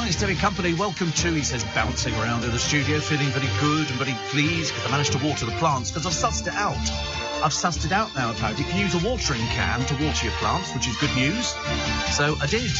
it's David Company. Welcome to, he says, bouncing around in the studio, feeling very good and very pleased because I managed to water the plants because I've sussed it out. I've sussed it out now, apparently. You can use a watering can to water your plants, which is good news. So I did.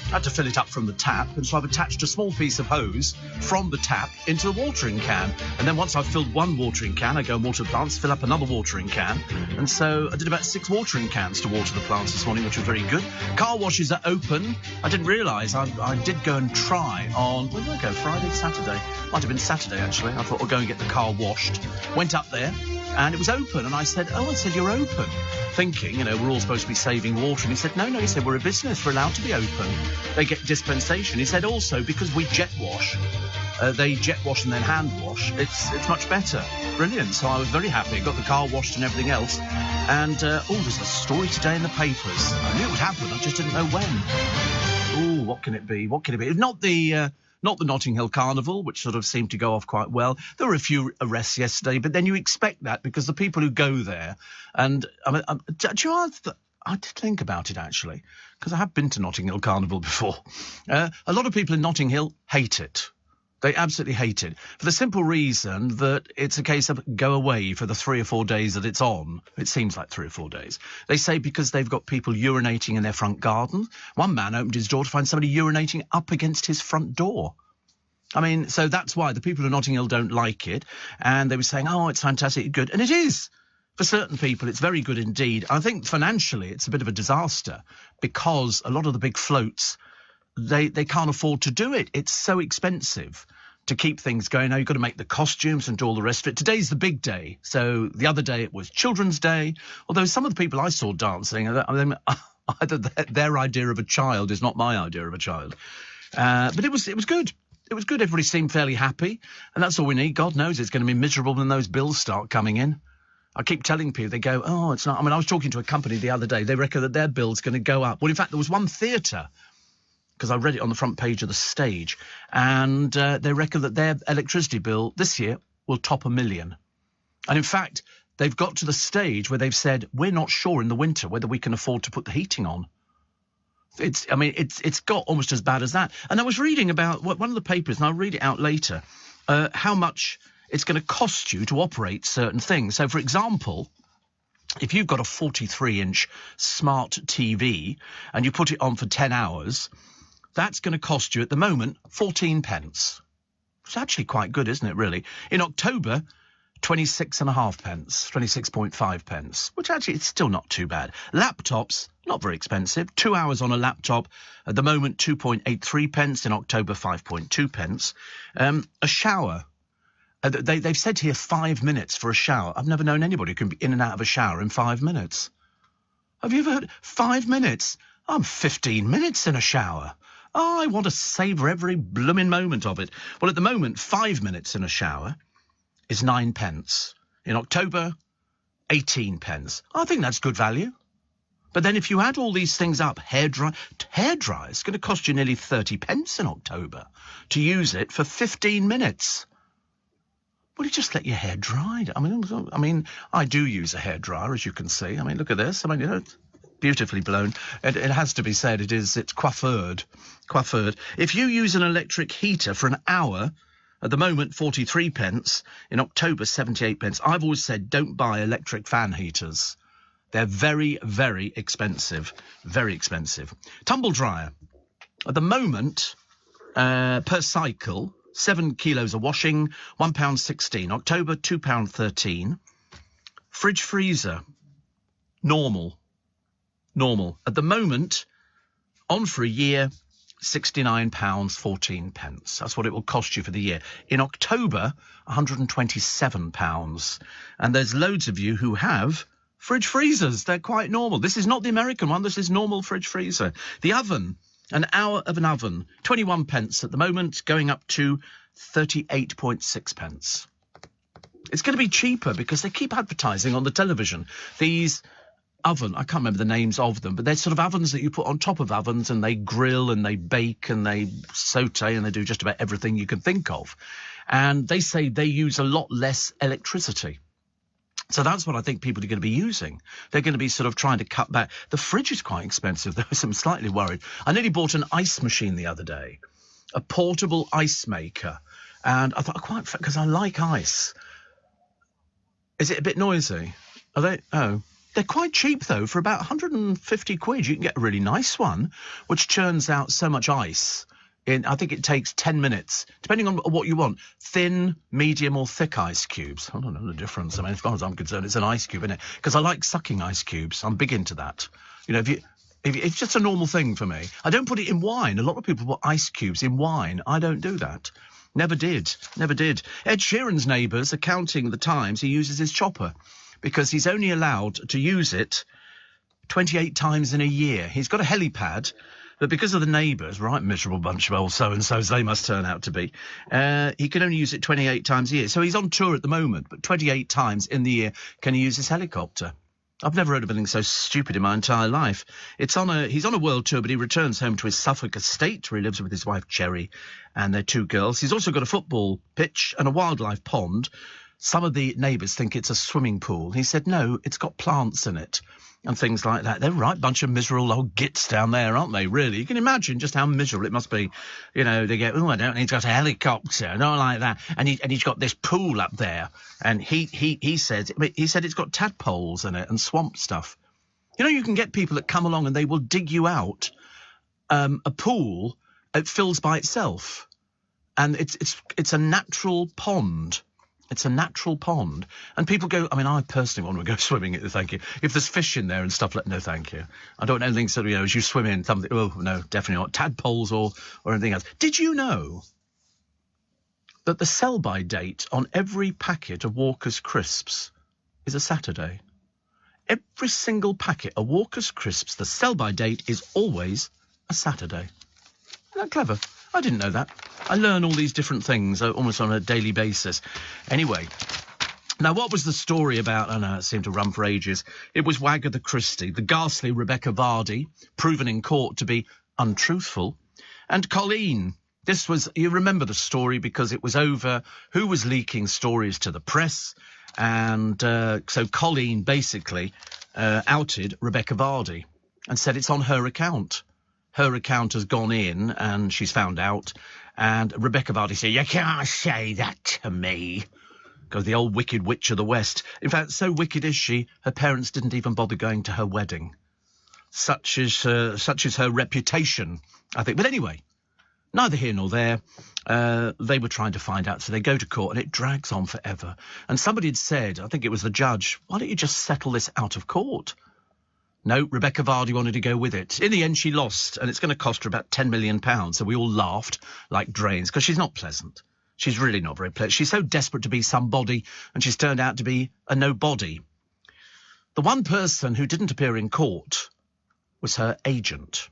I had to fill it up from the tap, and so I've attached a small piece of hose from the tap into the watering can. And then once I've filled one watering can, I go and water the plants, fill up another watering can. And so I did about 6 watering cans to water the plants this morning, which were very good. Car washes are open. I didn't realise. I did go and try on, when did I go? Friday, Saturday? Might have been Saturday, actually. I thought I'll go and get the car washed. Went up there, and it was open. And I said, you're open. Thinking, we're all supposed to be saving water. And he said, no, he said, we're a business. We're allowed to be open. They get dispensation. He said also, because we jet wash, they jet wash and then hand wash, it's much better. Brilliant. So I was very happy. Got the car washed and everything else. And, there's a story today in the papers. I knew it would happen. I just didn't know when. What can it be? Not the Notting Hill Carnival, which sort of seemed to go off quite well. There were a few arrests yesterday, but then you expect that because the people who go there, and I did think about it actually, because I have been to Notting Hill Carnival before. A lot of people in Notting Hill hate it. They absolutely hate it for the simple reason that it's a case of go away for the 3 or 4 days that it's on. It seems like 3 or 4 days. They say because they've got people urinating in their front garden. One man opened his door to find somebody urinating up against his front door. So that's why the people of Notting Hill don't like it. And they were saying, it's fantastic, good. And it is. For certain people, it's very good indeed. I think financially it's a bit of a disaster because a lot of the big floats, they can't afford to do it. It's so expensive to keep things going. Now, you've got to make the costumes and do all the rest of it. Today's the big day. So the other day it was Children's Day. Although some of the people I saw dancing, either their idea of a child is not my idea of a child. But it was good. It was good. Everybody seemed fairly happy. And that's all we need. God knows it's going to be miserable when those bills start coming in. I keep telling people, they go, it's not. I was talking to a company the other day. They reckon that their bill's going to go up. Well, in fact, there was one theatre, because I read it on the front page of The Stage, and they reckon that their electricity bill this year will top $1 million. And in fact, they've got to the stage where they've said, we're not sure in the winter whether we can afford to put the heating on. It's got almost as bad as that. And I was reading about one of the papers, and I'll read it out later, how much it's going to cost you to operate certain things. So, for example, if you've got a 43-inch smart TV and you put it on for 10 hours, that's going to cost you at the moment 14 pence. It's actually quite good, isn't it, really? In October, 26.5 pence, 26.5 pence, which actually is still not too bad. Laptops, not very expensive. 2 hours on a laptop, at the moment 2.83 pence, in October 5.2 pence. A shower. They've said here 5 minutes for a shower. I've never known anybody who can be in and out of a shower in 5 minutes. Have you ever heard 5 minutes? I'm 15 minutes in a shower. I want to savour every blooming moment of it. Well, at the moment, 5 minutes in a shower is 9 pence. In October, 18 pence. I think that's good value. But then if you add all these things up, hairdryer is going to cost you nearly 30 pence in October to use it for 15 minutes. Well, you just let your hair dry. I do use a hairdryer, as you can see. Look at this. It's beautifully blown. It has to be said, it's coiffured. If you use an electric heater for an hour, at the moment 43 pence, in October 78 pence. I've always said don't buy electric fan heaters. They're very, very expensive. Very expensive. Tumble dryer. At the moment, per cycle, 7 kilos of washing, £1.16. October, £2.13. Fridge freezer, normal. At the moment, on for a year, £69.14. That's what it will cost you for the year. In October, £127. And there's loads of you who have fridge freezers. They're quite normal. This is not the American one. This is normal fridge freezer. The oven. An hour of an oven, 21 pence at the moment, going up to 38.6 pence. It's going to be cheaper because they keep advertising on the television. These I can't remember the names of them, but they're sort of ovens that you put on top of ovens and they grill and they bake and they saute and they do just about everything you can think of. And they say they use a lot less electricity. So that's what I think people are going to be using. They're going to be sort of trying to cut back. The fridge is quite expensive, though, so I'm slightly worried. I nearly bought an ice machine the other day. a portable ice maker. And I thought, because I like ice. Is it a bit noisy? Are they? Oh. They're quite cheap, though. For about 150 quid, you can get a really nice one, which churns out so much ice. I think it takes 10 minutes, depending on what you want. Thin, medium, or thick ice cubes. I don't know the difference. I mean, as far as I'm concerned, it's an ice cube, isn't it? Because I like sucking ice cubes. I'm big into that. You know, if it's just a normal thing for me. I don't put it in wine. A lot of people put ice cubes in wine. I don't do that. Never did. Ed Sheeran's neighbours are counting the times he uses his chopper, because he's only allowed to use it 28 times in a year. He's got a helipad, but because of the neighbours, right, miserable bunch of old so-and-sos they must turn out to be, he can only use it 28 times a year. So he's on tour at the moment, but 28 times in the year can he use his helicopter. I've never heard of anything so stupid in my entire life. He's on a world tour, but he returns home to his Suffolk estate, where he lives with his wife Cherry and their 2 girls. He's also got a football pitch and a wildlife pond. Some of the neighbours think it's a swimming pool. He said, no, it's got plants in it and things like that. They're a right bunch of miserable old gits down there, aren't they, really? You can imagine just how miserable it must be. You know, they go, I don't need to go to a helicopter, and all like that. And he's got this pool up there, and he said it's got tadpoles in it and swamp stuff. You know, you can get people that come along and they will dig you out a pool. It fills by itself, and it's a natural pond. It's a natural pond. And people go, I mean, I personally want to go swimming in it, thank you. If there's fish in there and stuff, no, thank you. I don't want anything sort of, you know, as you swim in something, oh, no, definitely not. Tadpoles or anything else. Did you know that the sell-by date on every packet of Walker's Crisps is a Saturday? Every single packet of Walker's Crisps, the sell-by date is always a Saturday. Isn't that clever? I didn't know that. I learn all these different things almost on a daily basis. Anyway, now what was the story about? I know it seemed to run for ages. It was Wagatha Christie, the ghastly Rebecca Vardy, proven in court to be untruthful, and Colleen. This was, you remember the story because it was over who was leaking stories to the press, and so Colleen basically outed Rebecca Vardy and said it's on her account. Her account has gone in and she's found out. And Rebecca Vardy said, you can't say that to me. Because the old wicked witch of the West. In fact, so wicked is she, her parents didn't even bother going to her wedding. Such is her reputation, I think. But anyway, neither here nor there. They were trying to find out, so they go to court, and it drags on forever. And somebody had said, I think it was the judge, why don't you just settle this out of court? No, Rebecca Vardy wanted to go with it. In the end, she lost, and it's going to cost her about £10 million. So we all laughed like drains, because she's not pleasant. She's really not very pleasant. She's so desperate to be somebody, and she's turned out to be a nobody. The one person who didn't appear in court was her agent.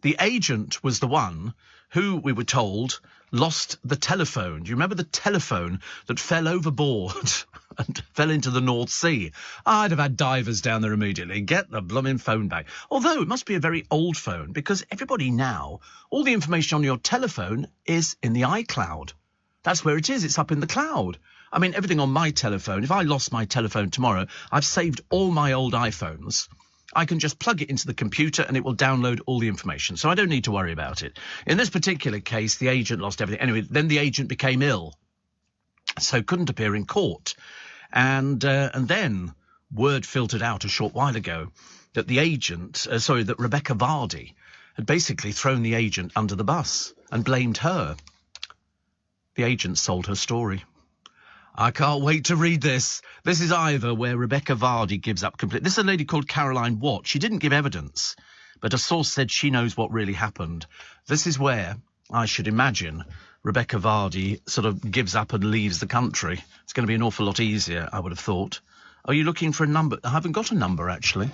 The agent was the one who, we were told, lost the telephone. Do you remember the telephone that fell overboard and fell into the North Sea? I'd have had divers down there immediately. Get the blooming phone back. Although it must be a very old phone, because everybody now, all the information on your telephone is in the iCloud. That's where it is. It's up in the cloud. I mean, everything on my telephone, if I lost my telephone tomorrow, I've saved all my old iPhones. I can just plug it into the computer and it will download all the information. So I don't need to worry about it. In this particular case, the agent lost everything. Anyway, then the agent became ill, so couldn't appear in court. And then word filtered out a short while ago that that Rebecca Vardy had basically thrown the agent under the bus and blamed her. The agent sold her story. I can't wait to read this. This is either where Rebecca Vardy gives up completely. This is a lady called Caroline Watt. She didn't give evidence, but a source said she knows what really happened. This is where, I should imagine, Rebecca Vardy sort of gives up and leaves the country. It's going to be an awful lot easier, I would have thought. Are you looking for a number? I haven't got a number, actually.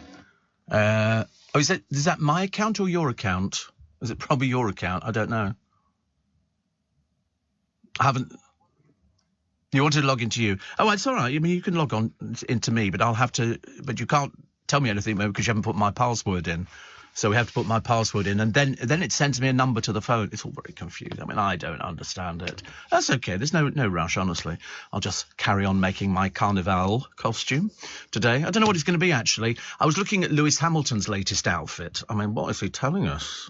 Is that my account or your account? Is it probably your account? I don't know. I haven't... You want to log into you? Oh, it's all right. I mean, you can log on into me, but but you can't tell me anything because you haven't put my password in. So we have to put my password in, and then it sends me a number to the phone. It's all very confusing. I mean, I don't understand it. That's okay. There's no rush, honestly. I'll just carry on making my Carnival costume today. I don't know what it's going to be, actually. I was looking at Lewis Hamilton's latest outfit. I mean, what is he telling us?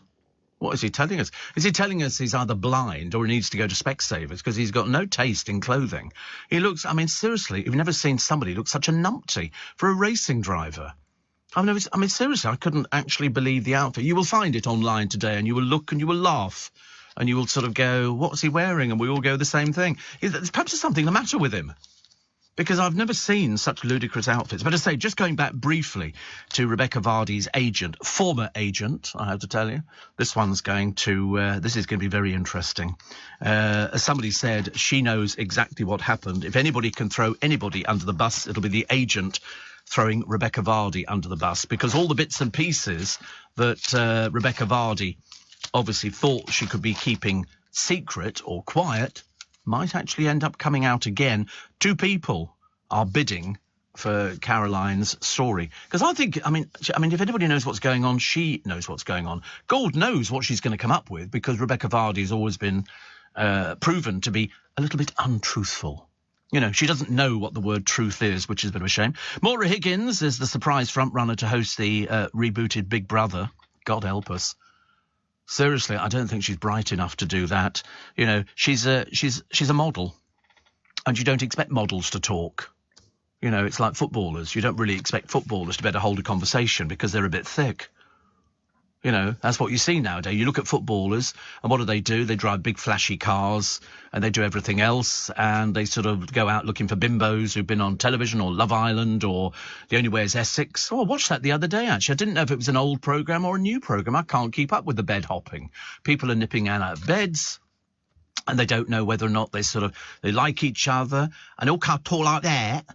What is he telling us? Is he telling us he's either blind or he needs to go to Specsavers because he's got no taste in clothing? He looks, I mean, seriously, you've never seen somebody look such a numpty for a racing driver. Seriously, I couldn't actually believe the outfit. You will find it online today and you will look and you will laugh and you will sort of go, what's he wearing? And we all go the same thing. Perhaps there's something the matter with him. Because I've never seen such ludicrous outfits. But I say, just going back briefly to Rebecca Vardy's agent, former agent, I have to tell you, this is going to be very interesting. As somebody said, she knows exactly what happened. If anybody can throw anybody under the bus, it'll be the agent throwing Rebecca Vardy under the bus. Because all the bits and pieces that Rebecca Vardy obviously thought she could be keeping secret or quiet might actually end up coming out again. Two people are bidding for Caroline's story. Because I mean, if anybody knows what's going on, she knows what's going on. Gould knows what she's going to come up with because Rebecca Vardy's always been proven to be a little bit untruthful. You know, she doesn't know what the word truth is, which is a bit of a shame. Maura Higgins is the surprise frontrunner to host the rebooted Big Brother. God help us. Seriously, I don't think she's bright enough to do that. You know, she's a model, and you don't expect models to talk. You know, it's like footballers. You don't really expect footballers to be able to hold a conversation because they're a bit thick. You know, that's what you see nowadays. You look at footballers, and what do? They drive big flashy cars, and they do everything else, and they sort of go out looking for bimbos who've been on television or Love Island or The Only Way is Essex. Oh, I watched that the other day, actually. I didn't know if it was an old programme or a new programme. I can't keep up with the bed hopping. People are nipping out of beds, and they don't know whether or not they like each other, and all can't talk like that.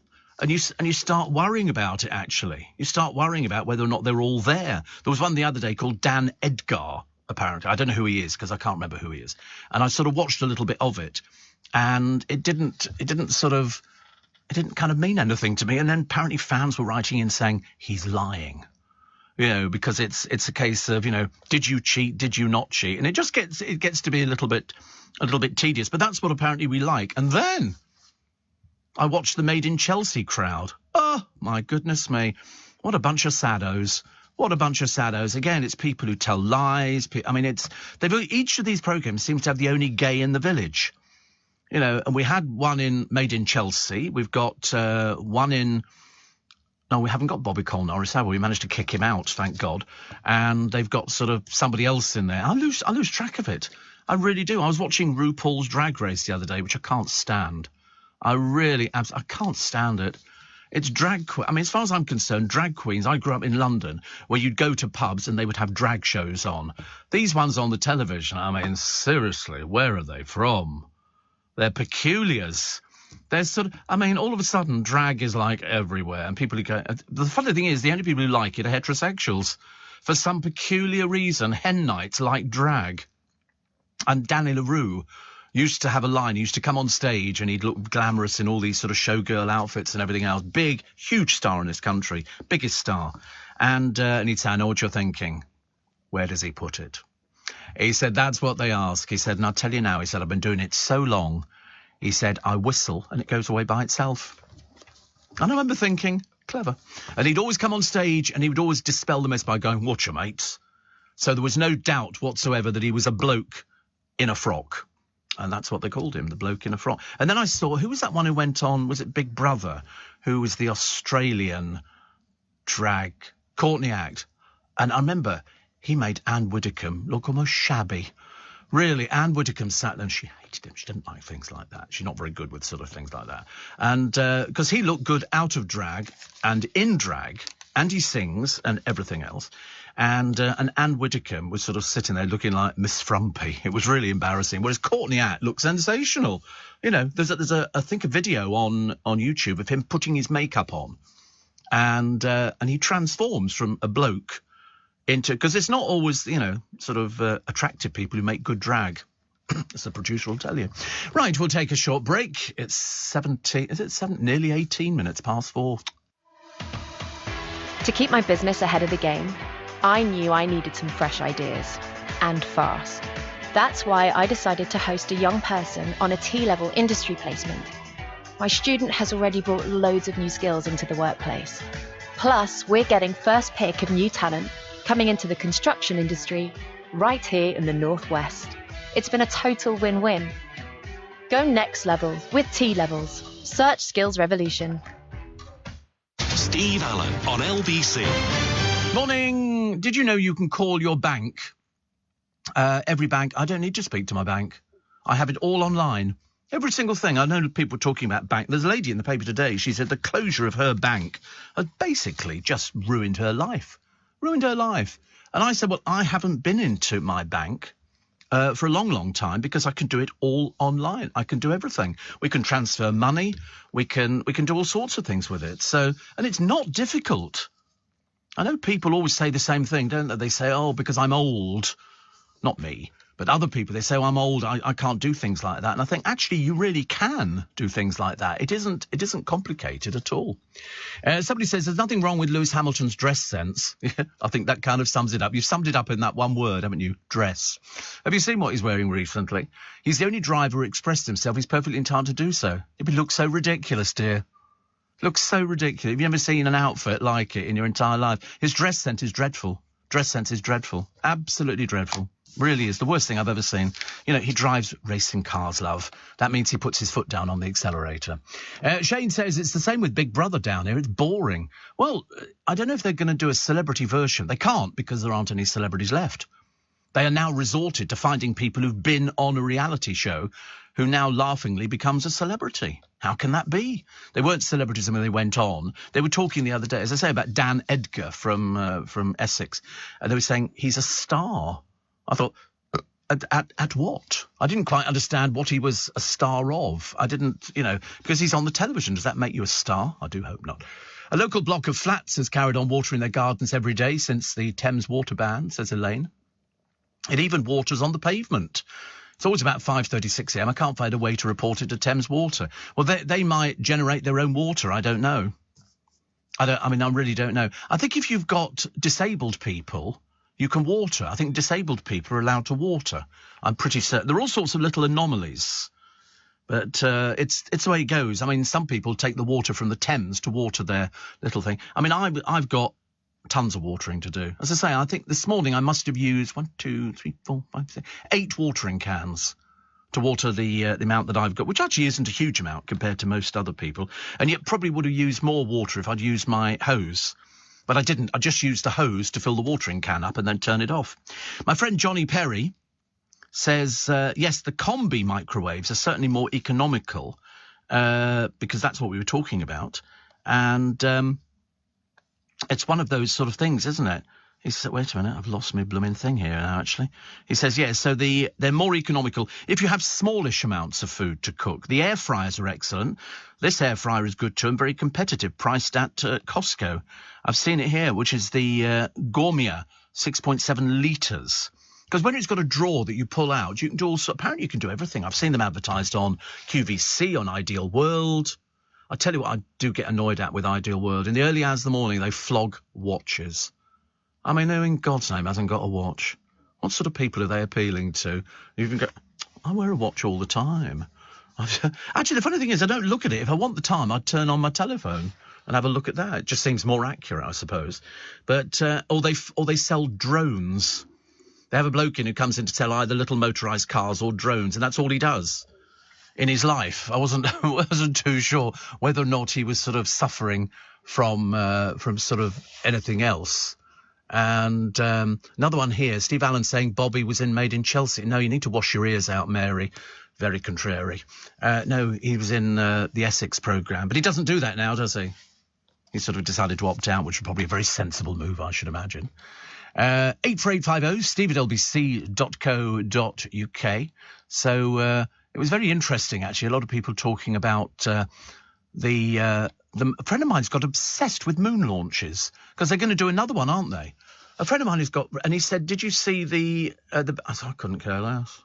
And you start worrying about it, actually. You start worrying about whether or not they're all there. There was one the other day called Dan Edgar, apparently. I don't know who he is because I can't remember who he is. And I sort of watched a little bit of it. And it didn't kind of mean anything to me. And then apparently fans were writing in saying, he's lying. You know, because it's a case of, you know, did you cheat? Did you not cheat? And it gets to be a little bit tedious. But that's what apparently we like. And then I watched the Made in Chelsea crowd. Oh, my goodness me. What a bunch of saddos. What a bunch of saddos. Again, it's people who tell lies. Each of these programmes seems to have the only gay in the village. You know, and we had one in Made in Chelsea. We've got one in... No, we haven't got Bobby Cole Norris, have we? We managed to kick him out, thank God. And they've got sort of somebody else in there. I lose track of it. I really do. I was watching RuPaul's Drag Race the other day, which I can't stand. I can't stand it. It's drag queen. I mean, as far as I'm concerned, drag queens. I grew up in London where you'd go to pubs and they would have drag shows on. These ones on the television, I mean, seriously, where are they from? They're peculiars. They're all of a sudden, drag is like everywhere. And people who go... The funny thing is, the only people who like it are heterosexuals. For some peculiar reason, hen nights like drag. And Danny LaRue used to have a line. He used to come on stage and he'd look glamorous in all these sort of showgirl outfits and everything else. Big, huge star in this country. Biggest star. And he'd say, I know what you're thinking. Where does he put it? He said, that's what they ask. He said, and I'll tell you now, he said, I've been doing it so long. He said, I whistle and it goes away by itself. And I remember thinking, clever. And he'd always come on stage and he would always dispel the myth by going, watch your mates. So there was no doubt whatsoever that he was a bloke in a frock. And that's what they called him, the bloke in a frock. And then I saw, who was that one who went on, was it Big Brother, who was the Australian drag, Courtney Act. And I remember he made Anne Widdecombe look almost shabby. Really, Anne Widdecombe sat there and she hated him. She didn't like things like that. She's not very good with sort of things like that. And because he looked good out of drag and in drag, and he sings and everything else. And Anne Widdecombe was sort of sitting there looking like Miss Frumpy. It was really embarrassing. Whereas Courtney Act looked sensational. You know, there's a video on YouTube of him putting his makeup on, and he transforms from a bloke into, because it's not always, you know, sort of attractive people who make good drag. As the producer will tell you. Right, we'll take a short break. It's nearly 18 minutes past 4. To keep my business ahead of the game, I knew I needed some fresh ideas, and fast. That's why I decided to host a young person on a T-level industry placement. My student has already brought loads of new skills into the workplace. Plus, we're getting first pick of new talent coming into the construction industry right here in the Northwest. It's been a total win-win. Go next level with T-Levels. Search Skills Revolution. Steve Allen on LBC. Morning. Did you know you can call your bank? Every bank. I don't need to speak to my bank. I have it all online. Every single thing. I know people talking about bank. There's a lady in the paper today. She said the closure of her bank had basically just ruined her life. Ruined her life. And I said, well, I haven't been into my bank for a long, long time because I can do it all online. I can do everything. We can transfer money. We can do all sorts of things with it. So, and it's not difficult. I know people always say the same thing, don't they? They say, oh, because I'm old. Not me. But other people, they say, oh, I'm old, I can't do things like that. And I think, actually, you really can do things like that. It isn't complicated at all. Somebody says, there's nothing wrong with Lewis Hamilton's dress sense. I think that kind of sums it up. You've summed it up in that one word, haven't you? Dress. Have you seen what he's wearing recently? He's the only driver who expressed himself. He's perfectly entitled to do so. It looks so ridiculous, dear. Looks so ridiculous. Have you ever seen an outfit like it in your entire life? His dress sense is dreadful. Dress sense is dreadful. Absolutely dreadful. Really is the worst thing I've ever seen. You know, he drives racing cars, love. That means he puts his foot down on the accelerator. Shane says it's the same with Big Brother down here. It's boring. Well, I don't know if they're going to do a celebrity version. They can't because there aren't any celebrities left. They are now resorted to finding people who've been on a reality show who now laughingly becomes a celebrity. How can that be? They weren't celebrities when they went on. They were talking the other day, as I say, about Dan Edgar from Essex. They were saying he's a star. I thought, at what? I didn't quite understand what he was a star of. I didn't, because he's on the television. Does that make you a star? I do hope not. A local block of flats has carried on watering their gardens every day since the Thames water ban, says Elaine. It even waters on the pavement. It's always about 5:36 a.m. I can't find a way to report it to Thames Water. Well, they might generate their own water. I don't know. I really don't know. I think if you've got disabled people, you can water. I think disabled people are allowed to water. I'm pretty certain. There are all sorts of little anomalies, but it's the way it goes. I mean, some people take the water from the Thames to water their little thing. I mean, I've got tons of watering to do. As I say, I think this morning I must have used 1, 2, 3, 4, 5, 6, 8 watering cans to water the amount that I've got, which actually isn't a huge amount compared to most other people, and yet probably would have used more water if I'd used my hose. But I didn't. I just used the hose to fill the watering can up and then turn it off. My friend Johnny Perry says, yes, the combi microwaves are certainly more economical because that's what we were talking about. And it's one of those sort of things, isn't it? He said, wait a minute, I've lost my blooming thing here now, actually. He says, yes, so they're more economical. If you have smallish amounts of food to cook, the air fryers are excellent. This air fryer is good too and very competitive, priced at Costco. I've seen it here, which is the Gourmet 6.7 litres. Because when it's got a drawer that you pull out, you can do also, apparently you can do everything. I've seen them advertised on QVC, on Ideal World. I tell you what I do get annoyed at with Ideal World. In the early hours of the morning, they flog watches. I mean, who in God's name hasn't got a watch? What sort of people are they appealing to? You can go, I wear a watch all the time. Actually, the funny thing is I don't look at it. If I want the time, I'd turn on my telephone and have a look at that. It just seems more accurate, I suppose. But or they sell drones. They have a bloke in who comes in to sell either little motorised cars or drones, and that's all he does in his life. I wasn't too sure whether or not he was sort of suffering from sort of anything else. And another one here, Steve Allen saying Bobby was in Made in Chelsea. No, you need to wash your ears out, Mary. Very contrary. No, he was in the Essex programme. But he doesn't do that now, does he? He sort of decided to opt out, which was probably a very sensible move, I should imagine. 84850 steve@lbc.co.uk. So it was very interesting, actually. A lot of people talking about a friend of mine's got obsessed with moon launches because they're going to do another one, aren't they? A friend of mine has got, and he said, did you see the I thought I couldn't care less.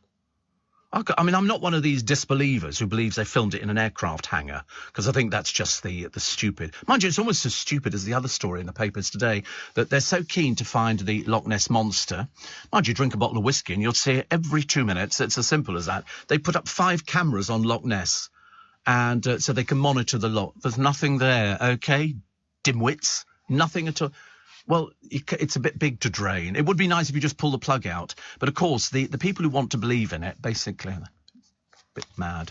I mean, I'm not one of these disbelievers who believes they filmed it in an aircraft hangar, because I think that's just the stupid. Mind you, it's almost as stupid as the other story in the papers today, that they're so keen to find the Loch Ness Monster. Mind you, drink a bottle of whiskey and you'll see it every 2 minutes. It's as simple as that. They put up 5 cameras on Loch Ness, and so they can monitor the lot. There's nothing there, okay? Dimwits. Nothing at all. Well, it's a bit big to drain. It would be nice if you just pull the plug out. But, of course, the people who want to believe in it, basically, bit mad.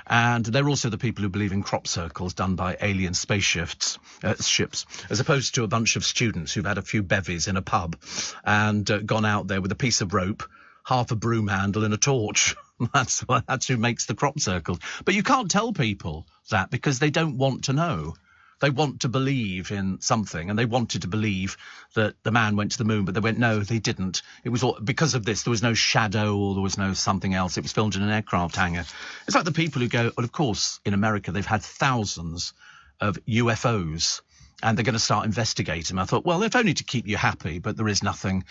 And they're also the people who believe in crop circles done by alien ships, as opposed to a bunch of students who've had a few bevies in a pub and gone out there with a piece of rope, half a broom handle and a torch. That's who makes the crop circles. But you can't tell people that because they don't want to know. They want to believe in something, and they wanted to believe that the man went to the moon, but they went, no, they didn't. It was all because of this. There was no shadow or there was no something else. It was filmed in an aircraft hangar. It's like the people who go, well, of course, in America, they've had thousands of UFOs, and they're going to start investigating. I thought, well, if only to keep you happy, but there is nothing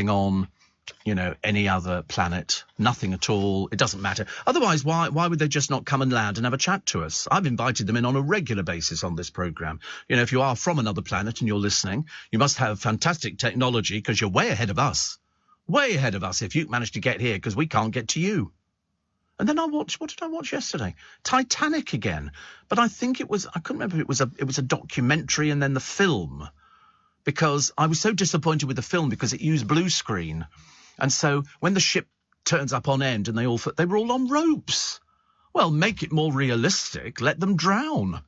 on, any other planet, nothing at all. It doesn't matter. Otherwise, why would they just not come and land and have a chat to us? I've invited them in on a regular basis on this programme. If you are from another planet and you're listening, you must have fantastic technology because you're way ahead of us. Way ahead of us if you managed to get here because we can't get to you. And then what did I watch yesterday? Titanic again. But I think I couldn't remember if it was a documentary and then the film. Because I was so disappointed with the film because it used blue screen. And so when the ship turns up on end and they were all on ropes. Well, make it more realistic. Let them drown,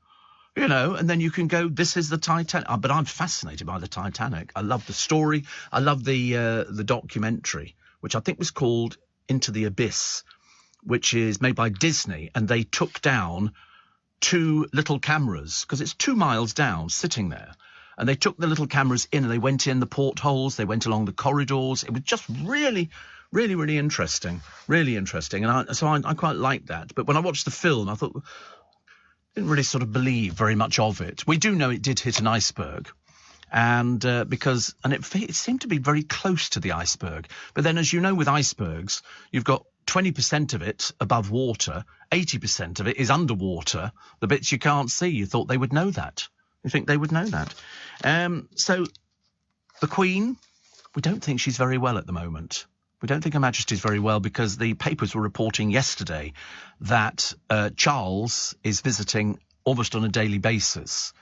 and then you can go, this is the Titanic. But I'm fascinated by the Titanic. I love the story. I love the documentary, which I think was called Into the Abyss, which is made by Disney. And they took down 2 little cameras because it's 2 miles down sitting there. And they took the little cameras in and they went in the portholes, they went along the corridors. It was just really, really, really interesting. Really interesting. And so I quite liked that. But when I watched the film, I thought, I didn't really sort of believe very much of it. We do know it did hit an iceberg. And it seemed to be very close to the iceberg. But then, as you know, with icebergs, you've got 20% of it above water, 80% of it is underwater, the bits you can't see. You thought they would know that. You think they would know that? So the Queen, we don't think she's very well at the moment. We don't think Her Majesty's very well because the papers were reporting yesterday that Charles is visiting almost on a daily basis.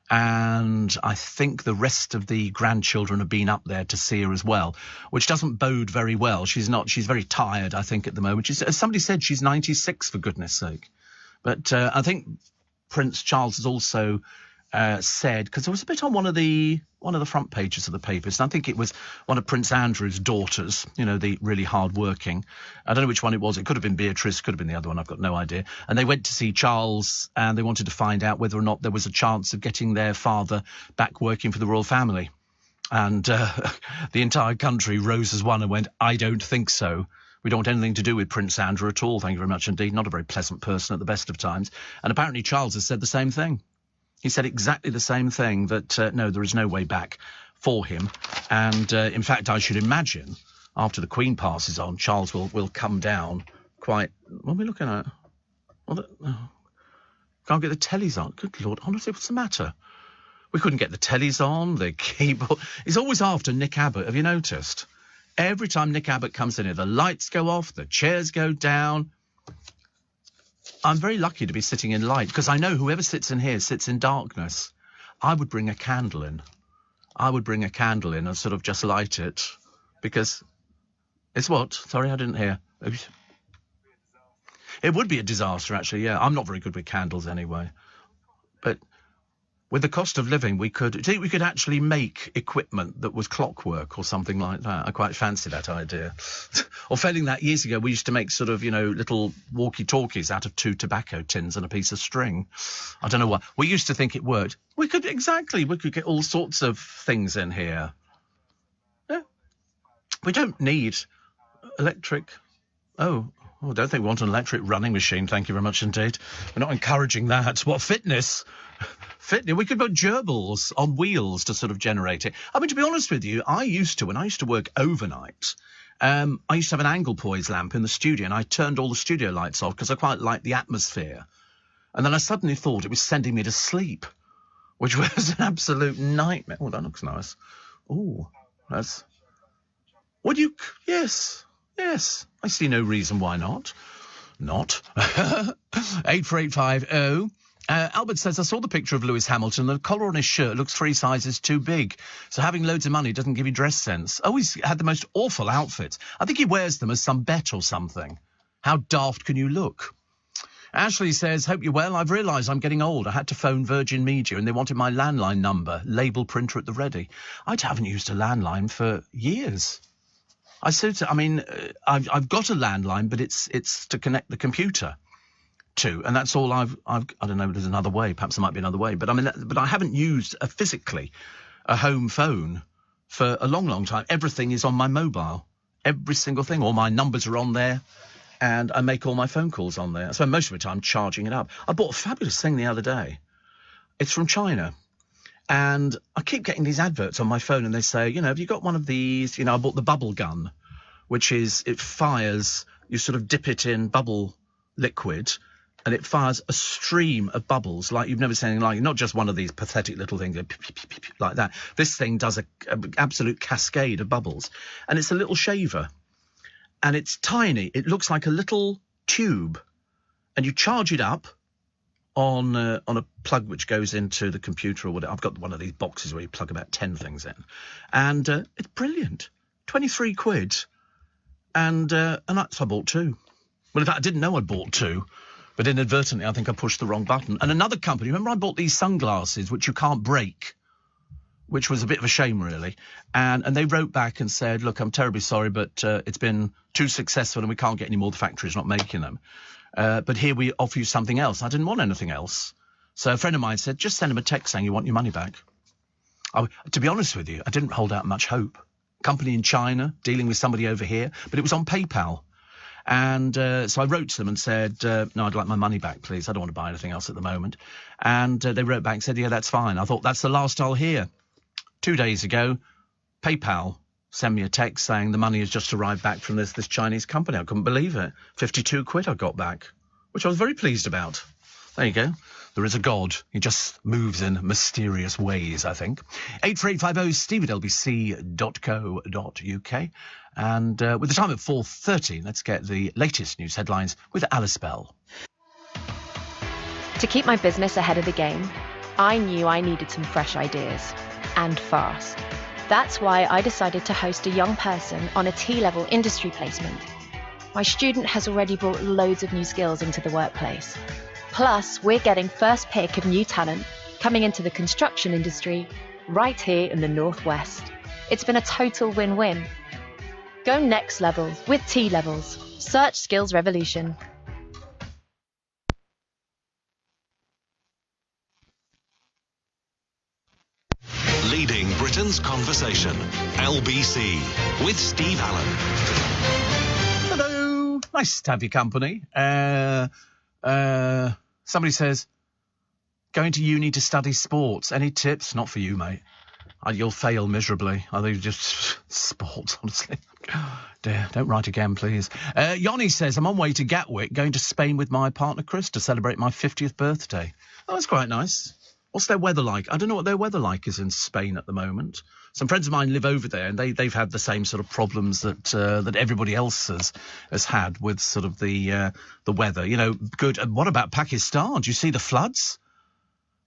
And I think the rest of the grandchildren have been up there to see her as well, which doesn't bode very well. She's very tired, I think, at the moment. As somebody said, she's 96, for goodness sake. But I think Prince Charles has also said, because there was a bit on one of the front pages of the papers, and I think it was one of Prince Andrew's daughters, the really hard-working. I don't know which one it was. It could have been Beatrice, could have been the other one. I've got no idea. And they went to see Charles, and they wanted to find out whether or not there was a chance of getting their father back working for the royal family. And the entire country rose as one and went, I don't think so. We don't want anything to do with Prince Andrew at all, thank you very much indeed. Not a very pleasant person at the best of times. And apparently Charles has said the same thing. He said exactly the same thing, that, no, there is no way back for him. And, in fact, I should imagine, after the Queen passes on, Charles will come down quite... What are we looking at? Can't get the tellies on. Good Lord, honestly, what's the matter? We couldn't get the tellies on, the keyboard... He's always after Nick Abbott, have you noticed? Every time Nick Abbott comes in here, the lights go off, the chairs go down... I'm very lucky to be sitting in light, because I know whoever sits in here sits in darkness. I would bring a candle in. And sort of just light it, because... It's what? Sorry, I didn't hear. It would be a disaster, actually, yeah. I'm not very good with candles anyway. But with the cost of living, do you think we could actually make equipment that was clockwork or something like that? I quite fancy that idea. Or failing that, years ago, we used to make sort of, little walkie-talkies out of 2 tobacco tins and a piece of string. I don't know what. We used to think it worked. We could get all sorts of things in here. Yeah. We don't need electric. Oh, I don't think we want an electric running machine, thank you very much indeed. We're not encouraging that. What, fitness? We could put gerbils on wheels to sort of generate it. I mean, to be honest with you, when I used to work overnight, I used to have an Anglepoise lamp in the studio, and I turned all the studio lights off because I quite liked the atmosphere. And then I suddenly thought it was sending me to sleep, which was an absolute nightmare. Oh, that looks nice. Oh, that's... Would you... Yes. I see no reason why not. 84850 Albert says, I saw the picture of Lewis Hamilton. The collar on his shirt looks 3 sizes too big. So having loads of money doesn't give you dress sense. Oh, he's had the most awful outfits. I think he wears them as some bet or something. How daft can you look? Ashley says, hope you're well. I've realised I'm getting old. I had to phone Virgin Media and they wanted my landline number, label printer at the ready. I haven't used a landline for years. I've got a landline, but it's to connect the computer to, and that's all I don't know, there's another way, perhaps there might be another way, but I haven't used physically a home phone for a long time. Everything is on my mobile, every single thing. All my numbers are on there, and I make all my phone calls on there. I spend most of the time charging it up. I bought a fabulous thing the other day. It's from China, and I keep getting these adverts on my phone, and they say, have you got one of these? I bought the bubble gun, which is, it fires, you sort of dip it in bubble liquid, and it fires a stream of bubbles like you've never seen anything like it. Not just one of these pathetic little things like that. This thing does an absolute cascade of bubbles. And it's a little shaver. And it's tiny. It looks like a little tube. And you charge it up on a plug which goes into the computer or whatever. I've got one of these boxes where you plug about 10 things in. And it's brilliant. 23 quid. And so I bought 2. Well, in fact, I didn't know I bought 2. But inadvertently, I think I pushed the wrong button. And another company, remember I bought these sunglasses, which you can't break, which was a bit of a shame, really. And they wrote back and said, look, I'm terribly sorry, but it's been too successful and we can't get any more. The factory's not making them. But here we offer you something else. I didn't want anything else. So a friend of mine said, just send them a text saying you want your money back. To be honest with you, I didn't hold out much hope. Company in China, dealing with somebody over here, but it was on PayPal. And so I wrote to them and said, no, I'd like my money back, please. I don't want to buy anything else at the moment. And they wrote back and said, yeah, that's fine. I thought, that's the last I'll hear. 2 days ago, PayPal sent me a text saying the money has just arrived back from this Chinese company. I couldn't believe it. 52 quid I got back, which I was very pleased about. There you go. There is a God. He just moves in mysterious ways, I think. 84850 steve at lbc.co.uk. And with the time at 4:30, let's get the latest news headlines with Alice Bell. To keep my business ahead of the game, I knew I needed some fresh ideas, and fast. That's why I decided to host a young person on a T-level industry placement. My student has already brought loads of new skills into the workplace. Plus, we're getting first pick of new talent coming into the construction industry right here in the Northwest. It's been a total win-win. Go next level with T-Levels. Search Skills Revolution. Leading Britain's conversation. LBC with Steve Allen. Hello. Nice to have your company. Somebody says, going to uni to study sports. Any tips? Not for you, mate. You'll fail miserably. I think just sports, honestly. Dear, don't write again, please. Yoni says, I'm on way to Gatwick, going to Spain with my partner Chris to celebrate my 50th birthday. Oh, that's quite nice. What's their weather like? I don't know what their weather like is in Spain at the moment. Some friends of mine live over there, and they've had the same sort of problems that everybody else has had with sort of the weather. Good. And what about Pakistan? Do you see the floods?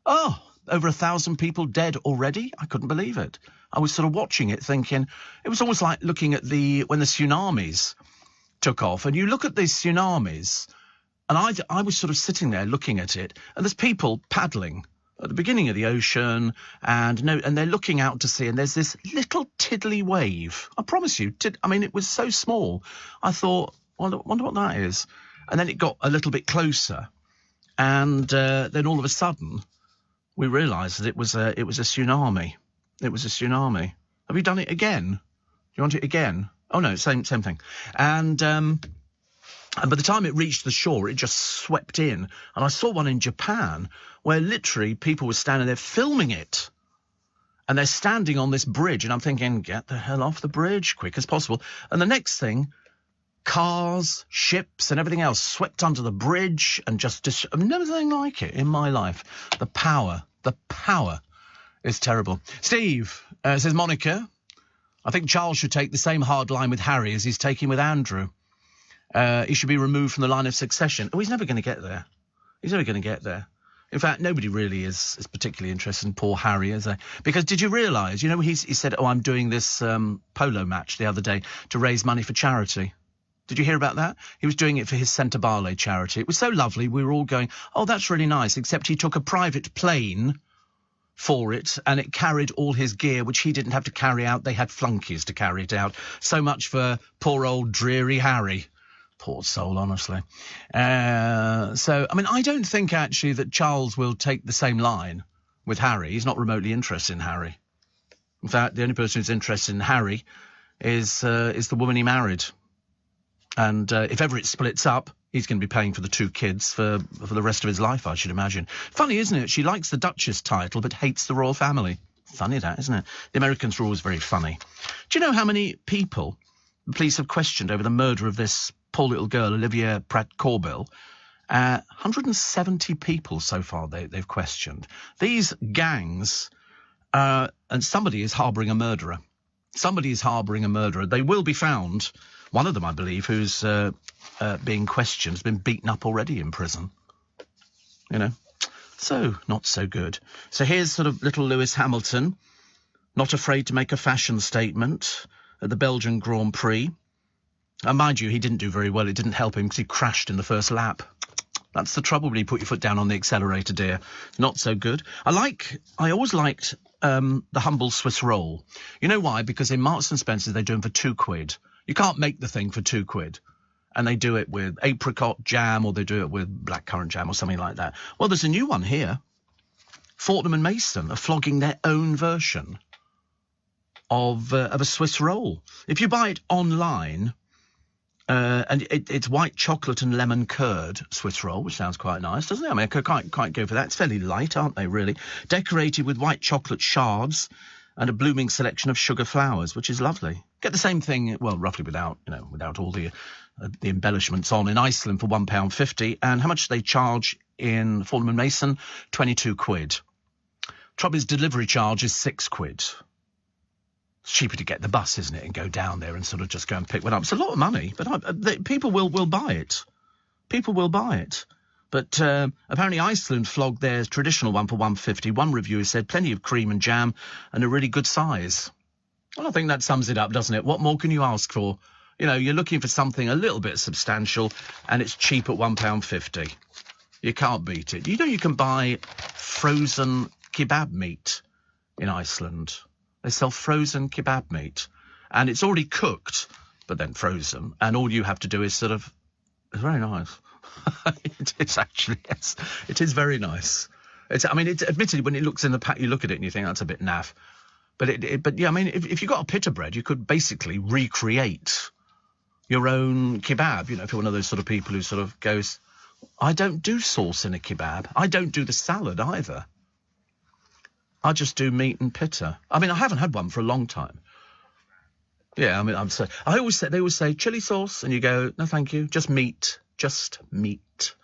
Oh, over 1,000 people dead already? I couldn't believe it. I was sort of watching it thinking, it was almost like looking at when the tsunamis took off. And you look at these tsunamis, and I was sort of sitting there looking at it, and there's people paddling at the beginning of the ocean, and they're looking out to sea, and there's this little tiddly wave. I promise you, it was so small. I thought, well, I wonder what that is. And then it got a little bit closer, and then all of a sudden, we realised that it was a tsunami. It was a tsunami. Have you done it again? Do you want it again? Oh no, same thing. And by the time it reached the shore, it just swept in. And I saw one in Japan where literally people were standing there filming it. And they're standing on this bridge, and I'm thinking, get the hell off the bridge, quick as possible. And the next thing, cars, ships, and everything else swept under the bridge, and just I've never seen anything like it in my life. The power is terrible. Steve says, Monica, I think Charles should take the same hard line with Harry as he's taking with Andrew. He should be removed from the line of succession. Oh, he's never going to get there. He's never going to get there. In fact, nobody really is particularly interested in poor Harry, is they? Because did you realise, he said, I'm doing this polo match the other day to raise money for charity. Did you hear about that? He was doing it for his Centre Barley charity. It was so lovely. We were all going, oh, that's really nice, except he took a private plane for it, and it carried all his gear, which he didn't have to carry out. They had flunkies to carry it out. So much for poor old dreary Harry. Poor soul, honestly. I don't think, actually, that Charles will take the same line with Harry. He's not remotely interested in Harry. In fact, the only person who's interested in Harry is the woman he married. And if ever it splits up, he's going to be paying for the 2 kids for the rest of his life, I should imagine. Funny, isn't it? She likes the Duchess title, but hates the royal family. Funny that, isn't it? The Americans are always very funny. Do you know how many people the police have questioned over the murder of this poor little girl, Olivia Pratt-Corbell? 170 people so far they've questioned. These gangs, and somebody is harbouring a murderer. Somebody is harbouring a murderer. They will be found. One of them, I believe, who's being questioned, has been beaten up already in prison. So, not so good. So here's sort of little Lewis Hamilton, not afraid to make a fashion statement at the Belgian Grand Prix. And mind you, he didn't do very well. It didn't help him because he crashed in the first lap. That's the trouble when you put your foot down on the accelerator, dear. Not so good. I always liked the humble Swiss roll. You know why? Because in Marks and Spencer's they do them for £2. You can't make the thing for £2. And they do it with apricot jam, or they do it with blackcurrant jam or something like that. Well, there's a new one here. Fortnum and Mason are flogging their own version of a Swiss roll. If you buy it online, and it's white chocolate and lemon curd Swiss roll, which sounds quite nice, doesn't it? I mean, I could quite go for that. It's fairly light, aren't they, really? Decorated with white chocolate shards and a blooming selection of sugar flowers, which is lovely. Get the same thing, well, roughly without all the embellishments on, in Iceland for £1.50. And how much do they charge in Fortnum and Mason? £22. Trouble is, delivery charge is £6. It's cheaper to get the bus, isn't it, and go down there and sort of just go and pick one up. It's a lot of money, but people will buy it. People will buy it. But apparently Iceland flogged their traditional one for £1.50. One reviewer said plenty of cream and jam and a really good size. Well, I think that sums it up, doesn't it? What more can you ask for? You're looking for something a little bit substantial, and it's cheap at £1.50. You can't beat it. You can buy frozen kebab meat in Iceland. They sell frozen kebab meat, and it's already cooked, but then frozen, and all you have to do is sort of... It's very nice. It is actually, yes. It is very nice. Admittedly, when it looks in the pack, you look at it and you think that's a bit naff. But if you got a pita bread, you could basically recreate your own kebab. If you're one of those sort of people who sort of goes, I don't do sauce in a kebab. I don't do the salad either. I just do meat and pita. I haven't had one for a long time. Yeah, they always say chili sauce, and you go, no, thank you, just meat. Just meat.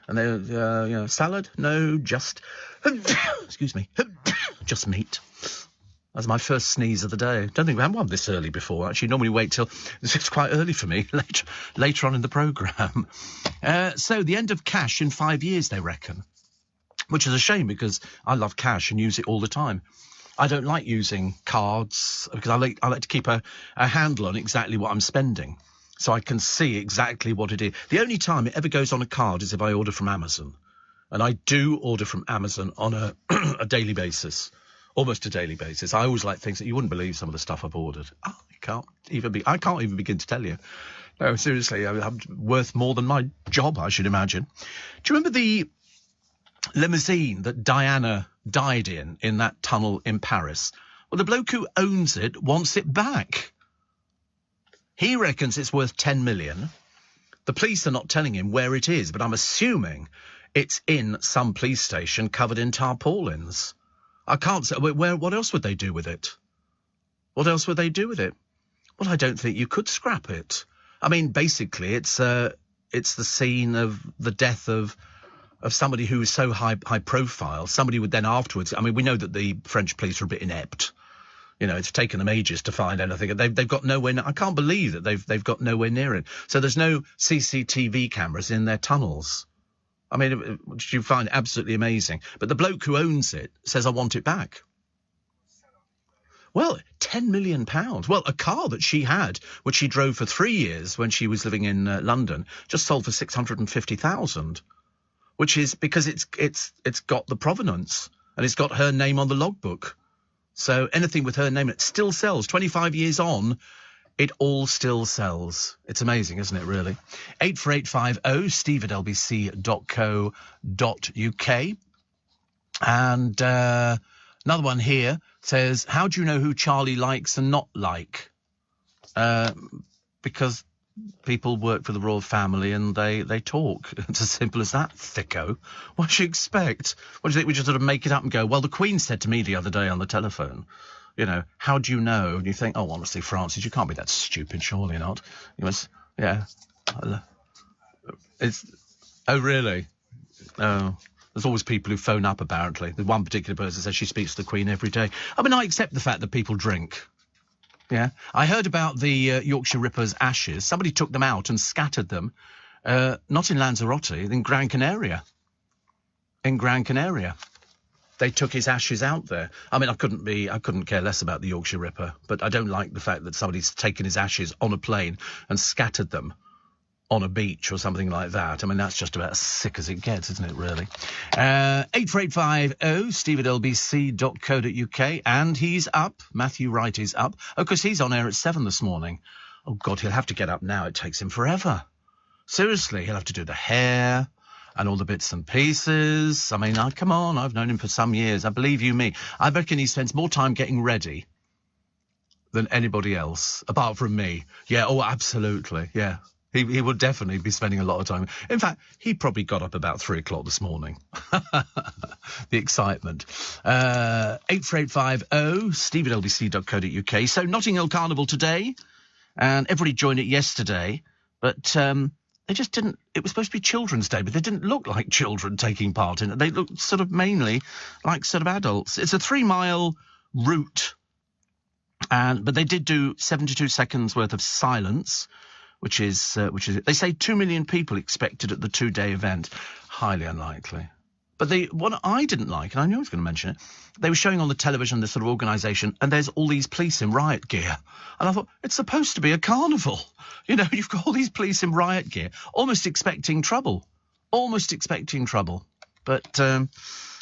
And they, salad? No, just, excuse me, just meat. That's my first sneeze of the day. Don't think we had one this early before, actually. Normally wait till, it's quite early for me, later on in the programme. So the end of cash in 5 years, they reckon. Which is a shame, because I love cash and use it all the time. I don't like using cards, because I like to keep a handle on exactly what I'm spending, so I can see exactly what it is. The only time it ever goes on a card is if I order from Amazon. And I do order from Amazon on a daily basis, almost a daily basis. I always like things that you wouldn't believe, some of the stuff I've ordered. I can't even begin to tell you. No, seriously, I'm worth more than my job, I should imagine. Do you remember the limousine that Diana died in that tunnel in Paris? Well, the bloke who owns it wants it back. He reckons it's worth 10 million. The police are not telling him where it is, but I'm assuming it's in some police station covered in tarpaulins. I can't say what else would they do with it? What else would they do with it? Well, I don't think you could scrap it. Basically, it's the scene of the death of somebody who was so high profile. Somebody would then afterwards... we know that the French police are a bit inept. It's taken them ages to find anything. They've got nowhere... I can't believe that they've got nowhere near it. So there's no CCTV cameras in their tunnels. I mean, which you find absolutely amazing. But the bloke who owns it says, I want it back. Well, £10 million. Well, a car that she had, which she drove for 3 years when she was living in London, just sold for 650,000, which is because it's got the provenance and it's got her name on the logbook. So anything with her name, it still sells. 25 years on, it all still sells. It's amazing, isn't it, really? 84850 steve@lbc.co.uk. And another one here says, how do you know who Charlie likes and not like? Because people work for the royal family and they talk. It's as simple as that, thicko. What do you expect? What do you think? We just sort of make it up and go, well, the Queen said to me the other day on the telephone, you know, how do you know? And you think, oh, honestly, Francis, you can't be that stupid, surely not. You must, yeah. Oh, really? Oh. There's always people who phone up, apparently. There's one particular person says she speaks to the Queen every day. I mean, I accept the fact that people drink. Yeah. I heard about the Yorkshire Ripper's ashes. Somebody took them out and scattered them, not in Lanzarote, in Gran Canaria. In Gran Canaria. They took his ashes out there. I mean, I couldn't care less about the Yorkshire Ripper, but I don't like the fact that somebody's taken his ashes on a plane and scattered them on a beach or something like that. I mean, that's just about as sick as it gets, isn't it, really? 84850 steve@lbc.co.uk. And he's up. Matthew Wright is up. Oh, because he's on air at 7 this morning. Oh, God, he'll have to get up now. It takes him forever. Seriously, he'll have to do the hair and all the bits and pieces. I mean, come on, I've known him for some years. I believe you me. I reckon he spends more time getting ready than anybody else, apart from me. Yeah, oh, absolutely, yeah. He will definitely be spending a lot of time. In fact, he probably got up about 3 o'clock this morning. The excitement. 84850 steve@lbc.co.uk. So Notting Hill Carnival today, and everybody joined it yesterday, but they just didn't. It was supposed to be Children's Day, but they didn't look like children taking part in it. They looked sort of mainly like sort of adults. It's a 3-mile route, but they did do 72 seconds worth of silence. Which is they say 2 million people expected at the 2-day event. Highly unlikely. But what I didn't like, and I knew I was going to mention it, they were showing on the television this sort of organisation, and there's all these police in riot gear. And I thought, it's supposed to be a carnival. You know, you've got all these police in riot gear, almost expecting trouble. But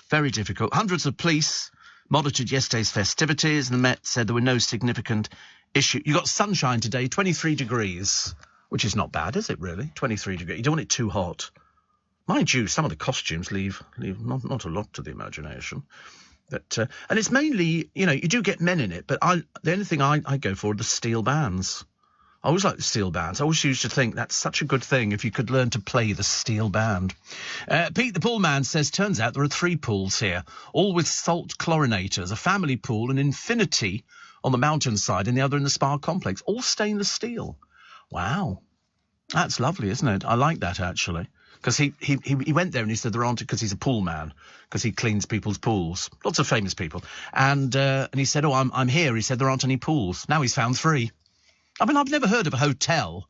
very difficult. Hundreds of police monitored yesterday's festivities, and the Met said there were no significant issue. You got sunshine today, 23 degrees. Which is not bad, is it, really? 23 degrees. You don't want it too hot. Mind you, some of the costumes leave not a lot to the imagination. But and it's mainly, you know, you do get men in it, but the only thing I go for are the steel bands. I always like the steel bands. I always used to think that's such a good thing if you could learn to play the steel band. Pete the Pool Man says, turns out there are 3 pools here, all with salt chlorinators, a family pool, an infinity on the mountainside and the other in the spa complex, all stainless steel. Wow. That's lovely, isn't it? I like that, actually. Because he went there and he said there aren't, because he's a pool man, because he cleans people's pools. Lots of famous people. And he said, oh, I'm here. He said there aren't any pools. Now he's found 3. I mean, I've never heard of a hotel,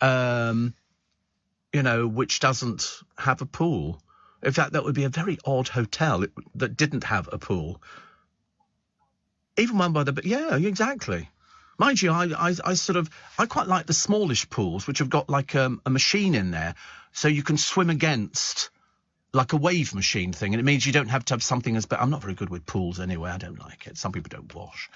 you know, which doesn't have a pool. In fact, that would be a very odd hotel that didn't have a pool. Even one by the... Yeah, exactly. Mind you, I quite like the smallish pools, which have got like a machine in there, so you can swim against, like a wave machine thing, and it means you don't have to have something as... But I'm not very good with pools anyway. I don't like it. Some people don't wash,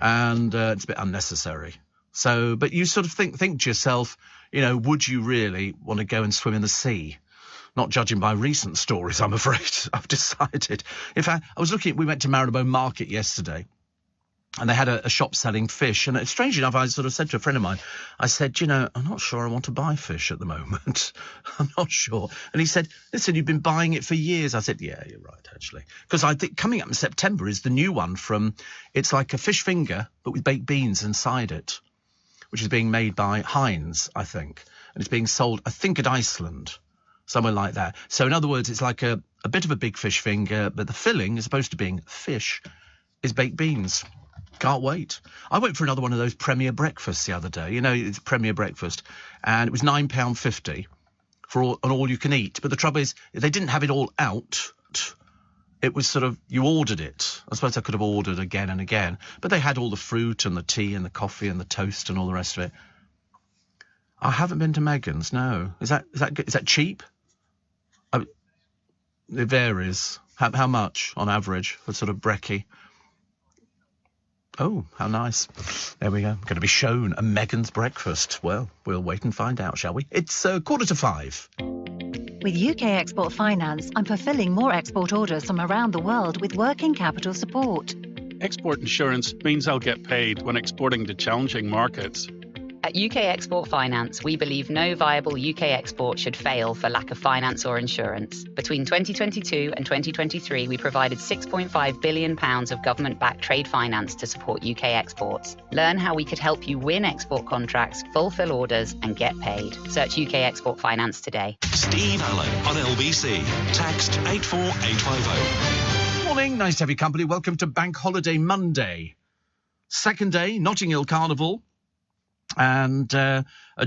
and it's a bit unnecessary. So, but you sort of think to yourself, you know, would you really want to go and swim in the sea? Not judging by recent stories, I'm afraid. I've decided. In fact, we went to Marylebone Market yesterday. And they had a shop selling fish. And strangely enough, I sort of said to a friend of mine, I said, you know, I'm not sure I want to buy fish at the moment. I'm not sure. And he said, listen, you've been buying it for years. I said, yeah, you're right, actually. Because I think coming up in September is the new one it's like a fish finger, but with baked beans inside it, which is being made by Heinz, I think. And it's being sold, I think, at Iceland, somewhere like that. So in other words, it's like a bit of a big fish finger, but the filling, as opposed to being fish, is baked beans. Can't wait. I went for another one of those Premier breakfasts the other day. You know, it's Premier breakfast. And it was £9.50 for all you can eat. But the trouble is, they didn't have it all out. It was sort of, you ordered it. I suppose I could have ordered again and again. But they had all the fruit and the tea and the coffee and the toast and all the rest of it. I haven't been to Megan's, no. Is that good? Is that cheap? It varies. How much on average for sort of brekkie? Oh, how nice. There we go. Going to be shown a Megan's breakfast. Well, we'll wait and find out, shall we? It's 4:45. With UK Export Finance, I'm fulfilling more export orders from around the world with working capital support. Export insurance means I'll get paid when exporting to challenging markets. At UK Export Finance, we believe no viable UK export should fail for lack of finance or insurance. Between 2022 and 2023, we provided £6.5 billion of government-backed trade finance to support UK exports. Learn how we could help you win export contracts, fulfil orders, and get paid. Search UK Export Finance today. Steve Allen on LBC. Text 84850. Morning, nice to have your company. Welcome to Bank Holiday Monday. Second day, Notting Hill Carnival. And a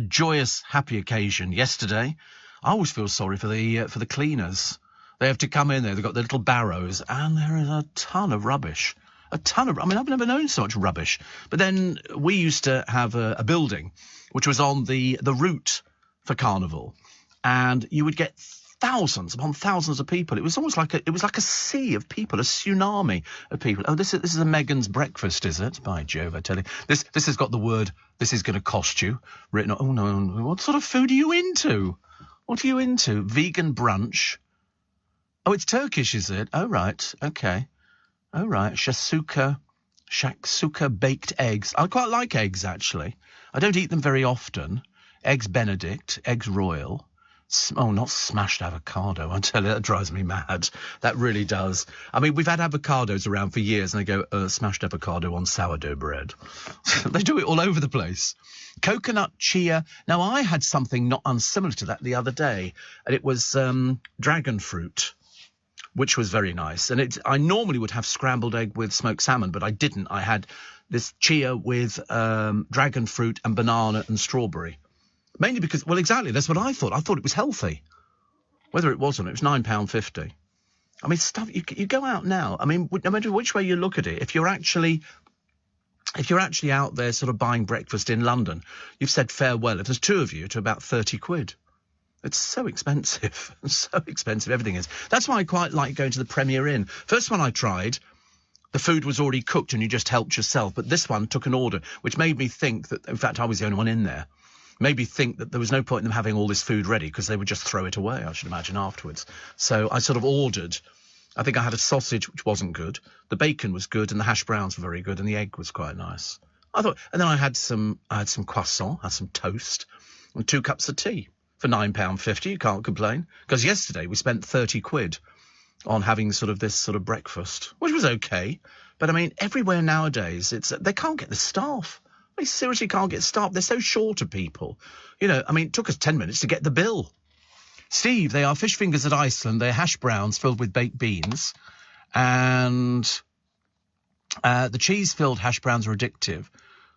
joyous, happy occasion yesterday. I always feel sorry for the cleaners. They have to come in there. They've got their little barrows, and there is a ton of rubbish. I mean, I've never known so much rubbish. But then we used to have a building which was on the route for Carnival, and you would get thousands upon thousands of people. It was almost like a sea of people, a tsunami of people. Oh, this is a Megan's breakfast, is it? By Jove, I tell you. This has got the word, this is going to cost you, written on. Oh, no, what sort of food are you into? What are you into? Vegan brunch? Oh, it's Turkish, is it? Oh, right, okay. Oh, right, shakshuka baked eggs. I quite like eggs, actually. I don't eat them very often. Eggs Benedict, eggs Royal. Oh, not smashed avocado. I tell you, that drives me mad. That really does. I mean, we've had avocados around for years, and they go, smashed avocado on sourdough bread. They do it all over the place. Coconut chia. Now, I had something not unsimilar to that the other day, and it was dragon fruit, which was very nice. And I normally would have scrambled egg with smoked salmon, but I didn't. I had this chia with dragon fruit and banana and strawberry. Mainly because, well, exactly, that's what I thought. I thought it was healthy. Whether it was or not, it was £9.50. I mean, stuff, you go out now. I mean, no matter which way you look at it, if you're actually out there sort of buying breakfast in London, you've said farewell, if there's two of you, to about 30 quid. It's so expensive. So expensive, everything is. That's why I quite like going to the Premier Inn. First one I tried, the food was already cooked and you just helped yourself. But this one took an order, which made me think that, in fact, I was the only one in there. Made me think that there was no point in them having all this food ready because they would just throw it away, I should imagine, afterwards. So I sort of ordered. I think I had a sausage, which wasn't good. The bacon was good and the hash browns were very good and the egg was quite nice. I thought, and then I had some croissant, had some toast and 2 cups of tea for £9.50. You can't complain. Because yesterday we spent 30 quid on having sort of this sort of breakfast, which was okay. But I mean, everywhere nowadays, they can't get the staff. They seriously can't get staff. They're so short of people. You know, I mean, it took us 10 minutes to get the bill. Steve, they are fish fingers at Iceland. They're hash browns filled with baked beans. And the cheese-filled hash browns are addictive,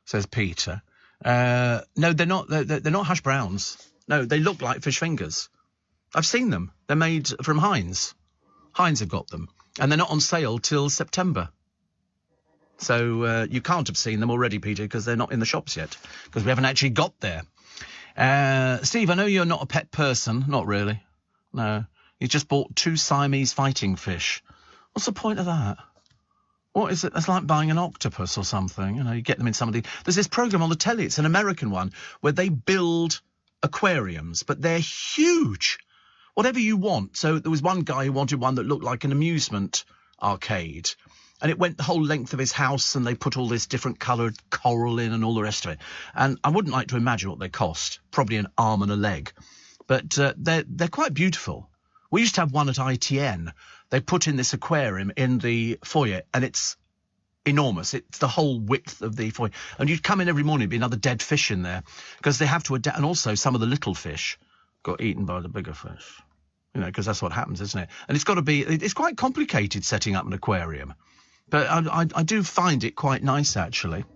says Peter. No, they're not. They're not hash browns. No, they look like fish fingers. I've seen them. They're made from Heinz. Heinz have got them. And they're not on sale till September. So you can't have seen them already, Peter, because they're not in the shops yet, because we haven't actually got there. Steve, I know you're not a pet person. Not really. No. You just bought 2 Siamese fighting fish. What's the point of that? What is it? That's like buying an octopus or something. You know, you get them in some of the... There's this program on the telly. It's an American one where they build aquariums, but they're huge. Whatever you want. So there was one guy who wanted one that looked like an amusement arcade. And it went the whole length of his house, and they put all this different coloured coral in and all the rest of it. And I wouldn't like to imagine what they cost. Probably an arm and a leg. But they're quite beautiful. We used to have one at ITN. They put in this aquarium in the foyer, and it's enormous. It's the whole width of the foyer. And you'd come in every morning, there'd be another dead fish in there, because they have to adapt. And also some of the little fish got eaten by the bigger fish. You know, because that's what happens, isn't it? And it's quite complicated setting up an aquarium. But I do find it quite nice, actually.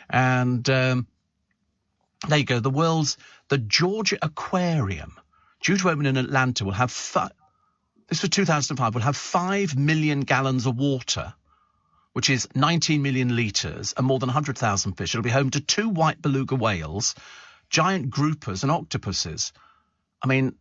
And there you go, the Georgia Aquarium. due to open in Atlanta, will have this was 2005, will have 5 million gallons of water, which is 19 million litres and more than 100,000 fish. It'll be home to 2 white beluga whales, giant groupers and octopuses. I mean,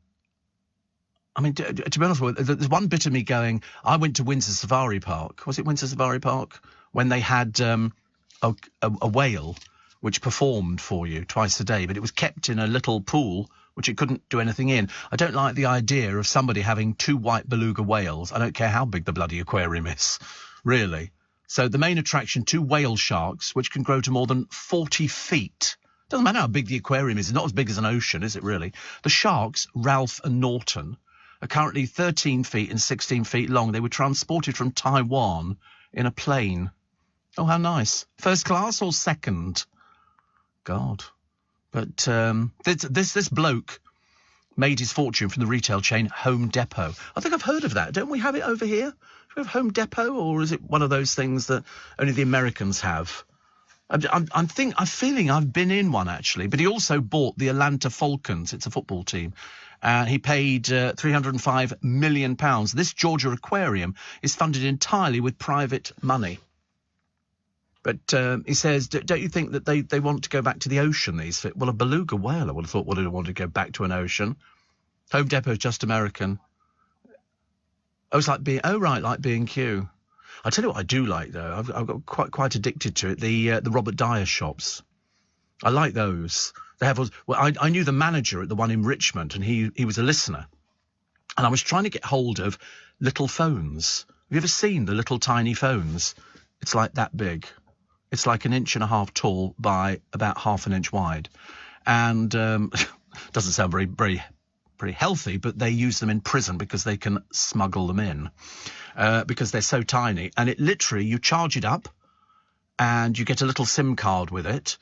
to be honest with you, there's one bit of me going, I went to Windsor Safari Park. Was it Windsor Safari Park? When they had a whale which performed for you twice a day, but it was kept in a little pool which it couldn't do anything in. I don't like the idea of somebody having 2 white beluga whales. I don't care how big the bloody aquarium is, really. So the main attraction, 2 whale sharks, which can grow to more than 40 feet. Doesn't matter how big the aquarium is. It's not as big as an ocean, is it really? The sharks, Ralph and Norton, are currently 13 feet and 16 feet long. They were transported from Taiwan in a plane. Oh, how nice. First class or second? God. But this bloke made his fortune from the retail chain Home Depot. I think I've heard of that. Don't we have it over here? Do we have Home Depot, or is it one of those things that only the Americans have? I'm feeling I've been in one, actually. But he also bought the Atlanta Falcons. It's a football team. He paid £305 million. This Georgia aquarium is funded entirely with private money. But he says, don't you think that they want to go back to the ocean, these? Well, a beluga whale, I would have thought, would have wanted to go back to an ocean. Home Depot is just American. Oh, it's like like B&Q. I'll tell you what I do like, though. I've got quite addicted to it. The Robert Dyer shops. I like those. They have. Well, I knew the manager at the one in Richmond, and he was a listener. And I was trying to get hold of little phones. Have you ever seen the little tiny phones? It's like that big. It's like 1.5 inches tall by about 1/2 inch wide. And doesn't sound very healthy, but they use them in prison because they can smuggle them in because they're so tiny. And it literally, you charge it up and you get a little SIM card with it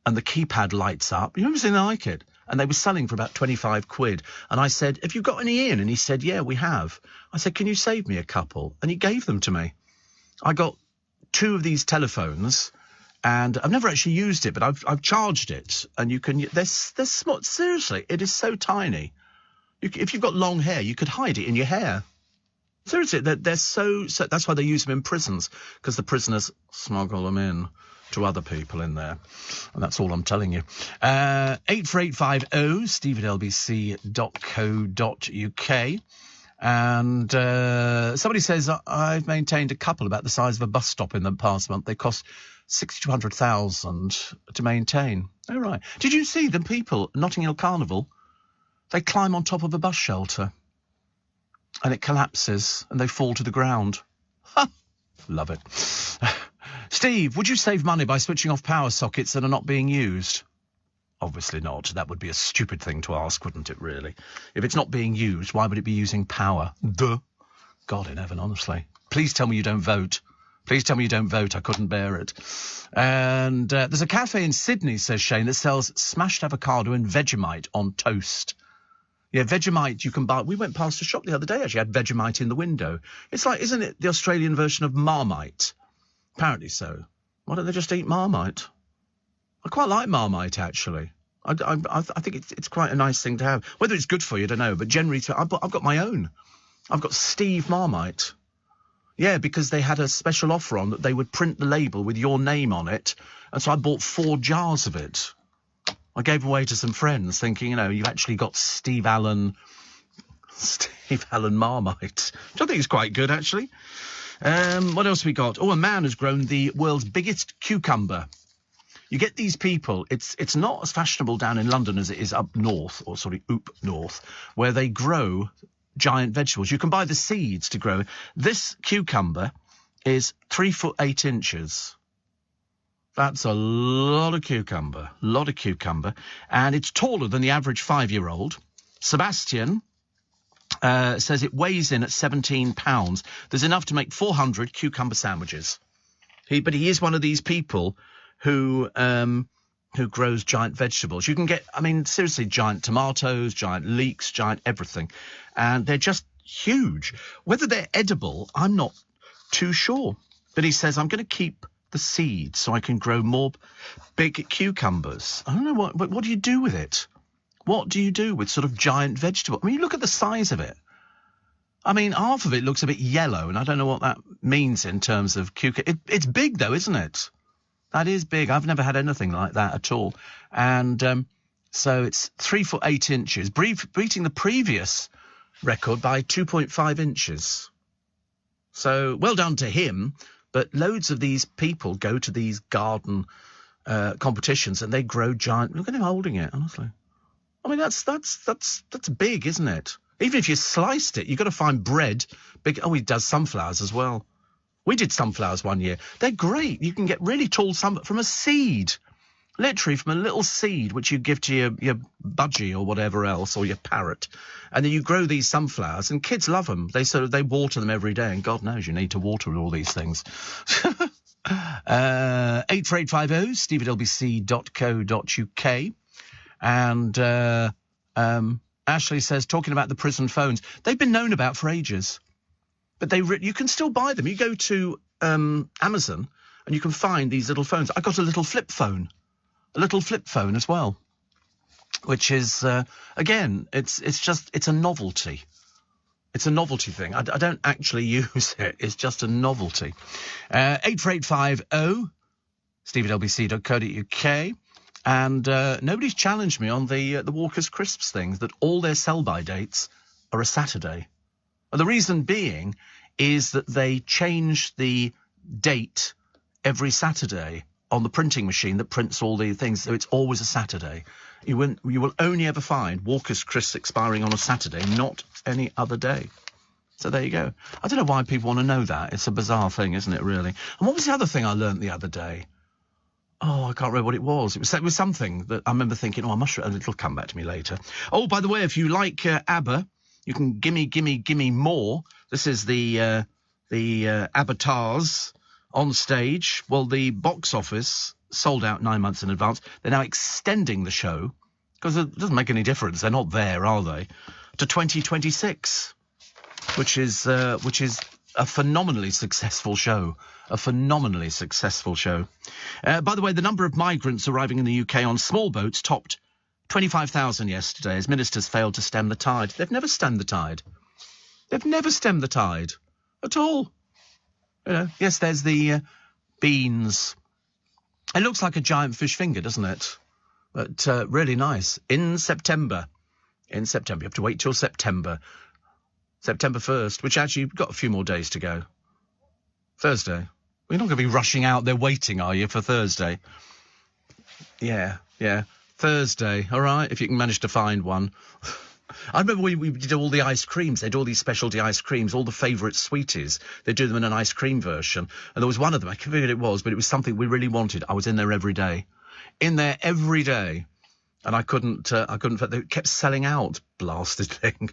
and the keypad lights up. You never seen anything like it. And they were selling for about 25 quid. And I said, have you got any in? And he said, yeah, we have. I said, can you save me a couple? And he gave them to me. I got 2 of these telephones, and I've never actually used it, but I've charged it, and you can. They're small. Seriously, it is so tiny. If you've got long hair, you could hide it in your hair. Seriously, they're so. That's why they use them in prisons, because the prisoners smuggle them in to other people in there, and that's all I'm telling you. 84850 steve@lbc.co.uk. And somebody says, I've maintained a couple about the size of a bus stop in the past month. They cost 60 to 100,000 to maintain. Oh, right. Did you see the people, Notting Hill Carnival, they climb on top of a bus shelter and it collapses and they fall to the ground. Ha! Love it. Steve, would you save money by switching off power sockets that are not being used? Obviously not. That would be a stupid thing to ask, wouldn't it, really? If it's not being used, why would it be using power? Duh. God in heaven, honestly. Please tell me you don't vote. Please tell me you don't vote. I couldn't bear it. And there's a cafe in Sydney, says Shane, that sells smashed avocado and Vegemite on toast. Yeah, Vegemite you can buy. We went past a shop the other day, actually, had Vegemite in the window. It's like, isn't it the Australian version of Marmite? Apparently so. Why don't they just eat Marmite? I quite like Marmite, actually. I think it's quite a nice thing to have. Whether it's good for you, I don't know. But generally, I've got my own. I've got Steve Marmite. Yeah, because they had a special offer on that they would print the label with your name on it. And so I bought 4 jars of it. I gave away to some friends thinking, you've actually got Steve Allen Marmite. Which I think is quite good, actually. What else we got? Oh, a man has grown the world's biggest cucumber. You get these people, it's not as fashionable down in London as it is up north, up north, where they grow giant vegetables. You can buy the seeds to grow. This cucumber is 3 foot 8 inches. That's a lot of cucumber, and it's taller than the average 5-year-old. Sebastian says it weighs in at 17 pounds. There's enough to make 400 cucumber sandwiches. But he is one of these people who grows giant vegetables. You can get, seriously, giant tomatoes, giant leeks, giant everything. And they're just huge. Whether they're edible, I'm not too sure. But he says, I'm going to keep the seeds so I can grow more big cucumbers. I don't know, what do you do with it? What do you do with sort of giant vegetable? I mean, you look at the size of it. I mean, half of it looks a bit yellow, and I don't know what that means in terms of cucumber. It's big, though, isn't it? That is big. I've never had anything like that at all. And so it's 3 foot 8 inches, beating the previous record by 2.5 inches. So well done to him. But loads of these people go to these garden competitions, and they grow giant. Look at him holding it, honestly. I mean, that's big, isn't it? Even if you sliced it, you've got to find bread. Big. Oh, he does sunflowers as well. We did sunflowers one year. They're great. You can get really tall sunflowers from a seed. Literally from a little seed, which you give to your budgie or whatever else, or your parrot. And then you grow these sunflowers, and kids love them. They water them every day, and God knows you need to water all these things. 84850, steve@lbc.co.uk. And Ashley says, talking about the prison phones, they've been known about for ages, but you can still buy them. You go to Amazon and you can find these little phones. I got a little flip phone as well, which is again, it's a novelty. It's a novelty thing. I don't actually use it. It's just a novelty. 84850, steve@lbc.co.uk. And nobody's challenged me on the Walker's Crisps things, that all their sell-by dates are a Saturday. And the reason being is that they change the date every Saturday on the printing machine that prints all the things, so it's always a Saturday. You will only ever find Walker's Crisps expiring on a Saturday, not any other day. So there you go. I don't know why people want to know that. It's a bizarre thing, isn't it, really? And what was the other thing I learnt the other day? Oh, I can't remember what it was. It was something that I remember thinking, it'll come back to me later. Oh, by the way, if you like ABBA, you can gimme more. This is the Avatars on stage. Well, the box office sold out 9 months in advance. They're now extending the show, because it doesn't make any difference. They're not there, are they? To 2026, which is a phenomenally successful show. By the way, the number of migrants arriving in the UK on small boats topped 25,000 yesterday as ministers failed to stem the tide. They've never stemmed the tide. They've never stemmed the tide at all. Yes, there's the beans. It looks like a giant fish finger, doesn't it? But really nice. In September. You have to wait till September 1st, which actually you've got a few more days to go. Thursday. You're not going to be rushing out there waiting, are you, for Thursday? Yeah. Thursday, all right, if you can manage to find one. I remember we did all the ice creams. They do all these specialty ice creams, all the favourite sweeties. They do them in an ice cream version. And there was one of them, I can't remember what it was, but it was something we really wanted. I was in there every day. And I couldn't, they kept selling out, blasted thing.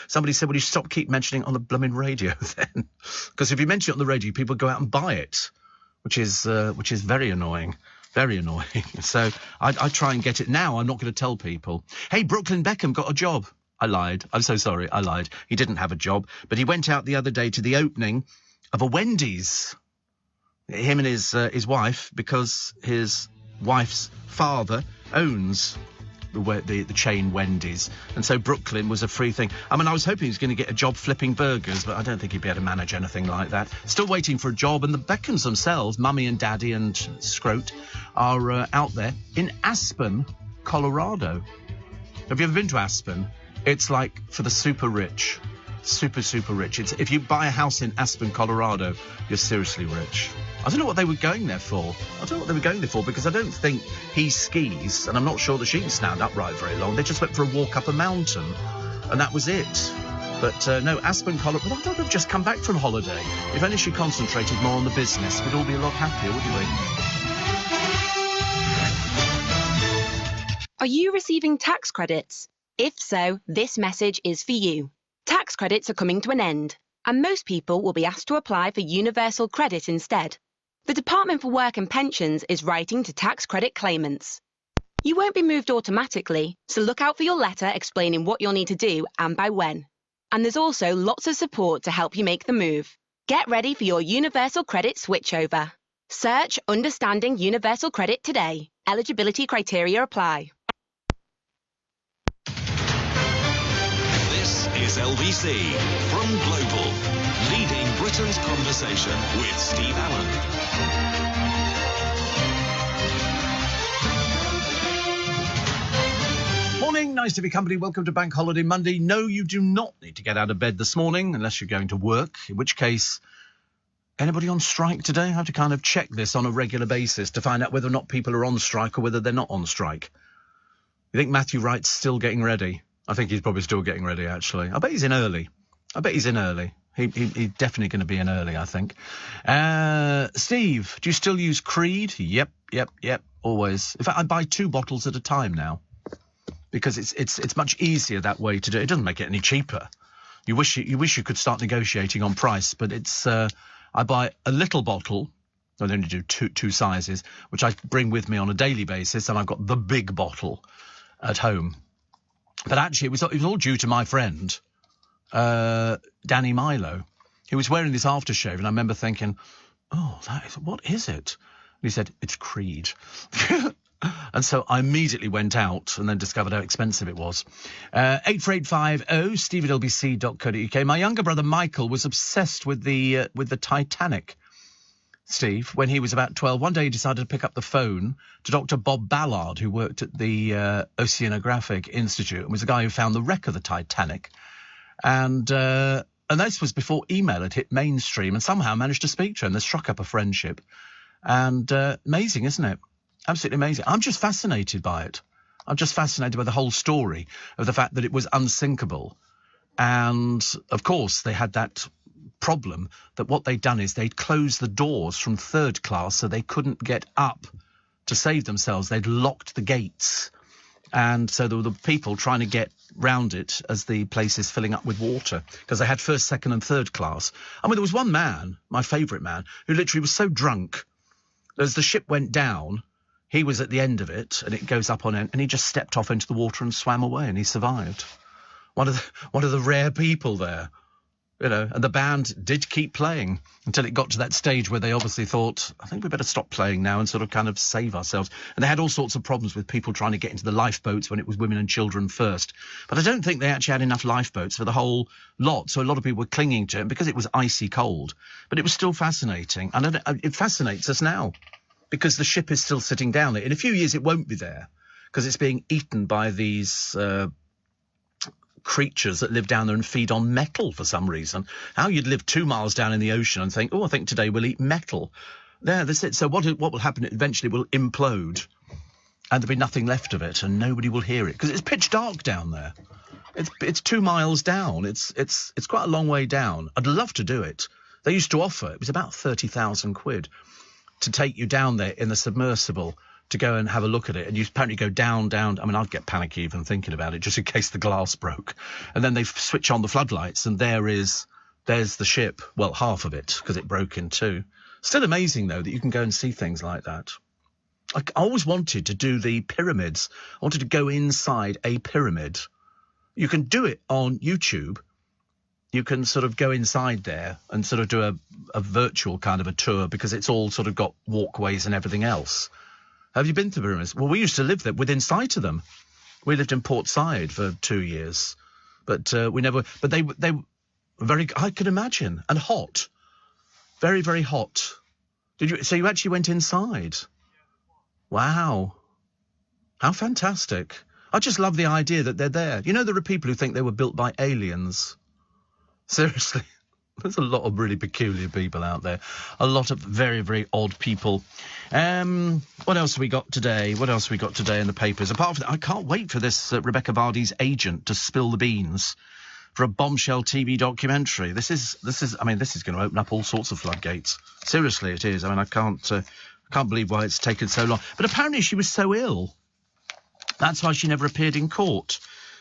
Somebody said, well, you keep mentioning it on the blooming radio then. Because if you mention it on the radio, people go out and buy it, which is very annoying. Very annoying. So I try and get it now. I'm not going to tell people. Hey, Brooklyn Beckham got a job. I lied. I'm so sorry. I lied. He didn't have a job, but he went out the other day to the opening of a Wendy's. Him and his wife, because his wife's father owns the chain Wendy's, and so Brooklyn was a free thing. I mean, I was hoping he was going to get a job flipping burgers, but I don't think he'd be able to manage anything like that. Still waiting for a job, and the Beckhams themselves, Mummy and Daddy and Scroat, are out there in Aspen, Colorado. Have you ever been to Aspen? It's like for the super rich. Super rich. If you buy a house in Aspen, Colorado, you're seriously rich. I don't know what they were going there for. Because I don't think he skis, and I'm not sure that she can stand upright very long. They just went for a walk up a mountain, and that was it. But no, Aspen, Colorado. I thought they'd just come back from holiday. If only she concentrated more on the business, we'd all be a lot happier, wouldn't we? Are you receiving tax credits? If so, this message is for you. Tax credits are coming to an end, and most people will be asked to apply for universal credit instead. The Department for Work and Pensions is writing to tax credit claimants. You won't be moved automatically, so look out for your letter explaining what you'll need to do and by when. And there's also lots of support to help you make the move. Get ready for your universal credit switchover. Search Understanding Universal Credit today. Eligibility criteria apply. LBC from Global, leading Britain's conversation with Steve Allen. Morning, nice to be company. Welcome to Bank Holiday Monday. No, you do not need to get out of bed this morning unless you're going to work, in which case, anybody on strike today? I have to kind of check this on a regular basis to find out whether or not people are on strike or whether they're not on strike. You think Matthew Wright's still getting ready? I think he's probably still getting ready, actually. I bet he's in early. He's definitely going to be in early, I think. Steve, do you still use Creed? Yep, always. In fact, I buy 2 bottles at a time now because it's much easier that way to do it. It doesn't make it any cheaper. You wish you could start negotiating on price, but it's I buy a little bottle. I only do two sizes, which I bring with me on a daily basis, and I've got the big bottle at home. But actually, it was all due to my friend, Danny Milo. He was wearing this aftershave, and I remember thinking, what is it? And he said, it's Creed. And so I immediately went out and then discovered how expensive it was. 84850 steve@lbc.co.uk. My younger brother Michael was obsessed with the Titanic. Steve, when he was about 12, one day he decided to pick up the phone to Dr. Bob Ballard, who worked at the Oceanographic Institute and was the guy who found the wreck of the Titanic. And this was before email had hit mainstream, and somehow managed to speak to him. They struck up a friendship. And amazing, isn't it? Absolutely amazing. I'm just fascinated by it. I'm just fascinated by the whole story of the fact that it was unsinkable. And, of course, they had that problem that what they'd done is they'd closed the doors from third class so they couldn't get up to save themselves. They'd locked the gates. And so there were the people trying to get round it as the place is filling up with water because they had first, second and third class. I mean, there was one man, my favourite man, who literally was so drunk that as the ship went down, he was at the end of it and it goes up on end and he just stepped off into the water and swam away and he survived. One of the rare people there. You know, and the band did keep playing until it got to that stage where they obviously thought, I think we better stop playing now and sort of kind of save ourselves. And they had all sorts of problems with people trying to get into the lifeboats when it was women and children first. But I don't think they actually had enough lifeboats for the whole lot. So a lot of people were clinging to it because it was icy cold. But it was still fascinating. And it fascinates us now because the ship is still sitting down there. In a few years, it won't be there because it's being eaten by these creatures that live down there and feed on metal for some reason. How you'd live 2 miles down in the ocean and think, I think today we'll eat metal. There, that's it. So what will happen? It eventually will implode and there'll be nothing left of it and nobody will hear it because it's pitch dark down there. It's 2 miles down. It's quite a long way down. I'd love to do it. They used to offer, it was about 30,000 quid to take you down there in the submersible to go and have a look at it, and you apparently go down. I mean, I'd get panicky even thinking about it, just in case the glass broke. And then they switch on the floodlights, and there's the ship. Well, half of it, because it broke in two. Still amazing, though, that you can go and see things like that. I always wanted to do the pyramids. I wanted to go inside a pyramid. You can do it on YouTube. You can sort of go inside there and sort of do a virtual kind of a tour because it's all sort of got walkways and everything else. Have you been to pyramids? Well, we used to live there within sight of them. We lived in Port Said for 2 years, but we never. But they were very. I could imagine, and hot, very, very hot. Did you? So you actually went inside? Wow, how fantastic! I just love the idea that they're there. You know, there are people who think they were built by aliens. Seriously. There's a lot of really peculiar people out there. A lot of very, very odd people. What else have we got today? In the papers? Apart from that, I can't wait for this Rebecca Vardy's agent to spill the beans for a bombshell TV documentary. This is going to open up all sorts of floodgates. Seriously, it is. I mean, I can't believe why it's taken so long. But apparently she was so ill. That's why she never appeared in court.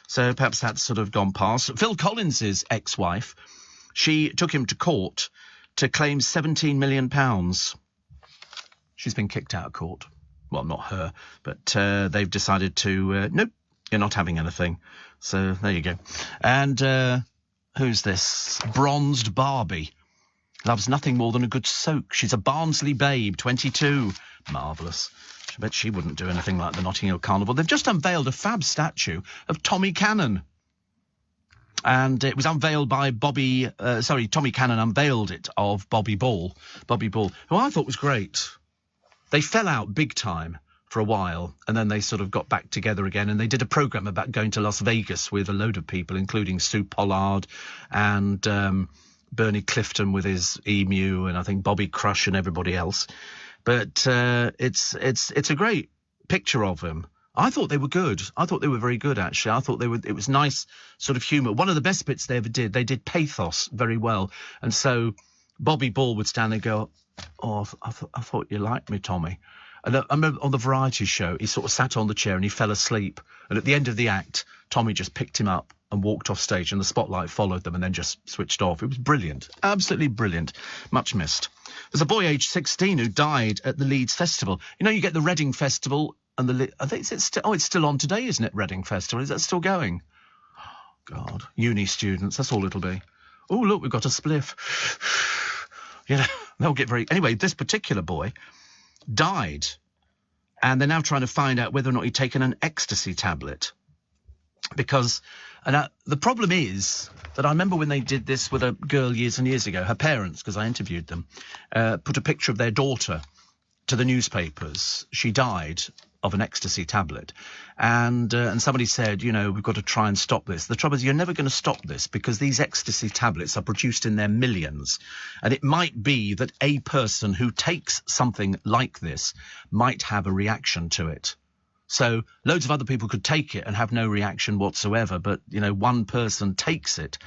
So perhaps that's sort of gone past. Phil Collins' ex-wife, she took him to court to claim £17 million. She's been kicked out of court. Well, not her, but they've decided to, nope, you're not having anything. So there you go. And who's this? Bronzed Barbie. Loves nothing more than a good soak. She's a Barnsley babe, 22. Marvellous. I bet she wouldn't do anything like the Notting Hill Carnival. They've just unveiled a fab statue of Tommy Cannon. And it was unveiled by Tommy Cannon unveiled it of Bobby Ball, who I thought was great. They fell out big time for a while, and then they sort of got back together again, and they did a programme about going to Las Vegas with a load of people, including Sue Pollard and Bernie Clifton with his emu, and I think Bobby Crush and everybody else. But it's a great picture of him. I thought they were good. I thought they were very good, actually. I thought it was nice sort of humour. One of the best bits they ever did, they did pathos very well. And so Bobby Ball would stand there and go, "Oh, I thought you liked me, Tommy." And I remember on the variety show, he sort of sat on the chair and he fell asleep. And at the end of the act, Tommy just picked him up and walked off stage, and the spotlight followed them and then just switched off. It was brilliant. Absolutely brilliant. Much missed. There's a boy aged 16 who died at the Leeds Festival. You know, you get the Reading Festival, and I think it's still on today, isn't it, Reading Festival? Is that still going? Oh, God. Uni students, that's all it'll be. Oh, look, we've got a spliff. You know, they'll get very... Anyway, this particular boy died, and they're now trying to find out whether or not he'd taken an ecstasy tablet. Because the problem is that I remember when they did this with a girl years and years ago, her parents, because I interviewed them, put a picture of their daughter to the newspapers. She died of an ecstasy tablet. And somebody said, you know, we've got to try and stop this. The trouble is you're never going to stop this, because these ecstasy tablets are produced in their millions. And it might be that a person who takes something like this might have a reaction to it. So loads of other people could take it and have no reaction whatsoever. But, you know, one person takes it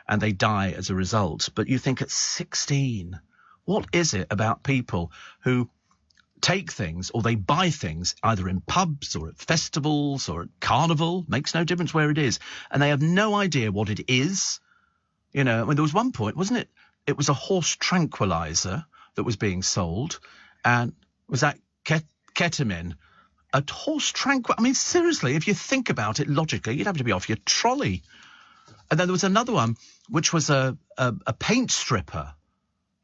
and they die as a result. But you think at 16, what is it about people who take things, or they buy things either in pubs or at festivals or at carnival, makes no difference where it is, and they have no idea what it is? You know, I mean, there was one point, wasn't it? It was a horse tranquilizer that was being sold, and was that ketamine? A horse tranquil... I mean, seriously, if you think about it logically, you'd have to be off your trolley. And then there was another one, which was a paint stripper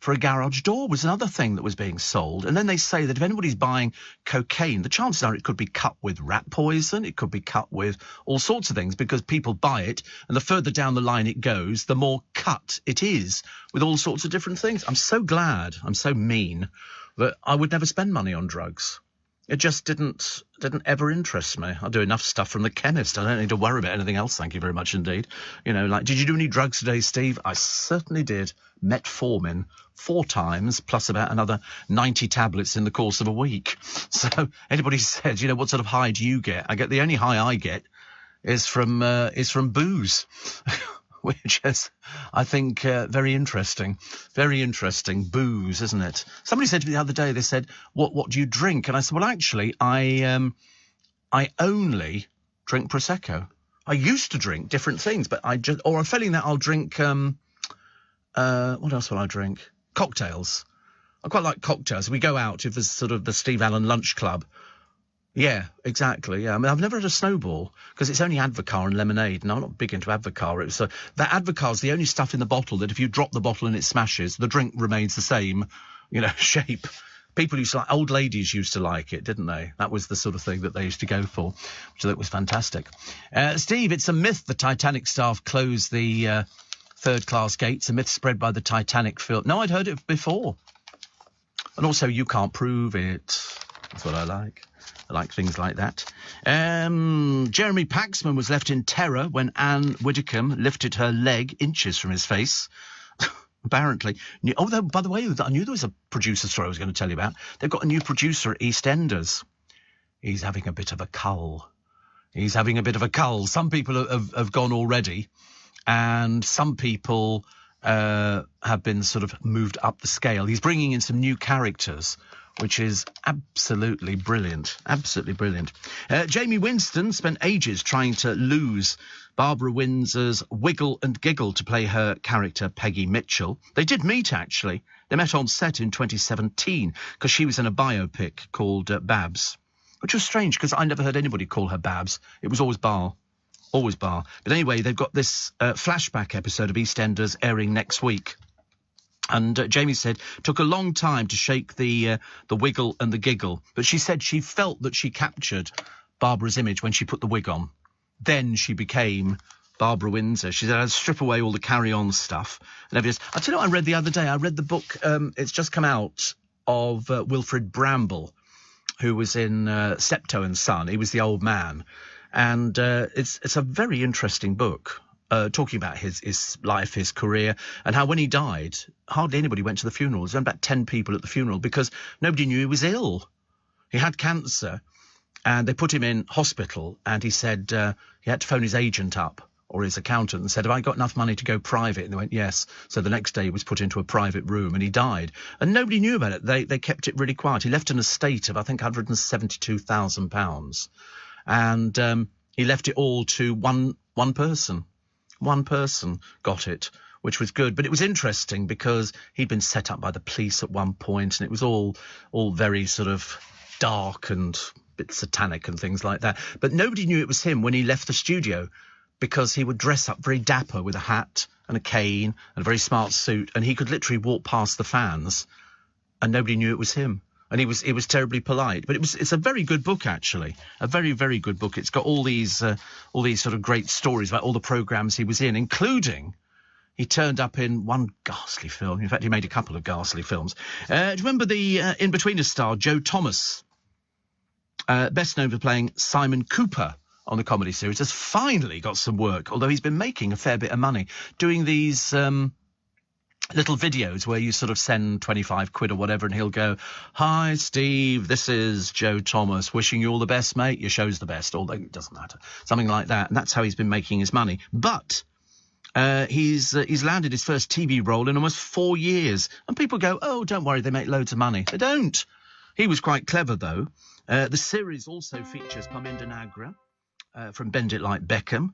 for a garage door, was another thing that was being sold. And then they say that if anybody's buying cocaine, the chances are it could be cut with rat poison, it could be cut with all sorts of things, because people buy it, and the further down the line it goes, the more cut it is with all sorts of different things. I'm so glad, I'm so mean, that I would never spend money on drugs. It just didn't ever interest me. I do enough stuff from the chemist. I don't need to worry about anything else, thank you very much indeed. You know, like, did you do any drugs today, Steve? I certainly did. Metformin 4 times, plus about another 90 tablets in the course of a week. So anybody says, you know, what sort of high do you get? The only high I get is from booze. Which is, I think, very interesting. Very interesting. Booze, isn't it? Somebody said to me the other day, they said, what do you drink? And I said, well, actually, I only drink Prosecco. I used to drink different things, but I'm failing that, I'll drink, what else will I drink? Cocktails. I quite like cocktails. We go out, if there's sort of the Steve Allen Lunch Club. Yeah, exactly. Yeah, I mean, I've never had a Snowball because it's only Advocaat and lemonade, and I'm not big into Advocaat. It's that Advocaat's the only stuff in the bottle that if you drop the bottle and it smashes, the drink remains the same, you know, shape. People used to like, old ladies used to like it, didn't they? That was the sort of thing that they used to go for, which I thought was fantastic. Steve, it's a myth the Titanic staff closed the third-class gates. A myth spread by the Titanic film. No, I'd heard it before. And also, you can't prove it. That's what I like. I like things like that. Jeremy Paxman was left in terror when Anne Widdecombe lifted her leg inches from his face. Apparently. Oh, by the way, I knew there was a producer story I was going to tell you about. They've got a new producer at EastEnders. He's having a bit of a cull. Some people have gone already, and some people have been sort of moved up the scale. He's bringing in some new characters, which is absolutely brilliant. Absolutely brilliant. Jamie Winston spent ages trying to lose Barbara Windsor's Wiggle and Giggle to play her character Peggy Mitchell. They did meet, actually. They met on set in 2017 because she was in a biopic called Babs, which was strange because I never heard anybody call her Babs. It was always Bar. Always Bar. But anyway, they've got this flashback episode of EastEnders airing next week. And Jamie said took a long time to shake the wiggle and the giggle. But she said she felt that she captured Barbara's image when she put the wig on. Then she became Barbara Windsor. She said, I'd strip away all the carry-on stuff and everything. I'll tell you what I read the other day. I read the book, it's just come out, of Wilfred Bramble, who was in Steptoe and Son. He was the old man. And it's a very interesting book, talking about his life, his career, and how when he died, hardly anybody went to the funeral. There was only about 10 people at the funeral because nobody knew he was ill. He had cancer, and they put him in hospital, and he said he had to phone his agent up, or his accountant, and said, have I got enough money to go private? And they went, yes. So the next day he was put into a private room and he died. And nobody knew about it. They kept it really quiet. He left an estate of, I think, £172,000. And he left it all to one person. One person got it, which was good. But it was interesting because he'd been set up by the police at one point, and it was all very sort of dark and a bit satanic and things like that. But nobody knew it was him when he left the studio, because he would dress up very dapper with a hat and a cane and a very smart suit, and he could literally walk past the fans and nobody knew it was him. And he was terribly polite. But it's a very good book, actually. A very, very good book. It's got all these sort of great stories about all the programmes he was in, including he turned up in one ghastly film. In fact, he made a couple of ghastly films. Do you remember the In-Betweeners star, Joe Thomas? Best known for playing Simon Cooper on the comedy series, has finally got some work, although he's been making a fair bit of money doing these little videos where you sort of send 25 quid or whatever, and he'll go, hi, Steve, this is Joe Thomas, wishing you all the best, mate. Your show's the best, although it doesn't matter. Something like that, and that's how he's been making his money. But he's landed his first TV role in almost 4 years, and people go, oh, don't worry, they make loads of money. They don't. He was quite clever, though. The series also features Parminder Nagra, from Bend It Like Beckham,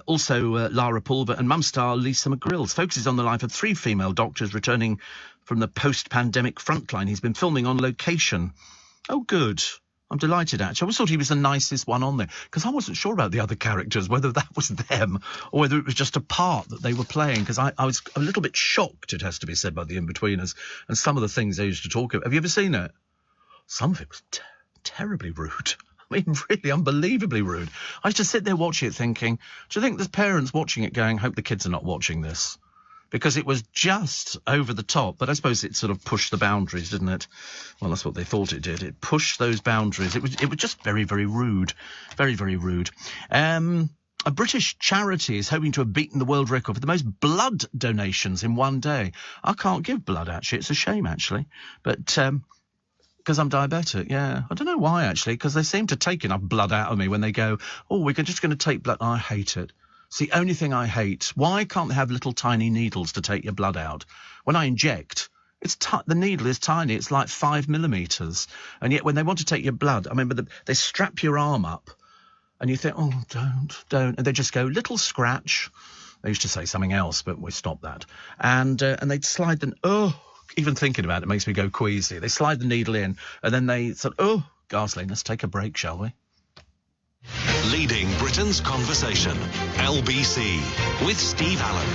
also Lara Pulver and mum star Lisa McGrills. Focuses on the life of 3 female doctors returning from the post-pandemic frontline. He's been filming on location. Oh, good. I'm delighted, actually. I always thought he was the nicest one on there, because I wasn't sure about the other characters, whether that was them or whether it was just a part that they were playing, because I was a little bit shocked, it has to be said, by the In-Betweeners and some of the things they used to talk about. Have you ever seen it? Some of it was terribly rude. I mean, really unbelievably rude. I used to sit there watching it thinking, do you think there's parents watching it going, hope the kids are not watching this? Because it was just over the top. But I suppose it sort of pushed the boundaries, didn't it? Well, that's what they thought it did. It pushed those boundaries. It was just very, very rude. Very, very rude. A British charity is hoping to have beaten the world record for the most blood donations in one day. I can't give blood, actually. It's a shame, actually. But because I'm diabetic, yeah. I don't know why, actually, because they seem to take enough blood out of me when they go, oh, we're just going to take blood. I hate it. It's the only thing I hate. Why can't they have little tiny needles to take your blood out? When I inject, the needle is tiny. It's like 5 millimetres. And yet when they want to take your blood, I remember they strap your arm up and you think, oh, don't. And they just go, little scratch. They used to say something else, but we stopped that. And they'd slide even thinking about it makes me go queasy. They slide the needle in, and then they said, oh, ghastly, let's take a break, shall we? Leading Britain's conversation, LBC, with Steve Allen.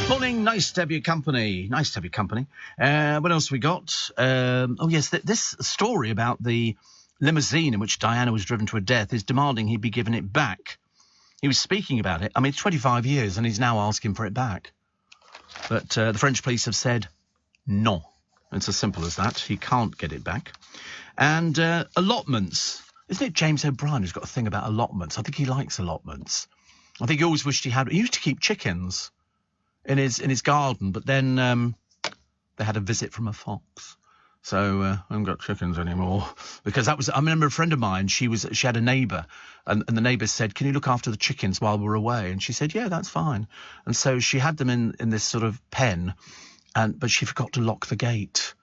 Morning, nice to have your company. Nice to have your company. What else we got? This story about the limousine in which Diana was driven to her death is demanding he be given it back. He was speaking about it. I mean, it's 25 years, and he's now asking for it back. But the French police have said no. It's as simple as that. He can't get it back. And allotments. Isn't it James O'Brien who's got a thing about allotments? I think he likes allotments. I think he always wished he used to keep chickens in his garden, but then they had a visit from a fox. So I haven't got chickens anymore, because I remember a friend of mine, she had a neighbour, and the neighbour said, can you look after the chickens while we're away? And she said, yeah, that's fine. And so she had them in this sort of pen, but she forgot to lock the gate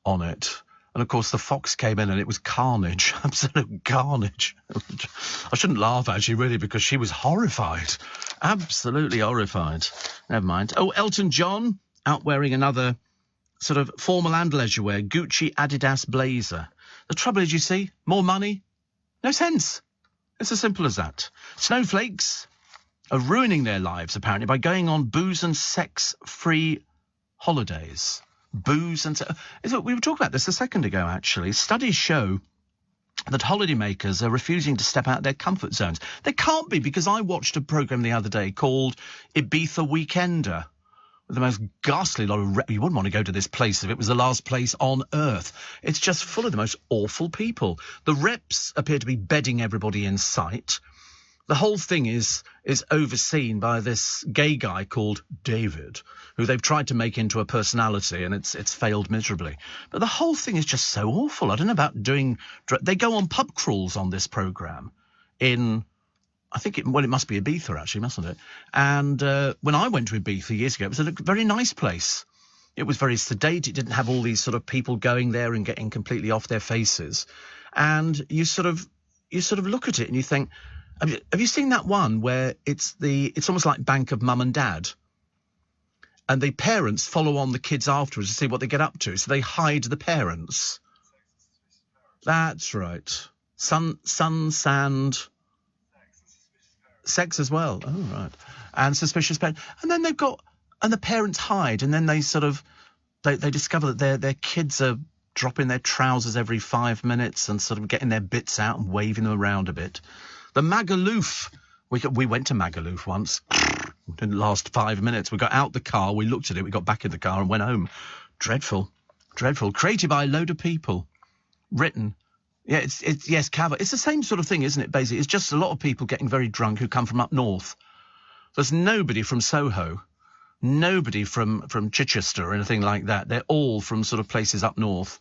on it. And of course the fox came in and it was carnage, absolute carnage. I shouldn't laugh actually, really, because she was horrified, absolutely horrified. Never mind. Oh, Elton John out wearing another sort of formal and leisure wear, Gucci Adidas blazer. The trouble is, you see, more money, no sense. It's as simple as that. Snowflakes are ruining their lives, apparently, by going on booze and sex-free holidays. Booze and sex. We were talking about this a second ago, actually. Studies show that holidaymakers are refusing to step out their comfort zones. They can't be, because I watched a programme the other day called Ibiza Weekender, with the most ghastly lot of... You wouldn't want to go to this place if it was the last place on earth. It's just full of the most awful people. The reps appear to be bedding everybody in sight. The whole thing is overseen by this gay guy called David, who they've tried to make into a personality, and it's failed miserably. But the whole thing is just so awful. I don't know about doing... They go on pub crawls on this programme in... I think it must be Ibiza, actually, mustn't it? And when I went to Ibiza years ago, it was a very nice place. It was very sedate. It didn't have all these sort of people going there and getting completely off their faces. And you sort of look at it and you think... Have you seen that one where it's almost like Bank of Mum and Dad, and the parents follow on the kids afterwards to see what they get up to, so they hide the parents. That's right. Sun, sand, sex as well. Oh, right. And suspicious parents. And then the parents hide, and then they they discover that their kids are dropping their trousers every 5 minutes and sort of getting their bits out and waving them around a bit. The Magaluf. We went to Magaluf once. It didn't last 5 minutes. We got out the car, we looked at it, we got back in the car and went home. Dreadful. Created by a load of people. Written. Yeah, yes, Cava. It's the same sort of thing, isn't it, basically? It's just a lot of people getting very drunk who come from up north. There's nobody from Soho. Nobody from Chichester or anything like that. They're all from sort of places up north.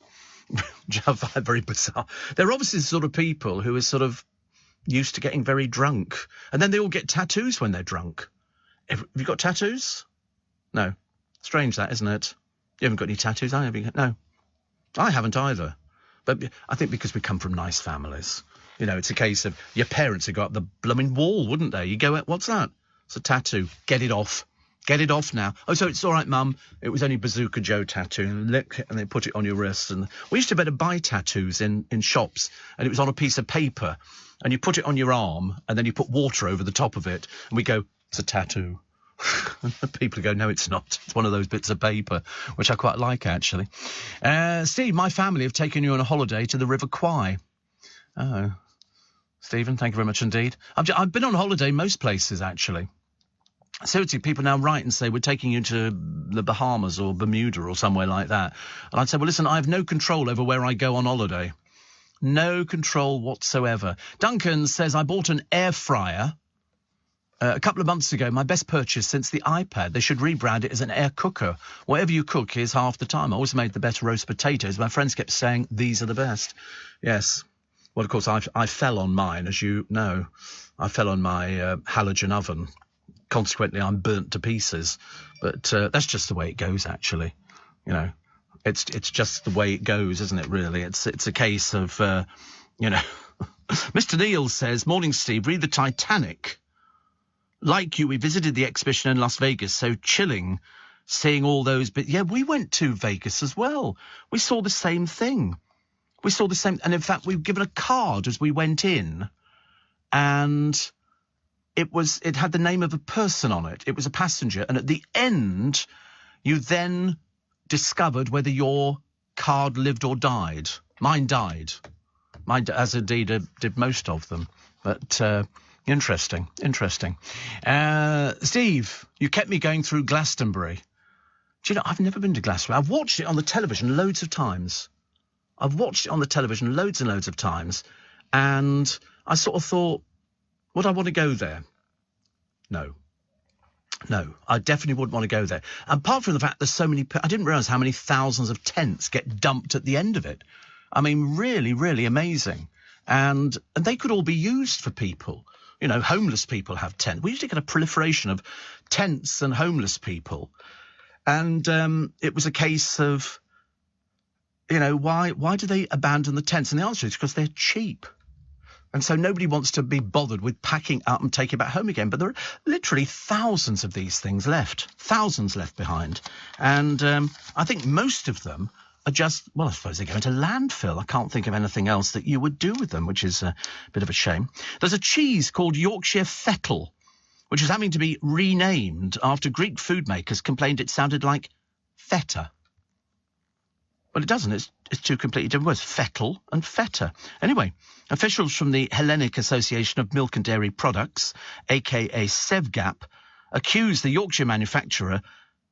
Very bizarre. They're obviously the sort of people who are sort of used to getting very drunk. And then they all get tattoos when they're drunk. Have you got tattoos? No. Strange that, isn't it? You haven't got any tattoos, have you? No. I haven't either. But I think because we come from nice families. You know, it's a case of your parents would go up the blooming wall, wouldn't they? You go, what's that? It's a tattoo. Get it off. Get it off now. Oh, so it's all right, Mum. It was only Bazooka Joe tattoo. And they put it on your wrist. And we used to be able to buy tattoos in shops. And it was on a piece of paper. And you put it on your arm. And then you put water over the top of it. And we go, it's a tattoo. And people go, no, it's not. It's one of those bits of paper, which I quite like, actually. Steve, my family have taken you on a holiday to the River Kwai. Oh. Stephen, thank you very much indeed. I've been on holiday most places, actually. Seriously, people now write and say, we're taking you to the Bahamas or Bermuda or somewhere like that. And I'd say, well, listen, I have no control over where I go on holiday. No control whatsoever. Duncan says, I bought an air fryer a couple of months ago. My best purchase since the iPad. They should rebrand it as an air cooker. Whatever you cook is half the time. I always made the better roast potatoes. My friends kept saying, these are the best. Yes. Well, of course, I fell on mine, as you know. I fell on my halogen oven. Consequently, I'm burnt to pieces. But that's just the way it goes, actually. You know, it's just the way it goes, isn't it, really? It's a case of, you know... Mr. Neil says, morning, Steve, read the Titanic. Like you, we visited the exhibition in Las Vegas, so chilling seeing all those. But, yeah, we went to Vegas as well. We saw the same thing. We saw the same... And, in fact, we were given a card as we went in, and... It had the name of a person on it. It was a passenger. And at the end, you then discovered whether your card lived or died. Mine died. As indeed did most of them. But interesting. Steve, you kept me going through Glastonbury. Do you know, I've never been to Glastonbury. I've watched it on the television loads of times. Loads and loads of times. And I sort of thought, would I want to go there? No, I definitely wouldn't want to go there. Apart from the fact there's so many... I didn't realise how many thousands of tents get dumped at the end of it. I mean, really, really amazing. And they could all be used for people. You know, homeless people have tents. We usually get a proliferation of tents and homeless people. And it was a case of, you know, why do they abandon the tents? And the answer is because they're cheap. And so nobody wants to be bothered with packing up and taking it back home again. But there are literally thousands of these things left. Thousands left behind. And I think most of them are just, well, I suppose they go into landfill. I can't think of anything else that you would do with them, which is a bit of a shame. There's a cheese called Yorkshire Fettle, which is having to be renamed after Greek food makers complained it sounded like feta. Well, it doesn't. It's two completely different words, fettle and feta. Anyway, officials from the Hellenic Association of Milk and Dairy Products, a.k.a. SEVGAP, accuse the Yorkshire manufacturer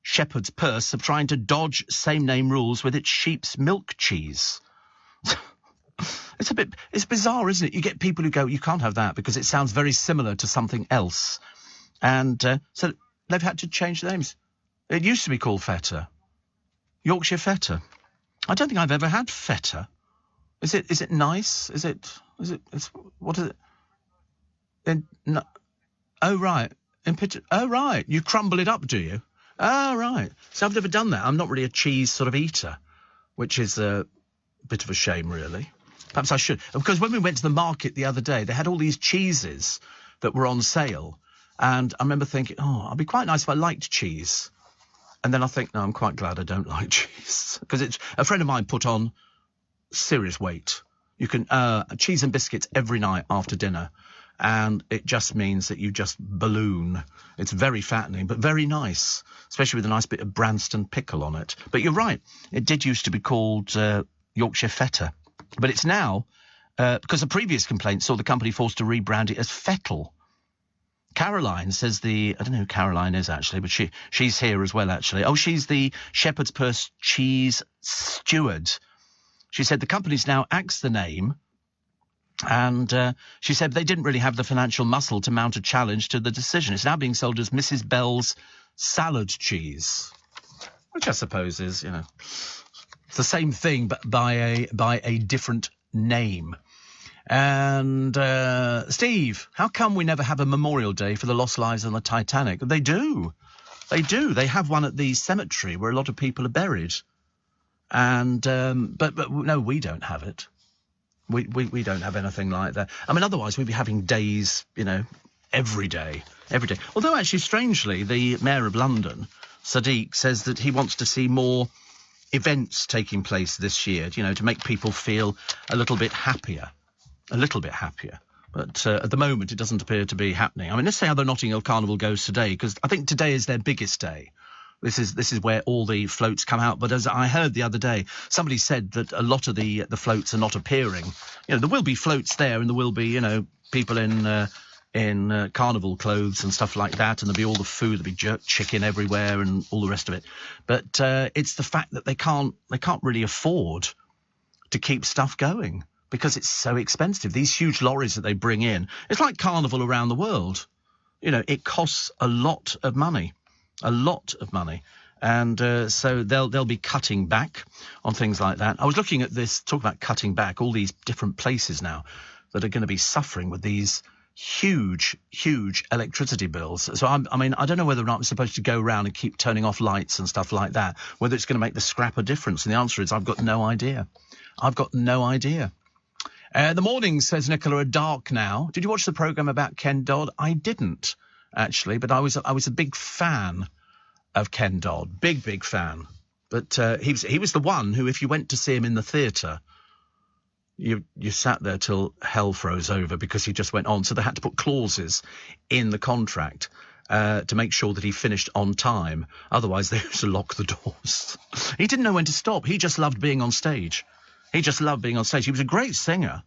Shepherd's Purse of trying to dodge same-name rules with its sheep's milk cheese. It's bizarre, isn't it? You get people who go, you can't have that because it sounds very similar to something else. And so they've had to change the names. It used to be called feta. Yorkshire feta. I don't think I've ever had feta. Is it nice? What is it? Oh, right. Oh, right. You crumble it up, do you? Oh, right. So I've never done that. I'm not really a cheese sort of eater, which is a bit of a shame, really. Perhaps I should. Because when we went to the market the other day, they had all these cheeses that were on sale. And I remember thinking, oh, it'd be quite nice if I liked cheese. And then I think, no, I'm quite glad I don't like cheese. Because a friend of mine put on serious weight. You can cheese and biscuits every night after dinner. And it just means that you just balloon. It's very fattening, but very nice, especially with a nice bit of Branston pickle on it. But you're right. It did used to be called Yorkshire feta. But it's now, because a previous complaint saw the company forced to rebrand it as Fettle. Caroline says I don't know who Caroline is, actually, but she's here as well, actually. Oh, she's the Shepherd's Purse cheese steward. She said the company's now axed the name, and she said they didn't really have the financial muscle to mount a challenge to the decision. It's now being sold as Mrs. Bell's salad cheese, which I suppose is, it's the same thing, but by a different name. And Steve, how come we never have a memorial day for the lost lives on the Titanic? They do. They have one at the cemetery where a lot of people are buried. And but no, we don't have it. We don't have anything like that. I mean, otherwise we'd be having days, every day. Although actually, strangely, the Mayor of London, Sadiq, says that he wants to see more events taking place this year, to make people feel a little bit happier. But at the moment, it doesn't appear to be happening. I mean, let's see how the Notting Hill Carnival goes today, because I think today is their biggest day. This is where all the floats come out. But as I heard the other day, somebody said that a lot of the floats are not appearing. There will be floats there, and there will be, people in carnival clothes and stuff like that, and there'll be all the food, there'll be jerk chicken everywhere and all the rest of it. But it's the fact that they can't really afford to keep stuff going because it's so expensive. These huge lorries that they bring in, it's like carnival around the world. It costs a lot of money. And so they'll be cutting back on things like that. I was looking at this, talk about cutting back, all these different places now that are going to be suffering with these huge electricity bills. So I don't know whether or not I'm supposed to go around and keep turning off lights and stuff like that, whether it's going to make the scrap a difference. And the answer is I've got no idea. The mornings, says Nicola, are dark now. Did you watch the programme about Ken Dodd? I didn't, actually, but I was a big fan of Ken Dodd. Big fan. But he was the one who, if you went to see him in the theatre, you sat there till hell froze over because he just went on. So they had to put clauses in the contract to make sure that he finished on time. Otherwise, they used to lock the doors. He didn't know when to stop. He just loved being on stage. He was a great singer.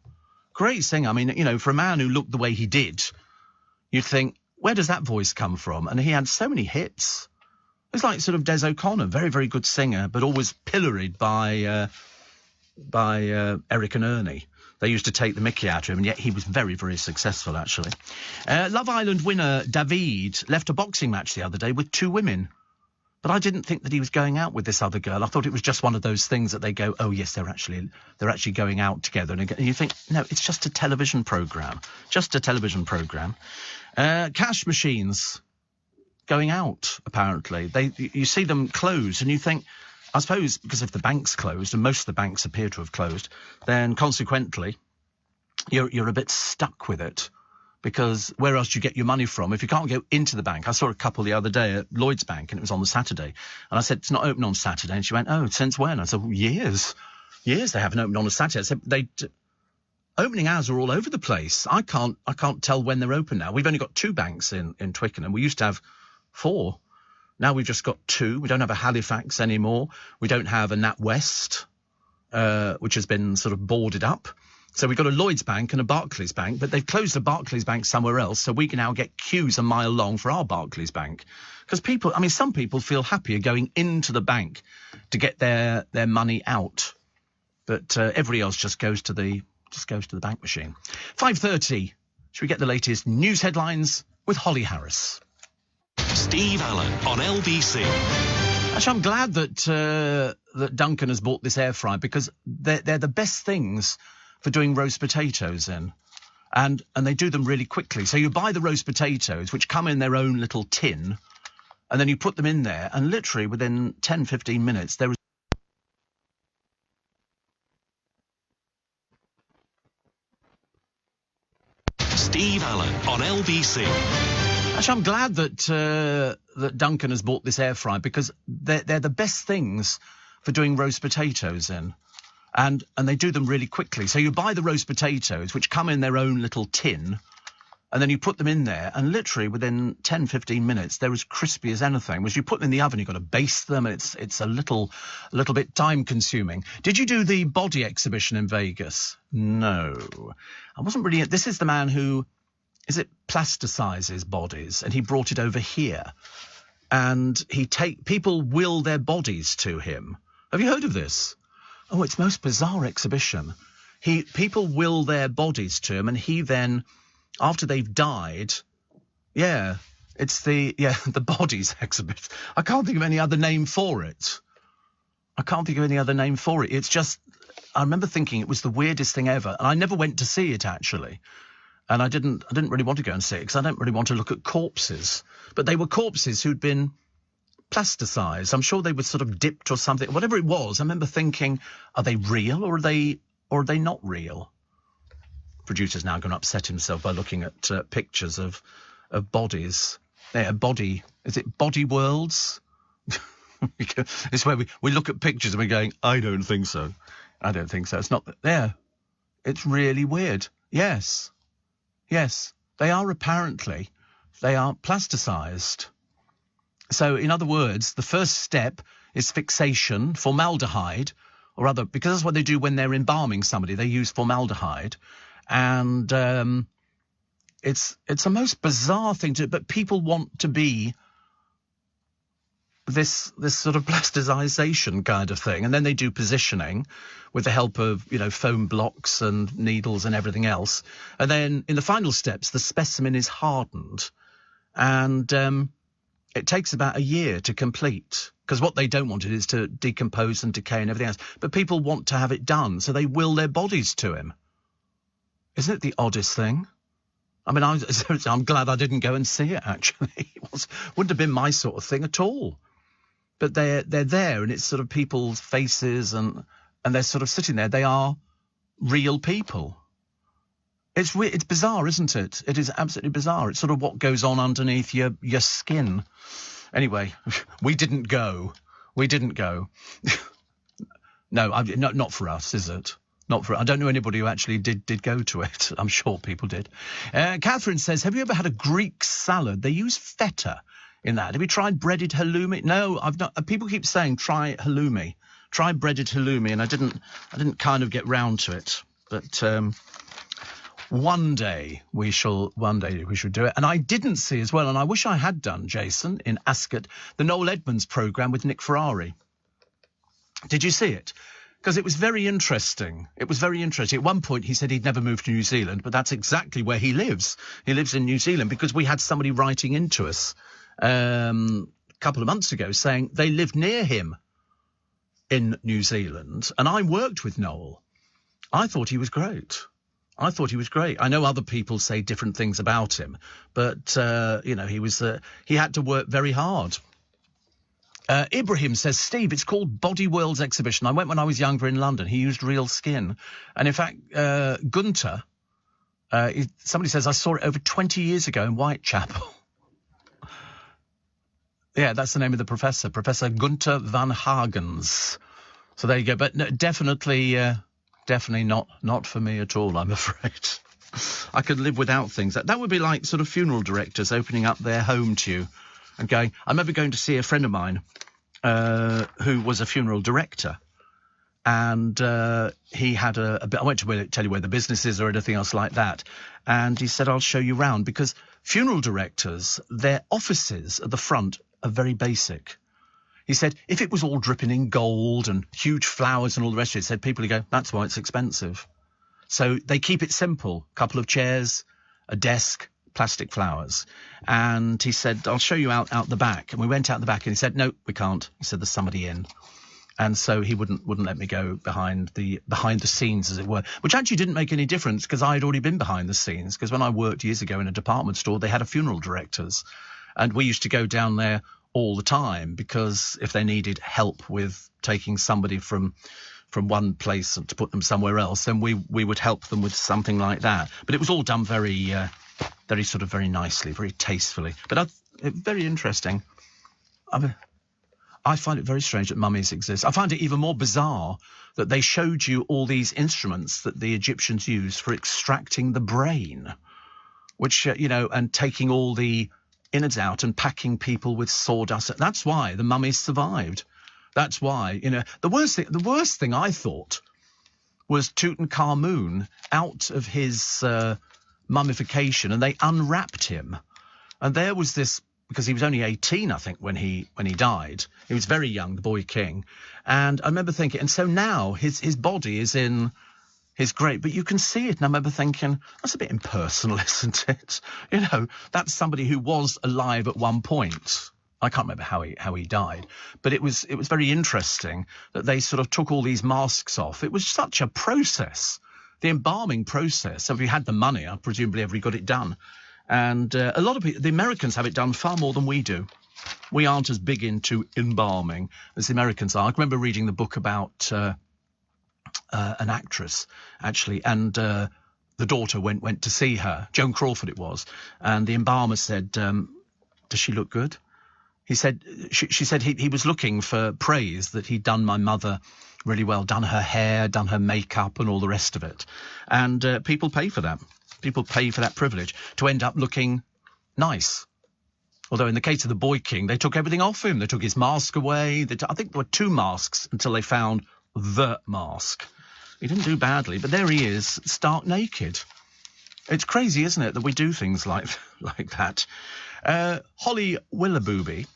I mean, for a man who looked the way he did, you'd think, where does that voice come from? And he had so many hits. It was like sort of Des O'Connor, very, very good singer, but always pilloried by Eric and Ernie. They used to take the mickey out of him, and yet he was very, very successful, actually. Love Island winner David left a boxing match the other day with 2 women. But I didn't think that he was going out with this other girl. I thought it was just one of those things that they go, oh, yes, they're actually going out together. And you think, no, it's just a television programme. Cash machines going out, apparently. You see them close, and you think, I suppose because if the bank's closed, and most of the banks appear to have closed, then consequently, you're a bit stuck with it. Because where else do you get your money from if you can't go into the bank? I saw a couple the other day at Lloyd's Bank, and it was on the Saturday. And I said, it's not open on Saturday. And she went, oh, since when? I said, well, years they haven't opened on a Saturday. I said, opening hours are all over the place. I can't tell when they're open now. We've only got 2 banks in Twickenham. We used to have 4. Now we've just got 2. We don't have a Halifax anymore. We don't have a NatWest. which has been sort of boarded up. So we've got a Lloyds Bank and a Barclays Bank, but they've closed a Barclays Bank somewhere else, so we can now get queues a mile long for our Barclays Bank. Because some people feel happier going into the bank to get their money out, but everybody else just goes to the bank machine. 5:30. Should we get the latest news headlines with Holly Harris? Steve Allen on LBC. Actually, I'm glad that Duncan has bought this air fryer, because they're the best things for doing roast potatoes in. And they do them really quickly. So you buy the roast potatoes, which come in their own little tin, and then you put them in there, and literally within 10, 15 minutes, there is... Steve Allen on LBC. Actually, I'm glad that Duncan has bought this air fryer, because they're the best things for doing roast potatoes in. And they do them really quickly. So you buy the roast potatoes, which come in their own little tin, and then you put them in there, and literally within 10, 15 minutes, they're as crispy as anything. Whereas you put them in the oven, you've got to baste them, and it's a little bit time-consuming. Did you do the body exhibition in Vegas? No. I wasn't really... This is the man who, plasticizes bodies, and he brought it over here. And people will their bodies to him. Have you heard of this? Oh, it's the most bizarre exhibition. People will their bodies to him, and he then, after they've died, it's the bodies exhibition. I can't think of any other name for it. It's just, I remember thinking it was the weirdest thing ever, and I never went to see it, actually. And I didn't really want to go and see it, because I don't really want to look at corpses. But they were corpses who'd been plasticized. I'm sure they were sort of dipped or something. Whatever it was, I remember thinking, are they real or are they not real? Producer's now going to upset himself by looking at pictures of bodies. Is it Body Worlds? It's where we look at pictures and we're going, I don't think so. It's not there. It's really weird. Yes, they are plasticized. So, in other words, the first step is fixation, formaldehyde, or other, because that's what they do when they're embalming somebody. They use formaldehyde, and it's a most bizarre thing to. But people want to be this sort of plasticization kind of thing, and then they do positioning with the help of foam blocks and needles and everything else, and then in the final steps, the specimen is hardened, and it takes about a year to complete, because what they don't want it is to decompose and decay and everything else. But people want to have it done, so they will their bodies to him. Isn't it the oddest thing? I mean, I'm glad I didn't go and see it, actually. Wouldn't have been my sort of thing at all. But they're there, and it's sort of people's faces, and they're sort of sitting there. They are real people. It's weird. It's bizarre, isn't it? It is absolutely bizarre. It's sort of what goes on underneath your skin. Anyway, we didn't go. No, not for us, is it? Not for. I don't know anybody who actually did go to it. I'm sure people did. Catherine says, have you ever had a Greek salad? They use feta in that. Have you tried breaded halloumi? No, I've not. People keep saying try halloumi. Try breaded halloumi, and I didn't kind of get round to it. But one day we shall do it. And I didn't see as well, and I wish I had done, Jason, in Ascot, the Noel Edmonds programme with Nick Ferrari. Did you see it? Because it was very interesting. At one point, he said he'd never moved to New Zealand, but that's exactly where he lives. He lives in New Zealand, because we had somebody writing into us a couple of months ago saying they lived near him in New Zealand, and I worked with Noel. I thought he was great. I know other people say different things about him, but, he had to work very hard. Ibrahim says, Steve, it's called Body Worlds Exhibition. I went when I was younger in London. He used real skin. And in fact, Gunter, somebody says, I saw it over 20 years ago in Whitechapel. Yeah, that's the name of the professor, Professor Gunter van Hagens. So there you go. But no, definitely not for me at all, I'm afraid. I could live without things. That would be like sort of funeral directors opening up their home to you and going, I remember going to see a friend of mine who was a funeral director. And he had a bit. I won't tell you where the business is or anything else like that. And he said, I'll show you round, because funeral directors, their offices at the front are very basic. He said, if it was all dripping in gold and huge flowers and all the rest of it, he said, people would go, that's why it's expensive. So they keep it simple. A couple of chairs, a desk, plastic flowers. And he said, I'll show you out the back. And we went out the back and he said, no, we can't. He said, there's somebody in. And so he wouldn't let me go behind the scenes, as it were, which actually didn't make any difference because I had already been behind the scenes. Because when I worked years ago in a department store, they had a funeral directors. And we used to go down there all the time, because if they needed help with taking somebody from one place to put them somewhere else, then we would help them with something like that. But it was all done very nicely, very tastefully. But very interesting. I find it very strange that mummies exist. I find it even more bizarre that they showed you all these instruments that the Egyptians used for extracting the brain, which, and taking all the innards out and packing people with sawdust. That's why the mummies survived. That's why, the worst thing I thought was Tutankhamun out of his mummification, and they unwrapped him. And there was this, because he was only 18, I think, when he died. He was very young, the boy king. And I remember thinking, and so now his body is in his grave, but you can see it. And I remember thinking, that's a bit impersonal, isn't it? That's somebody who was alive at one point. I can't remember how he died, but it was very interesting that they sort of took all these masks off. It was such a process, the embalming process. So if you had the money, I presumably everybody got it done. And a lot of people, the Americans have it done far more than we do. We aren't as big into embalming as the Americans are. I remember reading the book about an actress, actually, and the daughter went to see her. Joan Crawford it was. And the embalmer said, does she look good? He said, she said he was looking for praise that he'd done my mother really well, done her hair, done her makeup and all the rest of it. And people pay for that. People pay for that privilege to end up looking nice. Although in the case of the boy king, they took everything off him. They took his mask away. I think there were 2 masks until they found the mask. He didn't do badly, but there he is, stark naked. It's crazy, isn't it, that we do things like that. Holly Willoughby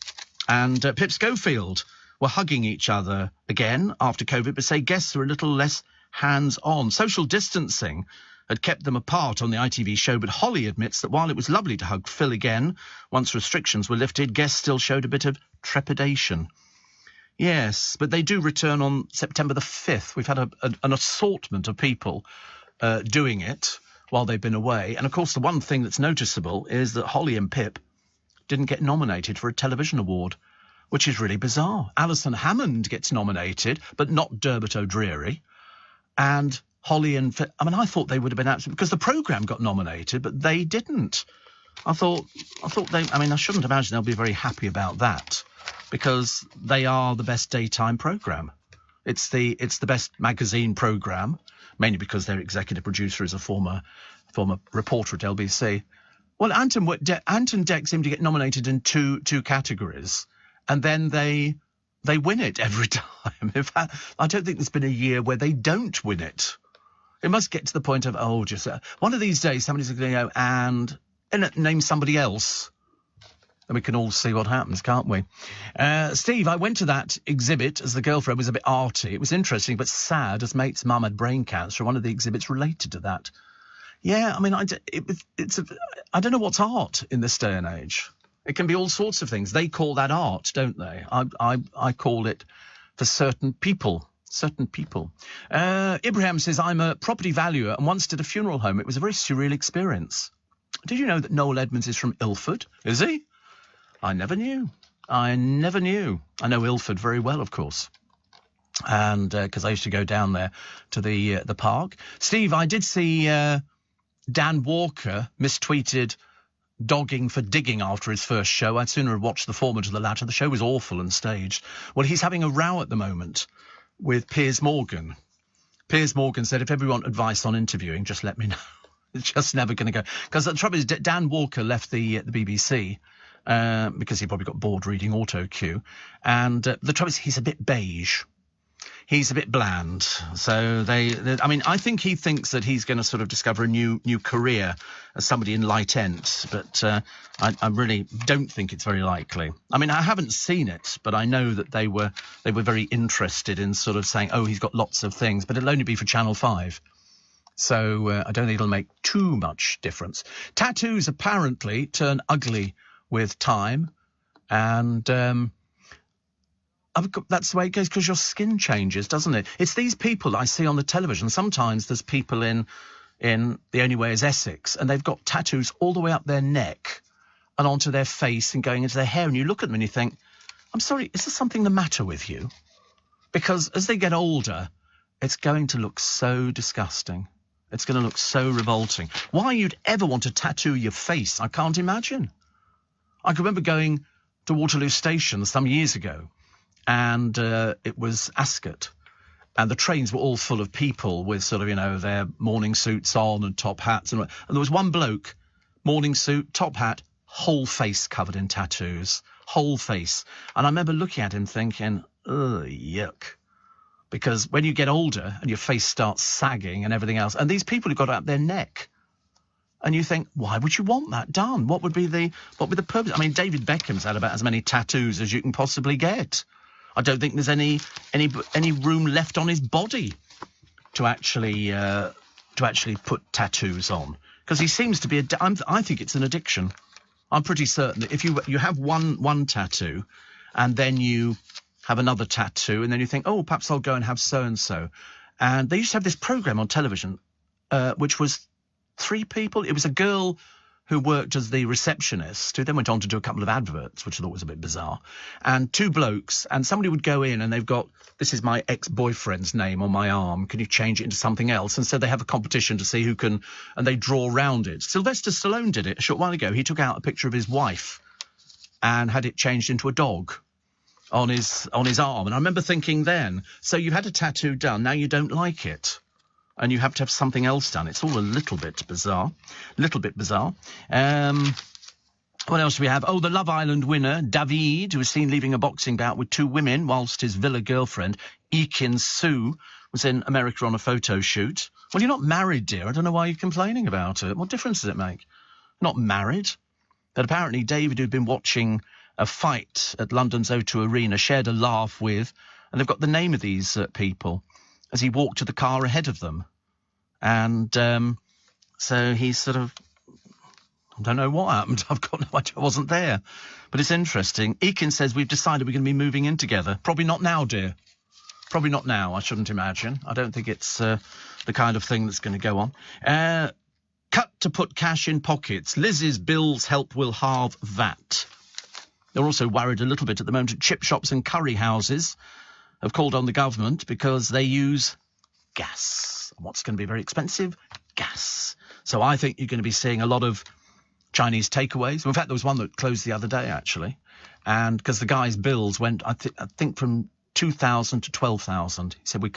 and Pip Schofield were hugging each other again after COVID, but say guests were a little less hands-on. Social distancing had kept them apart on the ITV show, but Holly admits that while it was lovely to hug Phil again, once restrictions were lifted, guests still showed a bit of trepidation. Yes, but they do return on September the 5th. We've had an assortment of people doing it while they've been away. And, of course, the one thing that's noticeable is that Holly and Pip didn't get nominated for a television award, which is really bizarre. Alison Hammond gets nominated, but not Dermot O'Dreary. And Holly and Phil, I thought they would have been absolutely, because the programme got nominated, but they didn't. I thought they, I shouldn't imagine they'll be very happy about that, because they are the best daytime programme. It's the best magazine programme, mainly because their executive producer is a former reporter at LBC. Well, Ant and Dec seem to get nominated in two categories, and then they win it every time. In fact, I don't think there's been a year where they don't win it. It must get to the point of, just one of these days somebody's going to go and name somebody else. And we can all see what happens, can't we? Steve, I went to that exhibit as the girlfriend was a bit arty. It was interesting but sad, as mate's mum had brain cancer. One of the exhibits related to that. Yeah, I don't know what's art in this day and age. It can be all sorts of things. They call that art, don't they? I call it for certain people. Ibrahim says, I'm a property valuer and once did a funeral home. It was a very surreal experience. Did you know that Noel Edmonds is from Ilford? Is he? I never knew. I know Ilford very well, of course. And because I used to go down there to the park. Steve, I did see Dan Walker mistweeted dogging for digging after his first show. I'd sooner have watched the former to the latter. The show was awful and staged. Well, he's having a row at the moment with Piers Morgan. Piers Morgan said, if everyone want advice on interviewing, just let me know. It's just never going to go. Because the trouble is, Dan Walker left the BBC because he probably got bored reading Auto Cue. And the trouble is, he's a bit beige. he's a bit bland. So I mean, I think he thinks that he's going to sort of discover a new career as somebody in light ent, but I really don't think it's very likely. I mean, I haven't seen it, but I know that they were very interested in sort of saying, oh, he's got lots of things, but it'll only be for Channel 5. So I don't think it'll make too much difference. Tattoos apparently turn ugly with time, and that's the way it goes, because your skin changes, doesn't it? It's these people I see on the television. Sometimes there's people in The Only Way is Essex, and they've got tattoos all the way up their neck and onto their face and going into their hair, and you look at them and you think, I'm sorry, is there something the matter with you? Because as they get older, it's going to look so disgusting. It's going to look so revolting. Why you'd ever want to tattoo your face, I can't imagine. I can remember going to Waterloo Station some years ago, and it was Ascot, and the trains were all full of people with sort of, their morning suits on and top hats. And there was one bloke, morning suit, top hat, whole face covered in tattoos, whole face. And I remember looking at him thinking, ugh, yuck. Because when you get older and your face starts sagging and everything else, and these people who got it up their neck, and you think, why would you want that done? What would be the purpose? I mean, David Beckham's had about as many tattoos as you can possibly get. I don't think there's any room left on his body to actually put tattoos on, because he seems to be I think it's an addiction. I'm pretty certain that if you have one tattoo, and then you have another tattoo, and then you think, oh, perhaps I'll go and have so and so, and they used to have this program on television, which was 3 people. It was a girl who worked as the receptionist, who then went on to do a couple of adverts, which I thought was a bit bizarre, and 2 blokes, and somebody would go in and they've got, this is my ex-boyfriend's name on my arm, can you change it into something else? And so they have a competition to see who can, and they draw around it. Sylvester Stallone did it a short while ago. He took out a picture of his wife and had it changed into a dog on his arm. And I remember thinking then, so you had a tattoo done, now you don't like it, and you have to have something else done. It's all a little bit bizarre. What else do we have? Oh, the Love Island winner, David, who was seen leaving a boxing bout with 2 women, whilst his villa girlfriend, Ekin Sue, was in America on a photo shoot. Well, you're not married, dear. I don't know why you're complaining about it. What difference does it make? Not married. But apparently David, who'd been watching a fight at London's O2 Arena, shared a laugh with, and they've got the name of these people, as he walked to the car ahead of them. And so he's sort of, I don't know what happened. I've got no idea. I wasn't there. But it's interesting. Ekin says, we've decided we're going to be moving in together. Probably not now, dear. Probably not now, I shouldn't imagine. I don't think it's the kind of thing that's going to go on. Cut to put cash in pockets. Liz's bills help will halve VAT. They're also worried a little bit at the moment. Chip shops and curry houses have called on the government because they use gas. What's going to be very expensive? Gas. So I think you're going to be seeing a lot of Chinese takeaways. In fact, there was one that closed the other day, actually. And because the guy's bills went, I think from 2,000 to 12,000.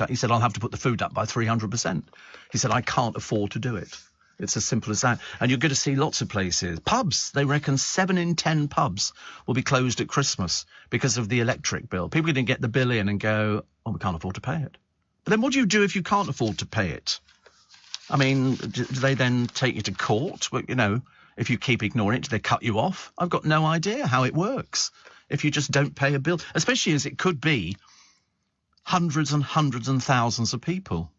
He said, I'll have to put the food up by 300%. He said, I can't afford to do it. It's as simple as that. And you're going to see lots of places. Pubs, they reckon 7 in 10 pubs will be closed at Christmas because of the electric bill. People are going to get the bill in and go, oh, we can't afford to pay it. But then what do you do if you can't afford to pay it? I mean, do they then take you to court? Well, if you keep ignoring it, do they cut you off? I've got no idea how it works if you just don't pay a bill, especially as it could be hundreds and hundreds and thousands of people.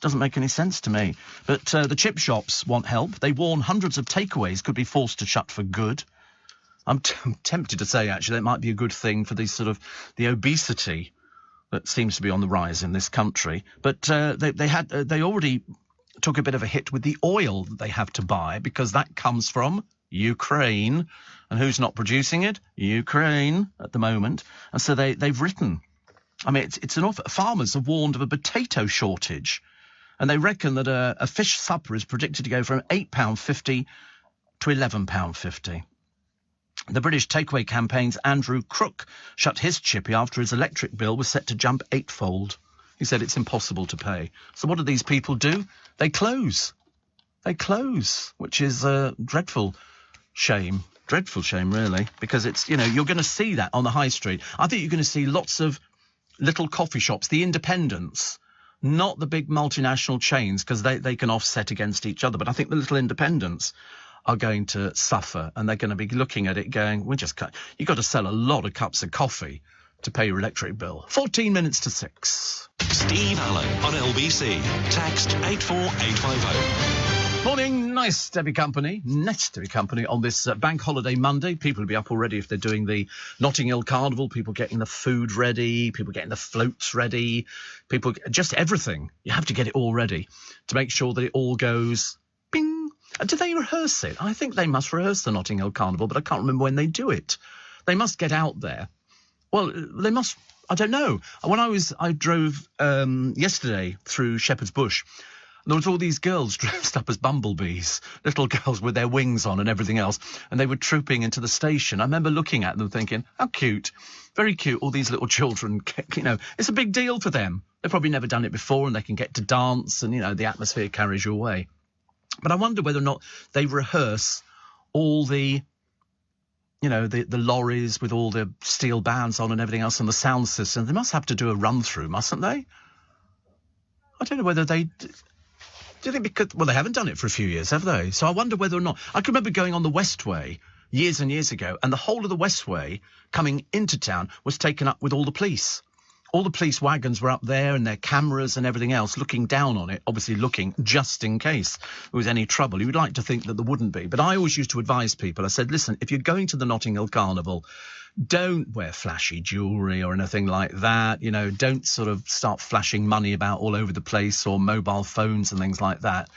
Doesn't make any sense to me. But the chip shops want help. They warn hundreds of takeaways could be forced to shut for good. I'm tempted to say, actually, that might be a good thing for the obesity that seems to be on the rise in this country. But they already took a bit of a hit with the oil that they have to buy, because that comes from Ukraine. And who's not producing it? Ukraine at the moment. And so they've written, I mean, it's an awful, farmers have warned of a potato shortage. And they reckon that a fish supper is predicted to go from £8.50 to £11.50. The British takeaway campaign's Andrew Crook shut his chippy after his electric bill was set to jump 8-fold. He said it's impossible to pay. So what do these people do? They close. Which is a dreadful shame. Dreadful shame, really, because it's, you're going to see that on the high street. I think you're going to see lots of little coffee shops, the independents, not the big multinational chains, because they can offset against each other. But I think the little independents are going to suffer, and they're going to be looking at it going, you've got to sell a lot of cups of coffee to pay your electric bill. 14 minutes to 6. Steve Allen on LBC. Text 84850. Morning, nice to be company on this bank holiday Monday. People will be up already if they're doing the Notting Hill Carnival, people getting the food ready, people getting the floats ready, people, just everything. You have to get it all ready to make sure that it all goes bing. Do they rehearse it? I think they must rehearse the Notting Hill Carnival, but I can't remember when they do it. They must get out there. Well, they must, I don't know. I drove yesterday through Shepherd's Bush. There was all these girls dressed up as bumblebees, little girls with their wings on and everything else, and they were trooping into the station. I remember looking at them thinking, how cute, very cute, all these little children, it's a big deal for them. They've probably never done it before, and they can get to dance, and, the atmosphere carries you away. But I wonder whether or not they rehearse all the lorries with all the steel bands on and everything else, and the sound system. They must have to do a run-through, mustn't they? I don't know whether they... Do you think because... Well, they haven't done it for a few years, have they? So I wonder whether or not... I can remember going on the Westway years and years ago, and the whole of the Westway coming into town was taken up with all the police. All the police wagons were up there and their cameras and everything else, looking down on it, obviously looking just in case there was any trouble. You would like to think that there wouldn't be. But I always used to advise people. I said, listen, if you're going to the Notting Hill Carnival, don't wear flashy jewellery or anything like that. Don't sort of start flashing money about all over the place or mobile phones and things like that.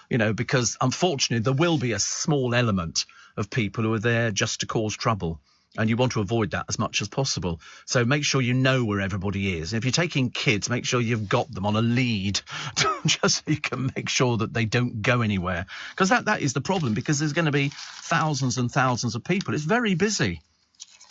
Because unfortunately there will be a small element of people who are there just to cause trouble. And you want to avoid that as much as possible. So make sure you know where everybody is. And if you're taking kids, make sure you've got them on a lead just so you can make sure that they don't go anywhere. Because that is the problem, because there's going to be thousands and thousands of people. It's very busy.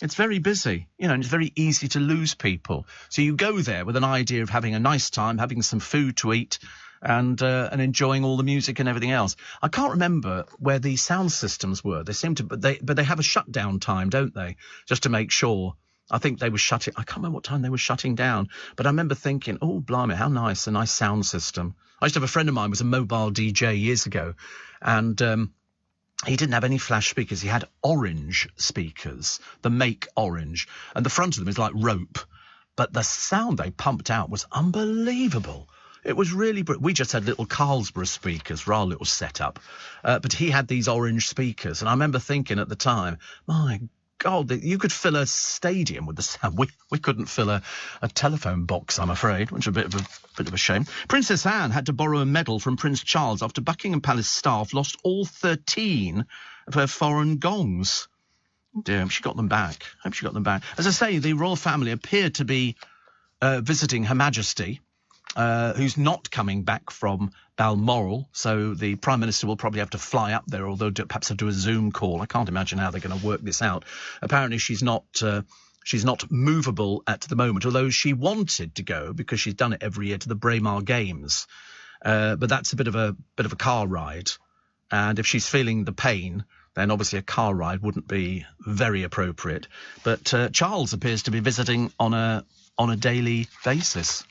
It's very busy, and it's very easy to lose people. So you go there with an idea of having a nice time, having some food to eat, and enjoying all the music and everything else. I can't remember where the sound systems were. They seem to, but they have a shutdown time, don't they? Just to make sure. I think they were shutting. I can't remember what time they were shutting down, but I remember thinking, oh blimey, how nice, a nice sound system. I used to have a friend of mine who was a mobile DJ years ago, and he didn't have any flash speakers. He had orange speakers, the Make Orange, and the front of them is like rope, but the sound they pumped out was unbelievable. It was really... We just had little Carlsberg speakers for our little setup. But he had these orange speakers. And I remember thinking at the time, my God, you could fill a stadium with the sound. We couldn't fill a telephone box, I'm afraid, which is a bit of a shame. Princess Anne had to borrow a medal from Prince Charles after Buckingham Palace staff lost all 13 of her foreign gongs. Dear, I hope she got them back. As I say, the royal family appeared to be visiting Her Majesty, who's not coming back from Balmoral, so the Prime Minister will probably have to fly up there, although perhaps have to do a Zoom call. I can't imagine how they're going to work this out. Apparently she's not movable at the moment, although she wanted to go, because she's done it every year, to the Braemar Games. But that's a bit of a car ride, and if she's feeling the pain, then obviously a car ride wouldn't be very appropriate. But Charles appears to be visiting on a daily basis,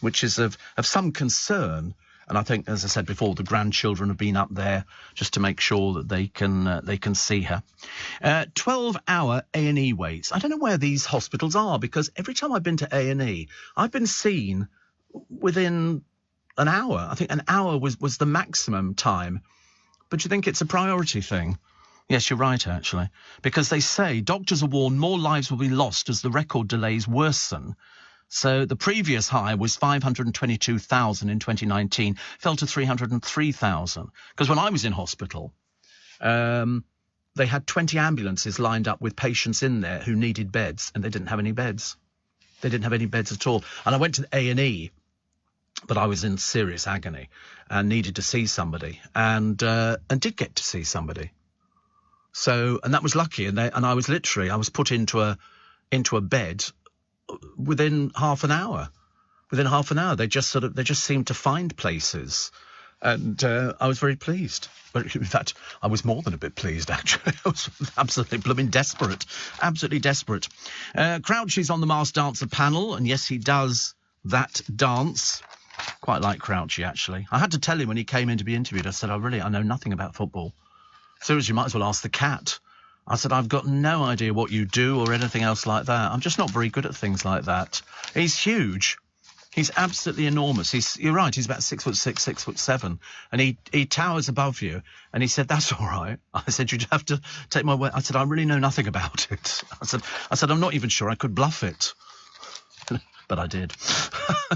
which is of some concern. And I think, as I said before, the grandchildren have been up there just to make sure that they can see her. 12-hour A&E waits. I don't know where these hospitals are, because every time I've been to A&E, I've been seen within an hour. I think an hour was the maximum time. But you think it's a priority thing? Yes, you're right, actually. Because they say doctors are warned more lives will be lost as the record delays worsen. So the previous high was 522,000 in 2019, fell to 303,000. Because when I was in hospital, they had 20 ambulances lined up with patients in there who needed beds, and they didn't have any beds. They didn't have any beds at all. And I went to the A&E, but I was in serious agony and needed to see somebody, and did get to see somebody. So, and that was lucky. And I was put into a bed within half an hour. They just seemed to find places And I was very pleased. But in fact, I was more than a bit pleased, actually. I was absolutely blooming desperate. Absolutely desperate. Crouchy's on the Masked Dancer panel, and yes, he does that dance. Quite like Crouchy, actually. I had to tell him when he came in to be interviewed, I said, I know nothing about football. Seriously, you might as well ask the cat. I said, I've got no idea what you do or anything else like that. I'm just not very good at things like that. He's huge. He's absolutely enormous. You're right, he's about 6'6", 6'7", and he towers above you. And he said, that's all right. I said, you'd have to take my word. I said, I really know nothing about it. I said, I'm not even sure I could bluff it. But I did.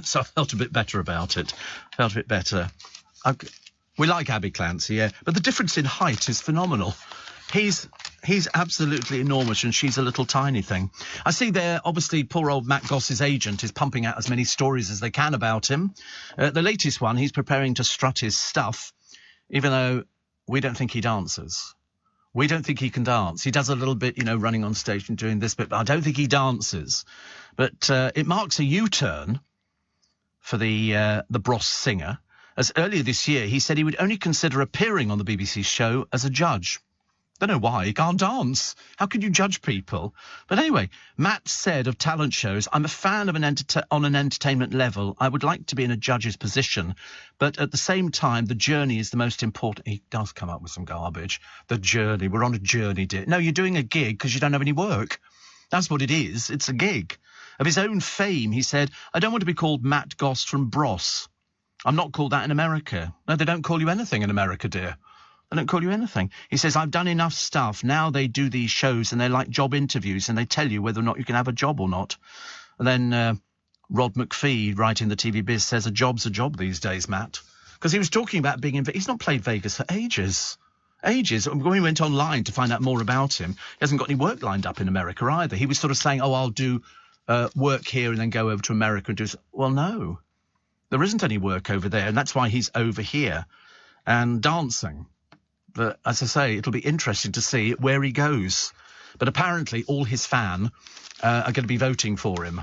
So I felt a bit better about it. Felt a bit better. We like Abby Clancy, yeah. But the difference in height is phenomenal. He's absolutely enormous and she's a little tiny thing. I see there, obviously, poor old Matt Goss's agent is pumping out as many stories as they can about him. The latest one, he's preparing to strut his stuff, even though we don't think he dances. We don't think he can dance. He does a little bit, running on stage and doing this bit, but I don't think he dances. But it marks a U-turn for the Bros singer, as earlier this year he said he would only consider appearing on the BBC show as a judge. Don't know why. He can't dance. How can you judge people? But anyway, Matt said of talent shows, I'm a fan of on an entertainment level. I would like to be in a judge's position. But at the same time, the journey is the most important. He does come up with some garbage. The journey. We're on a journey, dear. No, you're doing a gig because you don't have any work. That's what it is. It's a gig. Of his own fame, he said, I don't want to be called Matt Goss from Bros. I'm not called that in America. No, they don't call you anything in America, dear. They don't call you anything. He says, I've done enough stuff. Now they do these shows and they're like job interviews and they tell you whether or not you can have a job or not. And then Rod McPhee, writing the TV Biz, says a job's a job these days, Matt. Because he was talking about being in... He's not played Vegas for ages. Ages. When we went online to find out more about him, he hasn't got any work lined up in America either. He was sort of saying, I'll do work here and then go over to America and do... Well, no. There isn't any work over there, and that's why he's over here and dancing. But as I say, it'll be interesting to see where he goes. But apparently all his fan are going to be voting for him,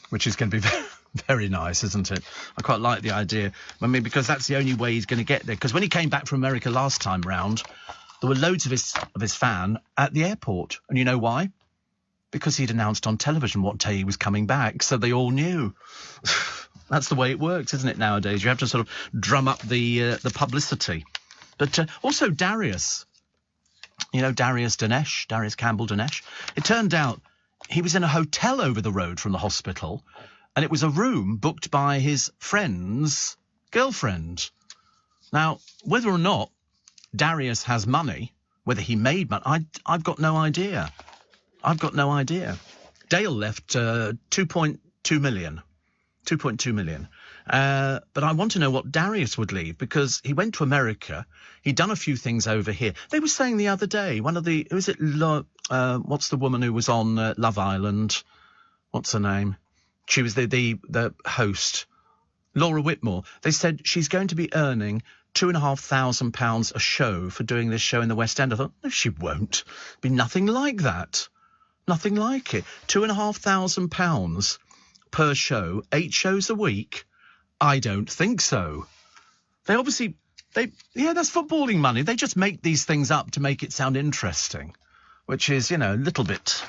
which is going to be very nice, isn't it? I quite like the idea. I mean, because that's the only way he's going to get there. Because when he came back from America last time round, there were loads of his fan at the airport. And you know why? Because he'd announced on television what day he was coming back, so they all knew. That's the way it works, isn't it, nowadays? You have to sort of drum up the publicity. But also Darius, Darius Campbell Dinesh. It turned out he was in a hotel over the road from the hospital, and it was a room booked by his friend's girlfriend. Now, whether or not Darius has money, whether he made money, I've got no idea. Dale left 2.2 million. 2.2 million. But I want to know what Darius would leave, because he went to America. He'd done a few things over here. They were saying the other day, what's the woman who was on Love Island? What's her name? She was the host, Laura Whitmore. They said she's going to be earning £2,500 a show for doing this show in the West End. I thought, no, she won't. It'd be nothing like that. Nothing like it. £2,500 per show, 8 shows a week. I don't think so. That's footballing money. They just make these things up to make it sound interesting, which is, a little bit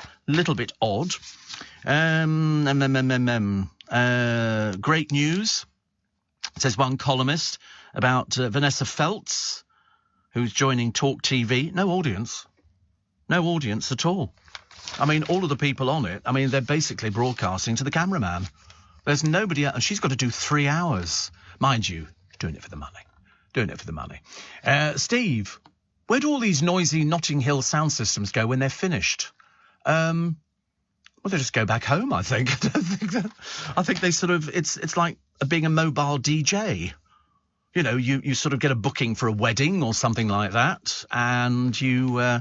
odd. Great news, says one columnist, about Vanessa Feltz, who's joining Talk TV. No audience at all. I mean, all of the people on it, they're basically broadcasting to the cameraman. There's nobody else, and she's got to do 3 hours. Mind you, doing it for the money. Steve, where do all these noisy Notting Hill sound systems go when they're finished? Well, they just go back home, I think. I think they sort of, it's like being a mobile DJ. You sort of get a booking for a wedding or something like that, and you...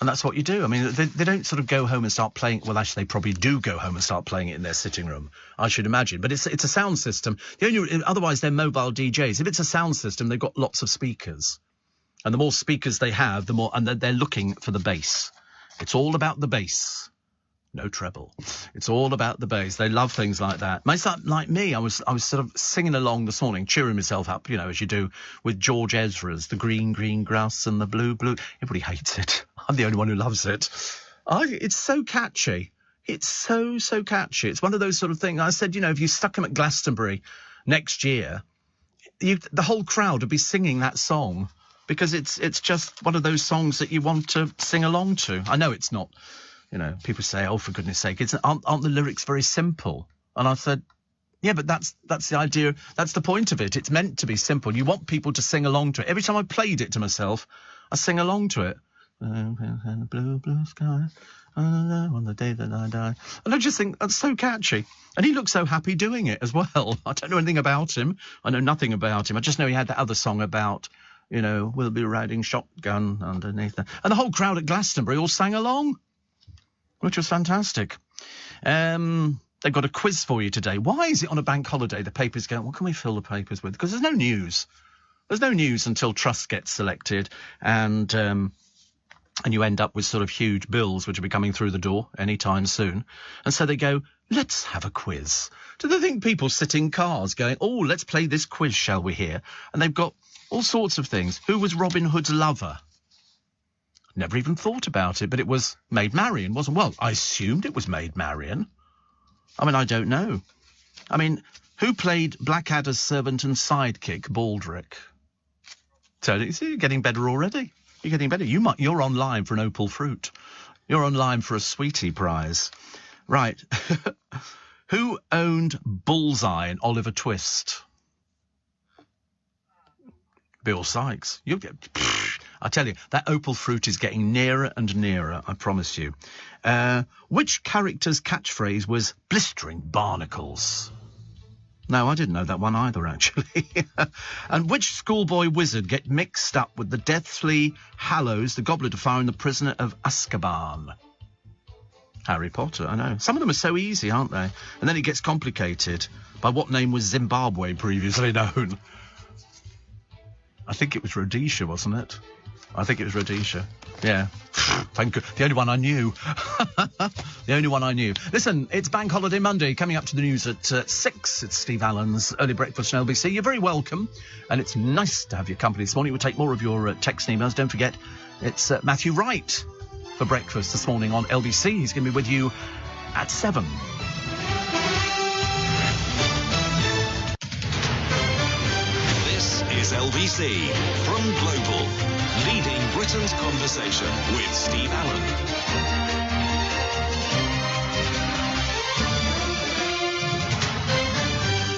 And that's what you do. They don't sort of go home and start playing. Well, actually, they probably do go home and start playing it in their sitting room, I should imagine. But it's a sound system. Otherwise, they're mobile DJs. If it's a sound system, they've got lots of speakers. And the more speakers they have, the more... And they're looking for the bass. It's all about the bass. no treble. It's all about the bass. They love things like that. My son, like me, I was sort of singing along this morning, cheering myself up, as you do with George Ezra's The Green, Green Grass and the Blue, Blue. Everybody hates it. I'm the only one who loves it. It's so catchy. It's so catchy. It's one of those sort of things. I said, if you stuck him at Glastonbury next year, the whole crowd would be singing that song, because it's just one of those songs that you want to sing along to. I know it's not, people say, oh, for goodness sake, aren't the lyrics very simple? And I said, yeah, but that's the idea. That's the point of it. It's meant to be simple. You want people to sing along to it. Every time I played it to myself, I sing along to it. Blue, blue sky, on the day that I die. And I just think that's so catchy. And he looks so happy doing it as well. I don't know anything about him. I know nothing about him. I just know he had that other song about, we'll be riding shotgun underneath that. And the whole crowd at Glastonbury all sang along, which was fantastic. They've got a quiz for you today. Why is it on a bank holiday the papers go, what can we fill the papers with? Because there's no news. There's no news until Truss gets selected, and you end up with sort of huge bills which will be coming through the door anytime soon. And so they go, let's have a quiz. Do they think people sit in cars going, oh, let's play this quiz, shall we hear? And they've got all sorts of things. Who was Robin Hood's lover? Never even thought about it, but it was Maid Marian, wasn't? Well, I assumed it was Maid Marian. I mean, I don't know. I mean, who played Blackadder's servant and sidekick, Baldric? So you're getting better already. You're getting better. You're online for an opal fruit. You're online for a sweetie prize. Right. Who owned Bullseye in Oliver Twist? Bill Sykes. I tell you, that opal fruit is getting nearer and nearer, I promise you. Which character's catchphrase was blistering barnacles? No, I didn't know that one either, actually. And which schoolboy wizard get mixed up with the Deathly Hallows, the Goblet of Fire, and the Prisoner of Azkaban? Harry Potter, I know. Some of them are so easy, aren't they? And then it gets complicated. By what name was Zimbabwe previously known? I think it was Rhodesia, wasn't it? I think it was Rhodesia. Yeah. Thank you. The only one I knew. The only one I knew. Listen, it's Bank Holiday Monday. Coming up to the news at 6. It's Steve Allen's Early Breakfast on LBC. You're very welcome. And it's nice to have your company this morning. We'll take more of your text and emails. Don't forget, it's Matthew Wright for breakfast this morning on LBC. He's going to be with you at 7. This is LBC from Global, leading Britain's conversation with Steve Allen.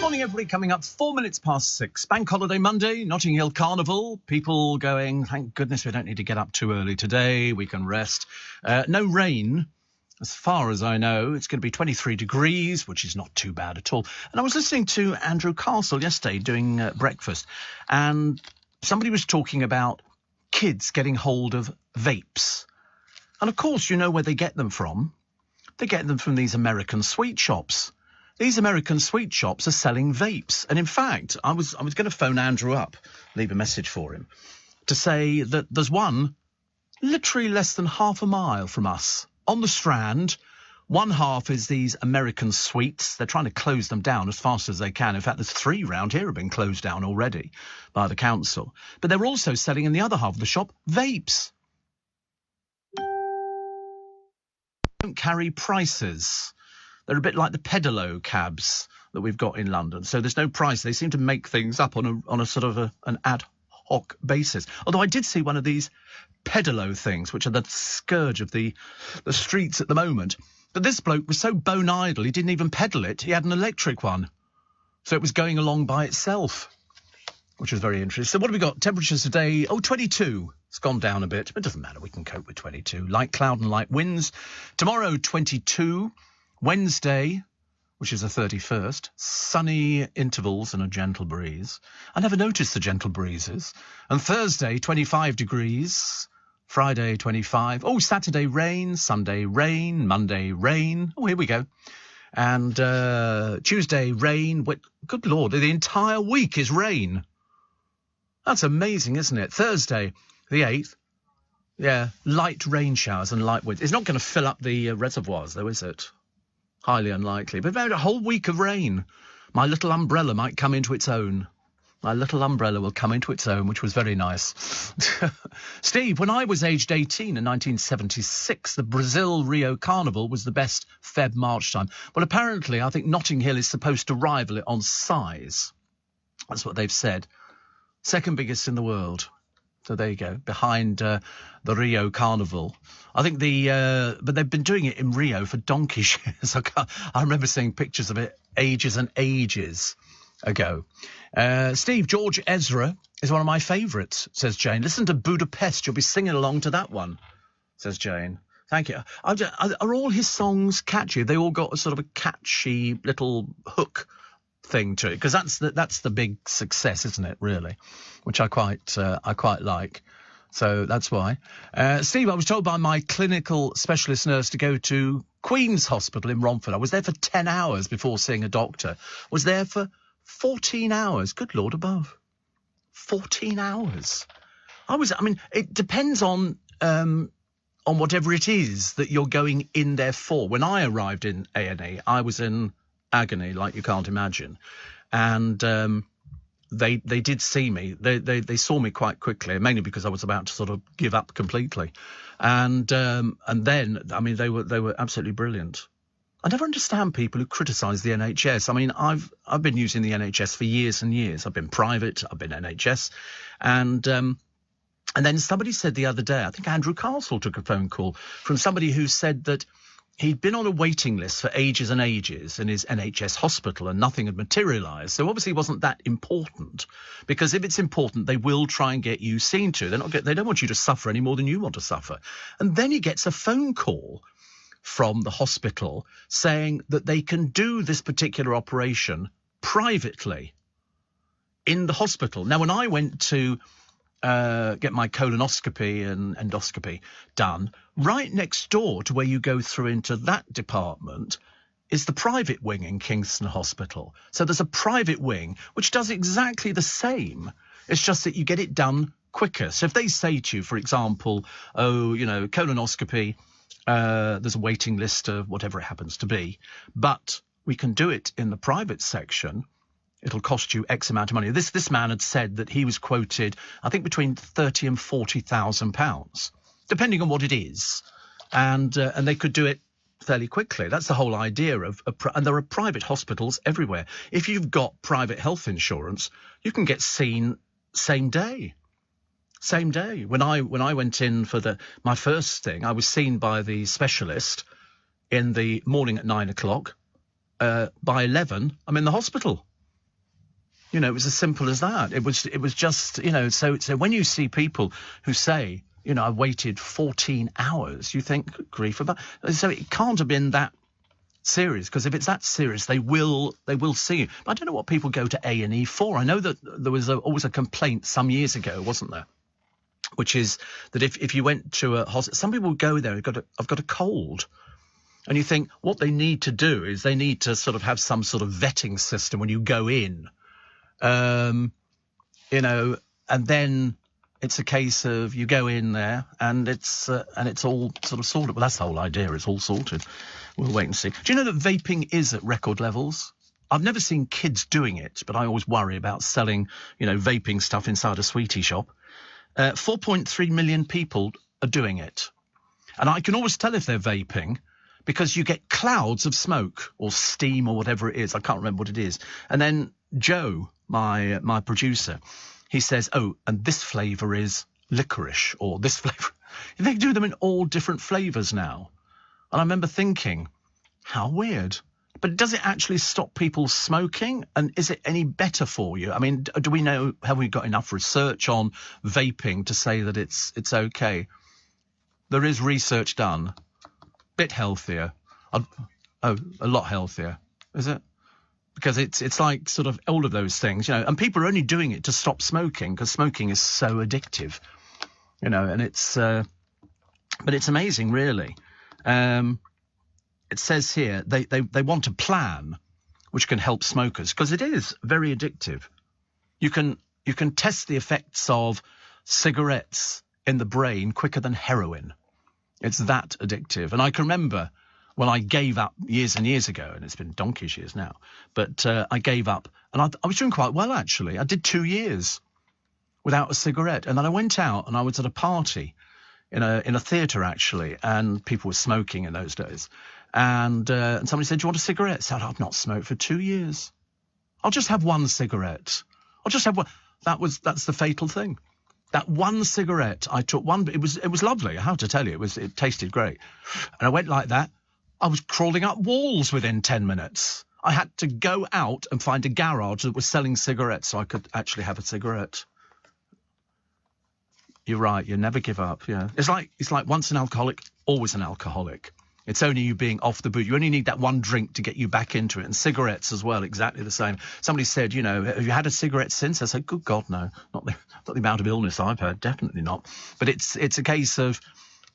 Morning, everybody. Coming up 4 minutes past 6. Bank Holiday Monday, Notting Hill Carnival. People going, thank goodness we don't need to get up too early today. We can rest. No rain. As far as I know, it's going to be 23 degrees, which is not too bad at all. And I was listening to Andrew Castle yesterday doing breakfast, and somebody was talking about kids getting hold of vapes. And, of course, you know where they get them from. They get them from these American sweet shops. These American sweet shops are selling vapes. And, in fact, I was going to phone Andrew up, leave a message for him, to say that there's one literally less than half a mile from us. On the Strand, one half is these American sweets. They're trying to close them down as fast as they can. In fact, there's 3 round here have been closed down already by the council. But they're also selling in the other half of the shop vapes. Don't carry prices. They're a bit like the pedalo cabs that we've got in London. So there's no price. They seem to make things up on a sort of an ad hoc basis. Although I did see one of these pedalo things, which are the scourge of the streets at the moment. But this bloke was so bone idle, he didn't even pedal it. He had an electric one. So it was going along by itself, which was very interesting. So what have we got? Temperatures today, 22. It's gone down a bit, but it doesn't matter. We can cope with 22. Light cloud and light winds. Tomorrow, 22. Wednesday, which is the 31st, sunny intervals and a gentle breeze. I never noticed the gentle breezes. And Thursday, 25 degrees. Friday, 25. Oh, Saturday, rain. Sunday, rain. Monday, rain. Oh, here we go. And Tuesday, rain. Good Lord, the entire week is rain. That's amazing, isn't it? Thursday, the 8th. Yeah, light rain showers and light wind. It's not going to fill up the reservoirs, though, is it? Highly unlikely. But about a whole week of rain, my little umbrella might come into its own. My little umbrella will come into its own, which was very nice. Steve, when I was aged 18 in 1976, the Brazil Rio Carnival was the best Feb-March time. Well, apparently, I think Notting Hill is supposed to rival it on size. That's what they've said. Second biggest in the world. So there you go, behind the Rio Carnival. I think but they've been doing it in Rio for donkey's years. I remember seeing pictures of it ages and ages ago. Steve, George Ezra is one of my favourites, says Jane. Listen to Budapest. You'll be singing along to that one, says Jane. Thank you. Are all his songs catchy? They all got a sort of a catchy little hook thing to it, because that's the big success, isn't it, really, which I quite like. So that's why. Steve, I was told by my clinical specialist nurse to go to Queen's Hospital in Romford. I was there for 10 hours before seeing a doctor. Was there for 14 hours. Good Lord above. 14 hours. It depends on whatever it is that you're going in there for. When I arrived in A&E, I was in agony like you can't imagine. And they did see me. They saw me quite quickly, mainly because I was about to sort of give up completely. And then, they were absolutely brilliant. I never understand people who criticise the NHS. I mean, I've been using the NHS for years and years. I've been private, I've been NHS. And then somebody said the other day, I think Andrew Castle took a phone call from somebody who said that he'd been on a waiting list for ages and ages in his NHS hospital and nothing had materialised. So obviously it wasn't that important, because if it's important, they will try and get you seen to. They don't want you to suffer any more than you want to suffer. And then he gets a phone call from the hospital saying that they can do this particular operation privately in the hospital. Now, when I went to get my colonoscopy and endoscopy done, right next door to where you go through into that department is the private wing in Kingston Hospital. So there's a private wing which does exactly the same. It's just that you get it done quicker. So if they say to you, for example, colonoscopy, there's a waiting list of whatever it happens to be, but we can do it in the private section. It'll cost you X amount of money. This man had said that he was quoted, I think, between £30,000 and £40,000, depending on what it is, and they could do it fairly quickly. That's the whole idea and there are private hospitals everywhere. If you've got private health insurance, you can get seen same day. Same day. When I went in for my first thing, I was seen by the specialist in the morning at 9 o'clock. By 11, I'm in the hospital. It was as simple as that. It was just, so when you see people who say, I waited 14 hours, you think, good grief, so it can't have been that serious, because if it's that serious, they will see you. But I don't know what people go to A&E for. I know that there was always a complaint some years ago, wasn't there? Which is that if you went to a hospital, some people would go there, I've got a cold. And you think what they need to do is they need to sort of have some sort of vetting system when you go in. And then it's a case of you go in there and it's all sort of sorted. Well, that's the whole idea. It's all sorted. We'll wait and see. Do you know that vaping is at record levels? I've never seen kids doing it, but I always worry about selling, vaping stuff inside a sweetie shop. 4.3 million people are doing it. And I can always tell if they're vaping because you get clouds of smoke or steam or whatever it is. I can't remember what it is. And then Joe, my producer, he says, oh, and this flavour is licorice, or this flavour. They do them in all different flavours now. And I remember thinking, how weird. But does it actually stop people smoking? And is it any better for you? I mean, do we know, have we got enough research on vaping to say that it's okay? There is research done. Bit healthier. A lot healthier. Is it? Because it's like sort of all of those things, and people are only doing it to stop smoking because smoking is so addictive, and it's, but it's amazing, really. It says here they want a plan which can help smokers, because it is very addictive. You can test the effects of cigarettes in the brain quicker than heroin. It's that addictive. And I can remember when I gave up years and years ago, and it's been donkey's years now, but I gave up, and I was doing quite well, actually. I did 2 years without a cigarette. And then I went out and I was at a party in a theatre, actually, and people were smoking in those days. And somebody said, "Do you want a cigarette?" I said, "I've not smoked for 2 years. I'll just have one cigarette. I'll just have one." That's the fatal thing. That one cigarette, I took one, but it was lovely, I have to tell you. It tasted great. And I went like that. I was crawling up walls within 10 minutes. I had to go out and find a garage that was selling cigarettes so I could actually have a cigarette. You're right, you never give up, yeah. It's like once an alcoholic, always an alcoholic. It's only you being off the boot. You only need that one drink to get you back into it. And cigarettes as well, exactly the same. Somebody said, have you had a cigarette since? I said, good God, no. Not the amount of illness I've had, definitely not. But it's a case of,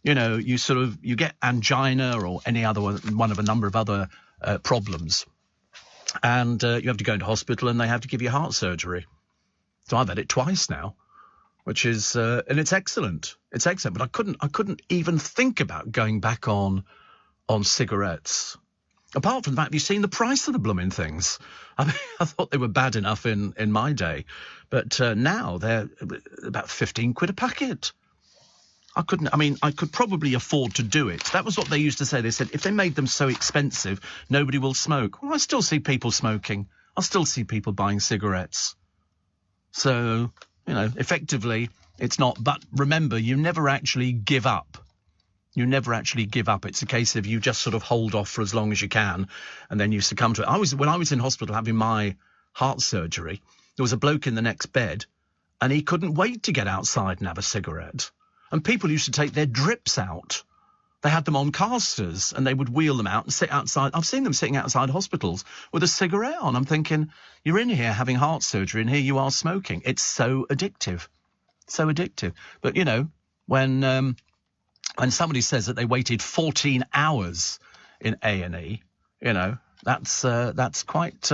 you get angina or any other one of a number of other problems. And you have to go into hospital and they have to give you heart surgery. So I've had it twice now, which is, and it's excellent. It's excellent. But I couldn't even think about going back on cigarettes. Apart from the fact, have you seen the price of the blooming things? I thought they were bad enough in my day, but now they're about 15 quid a packet. I could probably afford to do it. That was what they used to say. They said, if they made them so expensive, nobody will smoke. Well, I still see people smoking. I still see people buying cigarettes. So, effectively, it's not. But remember, you never actually give up. You never actually give up. It's a case of you just sort of hold off for as long as you can, and then you succumb to it. When I was in hospital having my heart surgery, there was a bloke in the next bed, and he couldn't wait to get outside and have a cigarette. And people used to take their drips out. They had them on casters, and they would wheel them out and sit outside. I've seen them sitting outside hospitals with a cigarette on. I'm thinking, you're in here having heart surgery, and here you are smoking. It's so addictive. So addictive. But, when somebody says that they waited 14 hours in A&E, that's quite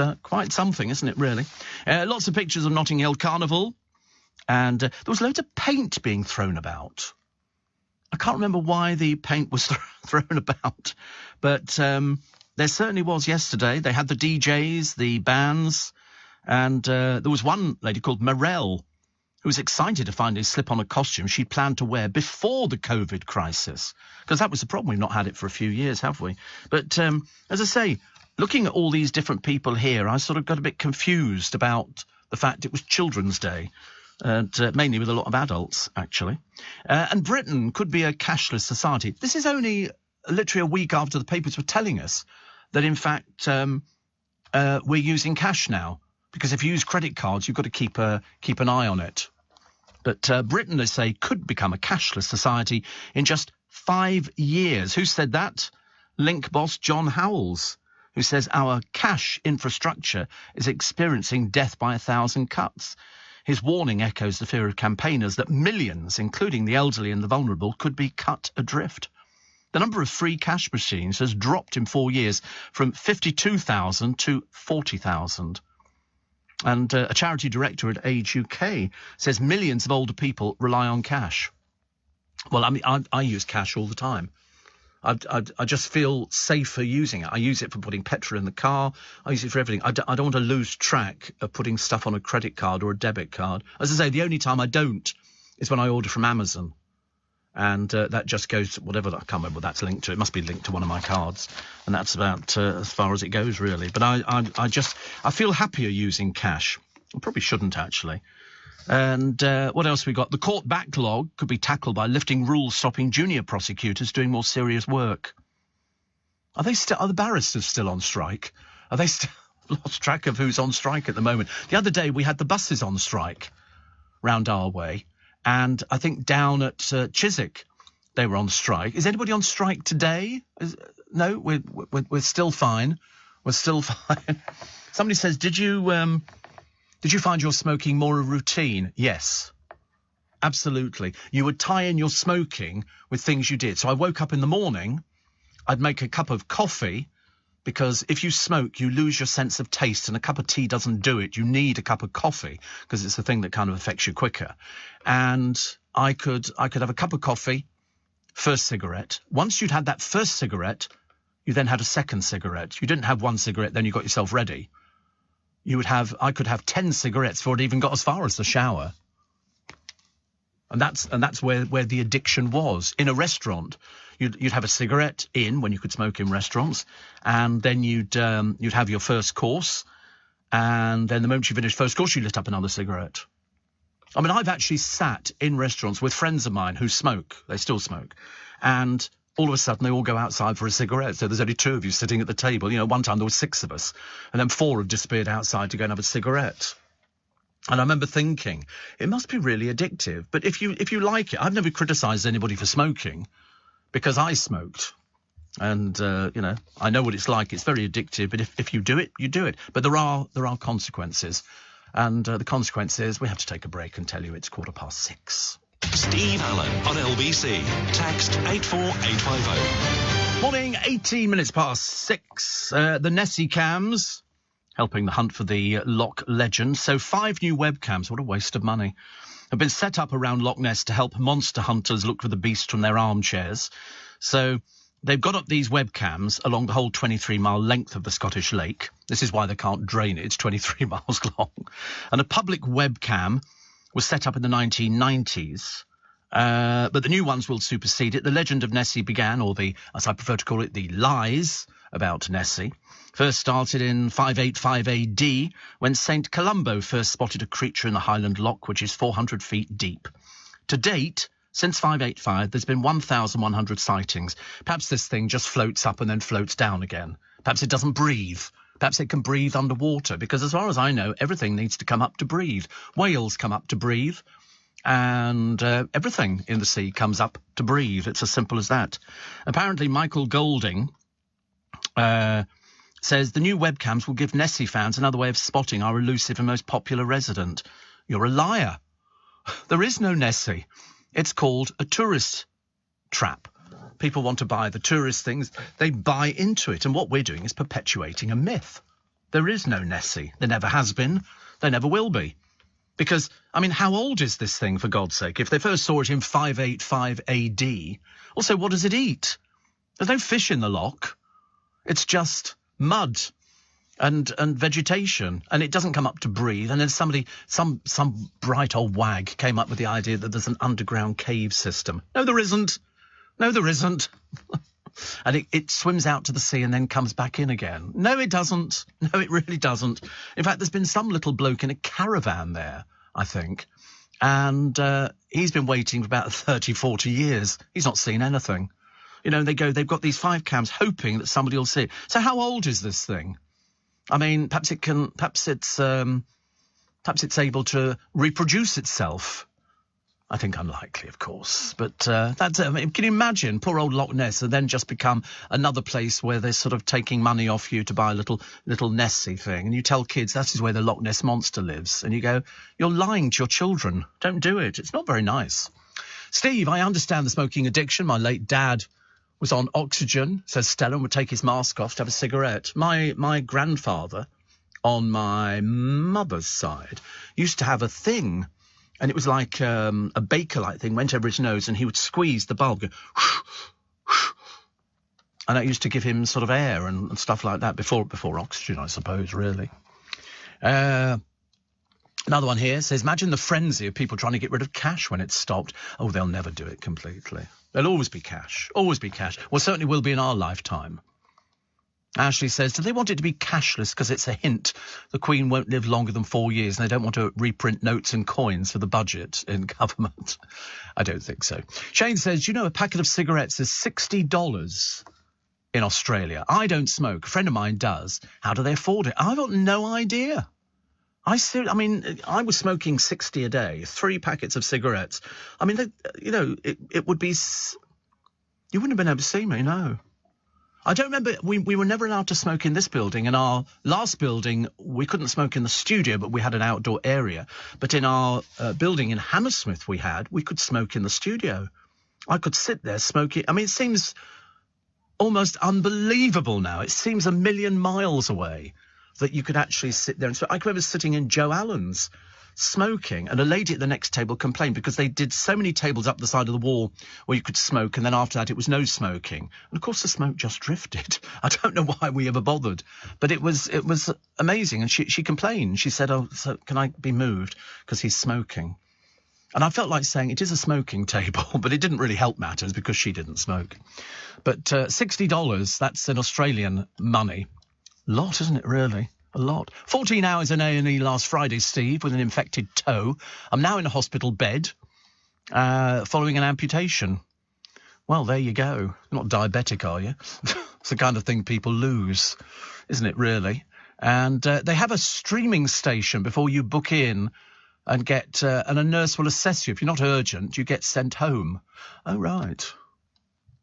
something, isn't it, really? Lots of pictures of Notting Hill Carnival, and there was loads of paint being thrown about. I can't remember why the paint was thrown about, but there certainly was yesterday. They had the DJs, the bands, and there was one lady called Morel, who was excited to find a slip-on costume she'd planned to wear before the COVID crisis. Because that was the problem. We've not had it for a few years, have we? But as I say, looking at all these different people here, I sort of got a bit confused about the fact it was Children's Day, and mainly with a lot of adults, actually. And Britain could be a cashless society. This is only literally a week after the papers were telling us that, in fact, we're using cash now. Because if you use credit cards, you've got to keep an eye on it. But Britain, they say, could become a cashless society in just 5 years. Who said that? Link boss John Howells, who says our cash infrastructure is experiencing death by 1,000 cuts. His warning echoes the fear of campaigners that millions, including the elderly and the vulnerable, could be cut adrift. The number of free cash machines has dropped in 4 years from 52,000 to 40,000. And a charity director at Age UK says millions of older people rely on cash. Well, I use cash all the time. I just feel safer using it. I use it for putting petrol in the car. I use it for everything. I don't want to lose track of putting stuff on a credit card or a debit card. As I say, the only time I don't is when I order from Amazon. And that just goes to whatever, I can't remember what that's linked to. It must be linked to one of my cards. And that's about as far as it goes, really. But I feel happier using cash. I probably shouldn't, actually. And what else we got? The court backlog could be tackled by lifting rules stopping junior prosecutors doing more serious work. Are the barristers still on strike? Are they still lost track of who's on strike at the moment? The other day we had the buses on strike round our way. And I think down at Chiswick, they were on strike. Is anybody on strike today? No, we're still fine. We're still fine. Somebody says, did you find your smoking more a routine? Yes, absolutely. You would tie in your smoking with things you did. So I woke up in the morning, I'd make a cup of coffee, because if you smoke, you lose your sense of taste, and a cup of tea doesn't do it. You need a cup of coffee because it's the thing that kind of affects you quicker. And I could have a cup of coffee, first cigarette. Once you'd had that first cigarette, you then had a second cigarette. You didn't have one cigarette, then you got yourself ready. I could have 10 cigarettes before it even got as far as the shower. And that's where the addiction was. In a restaurant, you'd have a cigarette when you could smoke in restaurants, and then you'd have your first course, and then the moment you finished first course, you lit up another cigarette. I mean, I've actually sat in restaurants with friends of mine who smoke. They still smoke. And all of a sudden, they all go outside for a cigarette. So there's only 2 of you sitting at the table. You know, one time there were 6 of us. And then 4 have disappeared outside to go and have a cigarette. And I remember thinking, it must be really addictive. But if you like it, I've never criticised anybody for smoking, because I smoked. And, I know what it's like. It's very addictive. But if you do it, you do it. But there are consequences. And the consequence is we have to take a break and tell you it's 6:15. Steve Allen on LBC. Text 84850. Morning, 18 minutes past 6. The Nessie cams helping the hunt for the Loch legend. So 5 new webcams, what a waste of money, have been set up around Loch Ness to help monster hunters look for the beast from their armchairs. So they've got up these webcams along the whole 23-mile length of the Scottish lake. This is why they can't drain it. It's 23 miles long. And a public webcam was set up in the 1990s. But the new ones will supersede it. The legend of Nessie began, or as I prefer to call it, the lies about Nessie, first started in 585 AD, when St. Columbo first spotted a creature in the Highland Loch, which is 400 feet deep. To date, since 585, there's been 1,100 sightings. Perhaps this thing just floats up and then floats down again. Perhaps it doesn't breathe. Perhaps it can breathe underwater, because as far as I know, everything needs to come up to breathe. Whales come up to breathe, and everything in the sea comes up to breathe. It's as simple as that. Apparently, Michael Golding says the new webcams will give Nessie fans another way of spotting our elusive and most popular resident. You're a liar. There is no Nessie. It's called a tourist trap. People want to buy the tourist things. They buy into it. And what we're doing is perpetuating a myth. There is no Nessie. There never has been. There never will be. Because, I mean, how old is this thing, for God's sake? If they first saw it in 585 AD, also, what does it eat? There's no fish in the loch. It's just mud and vegetation, and it doesn't come up to breathe. And then some bright old wag came up with the idea that there's an underground cave system. No, there isn't. No, there isn't. And it swims out to the sea and then comes back in again. No, it doesn't. No, it really doesn't. In fact, there's been some little bloke in a caravan there, I think, and he's been waiting for about 30, 40 years. He's not seen anything. You know, they've got these 5 cams hoping that somebody will see it. So how old is this thing? I mean, perhaps it's able to reproduce itself. I think unlikely, of course. But that's I mean, can you imagine poor old Loch Ness and then just become another place where they're sort of taking money off you to buy a little Nessie thing, and you tell kids that is where the Loch Ness monster lives, and you go, you're lying to your children. Don't do it. It's not very nice. Steve, I understand the smoking addiction. My late dad was on oxygen, says Stella, and would take his mask off to have a cigarette. My grandfather, on my mother's side, used to have a thing, and it was like a Bakelite thing, went over his nose, and he would squeeze the bulb, go, and that used to give him sort of air and stuff like that before oxygen, I suppose, really. Another one here says, imagine the frenzy of people trying to get rid of cash when it's stopped. Oh, they'll never do it completely. There'll always be cash. Always be cash. Well, certainly will be in our lifetime. Ashley says, do they want it to be cashless because it's a hint the Queen won't live longer than 4 years and they don't want to reprint notes and coins for the budget in government? I don't think so. Shane says, you know, a packet of cigarettes is $60 in Australia. I don't smoke. A friend of mine does. How do they afford it? I've got no idea. I was smoking 60 a day, 3 packets of cigarettes. I mean, it would be... You wouldn't have been able to see me, no. I don't remember... We were never allowed to smoke in this building. In our last building, we couldn't smoke in the studio, but we had an outdoor area. But in our building in Hammersmith we could smoke in the studio. I could sit there smoking. I mean, it seems almost unbelievable now. It seems a million miles away that you could actually sit there and smoke. I remember sitting in Joe Allen's smoking, and a lady at the next table complained because they did so many tables up the side of the wall where you could smoke, and then after that it was no smoking. And of course the smoke just drifted. I don't know why we ever bothered, but it was amazing. And she complained. She said, "Oh, so can I be moved because he's smoking?" And I felt like saying it is a smoking table, but it didn't really help matters because she didn't smoke. But $60, that's in Australian money. A lot, isn't it, really? A lot. 14 hours in A&E last Friday, Steve, with an infected toe. I'm now in a hospital bed following an amputation. Well, there you go. You're not diabetic, are you? It's the kind of thing people lose, isn't it, really? And they have a streaming station before you book in and get, and a nurse will assess you. If you're not urgent, you get sent home. Oh, right.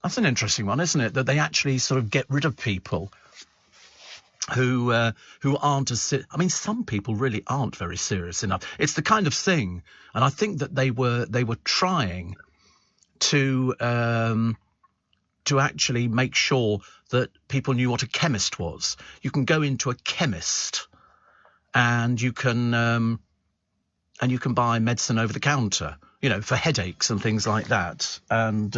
That's an interesting one, isn't it? That they actually sort of get rid of people who aren't as... I mean, some people really aren't very serious enough. It's the kind of thing, and I think that they were trying to actually make sure that people knew what a chemist was. You can go into a chemist and you can buy medicine over the counter, you know, for headaches and things like that. And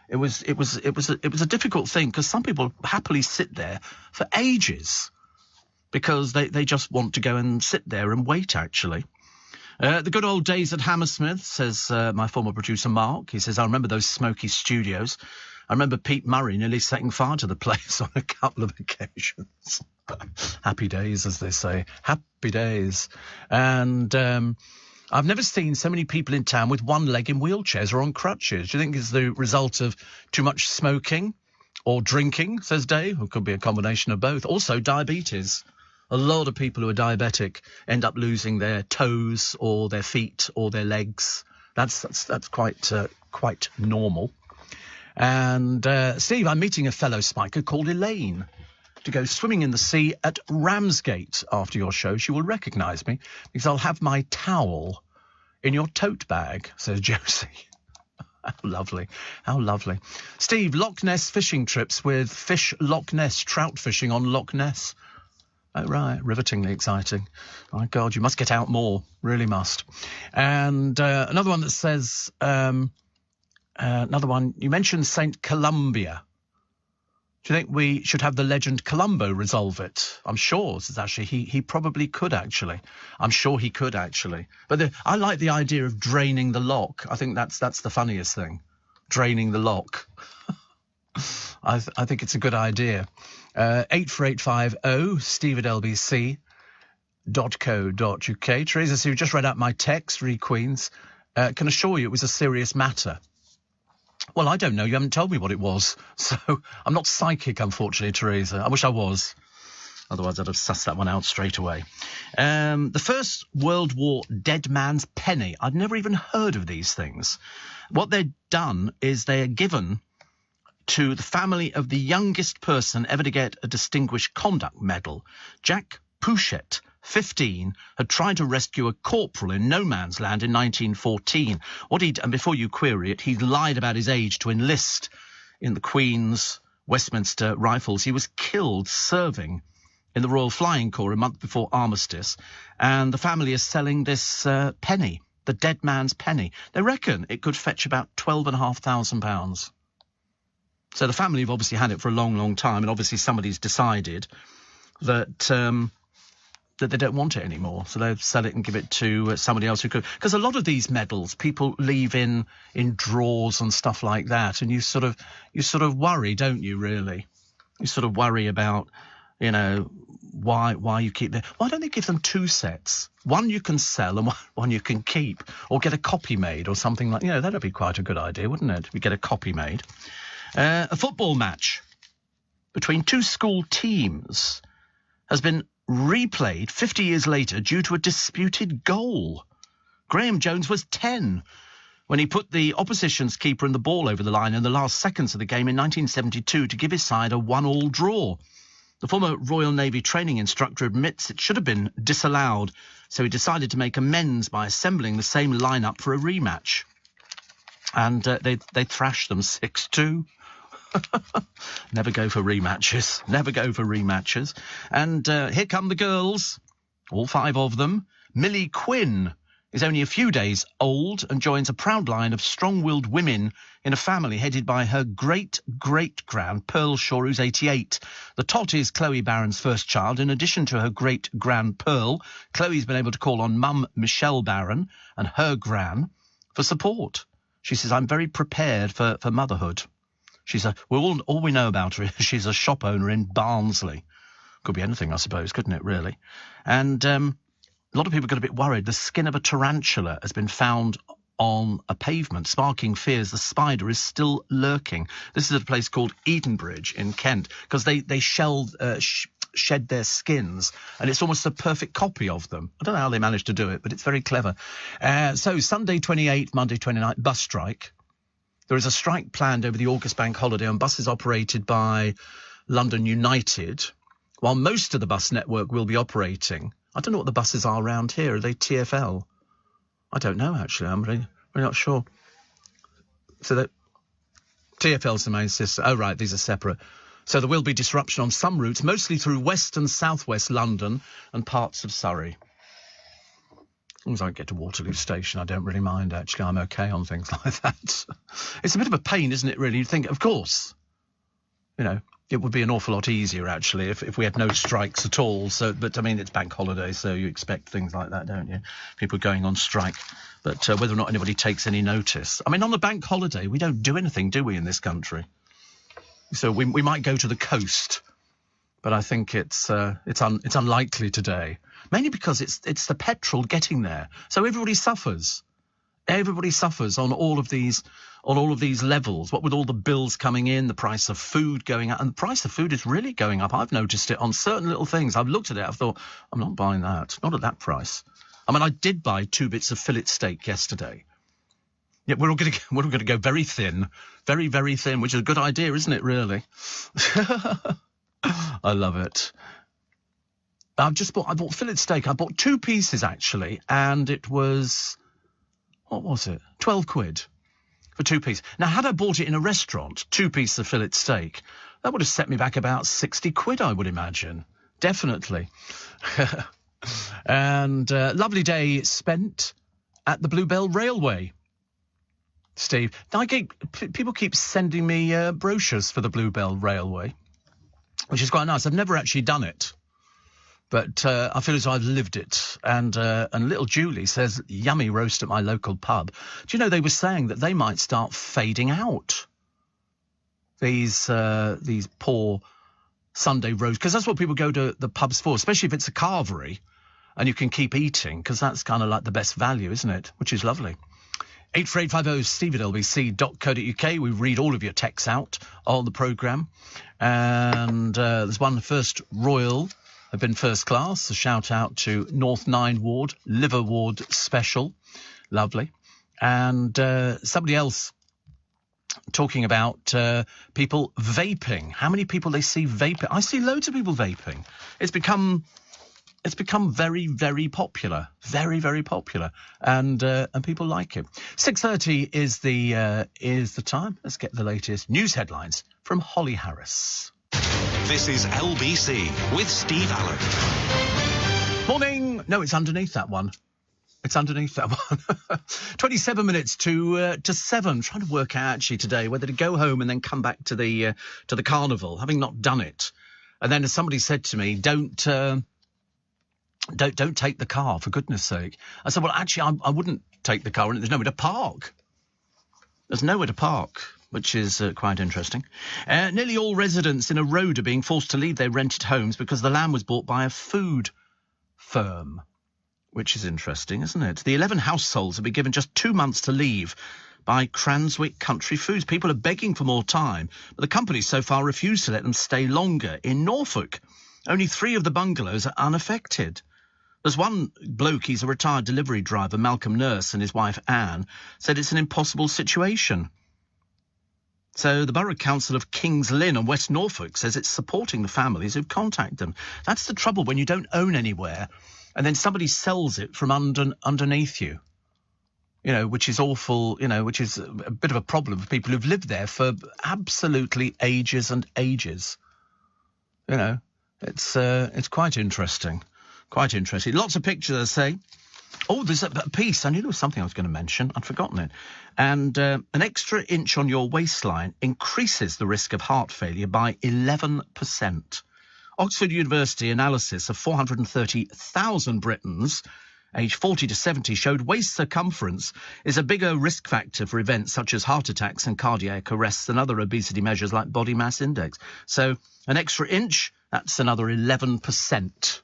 it was a difficult thing because some people happily sit there for ages because they just want to go and sit there and wait, actually. The good old days at Hammersmith, says my former producer Mark. He says, I remember those smoky studios. I remember Pete Murray nearly setting fire to the place on a couple of occasions. Happy days, as they say. Happy days. And I've never seen so many people in town with one leg in wheelchairs or on crutches. Do you think it's the result of too much smoking or drinking, says Dave? It could be a combination of both. Also, diabetes. A lot of people who are diabetic end up losing their toes or their feet or their legs. That's quite normal. And, Steve, I'm meeting a fellow spiker called Elaine to go swimming in the sea at Ramsgate after your show. She will recognise me because I'll have my towel in your tote bag, says Josie. How lovely. How lovely. Steve, Loch Ness fishing trips with Fish Loch Ness, trout fishing on Loch Ness. Oh, right. Rivetingly exciting. My God, you must get out more. Really must. And another one that says... another one, you mentioned St. Columbia. Do you think we should have the legend Columbo resolve it? I'm sure, says Ashley, he probably could, actually. I'm sure he could, actually. But I like the idea of draining the loch. I think that's the funniest thing. Draining the loch. I think it's a good idea. 84850 steve@lbc.co.uk. Teresa, so you just read out my text, re Queens. Can assure you it was a serious matter. Well, I don't know. You haven't told me what it was. So I'm not psychic, unfortunately, Teresa. I wish I was. Otherwise, I'd have sussed that one out straight away. The First World War Dead Man's Penny. I'd never even heard of these things. What they'd done is they had given to the family of the youngest person ever to get a Distinguished Conduct Medal. Jack Pouchet, 15, had tried to rescue a corporal in no man's land in 1914. And before you query it, he lied about his age to enlist in the Queen's Westminster Rifles. He was killed serving in the Royal Flying Corps a month before armistice, and the family is selling this penny, the dead man's penny. They reckon it could fetch about £12,500. So the family have obviously had it for a long, long time, and obviously somebody's decided that that they don't want it anymore, so they'll sell it and give it to somebody else who could. Because a lot of these medals people leave in drawers and stuff like that, and you sort of worry, don't you? Really, you sort of worry about, you know, why you keep them. Why don't they give them two sets? One you can sell and one you can keep, or get a copy made or something like. You know, that'd be quite a good idea, wouldn't it? We get a copy made. A football match between two school teams has been replayed 50 years later due to a disputed goal. Graham Jones was 10 when he put the opposition's keeper and the ball over the line in the last seconds of the game in 1972 to give his side a 1-1 draw. The former Royal Navy training instructor admits it should have been disallowed, so he decided to make amends by assembling the same lineup for a rematch. And they thrashed them 6-2. Never go for rematches. Never go for rematches. And here come the girls, all 5 of them. Millie Quinn is only a few days old and joins a proud line of strong-willed women in a family headed by her great-great-grand Pearl Shaw, who's 88. The tot is Chloe Barron's first child. In addition to her great-grand Pearl, Chloe's been able to call on mum Michelle Barron and her gran for support. She says, I'm very prepared for motherhood. She's all we know about her is she's a shop owner in Barnsley. Could be anything, I suppose, couldn't it, really? And a lot of people got a bit worried. The skin of a tarantula has been found on a pavement, sparking fears the spider is still lurking. This is at a place called Edenbridge in Kent, because they shed their skins, and it's almost a perfect copy of them. I don't know how they managed to do it, but it's very clever. So Sunday 28th, Monday 29th, bus strike. There is a strike planned over the August bank holiday on buses operated by London United, while most of the bus network will be operating. I don't know what the buses are around here. Are they TfL? I don't know, actually. I'm really not sure. So that TfL's the main system. Oh, right, these are separate. So there will be disruption on some routes, mostly through west and southwest London and parts of Surrey. As long as I get to Waterloo Station, I don't really mind, actually. I'm OK on things like that. It's a bit of a pain, isn't it, really? You think, of course, it would be an awful lot easier, actually, if we had no strikes at all. So, but, I mean, it's bank holiday, so you expect things like that, don't you? People going on strike. But whether or not anybody takes any notice. I mean, on the bank holiday, we don't do anything, do we, in this country? So we might go to the coast, but I think it's unlikely today. Mainly because it's the petrol getting there. So everybody suffers. Everybody suffers on all of these levels. What with all the bills coming in, the price of food going up, and the price of food is really going up. I've noticed it on certain little things. I've looked at it. I've thought, I'm not buying that. Not at that price. I mean, I did buy 2 bits of fillet steak yesterday. Yeah, we're all going to go very thin, very, very thin, which is a good idea, isn't it? Really. I love it. I bought fillet steak. I bought 2 pieces, actually, and it was, what was it? 12 quid for 2 pieces. Now, had I bought it in a restaurant, 2 pieces of fillet steak, that would have set me back about 60 quid, I would imagine. Definitely. And lovely day spent at the Bluebell Railway, Steve. Now, people keep sending me brochures for the Bluebell Railway, which is quite nice. I've never actually done it. But I feel as though I've lived it. And little Julie says, yummy roast at my local pub. Do you know, they were saying that they might start fading out, these poor Sunday roasts, because that's what people go to the pubs for, especially if it's a carvery and you can keep eating, because that's kind of like the best value, isn't it? Which is lovely. 84850 steve@lbc.co.uk. We read all of your texts out on the programme. And there's one, First Royal have been first class. A shout out to North 9 Ward, Liver Ward Special. Lovely. And somebody else talking about people vaping. How many people they see vaping? I see loads of people vaping. It's become very, very popular. Very, very popular. And people like it. 6:30 is the time. Let's get the latest news headlines from Holly Harris. This is LBC with Steve Allen. Morning. No, it's underneath that one. It's underneath that one. 27 minutes to 7. Trying to work out actually today whether to go home and then come back to the carnival, having not done it. And then as somebody said to me, don't take the car, for goodness sake. I said, well, actually, I wouldn't take the car, and there's nowhere to park. There's nowhere to park, which is quite interesting. Nearly all residents in a road are being forced to leave their rented homes because the land was bought by a food firm, which is interesting, isn't it? The 11 households have been given just 2 months to leave by Cranswick Country Foods. People are begging for more time, but the company so far refused to let them stay longer. In Norfolk, only 3 of the bungalows are unaffected. There's one bloke, he's a retired delivery driver, Malcolm Nurse, and his wife Anne, said it's an impossible situation. So the Borough Council of Kings Lynn and West Norfolk says it's supporting the families who've contacted them. That's the trouble when you don't own anywhere and then somebody sells it from underneath you, which is awful, which is a bit of a problem for people who've lived there for absolutely ages and ages. It's quite interesting. Quite interesting. Lots of pictures, I say. Oh, there's a piece. I knew there was something I was going to mention. I'd forgotten it. And an extra inch on your waistline increases the risk of heart failure by 11%. Oxford University analysis of 430,000 Britons aged 40 to 70 showed waist circumference is a bigger risk factor for events such as heart attacks and cardiac arrests than other obesity measures like body mass index. So an extra inch, that's another 11%.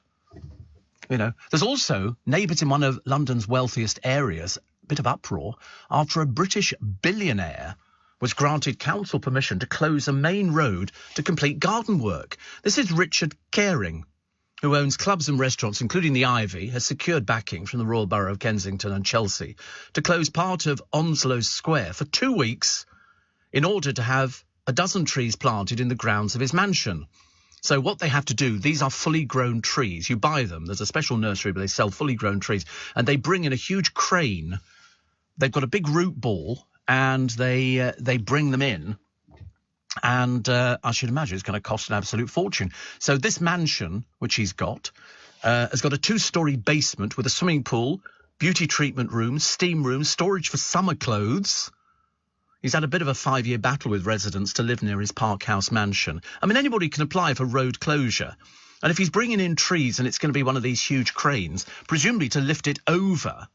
You know, there's also neighbours in one of London's wealthiest areas, a bit of uproar, after a British billionaire was granted council permission to close a main road to complete garden work. This is Richard Caring, who owns clubs and restaurants, including the Ivy, has secured backing from the Royal Borough of Kensington and Chelsea to close part of Onslow Square for 2 weeks in order to have a dozen trees planted in the grounds of his mansion. So what they have to do, these are fully grown trees. You buy them. There's a special nursery where they sell fully grown trees. And they bring in a huge crane. They've got a big root ball and they bring them in. And I should imagine it's going to cost an absolute fortune. So this mansion, which he's got, has got a 2-storey basement with a swimming pool, beauty treatment room, steam room, storage for summer clothes. He's had a bit of a 5-year battle with residents to live near his Park House mansion. I mean, anybody can apply for road closure. And if he's bringing in trees and it's going to be one of these huge cranes, presumably to lift it over,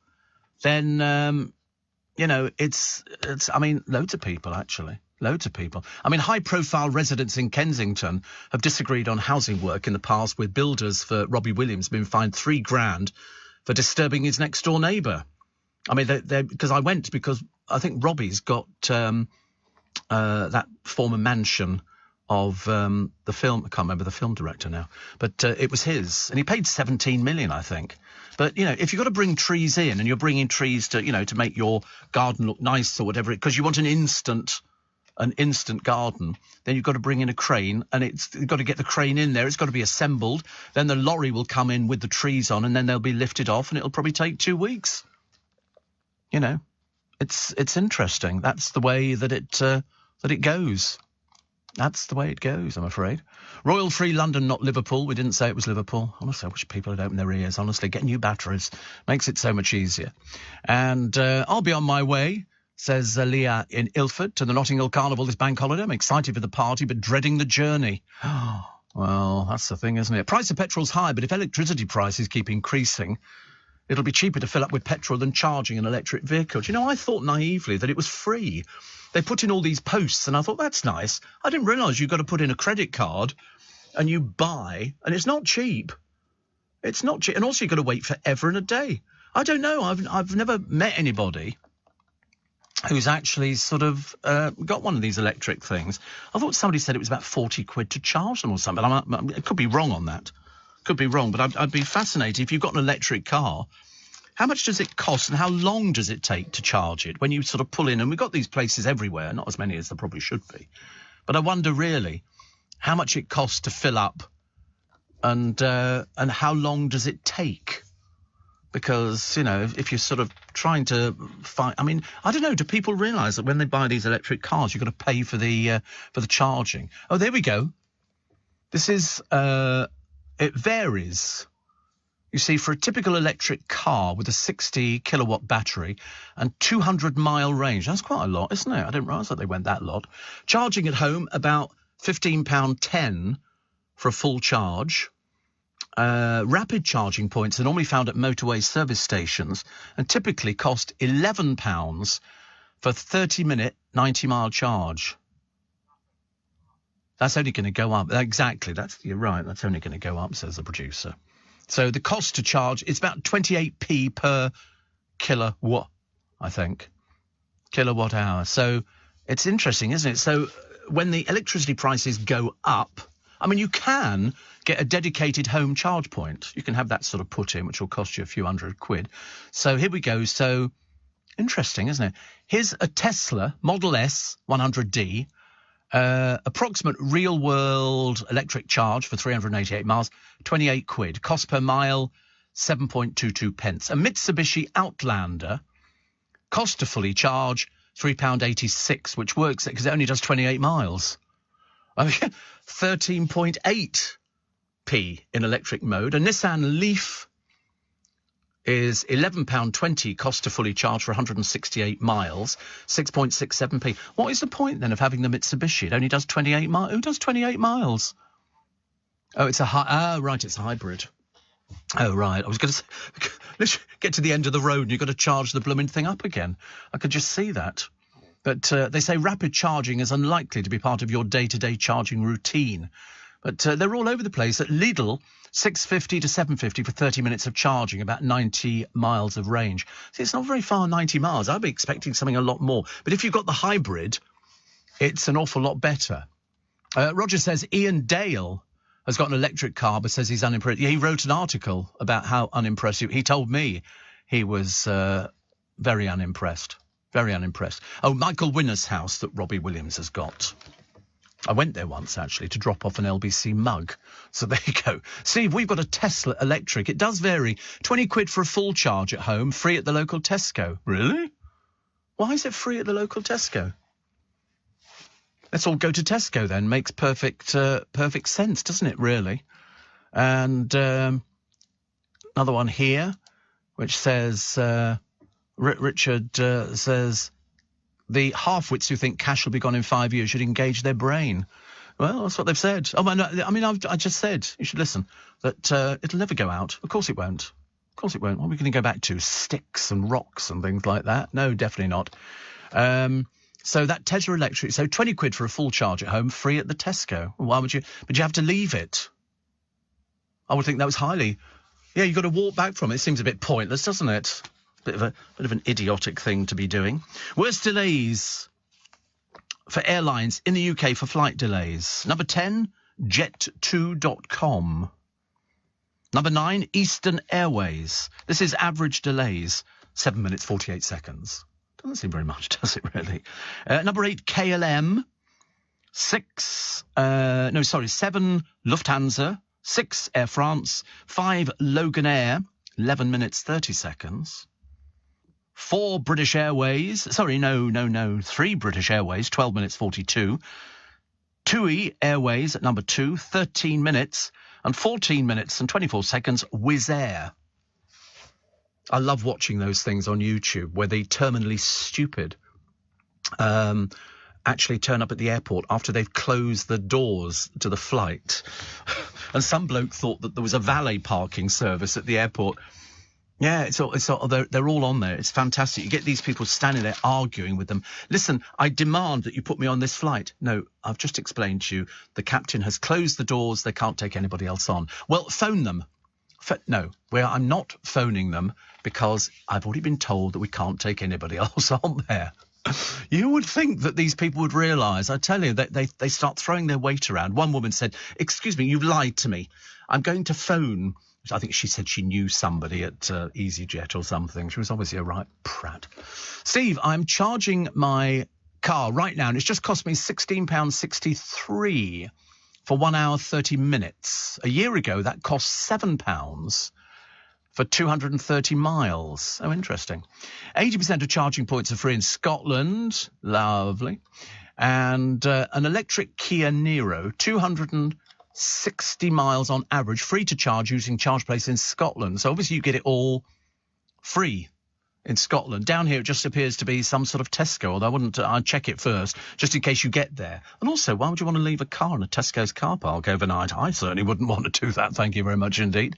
then, you know, it's I mean, loads of people, actually. Loads of people. I mean, high-profile residents in Kensington have disagreed on housing work in the past with builders for Robbie Williams being fined $3,000 for disturbing his next-door neighbour. I mean, because I went because I think Robbie's got that former mansion of the film. I can't remember the film director now, but it was his, and he paid $17 million, I think. But you know, if you've got to bring trees in, and you're bringing trees to, you know, to make your garden look nice or whatever, because you want an instant garden, then you've got to bring in a crane, and you've got to get the crane in there. It's got to be assembled. Then the lorry will come in with the trees on, and then they'll be lifted off, and it'll probably take 2 weeks. You know, it's interesting. That's the way that it goes. That's the way it goes, I'm afraid. Royal Free London, not Liverpool. We didn't say it was Liverpool. Honestly, I wish people had opened their ears. Honestly, get new batteries makes it so much easier. And I'll be on my way, says Leah in Ilford, to the Notting Hill Carnival this bank holiday. I'm excited for the party, but dreading the journey. Well, that's the thing, isn't it? Price of petrol's high, but if electricity prices keep increasing, it'll be cheaper to fill up with petrol than charging an electric vehicle. Do you know, I thought naively that it was free. They put in all these posts, and I thought, that's nice. I didn't realise you've got to put in a credit card, and you buy, and it's not cheap. It's not cheap. And also you've got to wait forever and a day. I don't know. I've never met anybody who's actually sort of got one of these electric things. I thought somebody said it was about 40 quid to charge them or something. I could be wrong on that. Could be wrong, but I'd be fascinated if you've got an electric car. How much does it cost, and how long does it take to charge it when you sort of pull in? And we've got these places everywhere, not as many as there probably should be. But I wonder really how much it costs to fill up, and how long does it take? Because, you know, if you're sort of trying to find, I mean, I don't know, do people realise that when they buy these electric cars, you've got to pay for the charging? Oh, there we go. This is, it varies. You see, for a typical electric car with a 60 kilowatt battery and 200-mile range, that's quite a lot, isn't it? I didn't realise that they went that lot. Charging at home, about £15.10 for a full charge. Rapid charging points are normally found at motorway service stations and typically cost £11 for a 30-minute, 90-mile charge. That's only going to go up. Exactly. You're right. That's only going to go up, says the producer. So the cost to charge, it's about 28p per kilowatt, I think. Kilowatt hour. So it's interesting, isn't it? So when the electricity prices go up, I mean, you can get a dedicated home charge point. You can have that sort of put in, which will cost you a few £100. So here we go. So interesting, isn't it? Here's a Tesla Model S 100D. Approximate real-world electric charge for 388 miles, 28 quid. Cost per mile, 7.22 pence. A Mitsubishi Outlander, cost to fully charge, £3.86, which works because it only does 28 miles. I mean, 13.8p in electric mode. A Nissan Leaf is £11.20 cost to fully charge for 168 miles, 6.67p. What is the point, then, of having the Mitsubishi? It only does 28 miles. Who does 28 miles? Oh, it's right, it's a hybrid. Oh, right. I was going to say, let's get to the end of the road and you've got to charge the blooming thing up again. I could just see that. But they say rapid charging is unlikely to be part of your day-to-day charging routine. But they're all over the place. At Lidl, £6.50 to £7.50 for 30 minutes of charging, about 90 miles of range. See, it's not very far, 90 miles. I'd be expecting something a lot more. But if you've got the hybrid, it's an awful lot better. Roger says Ian Dale has got an electric car, but says he's unimpressed. Yeah, he wrote an article about how unimpressed he told me he was very unimpressed. Very unimpressed. Oh, Michael Winner's house that Robbie Williams has got. I went there once, actually, to drop off an LBC mug. So there you go. Steve, we've got a Tesla electric. It does vary. 20 quid for a full charge at home, free at the local Tesco. Really? Why is it free at the local Tesco? Let's all go to Tesco then. Makes perfect sense, doesn't it, really? And another one here, which says, Richard says, the half-wits who think cash will be gone in 5 years should engage their brain. Well, that's what they've said. Oh, no, I mean, I just said, you should listen, that it'll never go out. Of course it won't. Of course it won't. What are we going to go back to? Sticks and rocks and things like that? No, definitely not. So that Tesla electric, so 20 quid for a full charge at home, free at the Tesco. Why would you? But you have to leave it. I would think that was highly. Yeah, you've got to walk back from it. It seems a bit pointless, doesn't it? Bit of an idiotic thing to be doing. Worst delays for airlines in the UK for flight delays. Number 10, Jet2.com. Number 9, Eastern Airways. This is average delays, 7 minutes 48 seconds. Doesn't seem very much, does it really? Number 8, KLM. 7 Lufthansa. 6 Air France. 5 Loganair. 11 minutes 30 seconds. 4 British Airways. 3 British Airways. 12 minutes 42. TUI Airways at number 2. 13 minutes. And 14 minutes and 24 seconds. Wizz Air. I love watching those things on YouTube where the terminally stupid actually turn up at the airport after they've closed the doors to the flight. And some bloke thought that there was a valet parking service at the airport. Yeah, they're all on there. It's fantastic. You get these people standing there arguing with them. Listen, I demand that you put me on this flight. No, I've just explained to you. The captain has closed the doors. They can't take anybody else on. Well, phone them. No, I'm not phoning them because I've already been told that we can't take anybody else on there. You would think that these people would realise. I tell you, that they start throwing their weight around. One woman said, "Excuse me, you've lied to me. I'm going to phone." I think she said she knew somebody at EasyJet or something. She was obviously a right prat. Steve, I'm charging my car right now, and it's just cost me £16.63 for 1 hour, 30 minutes. A year ago, that cost £7 for 230 miles. Oh, interesting. 80% of charging points are free in Scotland. Lovely. And an electric Kia Niro, 260 miles on average, free to charge using ChargePlace in Scotland. So obviously you get it all free in Scotland. Down here it just appears to be some sort of Tesco, although I'd check it first, just in case you get there. And also, why would you want to leave a car in a Tesco's car park overnight? I certainly wouldn't want to do that, thank you very much indeed.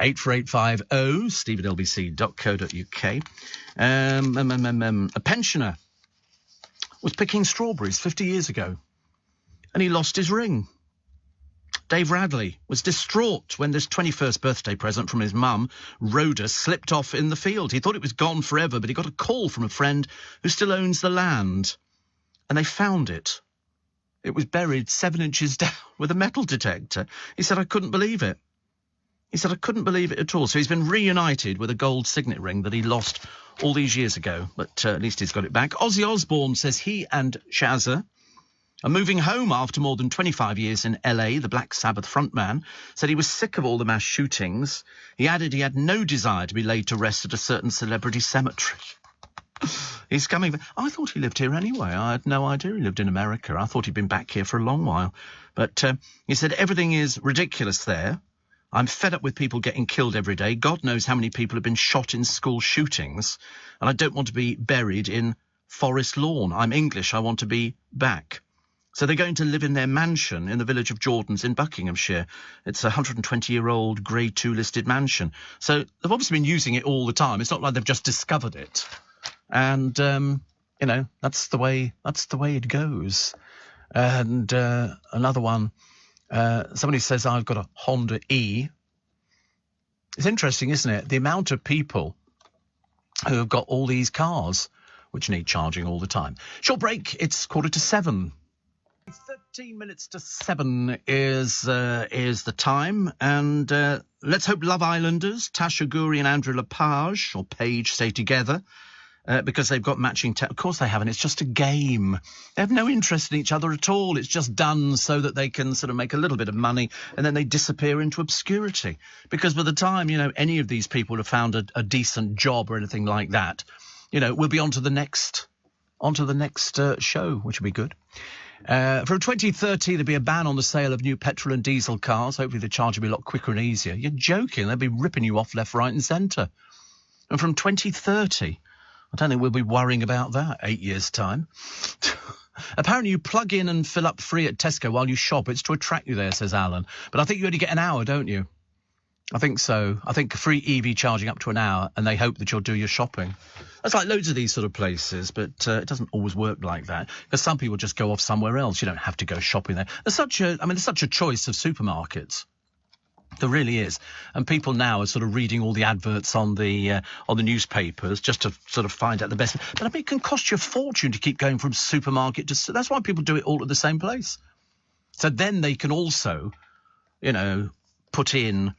84850, steve@lbc.co.uk. A pensioner was picking strawberries 50 years ago, and he lost his ring. Dave Radley was distraught when this 21st birthday present from his mum, Rhoda, slipped off in the field. He thought it was gone forever, but he got a call from a friend who still owns the land, and they found it. It was buried 7 inches down with a metal detector. He said, I couldn't believe it. He said, I couldn't believe it at all. So he's been reunited with a gold signet ring that he lost all these years ago, but at least he's got it back. Ozzy Osbourne says he and Shazza are moving home after more than 25 years in LA. The Black Sabbath frontman said he was sick of all the mass shootings. He added he had no desire to be laid to rest at a certain celebrity cemetery. He's coming back. I thought he lived here anyway. I had no idea he lived in America. I thought he'd been back here for a long while. But he said everything is ridiculous there. I'm fed up with people getting killed every day. God knows how many people have been shot in school shootings. And I don't want to be buried in Forest Lawn. I'm English. I want to be back. So they're going to live in their mansion in the village of Jordans in Buckinghamshire. It's a 120-year-old Grade 2 listed mansion. So they've obviously been using it all the time. It's not like they've just discovered it. And, that's the way it goes. And another one, somebody says, I've got a Honda E. It's interesting, isn't it? The amount of people who have got all these cars which need charging all the time. Short break, it's 6:45. 13 minutes to 7 is the time, and let's hope Love Islanders, Tasha Ghouri and Andrew Lepage, or Page, stay together, because they've got matching... Of course they haven't, it's just a game. They have no interest in each other at all. It's just done so that they can sort of make a little bit of money, and then they disappear into obscurity. Because by the time, any of these people have found a decent job or anything like that, we'll be on to the next show, which will be good. From 2030, there'll be a ban on the sale of new petrol and diesel cars. Hopefully the charge will be a lot quicker and easier. You're joking. They'll be ripping you off left, right and centre. And from 2030, I don't think we'll be worrying about that 8 years' time. Apparently you plug in and fill up free at Tesco while you shop. It's to attract you there, says Alan. But I think you only get an hour, don't you? I think so. I think free EV charging up to an hour, and they hope that you'll do your shopping. That's like loads of these sort of places, but it doesn't always work like that, because some people just go off somewhere else. You don't have to go shopping there. There's such a choice of supermarkets. There really is. And people now are sort of reading all the adverts on the newspapers just to sort of find out the best. But it can cost you a fortune to keep going from supermarket to... That's why people do it all at the same place. So then they can also, put in...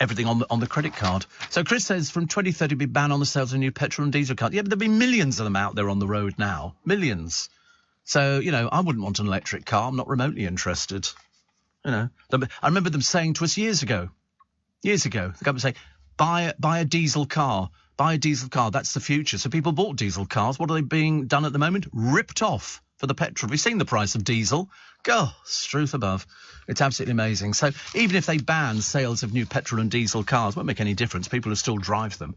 everything on the credit card. So Chris says from 2030 be ban on the sales of new petrol and diesel cars. Yeah, but there'll be millions of them out there on the road now. Millions. So, I wouldn't want an electric car. I'm not remotely interested. I remember them saying to us years ago, the government saying, buy a diesel car. Buy a diesel car. That's the future. So people bought diesel cars. What are they being done at the moment? Ripped off for the petrol. Have you seen the price of diesel? Go, struth above. It's absolutely amazing. So even if they ban sales of new petrol and diesel cars, it won't make any difference. People will still drive them.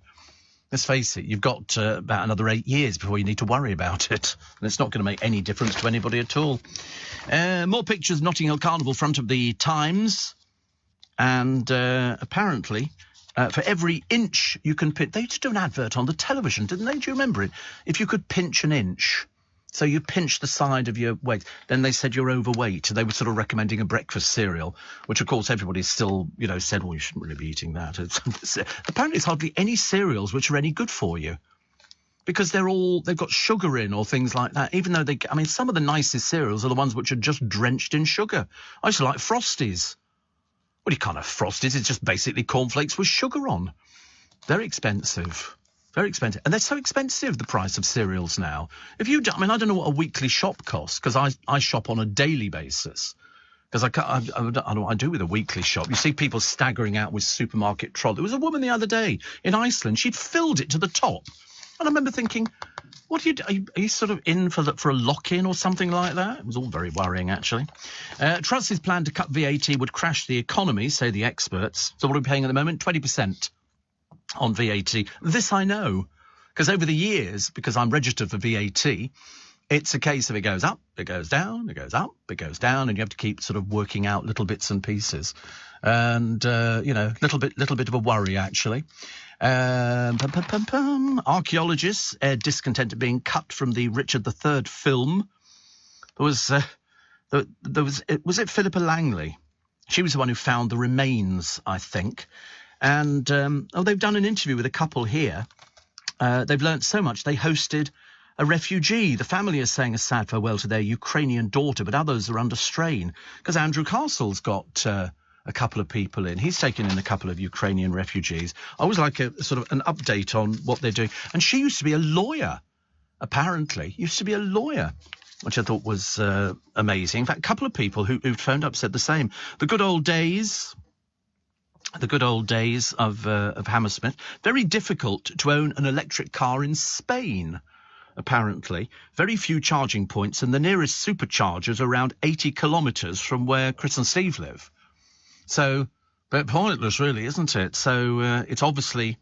Let's face it, you've got about another 8 years before you need to worry about it. And it's not going to make any difference to anybody at all. More pictures, Notting Hill Carnival, front of the Times. And apparently, for every inch you can pinch... They used to do an advert on the television, didn't they? Do you remember it? If you could pinch an inch... So you pinch the side of your weight. Then they said you're overweight. They were sort of recommending a breakfast cereal, which, of course, everybody still, said, well, you shouldn't really be eating that. Apparently, it's hardly any cereals which are any good for you, because they've got sugar in or things like that, even though some of the nicest cereals are the ones which are just drenched in sugar. I used to like Frosties. Well, you can't have Frosties. It's just basically cornflakes with sugar on. Very expensive. Very expensive. And they're so expensive, the price of cereals now. I don't know what a weekly shop costs, because I shop on a daily basis. Because I don't know what I do with a weekly shop. You see people staggering out with supermarket trolley. There was a woman the other day in Iceland. She'd filled it to the top. And I remember thinking, what do you do? Are you sort of in for a lock-in or something like that? It was all very worrying, actually. Truss's plan to cut VAT would crash the economy, say the experts. So what are we paying at the moment? 20%. On VAT. This I know, because over the years, because I'm registered for VAT, it's a case of it goes up, it goes down, it goes up, it goes down, and you have to keep sort of working out little bits and pieces. And, little bit of a worry, actually. Archaeologists aired discontent at being cut from the Richard III film. Was it Philippa Langley? She was the one who found the remains, I think. And, they've done an interview with a couple here. They've learnt so much. They hosted a refugee. The family is saying a sad farewell to their Ukrainian daughter, but others are under strain because Andrew Castle's got a couple of people in. He's taken in a couple of Ukrainian refugees. I always like a sort of an update on what they're doing. And she used to be a lawyer, apparently. Which I thought was amazing. In fact, a couple of people who phoned up said the same. The good old days of Hammersmith. Very difficult to own an electric car in Spain, apparently. Very few charging points, and the nearest superchargers around 80 kilometres from where Chris and Steve live. So But pointless, really, isn't it? So it's obviously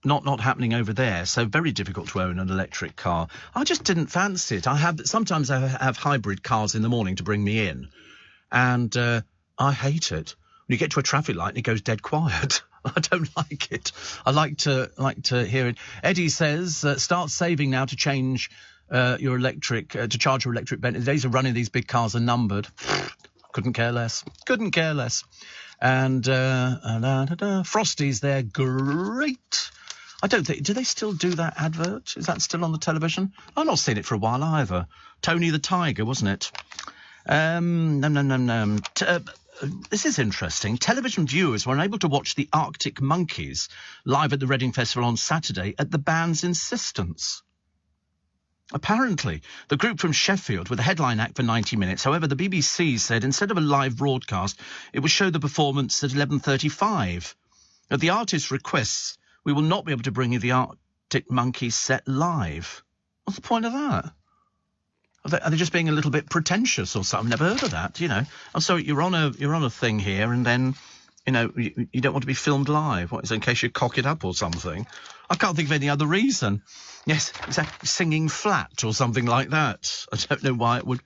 not happening over there. So very difficult to own an electric car. I just didn't fancy it. Sometimes I have hybrid cars in the morning to bring me in, and I hate it. When you get to a traffic light and it goes dead quiet. I don't like it. I like to hear it. Eddie says, start saving now to change your electric, to charge your electric Bentley. The days of running these big cars are numbered. Couldn't care less. Couldn't care less. And Frosty's there. Great. I don't think... Do they still do that advert? Is that still on the television? I've not seen it for a while either. Tony the Tiger, wasn't it? This is interesting. Television viewers were unable to watch the Arctic Monkeys live at the Reading Festival on Saturday at the band's insistence. Apparently, the group from Sheffield were the headline act for 90 minutes. However, the BBC said instead of a live broadcast, it would show the performance at 11:35. At the artist's requests, we will not be able to bring you the Arctic Monkeys set live. What's the point of that? Are they just being a little bit pretentious or something? I've never heard of that, you know. I'm sorry, you're on a thing here, and then, you know, you don't want to be filmed live. What is it, in case you cock it up or something? I can't think of any other reason. Yes, exactly, singing flat or something like that. I don't know why it would...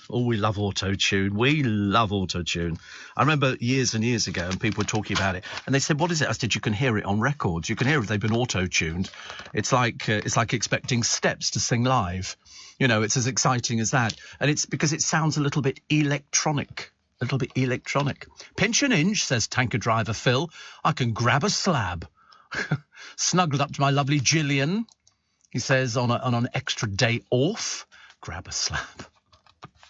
Oh, we love auto-tune. We love auto-tune. I remember years and years ago, and people were talking about it, and they said, what is it? I said, you can hear it on records. You can hear if they've been auto-tuned. It's like expecting Steps to sing live. You know, it's as exciting as that. And it's because it sounds a little bit electronic. A little bit electronic. Pinch an inch, says tanker driver Phil. I can grab a slab. Snuggled up to my lovely Gillian. He says, on an extra day off, grab a slab.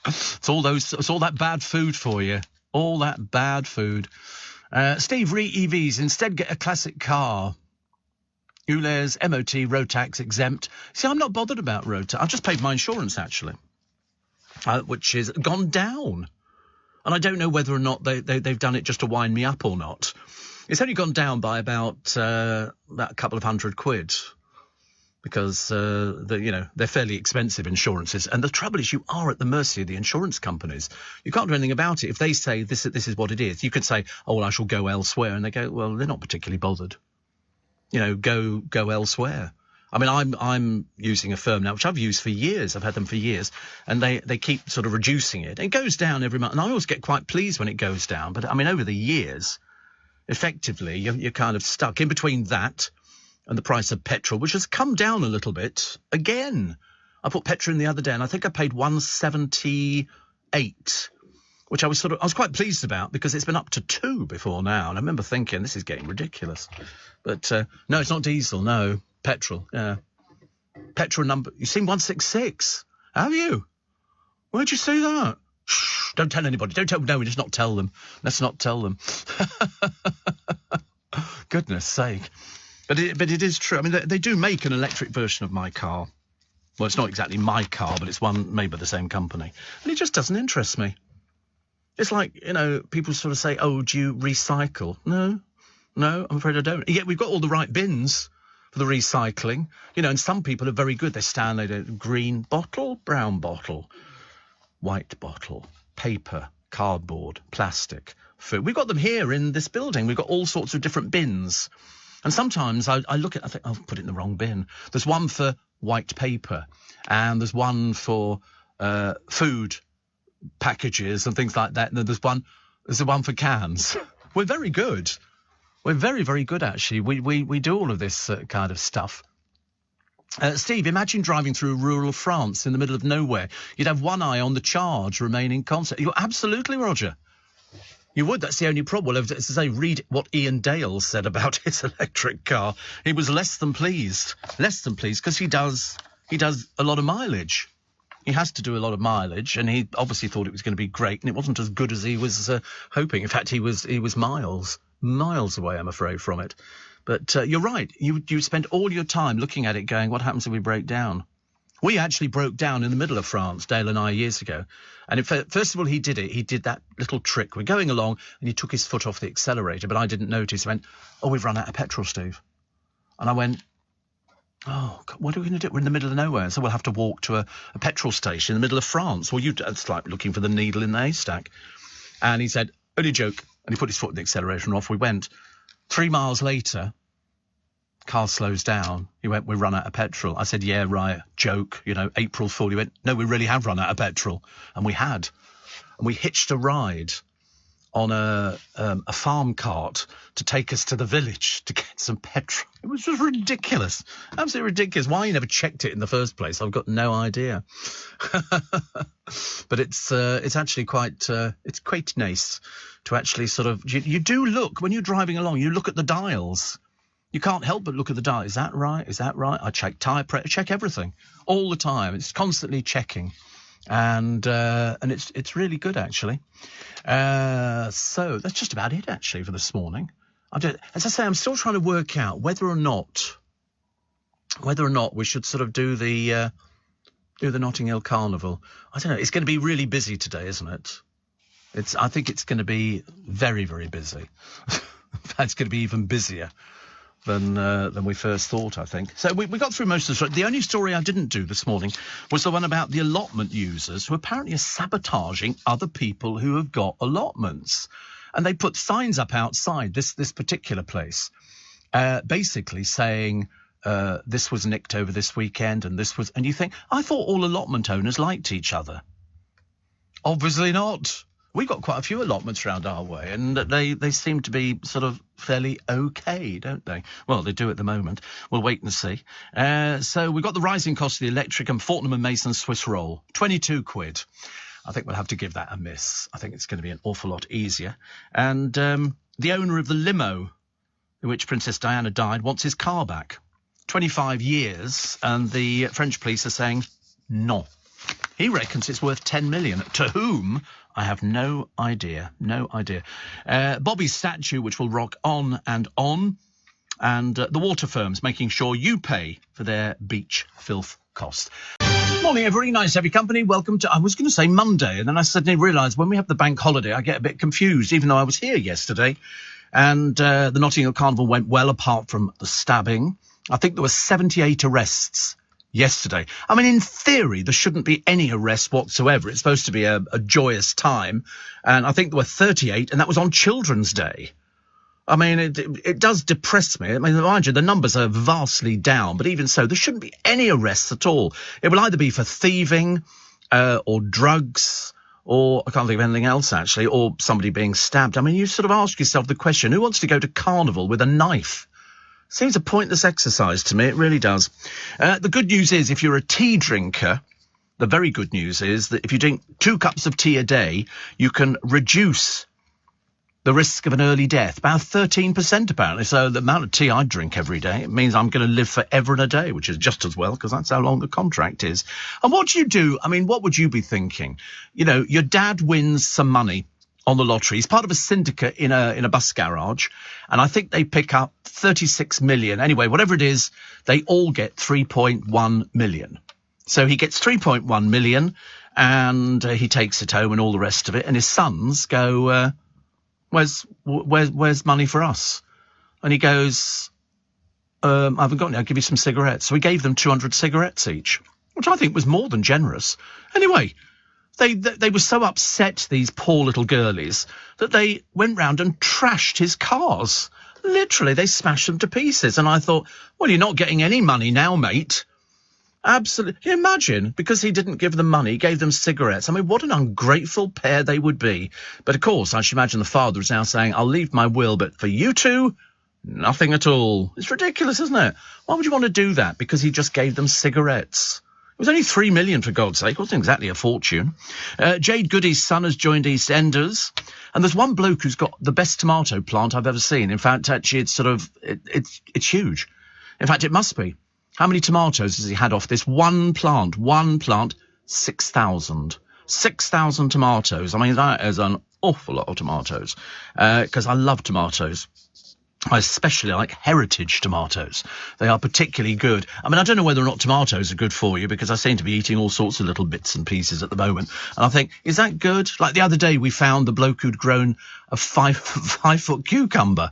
It's all that bad food for you. All that bad food. Steve, re-EVs. Instead, get a classic car. Ulez, MOT, road tax exempt. See, I'm not bothered about road tax. I've just paid my insurance, actually, which has gone down. And I don't know whether or not they've done it just to wind me up or not. It's only gone down by about a couple of £100 because, they're fairly expensive insurances. And the trouble is you are at the mercy of the insurance companies. You can't do anything about it. If they say this is what it is, you could say, oh, well, I shall go elsewhere. And they go, well, they're not particularly bothered. You know, go elsewhere. I mean, I'm using a firm now, which I've used for years. I've had them for years, and they keep sort of reducing it. It goes down every month, and I always get quite pleased when it goes down. But I mean, over the years, effectively, you're kind of stuck in between that and the price of petrol, which has come down a little bit again. I put petrol in the other day, and I think I paid £1.78. Which I was quite pleased about because it's been up to £2 before now. And I remember thinking, this is getting ridiculous. But no, it's not diesel, no. Petrol, yeah. Petrol number, you've seen 166, have you? Where'd you see that? Shh, don't tell anybody. No, let's not tell them. Let's not tell them. Goodness sake. But it is true. I mean, they do make an electric version of my car. Well, it's not exactly my car, but it's one made by the same company. And it just doesn't interest me. It's like, you know, people sort of say, oh, do you recycle? No, I'm afraid I don't. Yet we've got all the right bins for the recycling. You know, and some people are very good. They stand, they do green bottle, brown bottle, white bottle, paper, cardboard, plastic, food. We've got them here in this building. We've got all sorts of different bins. And sometimes I look at it, I think, I've put it in the wrong bin. There's one for white paper, and there's one for food packages and things like that, and then there's the one for cans. We're very good. We're very, very good, actually. We do all of this kind of stuff. Steve, imagine driving through rural France in the middle of nowhere. You'd have one eye on the charge remaining constant. You're absolutely, Roger. You would. That's the only problem. Well, as I say, read what Ian Dale said about his electric car. He was less than pleased, because he does a lot of mileage. He has to do a lot of mileage, and he obviously thought it was going to be great, and it wasn't as good as he was hoping. In fact, he was miles away, I'm afraid, from it. But you're right. You spend all your time looking at it going, what happens if we break down? We actually broke down in the middle of France, Dale and I, years ago. And first of all, he did it. He did that little trick. We're going along, and he took his foot off the accelerator, but I didn't notice. He went, oh, we've run out of petrol, Steve. And I went, oh, God, what are we going to do? We're in the middle of nowhere, so we'll have to walk to a petrol station in the middle of France. Well, it's like looking for the needle in the haystack. And he said, only a joke. And he put his foot in the accelerator and off we went. 3 miles later, car slows down. He went, we run out of petrol. I said, yeah, right, joke, April Fool. He went, no, we really have run out of petrol. And we had. And we hitched a ride on a farm cart to take us to the village to get some petrol. It was just ridiculous. Absolutely ridiculous. Why you never checked it in the first place, I've got no idea. But it's actually quite nice to actually sort of, you do look, when you're driving along, you look at the dials. You can't help but look at the dial. Is that right? Is that right? I check tyre pressure, check everything all the time. It's constantly checking. And it's really good, actually. So that's just about it, actually, for this morning. As I say, I'm still trying to work out whether or not we should sort of do the Notting Hill Carnival. I don't know. It's going to be really busy today, isn't it? I think it's going to be very, very busy. In fact, it's going to be even busier than we first thought, I think. So we got through most of the story. The only story I didn't do this morning was the one about the allotment users who apparently are sabotaging other people who have got allotments. And they put signs up outside this particular place, basically saying this was nicked over this weekend and this was... And you think, I thought all allotment owners liked each other. Obviously not. We've got quite a few allotments around our way, and they seem to be sort of fairly okay, don't they? Well, they do at the moment. We'll wait and see. So we've got the rising cost of the electric and Fortnum & Mason Swiss roll, 22 quid. I think we'll have to give that a miss. I think it's going to be an awful lot easier. And the owner of the limo in which Princess Diana died wants his car back. 25 years, and the French police are saying no. He reckons it's worth 10 million. To whom? I have no idea. No idea. Bobby's statue, which will rock on. And the water firms making sure you pay for their beach filth costs. Morning, everybody. Nice to have your company. Welcome to, I was going to say Monday, and then I suddenly realised when we have the bank holiday, I get a bit confused, even though I was here yesterday. And the Notting Hill Carnival went well, apart from the stabbing. I think there were 78 arrests yesterday. I mean, in theory, there shouldn't be any arrests whatsoever. It's supposed to be a joyous time. And I think there were 38, and that was on Children's Day. I mean, it does depress me. I mean, mind you, the numbers are vastly down, but even so, there shouldn't be any arrests at all. It will either be for thieving or drugs, or I can't think of anything else, actually, or somebody being stabbed. I mean, you sort of ask yourself the question, who wants to go to Carnival with a knife? Seems a pointless exercise to me. It really does. The good news is, if you're a tea drinker, the very good news is that if you drink 2 cups of tea a day, you can reduce the risk of an early death, about 13% apparently. So the amount of tea I drink every day, it means I'm going to live forever and a day, which is just as well, because that's how long the contract is. And what do you do? I mean, what would you be thinking? You know, your dad wins some money on the lottery. He's part of a syndicate in a bus garage, and I think they pick up 36 million. Anyway, whatever it is, they all get 3.1 million. So he gets 3.1 million, and he takes it home and all the rest of it. And his sons go, where's money for us? And he goes, I haven't got any, I'll give you some cigarettes. So he gave them 200 cigarettes each, which I think was more than generous. Anyway, They were so upset, these poor little girlies, that they went round and trashed his cars. Literally, they smashed them to pieces. And I thought, well, you're not getting any money now, mate. Absolutely. Can you imagine? Because he didn't give them money, he gave them cigarettes. I mean, what an ungrateful pair they would be. But of course, I should imagine the father is now saying, I'll leave my will, but for you two, nothing at all. It's ridiculous, isn't it? Why would you want to do that? Because he just gave them cigarettes. It was only 3 million, for God's sake. It wasn't exactly a fortune. Jade Goody's son has joined EastEnders. And there's one bloke who's got the best tomato plant I've ever seen. In fact, actually, it's huge. In fact, it must be. How many tomatoes has he had off this one plant? 6,000. 6,000 tomatoes. I mean, that is an awful lot of tomatoes. Because I love tomatoes. I especially like heritage tomatoes. They are particularly good. I mean, I don't know whether or not tomatoes are good for you, because I seem to be eating all sorts of little bits and pieces at the moment. And I think, is that good? Like the other day, we found the bloke who'd grown a 5-foot cucumber.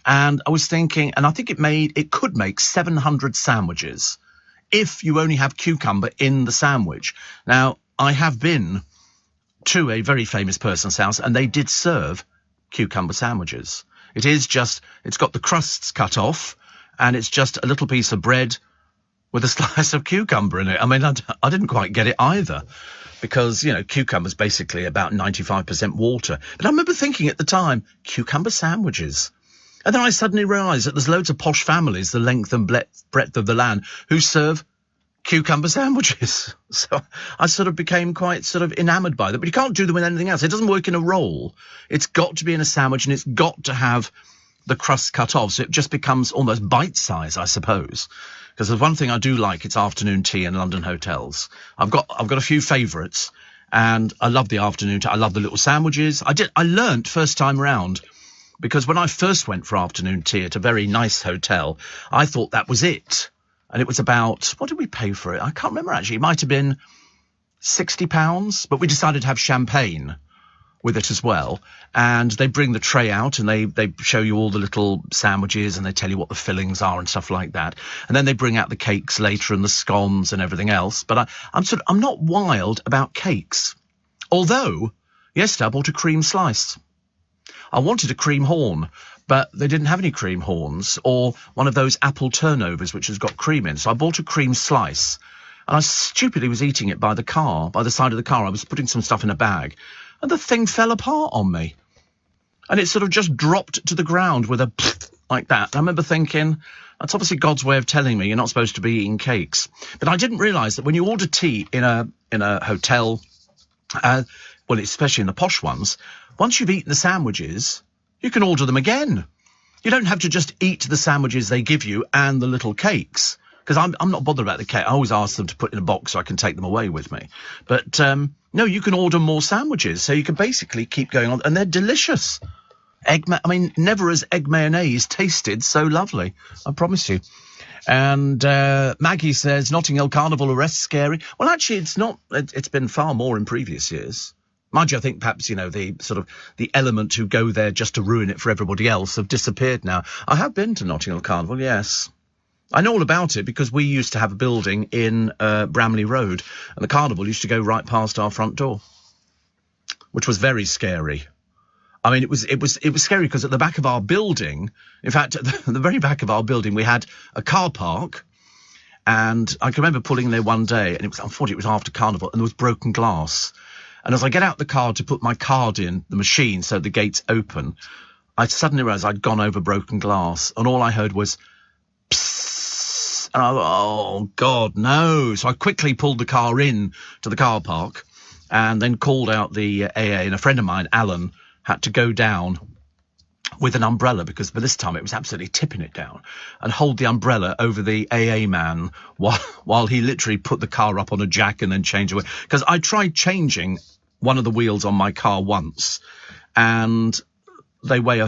And I was thinking, and I think it could make 700 sandwiches if you only have cucumber in the sandwich. Now, I have been to a very famous person's house, and they did serve cucumber sandwiches. It's got the crusts cut off, and it's just a little piece of bread with a slice of cucumber in it. I mean, I didn't quite get it either, because, cucumber's basically about 95% water. But I remember thinking at the time, cucumber sandwiches. And then I suddenly realised that there's loads of posh families, the length and breadth of the land, who serve cucumber sandwiches. So I sort of became quite sort of enamoured by them. But you can't do them with anything else. It doesn't work in a roll. It's got to be in a sandwich, and it's got to have the crust cut off, so it just becomes almost bite-size, I suppose. Because there's one thing I do like, it's afternoon tea in London hotels. I've got a few favourites, and I love the afternoon tea. I love the little sandwiches. I learnt first time round, because when I first went for afternoon tea at a very nice hotel, I thought that was it. And it was about, what did we pay for it? I can't remember, actually. It might have been £60, but we decided to have champagne with it as well. And they bring the tray out, and they show you all the little sandwiches, and they tell you what the fillings are and stuff like that. And then they bring out the cakes later, and the scones and everything else. But I'm not wild about cakes. Although, yesterday I bought a cream slice. I wanted a cream horn, but they didn't have any cream horns or one of those apple turnovers which has got cream in. So I bought a cream slice, and I stupidly was eating it by the side of the car. I was putting some stuff in a bag, and the thing fell apart on me. And it sort of just dropped to the ground with a like that. I remember thinking, that's obviously God's way of telling me you're not supposed to be eating cakes. But I didn't realise that when you order tea in a hotel, well, especially in the posh ones, once you've eaten the sandwiches, you can order them again. You don't have to just eat the sandwiches they give you and the little cakes. Because I'm not bothered about the cake. I always ask them to put in a box so I can take them away with me. But no, you can order more sandwiches, so you can basically keep going on. And they're delicious. Never has egg mayonnaise tasted so lovely. I promise you. And Maggie says, Notting Hill Carnival arrest scary. Well, actually, it's not. It's been far more in previous years. Mind you, I think perhaps, the element who go there just to ruin it for everybody else have disappeared now. I have been to Notting Hill Carnival, yes. I know all about it because we used to have a building in Bramley Road, and the carnival used to go right past our front door, which was very scary. I mean, it was scary because at the back of our building, in fact, at the very back of our building, we had a car park, and I can remember pulling in there one day, and unfortunately it was after carnival, and there was broken glass. And as I get out the car to put my card in the machine so the gate's open, I suddenly realised I'd gone over broken glass, and all I heard was psst. And I thought, oh, God, no. So I quickly pulled the car in to the car park and then called out the AA, and a friend of mine, Alan, had to go down with an umbrella, because by this time it was absolutely tipping it down, and hold the umbrella over the AA man while he literally put the car up on a jack and then changed away. Because I tried changing one of the wheels on my car once, and they weigh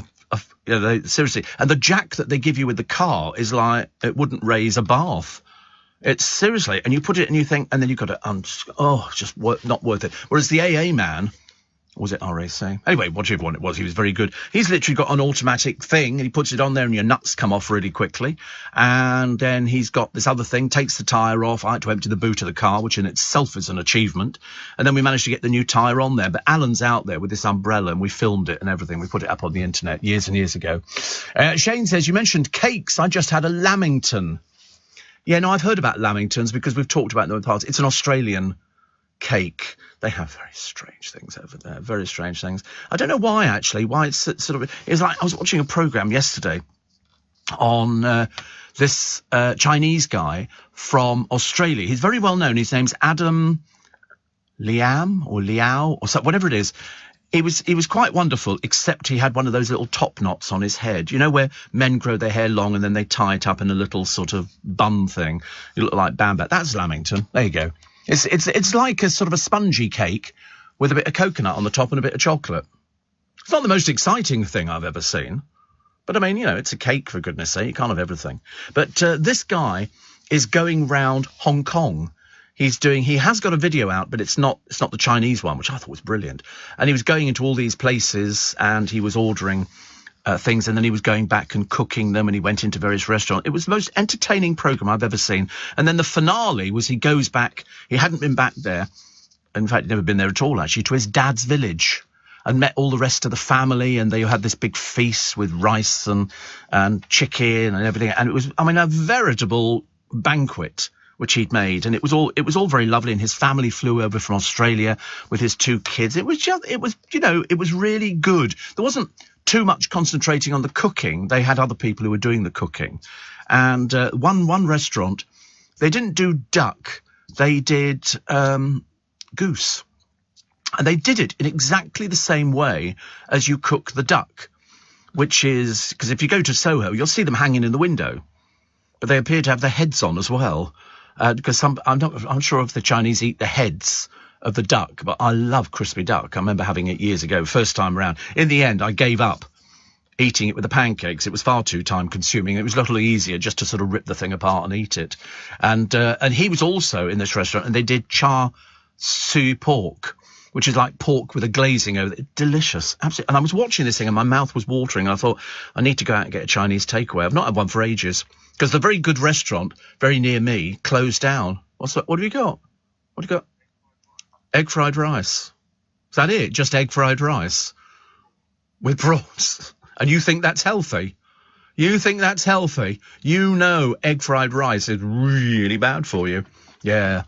seriously. And the jack that they give you with the car is like, it wouldn't raise a bath. It's seriously, and you put it and you think, and then you've got to, not worth it. Whereas the AA man, was it RAC? Anyway, whichever one it was, he was very good. He's literally got an automatic thing, and he puts it on there and your nuts come off really quickly. And then he's got this other thing, takes the tyre off. I had to empty the boot of the car, which in itself is an achievement. And then we managed to get the new tyre on there. But Alan's out there with this umbrella, and we filmed it and everything. We put it up on the internet years and years ago. Shane says, you mentioned cakes. I just had a Lamington. Yeah, no, I've heard about Lamingtons because we've talked about them in the past. It's an Australian cake. They have very strange things over there, very strange things. I don't know why, actually, why it's sort of, it's like I was watching a programme yesterday on this Chinese guy from Australia. He's very well known. His name's Adam Liam or Liao or so, whatever it is. He was quite wonderful, except he had one of those little top knots on his head. You know, where men grow their hair long and then they tie it up in a little sort of bun thing. You look like Bam Bam. That's Lamington. There you go. It's like a sort of a spongy cake with a bit of coconut on the top and a bit of chocolate. It's not the most exciting thing I've ever seen, but I mean, it's a cake, for goodness sake. You can't have everything. But this guy is going round Hong Kong. He has got a video out, but it's not the Chinese one, which I thought was brilliant. And he was going into all these places and he was ordering things, and then he was going back and cooking them, and he went into various restaurants. It was the most entertaining programme I've ever seen. And then the finale was he goes back, he hadn't been back there, in fact, he'd never been there at all, actually, to his dad's village. and met all the rest of the family, and they had this big feast with rice and chicken and everything. And it was, I mean, a veritable banquet which he'd made, and it was all very lovely. And his family flew over from Australia with his 2 kids. It was really good. There wasn't too much concentrating on the cooking. They had other people who were doing the cooking. And one restaurant, they didn't do duck, they did goose. And they did it in exactly the same way as you cook the duck, which is, because if you go to Soho, you'll see them hanging in the window, but they appear to have their heads on as well. Because I'm sure if the Chinese eat the heads of the duck, but I love crispy duck. I remember having it years ago, first time around. In the end, I gave up eating it with the pancakes. It was far too time consuming. It was a little easier just to sort of rip the thing apart and eat it. And he was also in this restaurant, and they did char siu pork, which is like pork with a glazing over it. Delicious, absolutely. And I was watching this thing and my mouth was watering. I thought, I need to go out and get a Chinese takeaway. I've not had one for ages, because the very good restaurant very near me closed down. What have you got? What have you got? Egg fried rice. Is that it? Just egg fried rice with prawns? And you think that's healthy? You think that's healthy? You know egg fried rice is really bad for you. Yeah.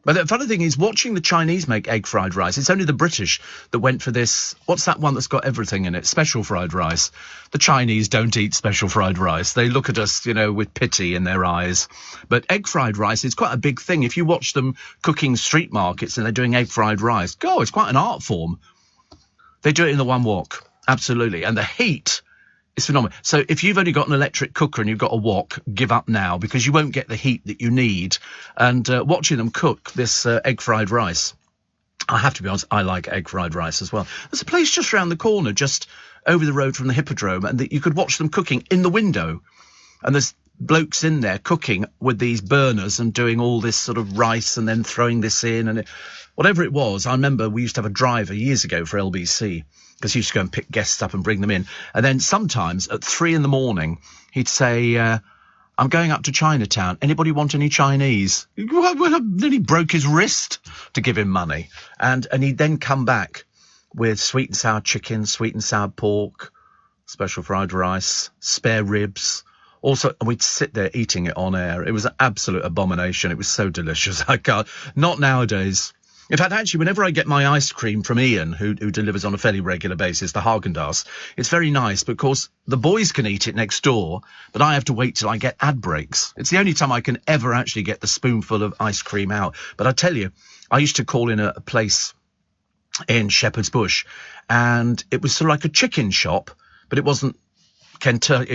But the funny thing is, watching the Chinese make egg fried rice, it's only the British that went for this. What's that one that's got everything in it? Special fried rice. The Chinese don't eat special fried rice. They look at us, with pity in their eyes. But egg fried rice is quite a big thing. If you watch them cooking street markets and they're doing egg fried rice, it's quite an art form. They do it in the one wok. Absolutely. And the heat is phenomenal. So if you've only got an electric cooker and you've got a wok, give up now, because you won't get the heat that you need. And watching them cook this egg fried rice, I have to be honest, I like egg fried rice as well. There's a place just around the corner, just over the road from the Hippodrome, and you could watch them cooking in the window. And there's blokes in there cooking with these burners and doing all this sort of rice and then throwing this in. And whatever it was, I remember we used to have a driver years ago for LBC, because he used to go and pick guests up and bring them in. And then sometimes at 3 a.m, he'd say, I'm going up to Chinatown. Anybody want any Chinese? Well, then he broke his wrist to give him money. And he'd then come back with sweet and sour chicken, sweet and sour pork, special fried rice, spare ribs. Also, and we'd sit there eating it on air. It was an absolute abomination. It was so delicious. Not nowadays. In fact, actually, whenever I get my ice cream from Ian, who delivers on a fairly regular basis, the Haagen-Dazs, it's very nice because the boys can eat it next door, but I have to wait till I get ad breaks. It's the only time I can ever actually get the spoonful of ice cream out. But I tell you, I used to call in a place in Shepherd's Bush, and it was sort of like a chicken shop, but it wasn't Kentucky.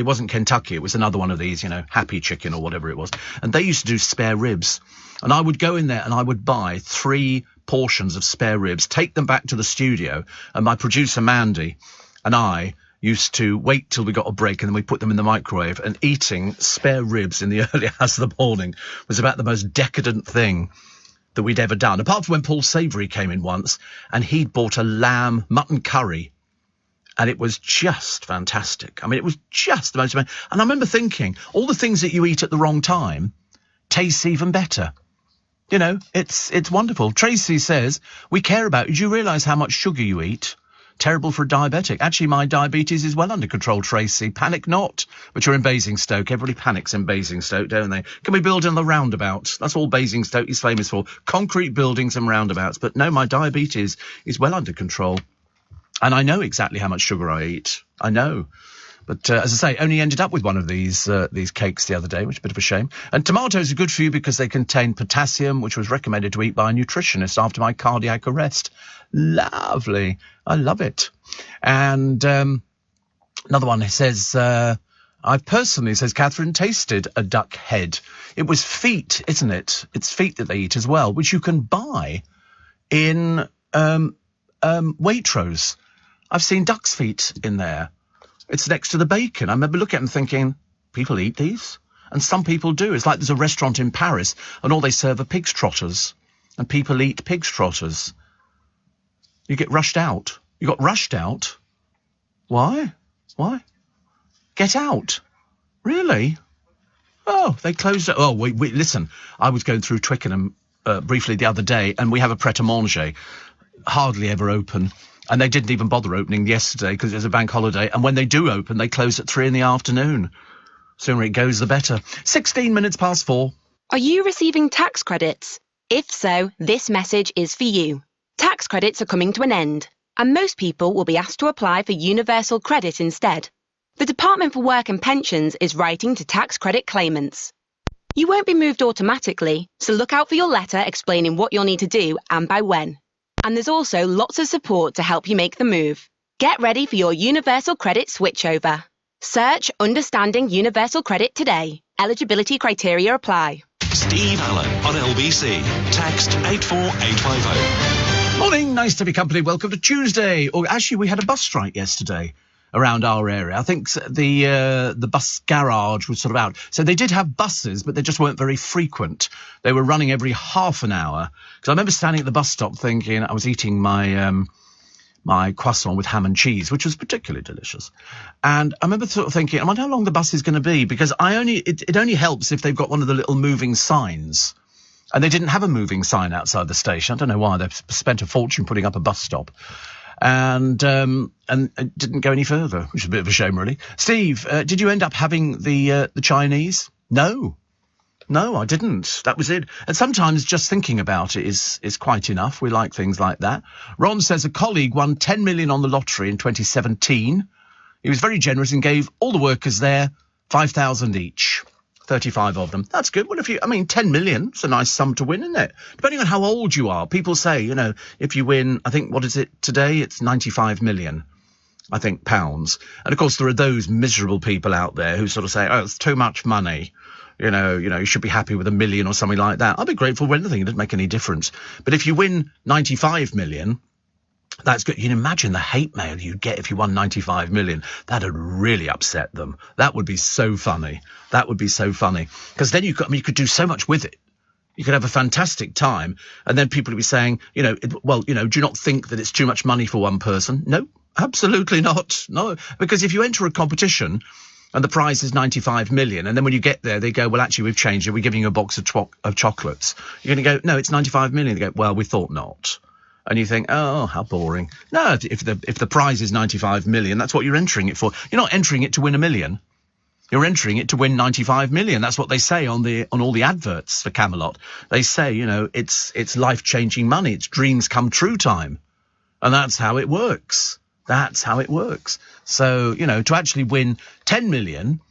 It was another one of these, Happy Chicken or whatever it was. And they used to do spare ribs. And I would go in there and I would buy 3 portions of spare ribs, take them back to the studio, and my producer Mandy and I used to wait till we got a break, and then we put them in the microwave. And eating spare ribs in the early hours of the morning was about the most decadent thing that we'd ever done, apart from when Paul Savory came in once and he'd bought a lamb mutton curry, and it was just fantastic. I mean, it was just the most amazing. And I remember thinking, all the things that you eat at the wrong time taste even better. It's wonderful. Tracy says, we care about you. Do you realise how much sugar you eat? Terrible for a diabetic. Actually, my diabetes is well under control, Tracy. Panic not. But you're in Basingstoke. Everybody panics in Basingstoke, don't they? Can we build in the roundabouts? That's all Basingstoke is famous for. Concrete buildings and roundabouts. But no, my diabetes is well under control. And I know exactly how much sugar I eat. I know. But as I say, only ended up with one of these cakes the other day, which is a bit of a shame. And tomatoes are good for you because they contain potassium, which was recommended to eat by a nutritionist after my cardiac arrest. Lovely. I love it. And another one says, I've personally, says Catherine, tasted a duck head. It was feet, isn't it? It's feet that they eat as well, which you can buy in Waitrose. I've seen duck's feet in there. It's next to the bacon. I remember looking at them thinking, people eat these? And some people do. It's like there's a restaurant in Paris and all they serve are pig's trotters. And people eat pig's trotters. You get rushed out. You got rushed out? Why? Get out. Really? Oh, they closed it. Oh, wait, listen. I was going through Twickenham briefly the other day, and we have a Pret-a-Manger, hardly ever open. And they didn't even bother opening yesterday because it was a bank holiday. And when they do open, they close at 3 p.m. Sooner it goes, the better. 16 minutes past 4. Are you receiving tax credits? If so, this message is for you. Tax credits are coming to an end, and most people will be asked to apply for universal credit instead. The Department for Work and Pensions is writing to tax credit claimants. You won't be moved automatically, so look out for your letter explaining what you'll need to do and by when. And there's also lots of support to help you make the move. Get ready for your universal credit switchover. Search Understanding Universal Credit today. Eligibility criteria apply. Steve Allen on LBC. Text 84850. Morning, nice to be company. Welcome to Tuesday. Or actually, we had a bus strike yesterday around our area. I think the bus garage was sort of out. So they did have buses, but they just weren't very frequent. They were running every half an hour. Because I remember standing at the bus stop thinking, I was eating my my croissant with ham and cheese, which was particularly delicious. And I remember sort of thinking, I wonder how long the bus is going to be, because it only helps if they've got one of the little moving signs. And they didn't have a moving sign outside the station. I don't know why. They've spent a fortune putting up a bus stop. And it didn't go any further, which is a bit of a shame, really. Steve, did you end up having the Chinese? No, I didn't. That was it. And sometimes just thinking about it is quite enough. We like things like that. Ron says a colleague won 10 million on the lottery in 2017. He was very generous and gave all the workers there 5,000 each. 35 of them. That's good. Well, 10 million, it's a nice sum to win, isn't it? Depending on how old you are. People say, if you win, I think, what is it today? It's 95 million, I think, pounds. And of course, there are those miserable people out there who sort of say, oh, it's too much money. You should be happy with $1 million or something like that. I'd be grateful for anything. It doesn't make any difference. But if you win 95 million, that's good. You can imagine the hate mail you'd get if you won 95 million. That'd really upset them. That would be so funny. Because then you could do so much with it. You could have a fantastic time. And then people would be saying, do you not think that it's too much money for one person? No, absolutely not. No, because if you enter a competition and the prize is 95 million, and then when you get there, they go, well, actually, we've changed it. We're giving you a box of chocolates. You're going to go, no, it's 95 million. They go, well, we thought not. And you think, oh, how boring. No, if the prize is 95 million, that's what you're entering it for. You're not entering it to win $1 million. You're entering it to win 95 million. That's what they say on all the adverts for Camelot. They say, it's life-changing money. It's dreams come true time. And that's how it works. So, to actually win 10 million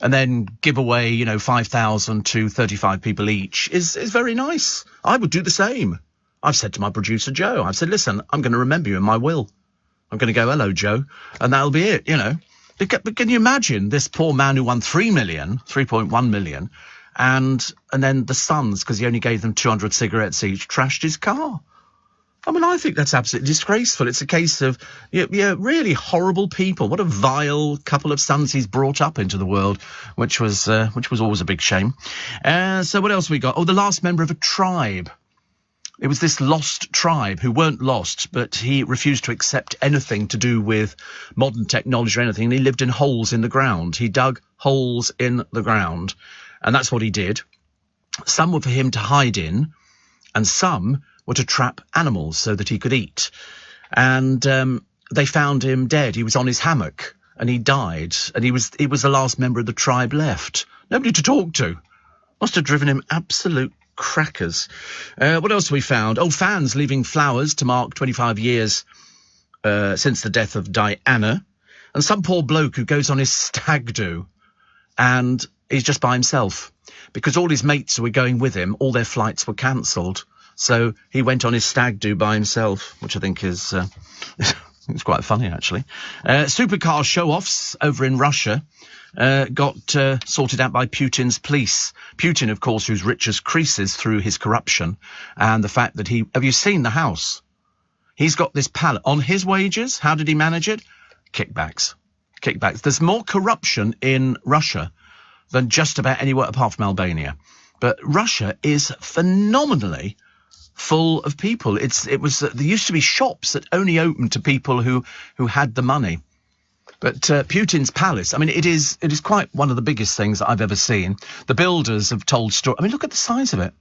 and then give away, 5,000 to 35 people each is very nice. I would do the same. I've said to my producer, Joe, I've said, listen, I'm going to remember you in my will. I'm going to go, hello, Joe, and that'll be it, But can you imagine this poor man who won 3.1 million, and then the sons, because he only gave them 200 cigarettes each, trashed his car? I think that's absolutely disgraceful. It's a case of really horrible people. What a vile couple of sons he's brought up into the world, which was always a big shame. So what else we got? Oh, the last member of a tribe. It was this lost tribe who weren't lost, but he refused to accept anything to do with modern technology or anything. And he lived in holes in the ground. He dug holes in the ground, and that's what he did. Some were for him to hide in, and some were to trap animals so that he could eat. And they found him dead. He was on his hammock, and he died. And he was the last member of the tribe left. Nobody to talk to. Must have driven him absolute crackers. What else we found? Oh, fans leaving flowers to mark 25 years since the death of Diana. And some poor bloke who goes on his stag do and he's just by himself because all his mates who were going with him, all their flights were cancelled. So he went on his stag do by himself, which I think is it's quite funny, actually. Supercar show-offs over in Russia got sorted out by Putin's police. Putin, of course, who's rich as creases through his corruption and the fact that have you seen the house? He's got this palace on his wages. How did he manage it? Kickbacks. There's more corruption in Russia than just about anywhere apart from Albania. But Russia is phenomenally full of people. There used to be shops that only opened to people who had the money. But Putin's palace, it is quite one of the biggest things that I've ever seen. The builders have told stories. Look at the size of it.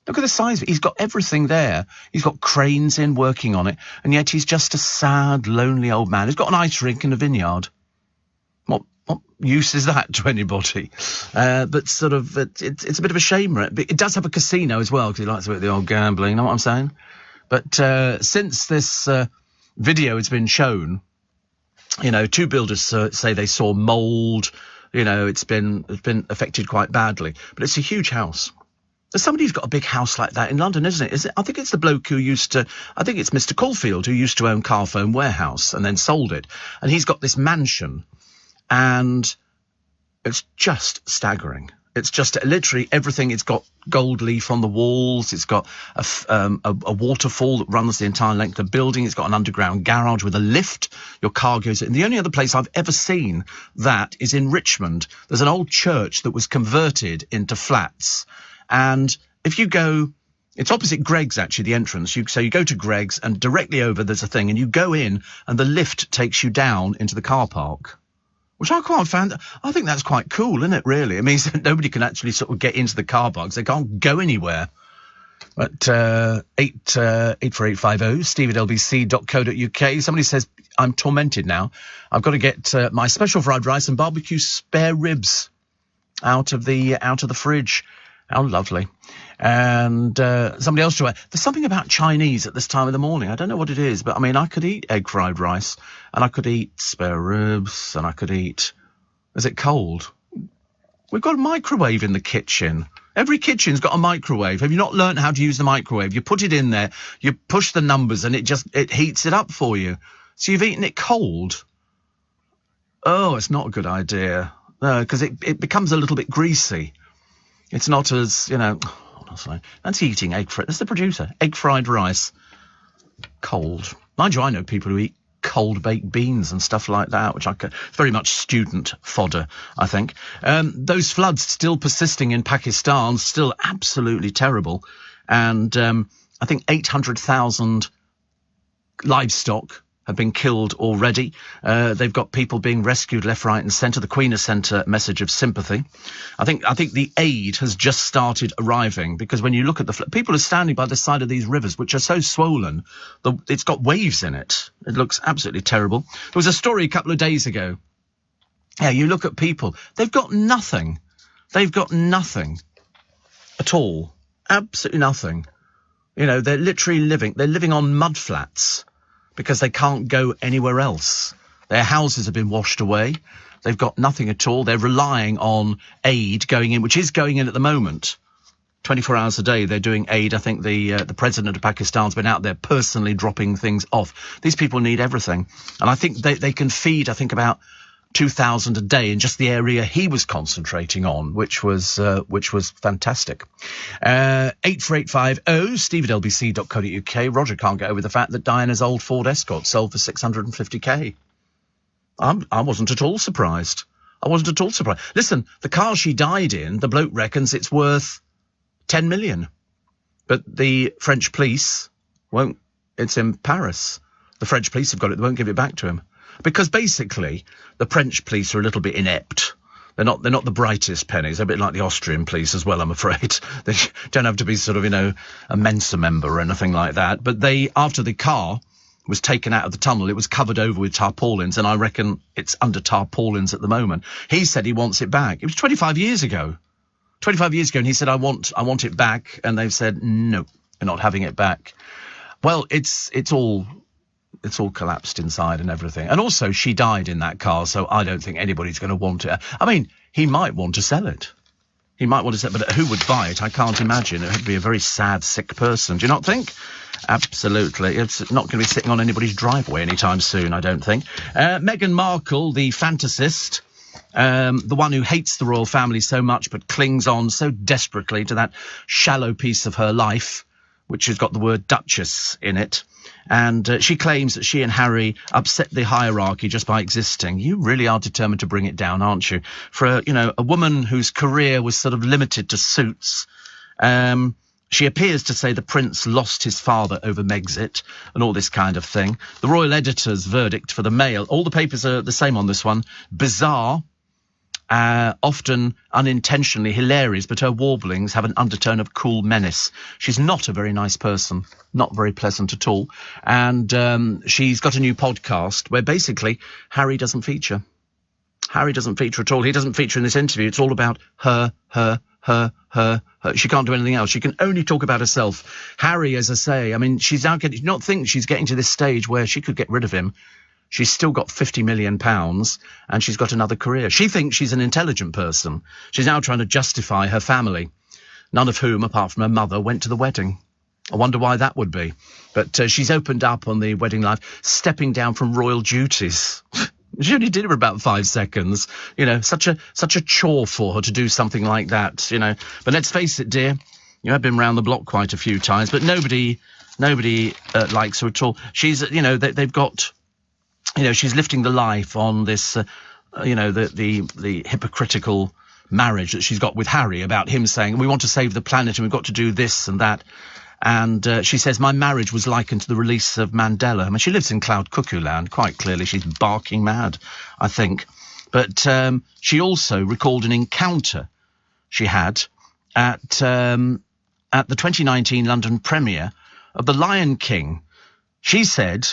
Look at the size of it. He's got everything there. He's got cranes in working on it, and yet he's just a sad, lonely old man. He's got an ice rink and a vineyard. What use is that to anybody? But sort of, it's a bit of a shame. It does have a casino as well, because he likes a bit of the old gambling, you know what I'm saying? But since this video has been shown, you know, 2 builders say they saw mould. You know, it's been affected quite badly. But it's a huge house. There's somebody who's got a big house like that in London, isn't it? I think it's the bloke who I think it's Mr. Caulfield, who used to own Carphone Warehouse and then sold it. And he's got this mansion, and it's just staggering. It's just literally everything. It's got gold leaf on the walls. It's got a waterfall that runs the entire length of the building. It's got an underground garage with a lift. Your car goes in. The only other place I've ever seen that is in Richmond. There's an old church that was converted into flats. And if you go, it's opposite Greggs, actually, the entrance. So you go to Greggs, and directly over there's a thing, and you go in, and the lift takes you down into the car park, which I quite found. I think that's quite cool, isn't it, really? It means that nobody can actually sort of get into the car parks. They can't go anywhere. But 84850, steve@lbc.co.uk. Somebody says, I'm tormented now. I've got to get my special fried rice and barbecue spare ribs out of the fridge. How lovely. And somebody else to add, there's something about Chinese at this time of the morning. I don't know what it is, but I mean, I could eat egg fried rice, and I could eat spare ribs, and I could eat... Is it cold? We've got a microwave in the kitchen. Every kitchen's got a microwave. Have you not learned how to use the microwave? You put it in there, you push the numbers, and it heats it up for you. So you've eaten it cold. Oh, it's not a good idea. No, because it becomes a little bit greasy. It's not as, you know... Honestly, fancy eating egg fried... That's the producer. Egg fried rice. Cold. Mind you, I know people who eat cold baked beans and stuff like that, which it's very much student fodder, I think. Those floods still persisting in Pakistan, still absolutely terrible. And I think 800,000 livestock have been killed already. They've got people being rescued left, right and centre. The Queen has sent a message of sympathy. I think the aid has just started arriving, because when you look at people are standing by the side of these rivers, which are so swollen, it's got waves in it. It looks absolutely terrible. There was a story a couple of days ago. Yeah, you look at people. They've got nothing. They've got nothing at all. Absolutely nothing. You know, they're living on mud flats, because they can't go anywhere else. Their houses have been washed away. They've got nothing at all. They're relying on aid going in, which is going in at the moment. 24 hours a day, they're doing aid. I think the president of Pakistan's been out there personally dropping things off. These people need everything. And I think they can feed, I think, about 2,000 a day in just the area he was concentrating on, which was fantastic. 84850, steve@lbc.co.uk. Roger can't get over the fact that Diana's old Ford Escort sold for 650k. I wasn't at all surprised. Listen, the car she died in, the bloke reckons it's worth 10 million. But the French police won't. It's in Paris. The French police have got it. They won't give it back to him. Because basically, the French police are a little bit inept. They're not the brightest pennies. They're a bit like the Austrian police as well, I'm afraid. They don't have to be sort of, you know, a Mensa member or anything like that. But after the car was taken out of the tunnel, it was covered over with tarpaulins, and I reckon it's under tarpaulins at the moment. He said he wants it back. It was 25 years ago. 25 years ago, and he said, I want it back. And they've said, no, you're not having it back. Well, it's all collapsed inside and everything. And also, she died in that car, so I don't think anybody's going to want it. I mean, he might want to sell it. But who would buy it? I can't imagine. It would be a very sad, sick person. Do you not think? Absolutely. It's not going to be sitting on anybody's driveway anytime soon, I don't think. Meghan Markle, the fantasist, the one who hates the royal family so much but clings on so desperately to that shallow piece of her life, which has got the word Duchess in it. And she claims that she and Harry upset the hierarchy just by existing. You really are determined to bring it down, aren't you? For a woman whose career was sort of limited to Suits. She appears to say the prince lost his father over Megxit and all this kind of thing. The royal editor's verdict for the Mail. All the papers are the same on this one. Bizarre. often unintentionally hilarious, but her warblings have an undertone of cool menace. She's not a very nice person, not very pleasant at all. And she's got a new podcast where basically Harry doesn't feature. Harry doesn't feature at all. He doesn't feature in this interview. It's all about her. She can't do anything else. She can only talk about herself. Harry, as I say, I mean, she's now getting, not think she's getting to this stage where she could get rid of him. She's still got £50 million and she's got another career. She thinks she's an intelligent person. She's now trying to justify her family, none of whom, apart from her mother, went to the wedding. I wonder why that would be. But she's opened up on the wedding life, stepping down from royal duties. She only did it for about 5 seconds. You know, such a chore for her to do something like that, you know. But let's face it, dear, you have been round the block quite a few times, but nobody likes her at all. She's, you know, they've got... You know, she's lifting the life on this, you know, the hypocritical marriage that she's got with Harry about him saying, we want to save the planet and we've got to do this and that. And she says, my marriage was likened to the release of Mandela. I mean, she lives in cloud cuckoo land. Quite clearly, she's barking mad, I think. But she also recalled an encounter she had at the 2019 London premiere of The Lion King. She said...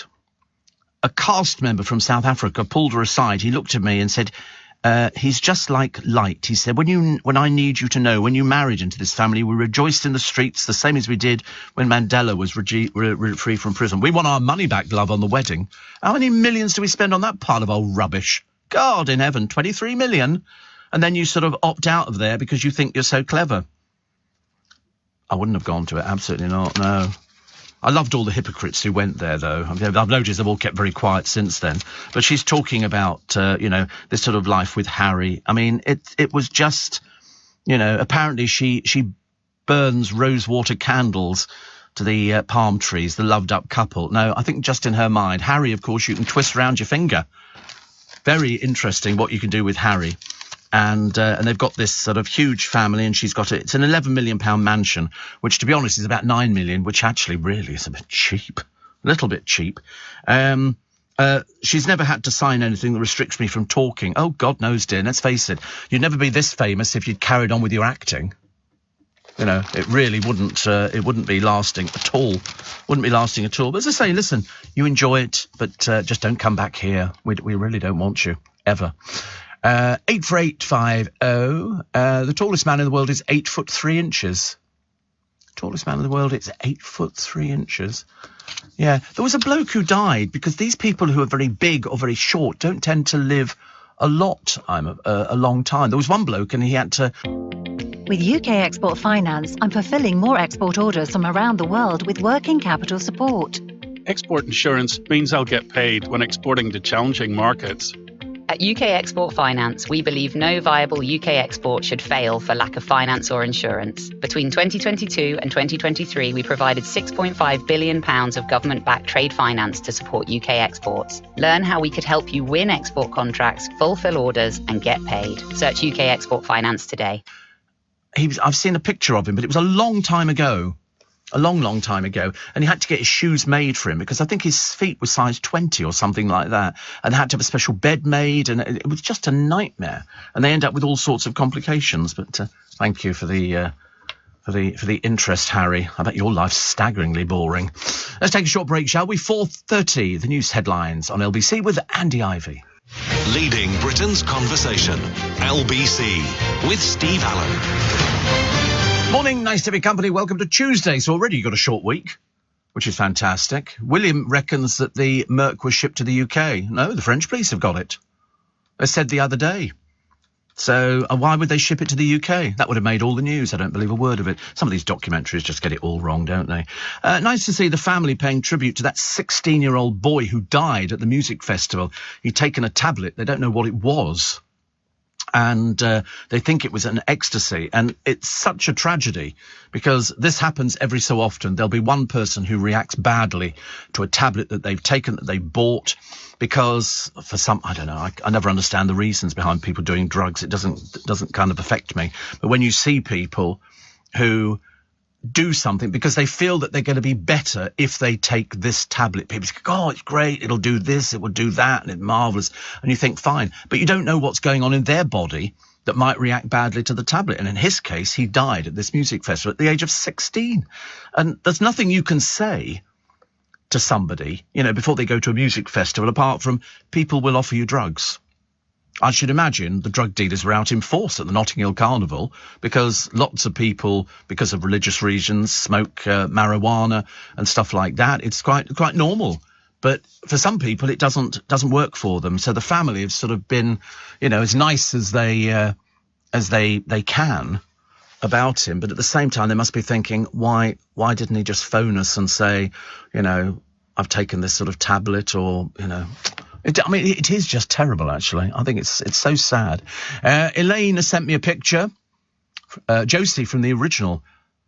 A cast member from South Africa pulled her aside. He looked at me and said, he's just like light. He said, when I need you to know, when you married into this family, we rejoiced in the streets the same as we did when Mandela was free from prison. We want our money back, love, on the wedding. How many millions do we spend on that pile of old rubbish? God in heaven, 23 million. And then you sort of opt out of there because you think you're so clever. I wouldn't have gone to it. Absolutely not. No. I loved all the hypocrites who went there, though. I've noticed they've all kept very quiet since then. But she's talking about, you know, this sort of life with Harry. I mean, it was just, you know, apparently she burns rosewater candles to the palm trees, the loved-up couple. No, I think just in her mind. Harry, of course, you can twist around your finger. Very interesting what you can do with Harry. And they've got this sort of huge family, and she's got it's an £11 million mansion, which, to be honest, is about 9 million, which actually really is a bit cheap, a little bit cheap. She's never had to sign anything that restricts me from talking. Oh, God knows, dear. Let's face it, you'd never be this famous if you'd carried on with your acting. You know, it really wouldn't. It wouldn't be lasting at all. Wouldn't be lasting at all. But as I say, listen, you enjoy it, but just don't come back here. We really don't want you ever. 84850. The tallest man in the world is 8 foot 3 inches. Tallest man in the world is 8 foot 3 inches. Yeah, there was a bloke who died because these people who are very big or very short don't tend to live a long time. There was one bloke and he had to... With UK Export Finance, I'm fulfilling more export orders from around the world with working capital support. Export insurance means I'll get paid when exporting to challenging markets. At UK Export Finance, we believe no viable UK export should fail for lack of finance or insurance. Between 2022 and 2023, we provided £6.5 billion of government-backed trade finance to support UK exports. Learn how we could help you win export contracts, fulfill orders, and get paid. Search UK Export Finance today. I've seen a picture of him, but it was a long time ago. A long time ago, and he had to get his shoes made for him because I think his feet were size 20 or something like that, and they had to have a special bed made, and it was just a nightmare. And they end up with all sorts of complications. But thank you for the interest, Harry. I bet your life's staggeringly boring. Let's take a short break, shall we? 4:30, the news headlines on LBC with Andy Ivey. Leading Britain's conversation, LBC, with Steve Allen. Morning, nice to be company. Welcome to Tuesday. So already you've got a short week, which is fantastic. William reckons that the Merc was shipped to the UK. No, the French police have got it. They said the other day. So why would they ship it to the UK? That would have made all the news. I don't believe a word of it. Some of these documentaries just get it all wrong, don't they? Nice to see the family paying tribute to that 16-year-old boy who died at the music festival. He'd taken a tablet. They don't know what it was. And they think it was an ecstasy. And it's such a tragedy because this happens every so often. There'll be one person who reacts badly to a tablet that they've taken, that they bought, because for some, I don't know, I never understand the reasons behind people doing drugs. It doesn't kind of affect me. But when you see people who do something because they feel that they're going to be better if they take this tablet. People say, oh, it's great, it'll do this, it will do that, and it's marvellous. And you think, fine. But you don't know what's going on in their body that might react badly to the tablet. And in his case, he died at this music festival at the age of 16. And there's nothing you can say to somebody, before they go to a music festival, apart from people will offer you drugs. I should imagine the drug dealers were out in force at the Notting Hill Carnival because lots of people, because of religious reasons, smoke marijuana and stuff like that. It's quite normal. But for some people, it doesn't work for them. So the family have sort of been, as nice as they can about him. But at the same time, they must be thinking, why didn't he just phone us and say, I've taken this sort of tablet, or, it is just terrible, actually. I think it's so sad. Elaine has sent me a picture. Josie from the original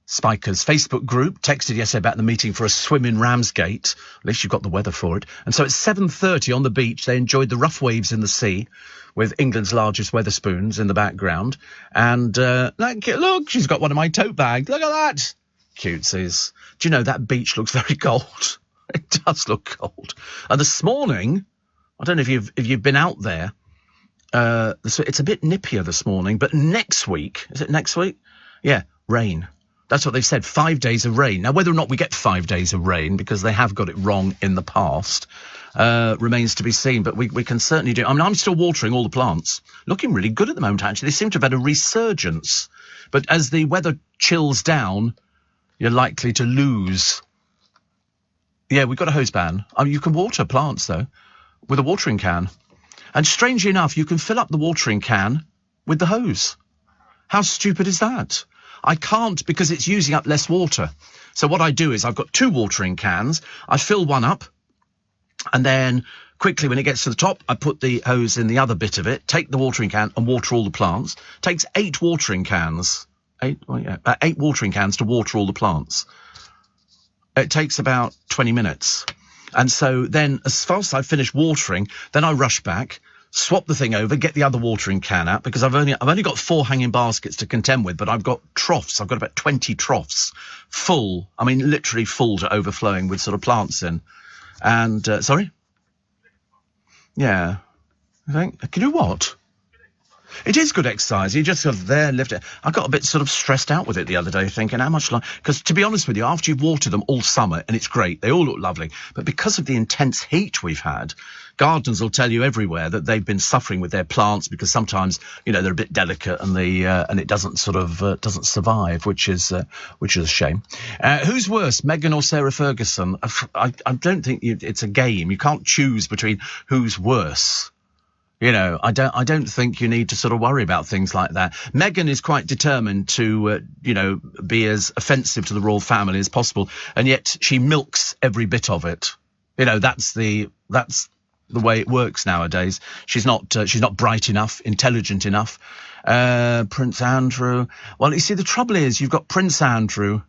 Spikers Facebook group texted yesterday about the meeting for a swim in Ramsgate. At least you've got the weather for it. And so at 7:30 on the beach, they enjoyed the rough waves in the sea with England's largest Wetherspoons in the background. And look, she's got one of my tote bags. Look at that. Cutesies. Do you know, that beach looks very cold. It does look cold. And this morning, I don't know if you've been out there. It's a bit nippier this morning, but next week, is it next week? Yeah, rain. That's what they've said, 5 days of rain. Now, whether or not we get 5 days of rain, because they have got it wrong in the past, remains to be seen. But we can certainly do. I mean, I'm still watering all the plants. Looking really good at the moment, actually. They seem to have had a resurgence. But as the weather chills down, you're likely to lose. Yeah, we've got a hose ban. I mean, you can water plants, though, with a watering can. And strangely enough, you can fill up the watering can with the hose. How stupid is that? I can't, because it's using up less water. So what I do is I've got 2 watering cans. I fill one up, and then quickly when it gets to the top, I put the hose in the other bit of it, take the watering can and water all the plants. Takes 8 watering cans. 8 watering cans to water all the plants. It takes about 20 minutes. And so then as fast as I finish watering, then I rush back, swap the thing over, get the other watering can out, because I've only got 4 hanging baskets to contend with, but I've got troughs. I've got about 20 troughs full. I mean, literally full to overflowing with sort of plants in. And, sorry? Yeah. I think, can you do what? It is good exercise. You just sort of there, lift it. I got a bit sort of stressed out with it the other day, thinking how much because to be honest with you, after you've watered them all summer, and it's great, they all look lovely, but because of the intense heat we've had, gardeners will tell you everywhere that they've been suffering with their plants because sometimes, they're a bit delicate and and it doesn't sort of doesn't survive, which is a shame. Who's worse, Meghan or Sarah Ferguson? I don't think it's a game. You can't choose between who's worse. I don't think you need to sort of worry about things like that. Meghan is quite determined to, be as offensive to the royal family as possible, and yet she milks every bit of it. That's the way it works nowadays. She's not bright enough, intelligent enough. Prince Andrew. Well, you see, the trouble is you've got Prince Andrew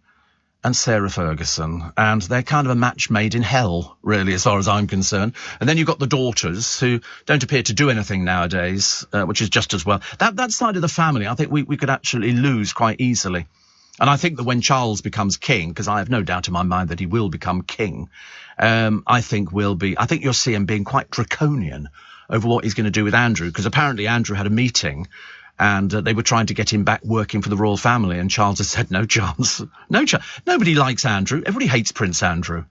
and Sarah Ferguson, and they're kind of a match made in hell, really, as far as I'm concerned. And then you've got the daughters, who don't appear to do anything nowadays, which is just as well. That side of the family, I think we could actually lose quite easily. And I think that when Charles becomes king, because I have no doubt in my mind that he will become king, I think you'll see him being quite draconian over what he's going to do with Andrew, because apparently Andrew had a meeting and they were trying to get him back working for the royal family, and Charles has said, no chance. No chance. Nobody likes Andrew. Everybody hates Prince Andrew.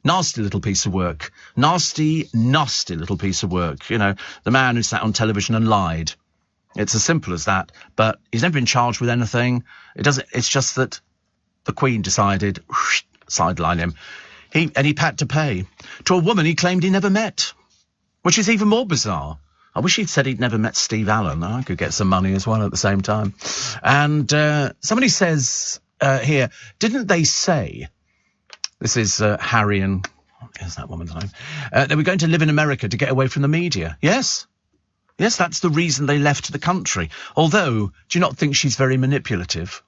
Nasty little piece of work. Nasty little piece of work. The man who sat on television and lied. It's as simple as that. But he's never been charged with anything. It's just that the Queen decided, sideline him. He had to pay to a woman he claimed he never met, which is even more bizarre. I wish he'd said he'd never met Steve Allen. I could get some money as well at the same time. And somebody says here, didn't they say, this is Harry and, what is that woman's name? They were going to live in America to get away from the media. Yes, that's the reason they left the country. Although, do you not think she's very manipulative?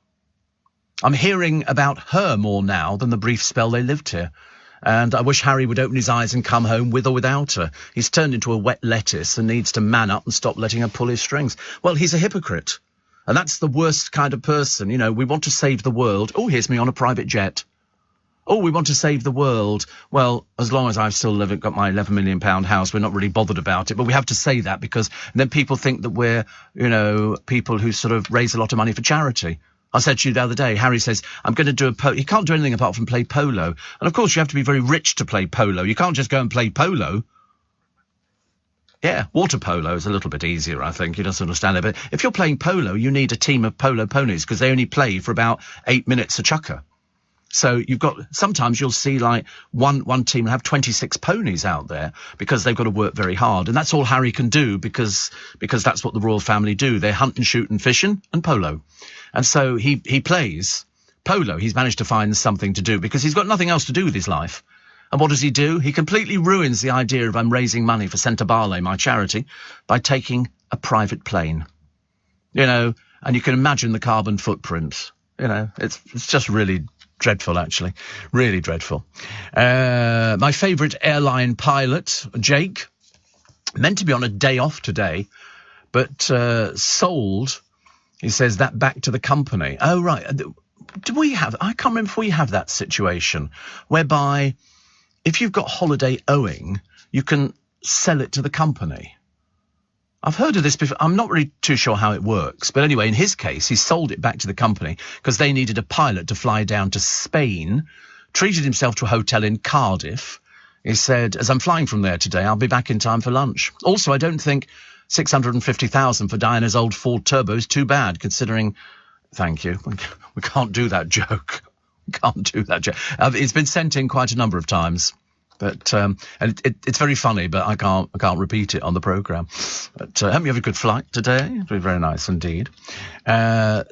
I'm hearing about her more now than the brief spell they lived here. And I wish Harry would open his eyes and come home with or without her. He's turned into a wet lettuce and needs to man up and stop letting her pull his strings. Well, he's a hypocrite. And that's the worst kind of person. You know, we want to save the world. Oh, here's me on a private jet. Oh, we want to save the world. Well, as long as I've still got my £11 million house, we're not really bothered about it. But we have to say that because then people think that we're, you know, people who sort of raise a lot of money for charity. I said to you the other day, Harry says, I'm going to do he can't do anything apart from play polo. And of course, you have to be very rich to play polo. You can't just go and play polo. Yeah, water polo is a little bit easier, I think. You don't understand it. But if you're playing polo, you need a team of polo ponies because they only play for about 8 minutes a chukker. So sometimes you'll see like one team will have 26 ponies out there because they've got to work very hard. And that's all Harry can do because that's what the royal family do. They hunt and shoot and fishing and polo. And so he plays polo. He's managed to find something to do because he's got nothing else to do with his life. And what does he do? He completely ruins the idea of I'm raising money for Centre Barley, my charity, by taking a private plane. You know, and you can imagine the carbon footprint. You know, it's just really dreadful, actually. Really dreadful. My favourite airline pilot, Jake, meant to be on a day off today, but sold, he says, that back to the company. Oh, right. I can't remember if we have that situation whereby if you've got holiday owing, you can sell it to the company. I've heard of this before. I'm not really too sure how it works. But anyway, in his case, he sold it back to the company because they needed a pilot to fly down to Spain, treated himself to a hotel in Cardiff. He said, as I'm flying from there today, I'll be back in time for lunch. Also, I don't think 650,000 for Diana's old Ford Turbo is too bad, considering... Thank you. We can't do that joke. Can't do that joke. It's been sent in quite a number of times, but and it's very funny. But I can't repeat it on the programme. But hope you have a good flight today. It'll be very nice indeed.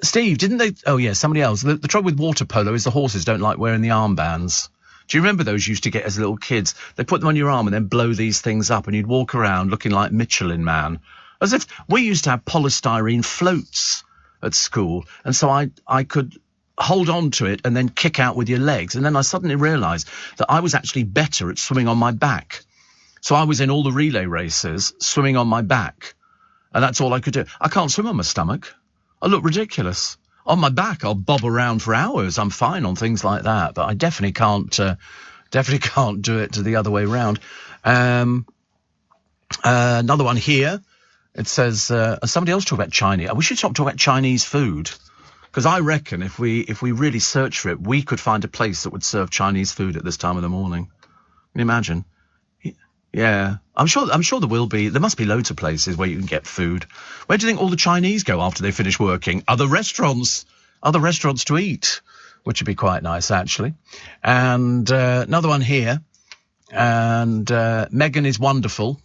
Steve, didn't they? Oh yeah, somebody else. The trouble with water polo is the horses don't like wearing the armbands. Do you remember those you used to get as little kids? They put them on your arm and then blow these things up, and you'd walk around looking like Michelin Man, as if we used to have polystyrene floats at school, and so I could hold on to it and then kick out with your legs. And then I suddenly realised that I was actually better at swimming on my back. So I was in all the relay races swimming on my back. And that's all I could do. I can't swim on my stomach. I look ridiculous. On my back, I'll bob around for hours. I'm fine on things like that. But I definitely can't do it to the other way around. Another one here. It says, somebody else talk about Chinese. We should talk about Chinese food. Because I reckon if we really search for it, we could find a place that would serve Chinese food at this time of the morning. Can you imagine? Yeah, I'm sure there will be. There must be loads of places where you can get food. Where do you think all the Chinese go after they finish working? Other restaurants to eat, which would be quite nice actually. And another one here. And Meghan is wonderful.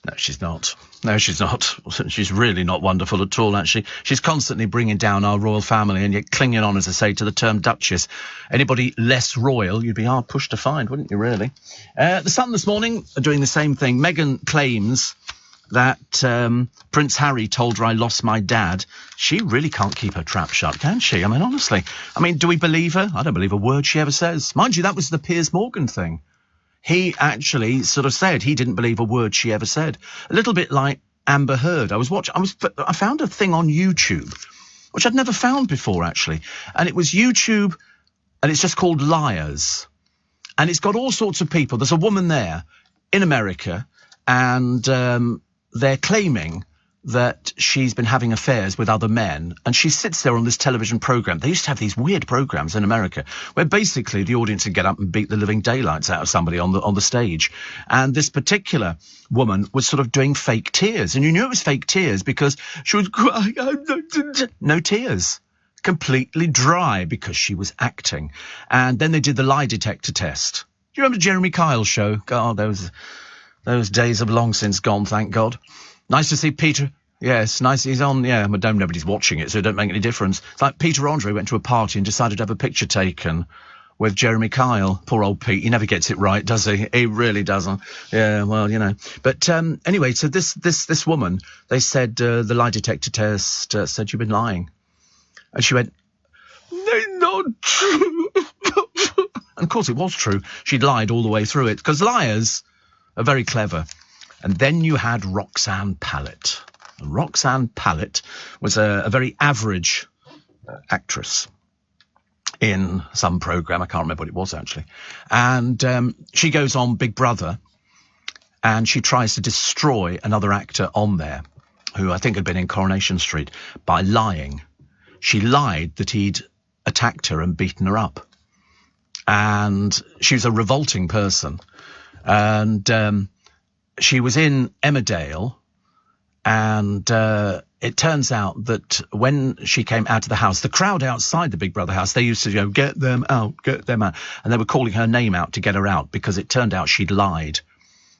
No, she's not. No, she's not. She's really not wonderful at all, actually. She's constantly bringing down our royal family and yet clinging on, as I say, to the term Duchess. Anybody less royal, you'd be hard pushed to find, wouldn't you, really? The Sun this morning are doing the same thing. Meghan claims that Prince Harry told her I lost my dad. She really can't keep her trap shut, can she? I mean, honestly. I mean, do we believe her? I don't believe a word she ever says. Mind you, that was the Piers Morgan thing. He actually sort of said he didn't believe a word she ever said. A little bit like Amber Heard. I found a thing on YouTube, which I'd never found before, actually. And it was YouTube, and it's just called Liars. And it's got all sorts of people. There's a woman there in America, and they're claiming that she's been having affairs with other men, and she sits there on this television program. They used to have these weird programs in America where basically the audience would get up and beat the living daylights out of somebody on the stage. And this particular woman was sort of doing fake tears, and you knew it was fake tears because she was crying. No tears, completely dry, because she was acting. And then they did the lie detector test. Do you remember Jeremy Kyle's show? God, those days have long since gone, thank God. Nice to see Peter. Yes, nice. He's on. Yeah, but nobody's watching it, so it don't make any difference. It's like Peter Andre went to a party and decided to have a picture taken with Jeremy Kyle. Poor old Pete. He never gets it right, does he? He really doesn't. Yeah, well, you know. But anyway, so this woman, they said the lie detector test said you've been lying, and she went, "They're not true." And of course, it was true. She'd lied all the way through it, because liars are very clever. And then you had Roxanne Pallett. Roxanne Pallett was a very average actress in some programme. I can't remember what it was, actually. And she goes on Big Brother, and she tries to destroy another actor on there, who I think had been in Coronation Street, by lying. She lied that he'd attacked her and beaten her up. And she was a revolting person. And she was in Emmerdale, and it turns out that when she came out of the house, the crowd outside the Big Brother house, they used to go, get them out. And they were calling her name out to get her out, because it turned out she'd lied.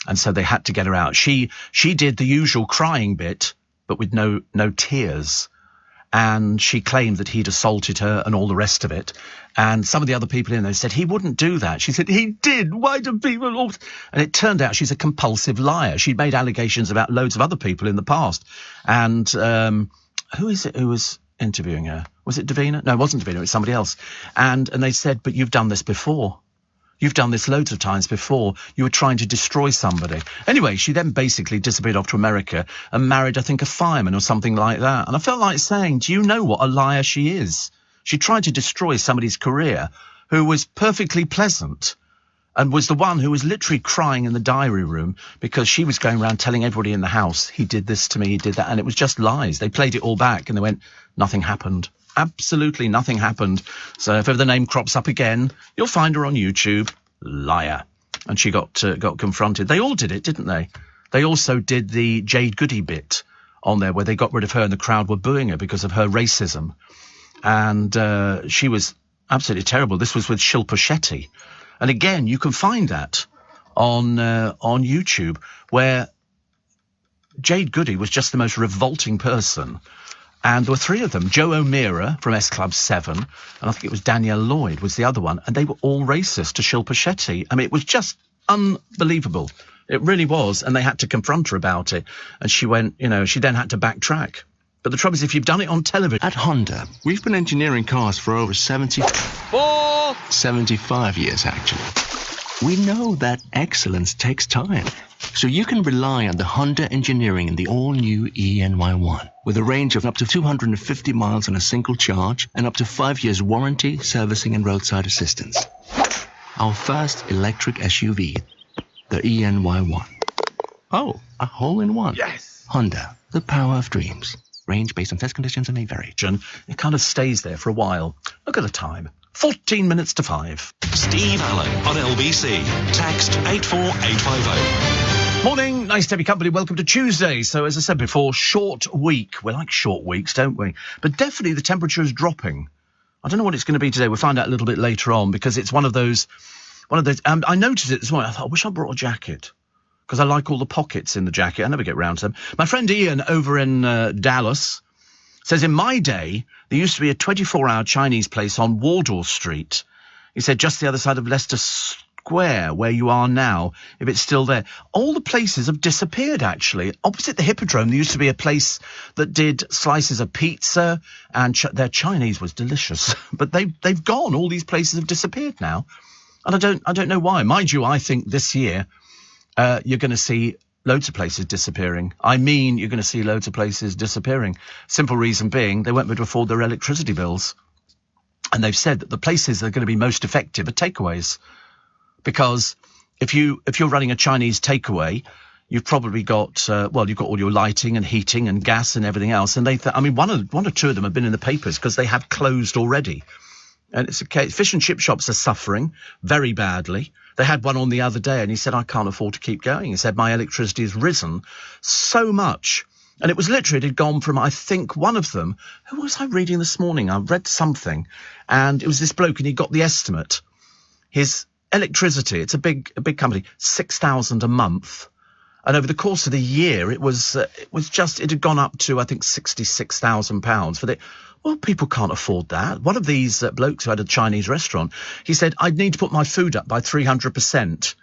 And so they had to get her out. She did the usual crying bit, but with no tears. And she claimed that he'd assaulted her and all the rest of it. And some of the other people in there said, he wouldn't do that. She said, he did. Why do people all... And it turned out she's a compulsive liar. She'd made allegations about loads of other people in the past. And who is it who was interviewing her? Was it Davina? No, it wasn't Davina. It was somebody else. And they said, but you've done this before. You've done this loads of times before. You were trying to destroy somebody. Anyway, she then basically disappeared off to America and married, I think, a fireman or something like that. And I felt like saying, do you know what a liar she is? She tried to destroy somebody's career who was perfectly pleasant, and was the one who was literally crying in the diary room because she was going around telling everybody in the house, he did this to me, he did that. And it was just lies. They played it all back and they went, nothing happened. Absolutely nothing happened. So if ever the name crops up again, you'll find her on YouTube. Liar. And she got confronted. They all did it, didn't they? They also did the Jade Goody bit on there where they got rid of her and the crowd were booing her because of her racism. And she was absolutely terrible. This was with Shilpa Shetty. And again, you can find that on YouTube, where Jade Goody was just the most revolting person. And there were three of them. Joe O'Meara from S Club 7, and I think it was Danielle Lloyd was the other one, and they were all racist to Shilpa Shetty. I mean, it was just unbelievable. It really was, and they had to confront her about it. And she went, she then had to backtrack. But the trouble is, if you've done it on television... At Honda, we've been engineering cars for over 75 years, actually. We know that excellence takes time. So you can rely on the Honda engineering in the all-new ENY1, with a range of up to 250 miles on a single charge and up to 5 years warranty, servicing and roadside assistance. Our first electric SUV, the ENY1. Oh, a hole-in-one. Yes! Honda, the power of dreams. Range based on test conditions and may vary. It kind of stays there for a while. Look at the time. 14 minutes to 5. Steve Allen on LBC. Text 84850. Morning, nice to have your company. Welcome to Tuesday. So, as I said before, short week. We like short weeks, don't we? But definitely the temperature is dropping. I don't know what it's going to be today. We'll find out a little bit later on, because it's one of those. I noticed it this morning. I thought, I wish I brought a jacket, because I like all the pockets in the jacket. I never get round to them. My friend Ian over in Dallas says, in my day, there used to be a 24-hour Chinese place on Wardour Street. He said, just the other side of Leicester Square, where you are now, if it's still there. All the places have disappeared, actually. Opposite the Hippodrome, there used to be a place that did slices of pizza, and their Chinese was delicious. But they've gone. All these places have disappeared now. And I don't know why. Mind you, I think this year you're going to see loads of places disappearing. I mean, you're going to see loads of places disappearing. Simple reason being, they won't be able to afford their electricity bills. And they've said that the places that are going to be most effective are takeaways. Because if you're running a Chinese takeaway, you've probably got, you've got all your lighting and heating and gas and everything else. And one or two of them have been in the papers because they have closed already. And it's okay. Fish and chip shops are suffering very badly. They had one on the other day, and he said, I can't afford to keep going. He said, my electricity has risen so much. And it was literally, it had gone from, I think, one of them. Who was I reading this morning? I read something, and it was this bloke, and he got the estimate. His electricity, it's a big company, 6,000 a month. And over the course of the year, it had gone up to, I think, £66,000 for the. Well, people can't afford that. One of these blokes who had a Chinese restaurant, he said, I'd need to put my food up by 300%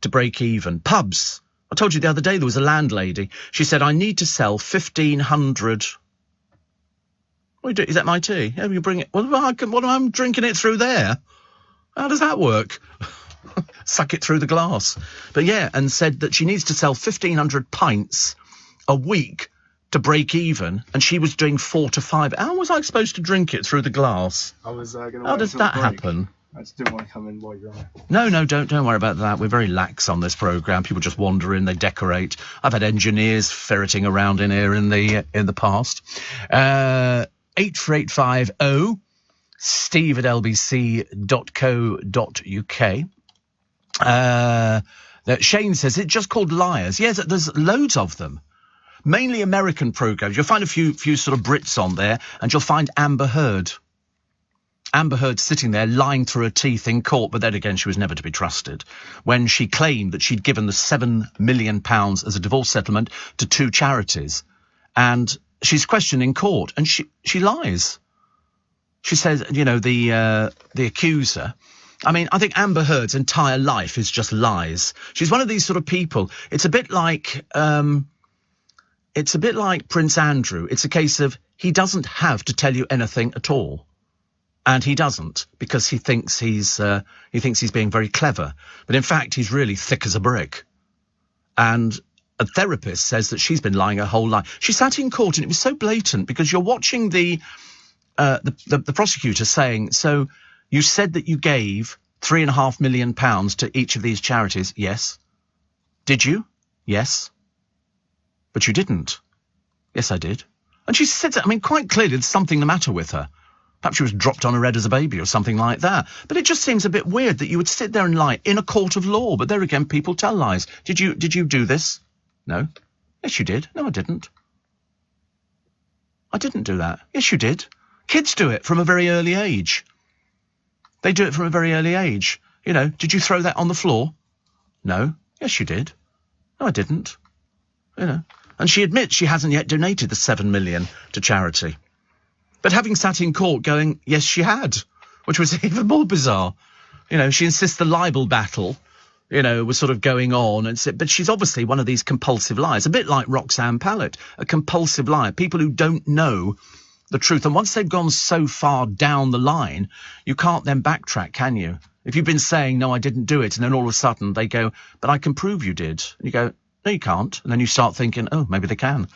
to break even. Pubs. I told you the other day there was a landlady. She said, I need to sell 1,500. What are you doing? Is that my tea? Yeah, you bring it. I'm drinking it through there. How does that work? Suck it through the glass. But yeah, and said that she needs to sell 1,500 pints a week to break even, and she was doing 4 to 5. How was I supposed to drink it through the glass? I was going to. How does that happen? I just didn't want to come in while you're on it. No, don't worry about that. We're very lax on this programme. People just wander in, they decorate. I've had engineers ferreting around in here in the past. 84850 steve@lbc.co.uk. Shane says, it's just called Liars. Yes, there's loads of them. Mainly American programmes. You'll find a few sort of Brits on there, and you'll find Amber Heard. Amber Heard sitting there lying through her teeth in court, but then again she was never to be trusted, when she claimed that she'd given the £7 million as a divorce settlement to 2 charities. And she's questioned in court, and she lies. She says, the accuser. I mean, I think Amber Heard's entire life is just lies. She's one of these sort of people. It's a bit like Prince Andrew. It's a case of he doesn't have to tell you anything at all. And he doesn't, because he thinks he's being very clever. But in fact, he's really thick as a brick. And a therapist says that she's been lying her whole life. She sat in court, and it was so blatant, because you're watching the prosecutor saying, so you said that you gave £3.5 million to each of these charities. Yes. Did you? Yes. But you didn't. Yes, I did. And she said, quite clearly there's something the matter with her. Perhaps she was dropped on her head as a baby or something like that. But it just seems a bit weird that you would sit there and lie in a court of law. But there again, people tell lies. Did you do this? No. Yes, you did. No, I didn't. I didn't do that. Yes, you did. Kids do it from a very early age. They do it from a very early age. Did you throw that on the floor? No. Yes, you did. No, I didn't. And she admits she hasn't yet donated the $7 million to charity. But having sat in court going, yes, she had, which was even more bizarre. She insists the libel battle, was sort of going on. But she's obviously one of these compulsive liars, a bit like Roxanne Pallett, a compulsive liar, people who don't know the truth. And once they've gone so far down the line, you can't then backtrack, can you? If you've been saying, no, I didn't do it, and then all of a sudden they go, but I can prove you did. And you go, no, you can't. And then you start thinking, oh, maybe they can.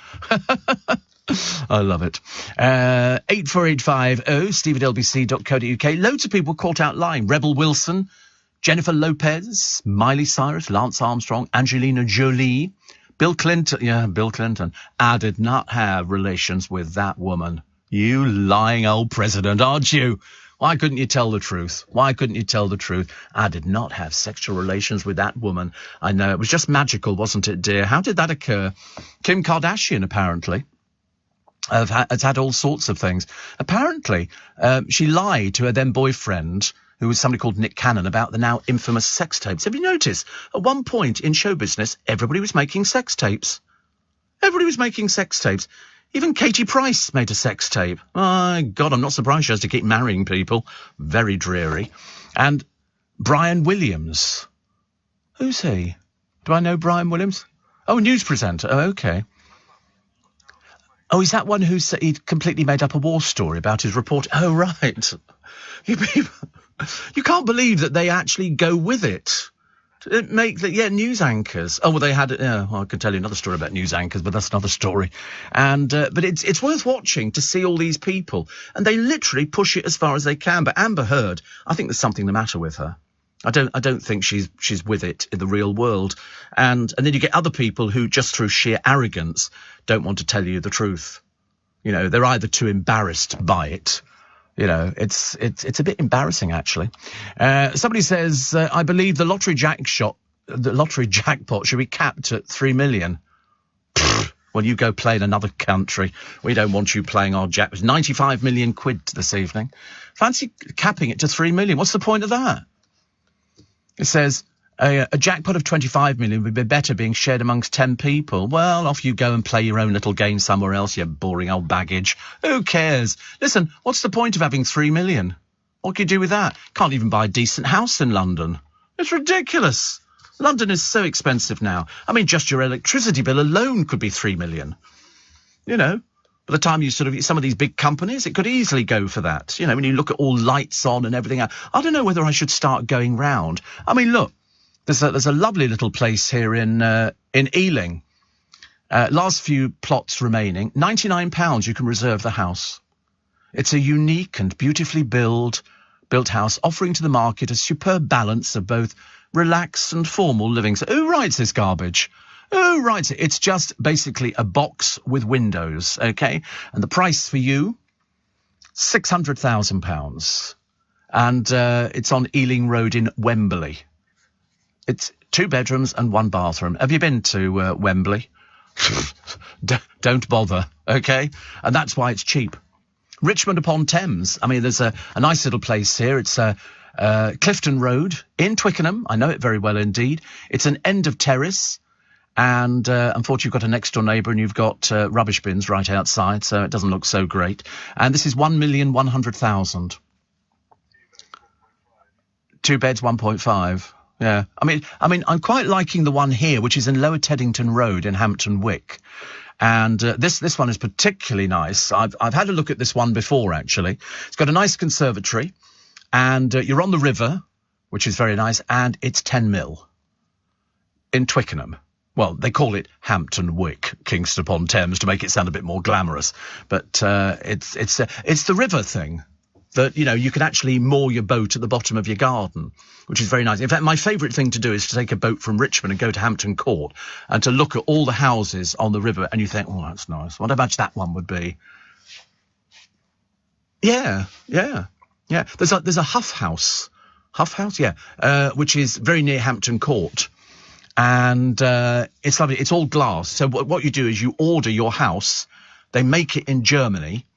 I love it. 84850 steve@lbc.co.uk. Loads of people caught out lying. Rebel Wilson, Jennifer Lopez, Miley Cyrus, Lance Armstrong, Angelina Jolie, Bill Clinton. Yeah, Bill Clinton. I did not have relations with that woman. You lying old president, aren't you? Why couldn't you tell the truth? Why couldn't you tell the truth? I did not have sexual relations with that woman. I know, it was just magical, wasn't it, dear? How did that occur? Kim Kardashian, apparently, has had all sorts of things. Apparently, she lied to her then boyfriend, who was somebody called Nick Cannon, about the now infamous sex tapes. Have you noticed? At one point in show business, everybody was making sex tapes. Everybody was making sex tapes. Even Katie Price made a sex tape. My God, I'm not surprised she has to keep marrying people. Very dreary. And Brian Williams. Who's he? Do I know Brian Williams? Oh, news presenter. Oh, okay. Oh, is that one who said he'd completely made up a war story about his report? Oh, right. You can't believe that they actually go with it. News anchors. Oh, well, they had. I could tell you another story about news anchors, but that's another story. And but it's worth watching to see all these people, and they literally push it as far as they can. But Amber Heard, I think there's something the matter with her. I don't think she's with it in the real world. And then you get other people who, just through sheer arrogance, don't want to tell you the truth. They're either too embarrassed by it. It's a bit embarrassing, actually. Somebody says, I believe the lottery jackpot should be capped at 3 million. Well, you go play in another country. We don't want you playing our jackpot. 95 million quid this evening. Fancy capping it to 3 million. What's the point of that? It says, a jackpot of 25 million would be better being shared amongst 10 people. Well, off you go and play your own little game somewhere else, you boring old baggage. Who cares? Listen, what's the point of having 3 million? What can you do with that? Can't even buy a decent house in London. It's ridiculous. London is so expensive now. Just your electricity bill alone could be 3 million. By the time you some of these big companies, it could easily go for that. When you look at all lights on and everything else. I don't know whether I should start going round. Look. There's a lovely little place here in Ealing. Last few plots remaining. £99 you can reserve the house. It's a unique and beautifully built house, offering to the market a superb balance of both relaxed and formal living. So who writes this garbage? Who writes it? It's just basically a box with windows, okay? And the price for you, £600,000. And it's on Ealing Road in Wembley. It's 2 bedrooms and 1 bathroom. Have you been to Wembley? Don't bother, okay? And that's why it's cheap. Richmond upon Thames. I mean, there's a nice little place here. It's Clifton Road in Twickenham. I know it very well indeed. It's an end of terrace. And unfortunately, you've got a next-door neighbour and you've got rubbish bins right outside, so it doesn't look so great. And this is 1,100,000. 2 beds, 1.5. Yeah. I mean, I'm quite liking the one here, which is in Lower Teddington Road in Hampton Wick. And this one is particularly nice. I've had a look at this one before, actually. It's got a nice conservatory, and you're on the river, which is very nice, and it's 10 mil in Twickenham. Well, they call it Hampton Wick, Kingston upon Thames, to make it sound a bit more glamorous. But it's the river thing that, you know, you can actually moor your boat at the bottom of your garden, which is very nice. In fact, my favourite thing to do is to take a boat from Richmond and go to Hampton Court and to look at all the houses on the river, and you think, oh, that's nice. What about that one would be? Yeah. There's a Huff House, which is very near Hampton Court. And it's lovely. It's all glass. So what you do is you order your house, they make it in Germany,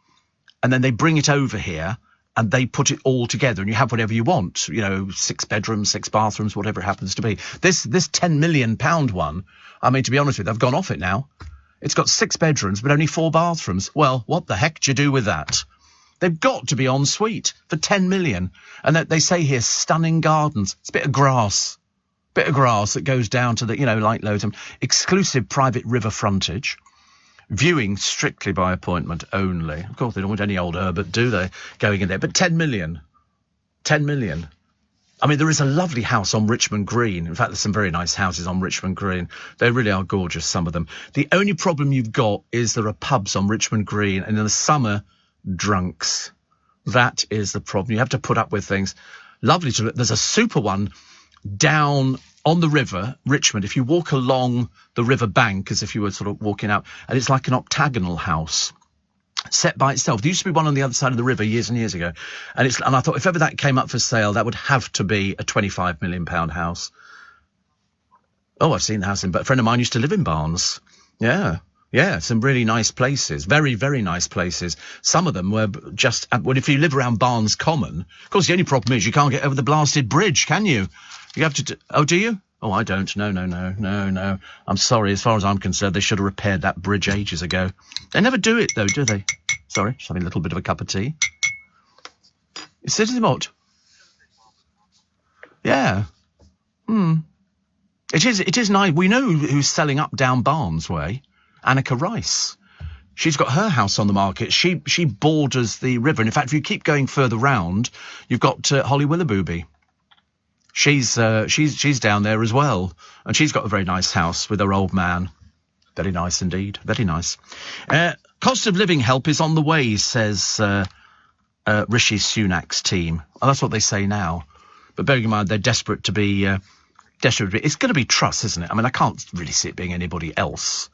and then they bring it over here, and they put it all together, and you have whatever you want. You know, 6 bedrooms, 6 bathrooms, whatever it happens to be. This £10 million one, I mean, to be honest with you, I've gone off it now. It's got 6 bedrooms, but only 4 bathrooms. Well, what the heck do you do with that? They've got to be en suite for 10 million. And they say here, stunning gardens. It's a bit of grass that goes down to the, you know, like loads of exclusive private river frontage. Viewing strictly by appointment only. Of course, they don't want any old Herbert, do they, going in there? But 10 million. 10 million. I mean, there is a lovely house on Richmond Green. In fact, there's some very nice houses on Richmond Green. They really are gorgeous, some of them. The only problem you've got is there are pubs on Richmond Green, and in the summer, drunks. That is the problem. You have to put up with things. Lovely to look. There's a super one down on the river, Richmond, if you walk along the river bank as if you were sort of walking out, and it's like an octagonal house set by itself. There used to be one on the other side of the river years and years ago, and I thought if ever that came up for sale, that would have to be a £25 million house. Oh, I've seen the house, but a friend of mine used to live in Barnes. Yeah, some really nice places, very, very nice places. Some of them were just, well, if you live around Barnes Common, of course, the only problem is you can't get over the blasted bridge, can you? You have to... Oh, do you? Oh, I don't. No. I'm sorry. As far as I'm concerned, they should have repaired that bridge ages ago. They never do it, though, do they? Sorry, just having a little bit of a cup of tea. Is it what? Yeah. It is nice. We know who's selling up down Barnes Way. Annika Rice. She's got her house on the market. She borders the river. And in fact, if you keep going further round, you've got Holly Willoughby. She's down there as well, and she's got a very nice house with her old man. Very nice indeed, very nice. Cost of living help is on the way, says Rishi Sunak's team. Well, that's what they say now. But bearing in mind they're desperate to be. It's going to be Truss, isn't it? I mean, I can't really see it being anybody else.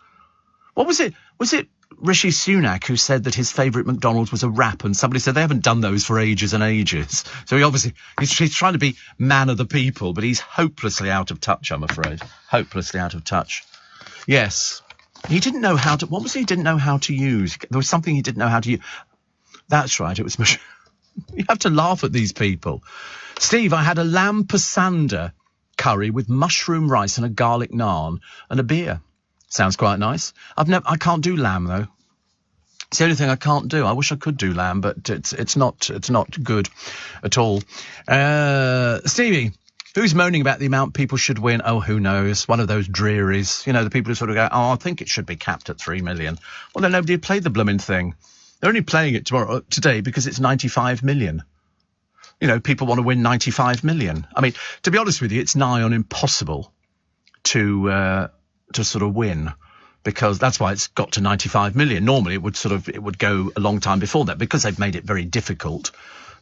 What was it? Was it Rishi Sunak who said that his favourite McDonald's was a wrap, and somebody said they haven't done those for ages and ages. So he's trying to be man of the people, but he's hopelessly out of touch, I'm afraid. Hopelessly out of touch. Yes. He didn't know how to... What was it he didn't know how to use? There was something he didn't know how to use. That's right, it was... You have to laugh at these people. Steve, I had a lamb pasanda curry with mushroom rice and a garlic naan and a beer. Sounds quite nice. I can't do lamb, though. It's the only thing I can't do. I wish I could do lamb, but it's not good at all. Stevie, who's moaning about the amount people should win? Oh, who knows? One of those drearies. You know, the people who sort of go, oh, I think it should be capped at 3 million. Well, then nobody had played the blooming thing. They're only playing it today because it's 95 million. You know, people want to win 95 million. I mean, to be honest with you, it's nigh on impossible to sort of win, because that's why it's got to 95 million. Normally it would go a long time before that, because they've made it very difficult.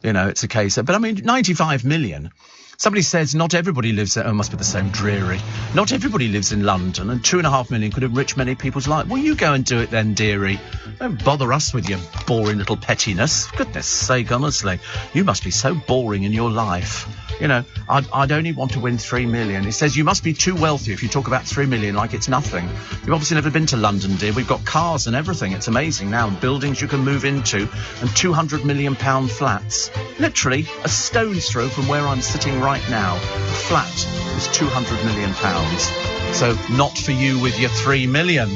You know, it's a case of, but I mean, 95 million. Somebody says not everybody lives there. Oh, it must be the same dreary. Not everybody lives in London, and 2.5 million could enrich many people's lives. Well, you go and do it then, dearie. Don't bother us with your boring little pettiness. Goodness sake, honestly. You must be so boring in your life. You know, I'd only want to win 3 million. It says you must be too wealthy if you talk about 3 million like it's nothing. You've obviously never been to London, dear. We've got cars and everything. It's amazing now. Buildings you can move into, and £200 million flats. Literally a stone's throw from where I'm sitting right now. A flat is £200 million. So not for you with your 3 million.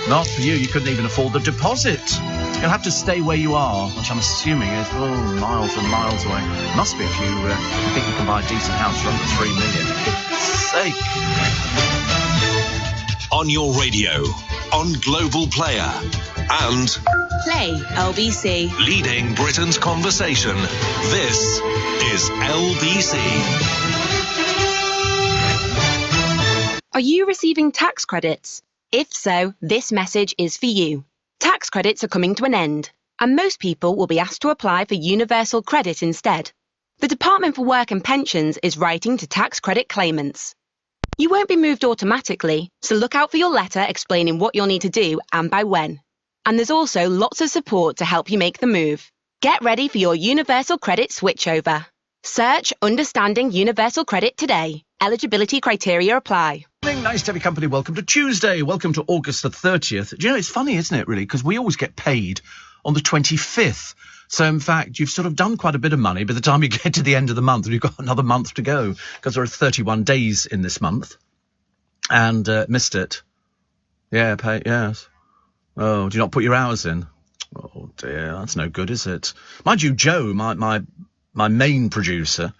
Not for you. You couldn't even afford the deposit. You'll have to stay where you are, which I'm assuming is, miles and miles away. Must be if you think you can buy a decent house for under 3 million. For goodness sake. On your radio, on Global Player, and Play LBC. leading Britain's conversation. This is LBC. Are you receiving tax credits? If so, this message is for you. Tax credits are coming to an end, and most people will be asked to apply for universal credit instead. The Department for Work and Pensions is writing to tax credit claimants. You won't be moved automatically, so look out for your letter explaining what you'll need to do and by when. And there's also lots of support to help you make the move. Get ready for your universal credit switchover. Search Understanding Universal Credit today. Eligibility criteria apply. Nice to have your company. Welcome to Tuesday. Welcome to August the 30th. Do you know, it's funny, isn't it, really? Because we always get paid on the 25th. So, in fact, you've sort of done quite a bit of money by the time you get to the end of the month. And you've got another month to go, because there are 31 days in this month. And missed it. Yeah, pay, yes. Oh, do you not put your hours in? Oh, dear, that's no good, is it? Mind you, Joe, my main producer,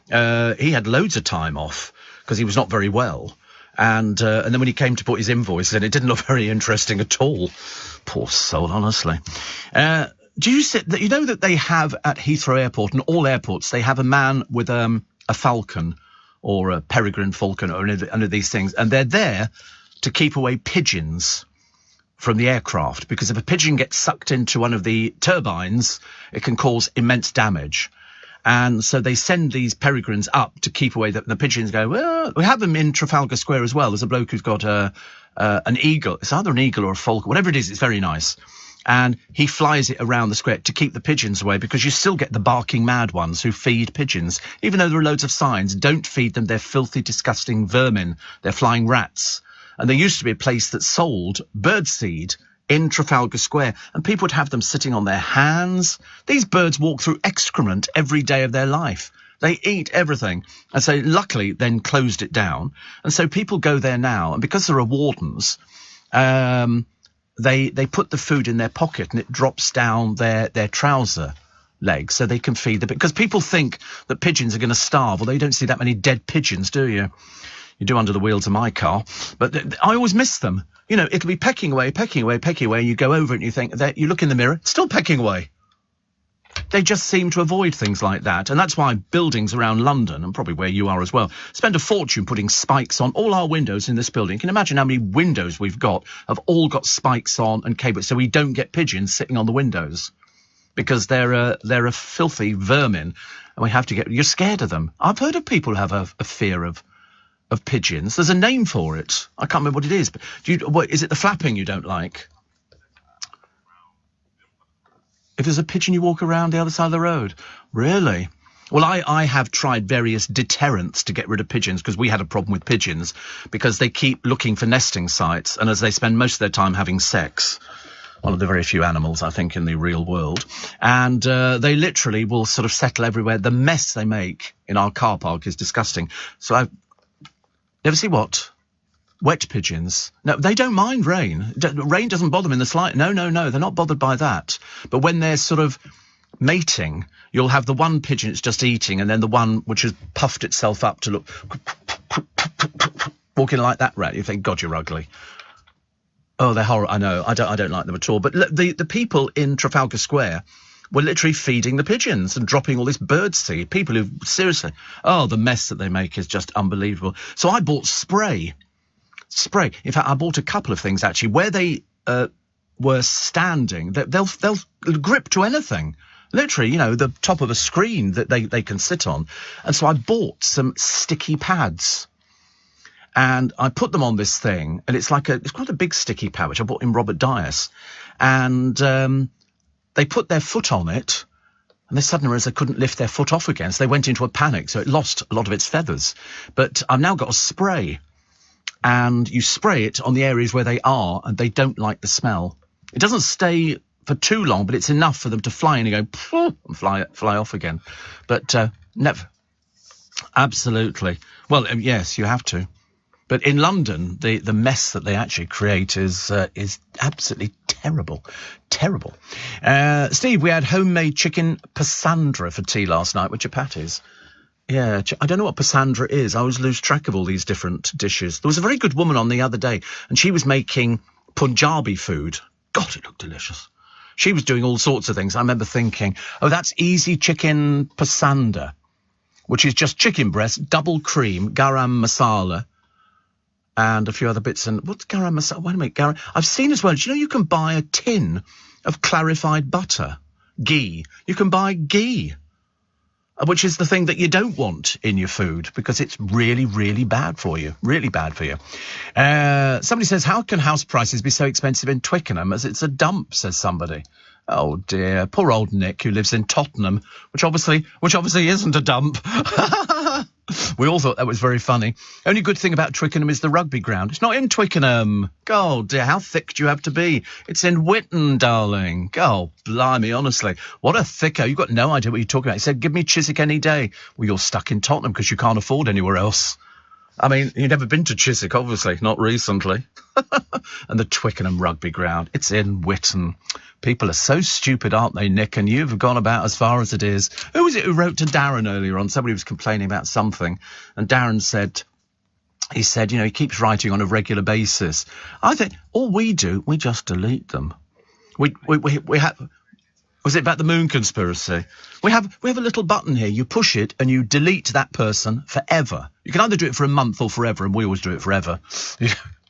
he had loads of time off because he was not very well. And then when he came to put his invoice in, it didn't look very interesting at all. Poor soul, honestly. Do you know that they have at Heathrow Airport and all airports, they have a man with a falcon or a peregrine falcon or any of these things, and they're there to keep away pigeons from the aircraft, because if a pigeon gets sucked into one of the turbines, it can cause immense damage. And so they send these peregrines up to keep away the pigeons. Go, well, we have them in Trafalgar Square as well. There's a bloke who's got an eagle. It's either an eagle or a falcon, whatever it is. It's very nice. And he flies it around the square to keep the pigeons away, because you still get the barking mad ones who feed pigeons. Even though there are loads of signs, don't feed them. They're filthy, disgusting vermin. They're flying rats. And there used to be a place that sold birdseed in Trafalgar Square, and people would have them sitting on their hands. These birds walk through excrement every day of their life. They eat everything. And so luckily then closed it down. And so people go there now, and because there are wardens, they put the food in their pocket and it drops down their trouser legs so they can feed them. Because people think that pigeons are going to starve. Well, you don't see that many dead pigeons, do you? You do under the wheels of my car. But I always miss them. You know, it'll be pecking away, pecking away, pecking away. You go over it and you think, you look in the mirror, still pecking away. They just seem to avoid things like that. And that's why buildings around London, and probably where you are as well, spend a fortune putting spikes on all our windows in this building. You can imagine how many windows we've got have all got spikes on and cables, so we don't get pigeons sitting on the windows, because they're a filthy vermin, and we have to get. You're scared of them. I've heard of people who have a fear of pigeons. There's a name for it. I can't remember what it is. But is it the flapping you don't like? If there's a pigeon, you walk around the other side of the road. Really? Well, I have tried various deterrents to get rid of pigeons, because we had a problem with pigeons because they keep looking for nesting sites, and as they spend most of their time having sex, one of the very few animals, I think, in the real world, and they literally will sort of settle everywhere. The mess they make in our car park is disgusting. So I've never see what? Wet pigeons. No, they don't mind rain. Rain doesn't bother them in the slightest. No, they're not bothered by that. But when they're sort of mating, you'll have the one pigeon that's just eating, and then the one which has puffed itself up to look, walking like that rat. You think, God, you're ugly. Oh, they're horrible. I know. I don't like them at all. But the people in Trafalgar Square were literally feeding the pigeons and dropping all this birdseed. People who, seriously, the mess that they make is just unbelievable. So I bought spray. spray. In fact, I bought a couple of things, actually, where they were standing. They'll grip to anything. Literally, the top of a screen that they can sit on. And so I bought some sticky pads. And I put them on this thing, and it's quite a big sticky pad, which I bought in Robert Dias. And they put their foot on it, and they suddenly realised they couldn't lift their foot off again, so they went into a panic, so it lost a lot of its feathers. But I've now got a spray, and you spray it on the areas where they are, and they don't like the smell. It doesn't stay for too long, but it's enough for them to fly in and go, and fly off again. But never. Absolutely. Well, yes, you have to. But in London, the mess that they actually create is absolutely terrible. Terrible. Steve, we had homemade chicken passandra for tea last night with chapatis. Yeah, I don't know what passandra is. I always lose track of all these different dishes. There was a very good woman on the other day, and she was making Punjabi food. God, it looked delicious. She was doing all sorts of things. I remember thinking, oh, that's easy chicken passanda, which is just chicken breast, double cream, garam masala, and a few other bits. And what's garam masala? Wait a minute, I've seen as well. Do you know you can buy a tin of clarified butter, ghee? You can buy ghee, which is the thing that you don't want in your food because it's really, really bad for you. Really bad for you. Somebody says, how can house prices be so expensive in Twickenham as it's a dump, says somebody. Oh dear, poor old Nick who lives in Tottenham, which obviously isn't a dump. We all thought that was very funny. Only good thing about Twickenham is the rugby ground. It's not in Twickenham. God dear, how thick do you have to be? It's in Whitton, darling. Oh, blimey, honestly. What a thicko. You've got no idea what you're talking about. He said, give me Chiswick any day. Well, you're stuck in Tottenham because you can't afford anywhere else. I mean, you've never been to Chiswick, obviously, not recently. And the Twickenham rugby ground, it's in Whitton. People are so stupid, aren't they, Nick? And you've gone about as far as it is. Who was it who wrote to Darren earlier on? Somebody was complaining about something. And Darren said, he keeps writing on a regular basis. I think all we do, we just delete them. We have... Was it about the moon conspiracy? We have a little button here. You push it and you delete that person forever. You can either do it for a month or forever, and we always do it forever,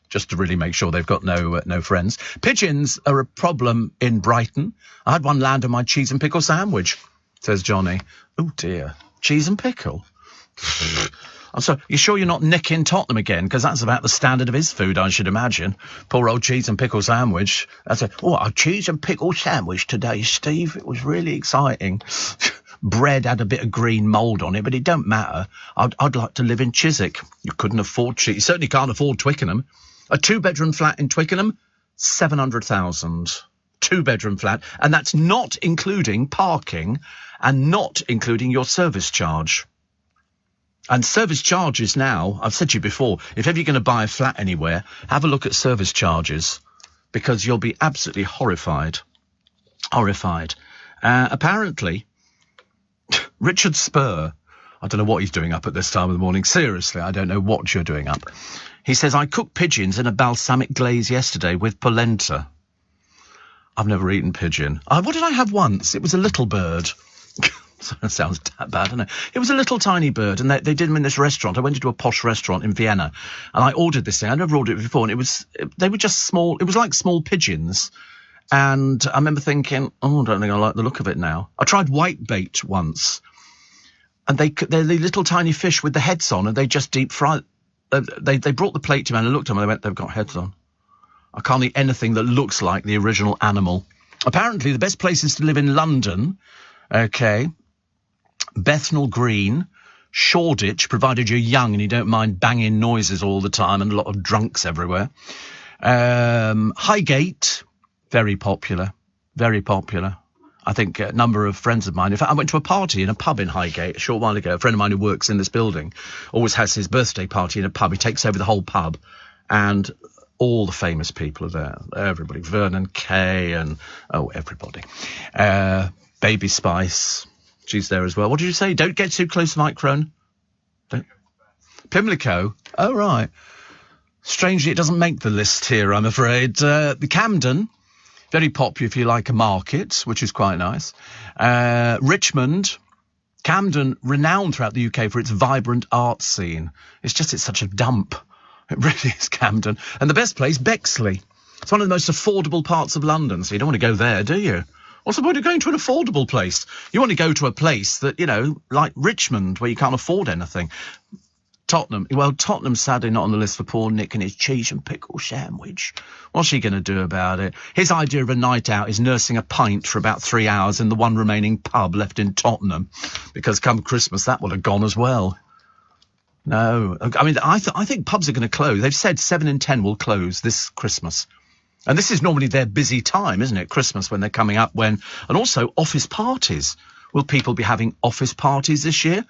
just to really make sure they've got no friends. Pigeons are a problem in Brighton. I had one land on my cheese and pickle sandwich, says Johnny. Oh dear, cheese and pickle. I'm sorry, you sure you're not Nick in Tottenham again? Because that's about the standard of his food, I should imagine. Poor old cheese and pickle sandwich. That's a cheese and pickle sandwich today, Steve. It was really exciting. Bread had a bit of green mould on it, but it don't matter. I'd like to live in Chiswick. You couldn't afford cheese. You certainly can't afford Twickenham. A 2-bedroom flat in Twickenham, 700,000. 2-bedroom flat. And that's not including parking and not including your service charge. And service charges now, I've said to you before, if ever you're going to buy a flat anywhere, have a look at service charges because you'll be absolutely horrified. Horrified. Apparently, Richard Spur, I don't know what he's doing up at this time of the morning. Seriously, I don't know what you're doing up. He says, I cooked pigeons in a balsamic glaze yesterday with polenta. I've never eaten pigeon. What did I have once? It was a little bird. That sounds that bad, doesn't it? It was a little tiny bird, and they did them in this restaurant. I went into a posh restaurant in Vienna, and I ordered this thing. I'd never ordered it before, and they were just small. It was like small pigeons, and I remember thinking, oh, I don't think I like the look of it now. I tried whitebait once, and they're the little tiny fish with the heads on, and they just deep fry. They brought the plate to me, and I looked at them, and they went, they've got heads on. I can't eat anything that looks like the original animal. Apparently, the best places to live in London, okay, Bethnal Green, Shoreditch, provided you're young and you don't mind banging noises all the time and a lot of drunks everywhere. Highgate, very popular, very popular. I think a number of friends of mine, in fact, I went to a party in a pub in Highgate a short while ago. A friend of mine who works in this building always has his birthday party in a pub. He takes over the whole pub and all the famous people are there. Everybody, Vernon Kay and, everybody. Baby Spice. She's there as well. What did you say? Don't get too close to the microphone. Pimlico. Oh, right. Strangely, it doesn't make the list here, I'm afraid. The Camden, very popular if you like a market, which is quite nice. Richmond, Camden, renowned throughout the UK for its vibrant art scene. It's such a dump. It really is Camden. And the best place, Bexley. It's one of the most affordable parts of London, so you don't want to go there, do you? What's the point of going to an affordable place? You want to go to a place that, you know, like Richmond, where you can't afford anything. Tottenham. Well, Tottenham's sadly not on the list for poor Nick and his cheese and pickle sandwich. What's she going to do about it? His idea of a night out is nursing a pint for about 3 hours in the one remaining pub left in Tottenham, because come Christmas that will have gone as well. No. I mean, I think pubs are going to close. They've said 7 in 10 will close this Christmas. And this is normally their busy time, isn't it? Christmas, when they're coming up, and also office parties. Will people be having office parties this year?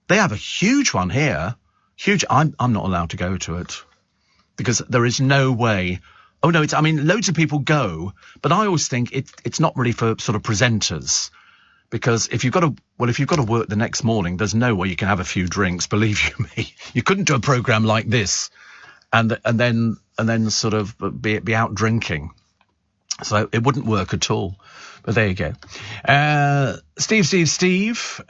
They have a huge one here. Huge. I'm not allowed to go to it because there is no way. Oh no, loads of people go, but I always think it's not really for sort of presenters, because if you've got to work the next morning, there's no way you can have a few drinks. Believe you me, you couldn't do a program like this and then sort of be out drinking. So it wouldn't work at all. But there you go. Steve.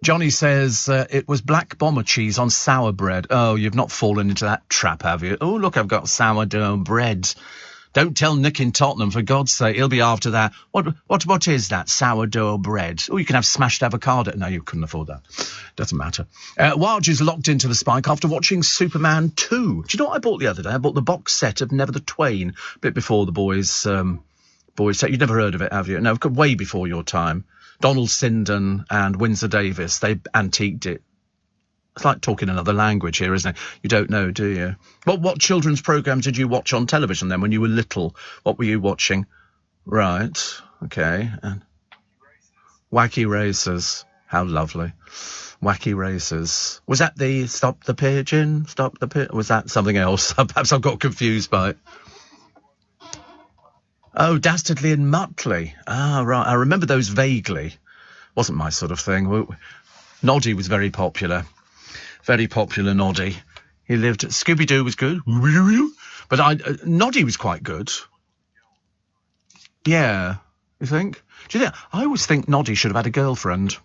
Johnny says it was black bomber cheese on sour bread. Oh, you've not fallen into that trap, have you? Oh, look, I've got sourdough bread. Don't tell Nick in Tottenham, for God's sake. He'll be after that. What is that? Sourdough bread. Oh, you can have smashed avocado. No, you couldn't afford that. Doesn't matter. Waj is locked into the spike after watching Superman 2. Do you know what I bought the other day? I bought the box set of Never the Twain, a bit before the boys set. You've never heard of it, have you? No, way before your time. Donald Sinden and Windsor Davis, they antiqued it. It's like talking another language here, isn't it? You don't know, do you? What children's programme did you watch on television then when you were little? What were you watching? Right, okay. And Wacky Races. How lovely. Wacky Races. Was that the Stop the Pigeon? Was that something else? Perhaps I've got confused by it. Oh, Dastardly and Muttley. Ah, right. I remember those vaguely. Wasn't my sort of thing. Noddy was very popular. Very popular Noddy. He lived... Scooby-Doo was good. But Noddy was quite good. Yeah. You think? Do you think? I always think Noddy should have had a girlfriend.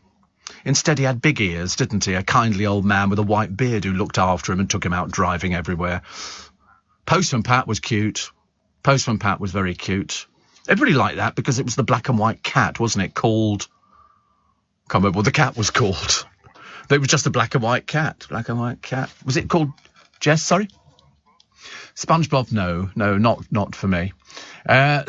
Instead, he had big ears, didn't he? A kindly old man with a white beard who looked after him and took him out driving everywhere. Postman Pat was cute. Postman Pat was very cute. Everybody liked that because it was the black and white cat, wasn't it? Called... Can't remember what the cat was called. It was just a black and white cat. Black and white cat. Was it called... Jess, sorry? SpongeBob, no, not for me.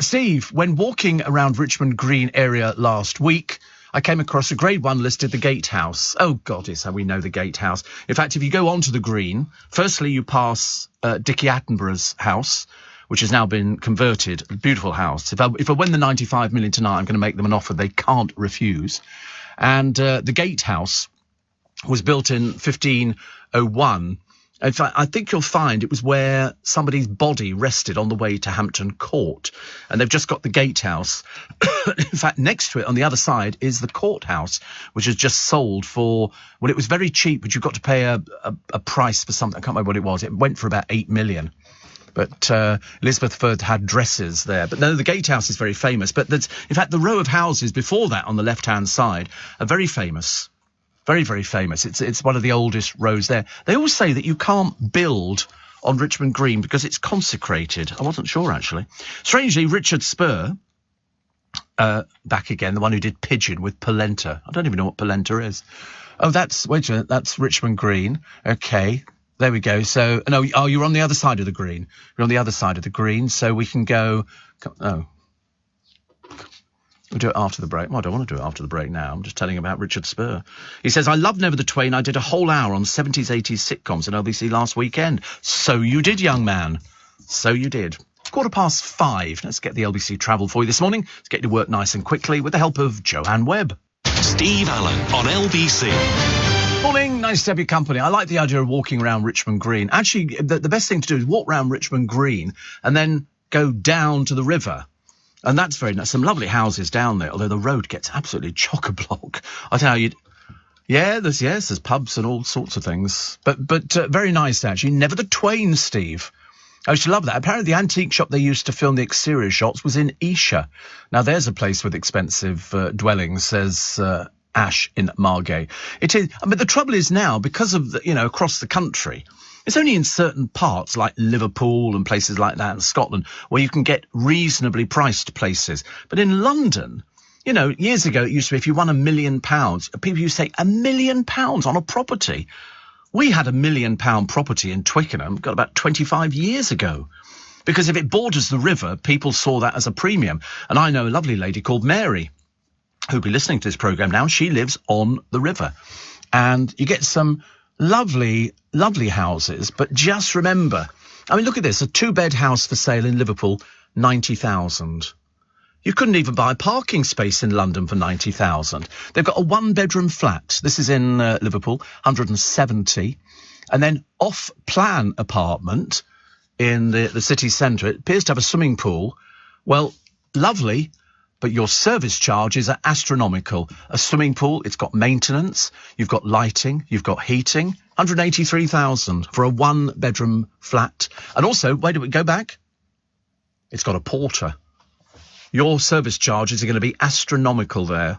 Steve, when walking around Richmond Green area last week, I came across a Grade 1 listed the Gatehouse. Oh, God, it's how we know the Gatehouse. In fact, if you go onto the Green, firstly you pass Dickie Attenborough's house, which has now been converted. A beautiful house. If I win the 95 million tonight, I'm going to make them an offer they can't refuse. And the Gatehouse was built in 1501. In fact, I think you'll find it was where somebody's body rested on the way to Hampton Court. And they've just got the Gatehouse. In fact, next to it on the other side is the Courthouse, which has just sold for, well, it was very cheap, but you got to pay a price for something. I can't remember what it was. It went for about 8 million. But Elizabeth Firth had dresses there. But no, the Gatehouse is very famous. But in fact, the row of houses before that on the left-hand side are very famous. Very, very famous. It's one of the oldest rows there. They always say that you can't build on Richmond Green because it's consecrated. I wasn't sure, actually. Strangely, Richard Spur, back again, the one who did Pigeon with polenta. I don't even know what polenta is. Oh, that's Richmond Green. Okay, there we go. So, no, you're on the other side of the green. You're on the other side of the green, so we can go... Oh. We'll do it after the break. Well, I don't want to do it after the break now. I'm just telling you about Richard Spur. He says, I love Never the Twain. I did a whole hour on 70s, 80s sitcoms on LBC last weekend. So you did, young man. So you did. 5:15. Let's get the LBC travel for you this morning. Let's get to work nice and quickly with the help of Joanne Webb. Steve Allen on LBC. Morning. Nice to have your company. I like the idea of walking around Richmond Green. Actually, the best thing to do is walk around Richmond Green and then go down to the river. And that's very nice. Some lovely houses down there, although the road gets absolutely chock-a-block. I don't know how you'd... Yeah, there's pubs and all sorts of things. But very nice, actually. Never the Twain, Steve. I used to love that. Apparently the antique shop they used to film the exterior shots was in Esher. Now, there's a place with expensive dwellings, says Ash in Margate. It is... I mean, the trouble is now, because of, across the country... It's only in certain parts like Liverpool and places like that in Scotland where you can get reasonably priced places. But in London, you know, years ago it used to be if you won £1 million, people used to say £1 million on a property. We had £1 million property in Twickenham, got about 25 years ago. Because if it borders the river, people saw that as a premium. And I know a lovely lady called Mary, who'll be listening to this programme now. She lives on the river. And you get some lovely, lovely houses. But just remember, I mean, look at this. A 2-bed house for sale in Liverpool, 90,000. You couldn't even buy a parking space in London for 90,000. They've got a 1-bedroom flat. This is in Liverpool, 170. And then off-plan apartment in the city centre. It appears to have a swimming pool. Well, lovely, but your service charges are astronomical. A swimming pool, it's got maintenance, you've got lighting, you've got heating. 183,000 for a 1-bedroom flat. And also, wait a minute, go back. It's got a porter. Your service charges are going to be astronomical there.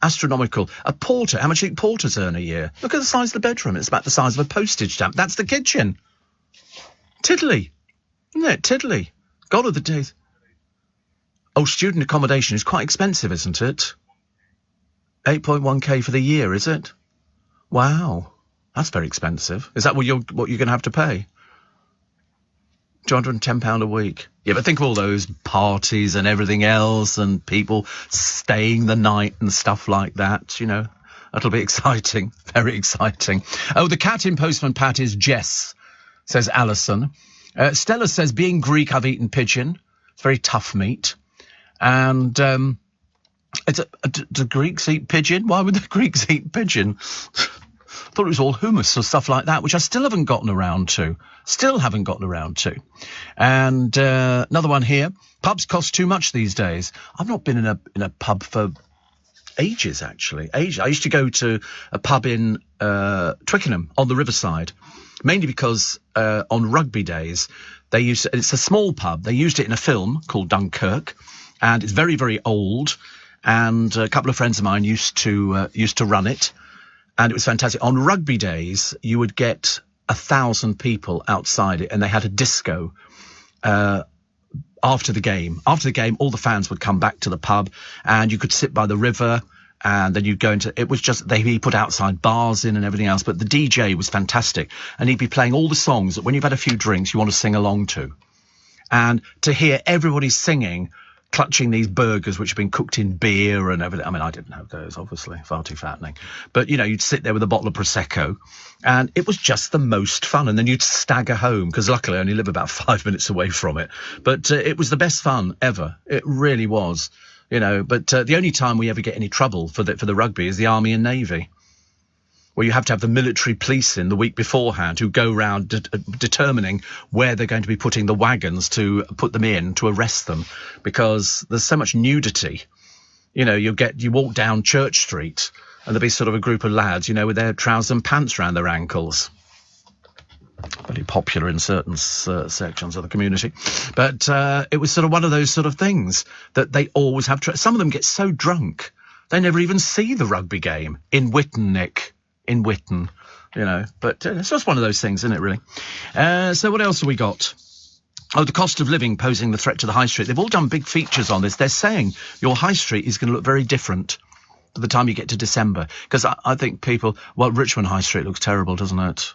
Astronomical. A porter, how much do you think porters earn a year? Look at the size of the bedroom. It's about the size of a postage stamp. That's the kitchen. Tiddly. Isn't it? Tiddly. God of the days. Oh, student accommodation is quite expensive, isn't it? 8.1k for the year, is it? Wow. That's very expensive. Is that what you're going to have to pay? £210 a week. Yeah, but think of all those parties and everything else and people staying the night and stuff like that, you know. That'll be exciting. Very exciting. Oh, the cat in Postman Pat is Jess, says Alison. Stella says, being Greek, I've eaten pigeon. It's very tough meat. And do Greeks eat pigeon? Why would the Greeks eat pigeon? I thought it was all hummus or stuff like that, which I still haven't gotten around to. And another one here. Pubs cost too much these days. I've not been in a pub for ages, actually. Ages. I used to go to a pub in Twickenham on the riverside. Mainly because on rugby days, it's a small pub. They used it in a film called Dunkirk, and it's very, very old. And a couple of friends of mine used to run it, and it was fantastic. On rugby days, you would get 1,000 people outside it, and they had a disco after the game. After the game, all the fans would come back to the pub, and you could sit by the river. And then you'd go into, it was just, he put outside bars in and everything else, but the DJ was fantastic. And he'd be playing all the songs that when you've had a few drinks, you want to sing along to. And to hear everybody singing, clutching these burgers which have been cooked in beer and everything. I mean, I didn't have those, obviously, far too fattening. But, you know, you'd sit there with a bottle of Prosecco, and it was just the most fun. And then you'd stagger home, because luckily I only live about 5 minutes away from it. But it was the best fun ever. It really was. You know, but the only time we ever get any trouble for the rugby is the Army and Navy, where you have to have the military police in the week beforehand who go round determining where they're going to be putting the wagons to put them in to arrest them, because there's so much nudity. You know, you walk down Church Street and there'll be sort of a group of lads, you know, with their trousers and pants around their ankles. Very popular in certain sections of the community. But it was sort of one of those sort of things that they always have. Some of them get so drunk, they never even see the rugby game in Whitton, Nick. In Whitton, you know. But it's just one of those things, isn't it, really? So what else have we got? Oh, the cost of living posing the threat to the high street. They've all done big features on this. They're saying your high street is going to look very different by the time you get to December. Because I think people... Well, Richmond High Street looks terrible, doesn't it?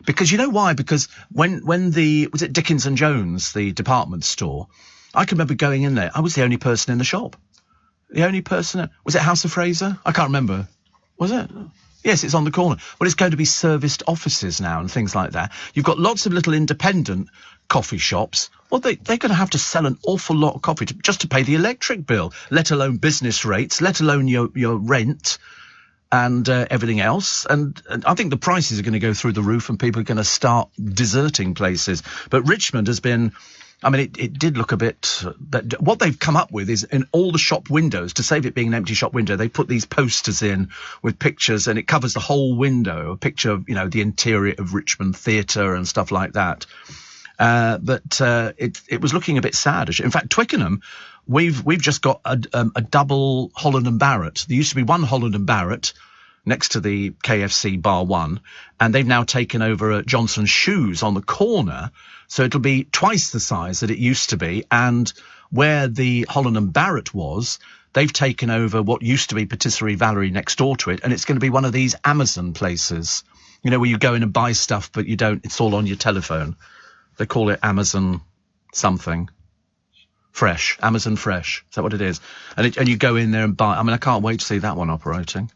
Because you know why? Because when was it Dickens and Jones, the department store, I can remember going in there. I was the only person in the shop. The only person. Was it House of Fraser? I can't remember. Was it? Yes, it's on the corner. Well, it's going to be serviced offices now and things like that. You've got lots of little independent coffee shops. Well, they're going to have to sell an awful lot of coffee just to pay the electric bill, let alone business rates, let alone your rent. And everything else. And I think the prices are going to go through the roof and people are going to start deserting places. But Richmond has been, I mean, it did look a bit, but what they've come up with is in all the shop windows, to save it being an empty shop window, they put these posters in with pictures, and it covers the whole window, a picture of, you know, the interior of Richmond Theatre and stuff like that. But it was looking a bit sad. In fact, Twickenham, we've just got a double Holland and Barrett. There used to be one Holland and Barrett next to the KFC Bar 1, and they've now taken over Johnson's Shoes on the corner, so it'll be twice the size that it used to be, and where the Holland and Barrett was, they've taken over what used to be Patisserie Valerie next door to it, and it's going to be one of these Amazon places, you know, where you go in and buy stuff, but you don't, it's all on your telephone. They call it Amazon something. Fresh. Amazon Fresh. Is that what it is? And you go in there and buy. I mean, I can't wait to see that one operating.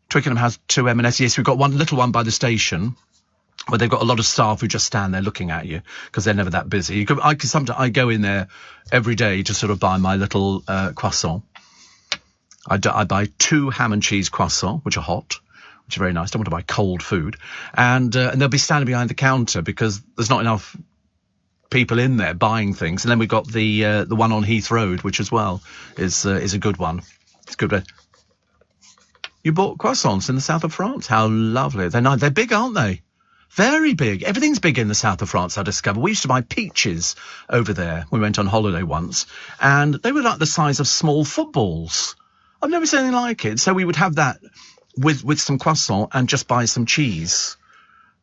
Twickenham has 2 M&S. Yes, we've got one little one by the station where they've got a lot of staff who just stand there looking at you because they're never that busy. I go in there every day to sort of buy my little croissant. I buy 2 ham and cheese croissants, which are hot, which are very nice. I don't want to buy cold food. And they'll be standing behind the counter because there's not enough people in there buying things. And then we've got the one on Heath Road, which as well is a good one. It's good. You bought croissants in the south of France. How lovely. They're nice. They're big, aren't they? Very big. Everything's big in the south of France, I discovered. We used to buy peaches over there. We went on holiday once, and they were like the size of small footballs. I've never seen anything like it. So we would have that with some croissant and just buy some cheese.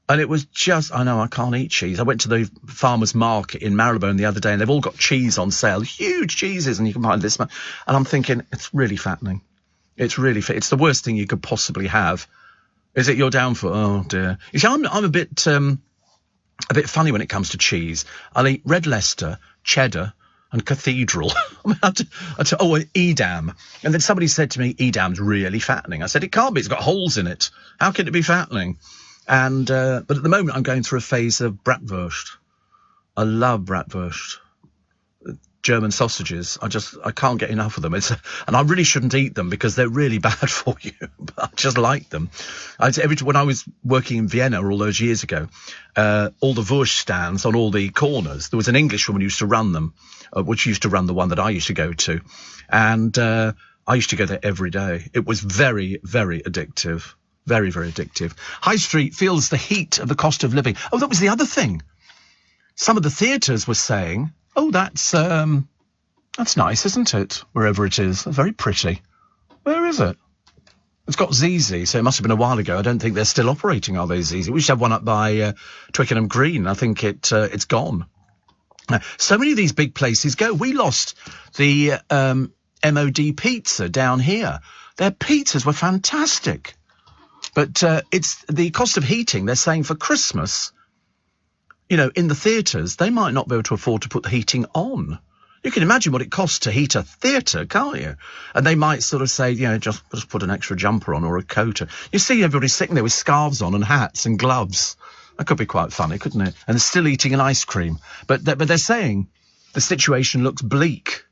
And it was just, I know, I can't eat cheese. I went to the farmer's market in Marylebone the other day, and they've all got cheese on sale, huge cheeses, and you can buy this much. And I'm thinking, it's really fattening. It's really it's the worst thing you could possibly have. Is it your downfall? Oh dear. You see, I'm a bit funny when it comes to cheese. I'll eat Red Leicester, cheddar, and Cathedral. And Edam. And then somebody said to me, Edam's really fattening. I said, it can't be. It's got holes in it. How can it be fattening? And but at the moment, I'm going through a phase of bratwurst. I love bratwurst. German sausages. I can't get enough of them. And I really shouldn't eat them because they're really bad for you. But I just like them. When I was working in Vienna all those years ago, all the Wurst stands on all the corners, there was an English woman who used to run them, which used to run the one that I used to go to. And I used to go there every day. It was very, very addictive. Very, very addictive. High Street feels the heat of the cost of living. Oh, that was the other thing. Some of the theatres were saying, oh, that's nice, isn't it? Wherever it is. Very pretty. Where is it? It's got ZZ, so it must have been a while ago. I don't think they're still operating, are they, ZZ? We used to have one up by Twickenham Green. I think it's gone. So many of these big places go. We lost the MOD Pizza down here. Their pizzas were fantastic. But it's the cost of heating. They're saying for Christmas, you know, in the theatres, they might not be able to afford to put the heating on. You can imagine what it costs to heat a theatre, can't you? And they might sort of say, you know, just put an extra jumper on or a coat. You see everybody sitting there with scarves on and hats and gloves. That could be quite funny, couldn't it? And they're still eating an ice cream. But they're saying the situation looks bleak.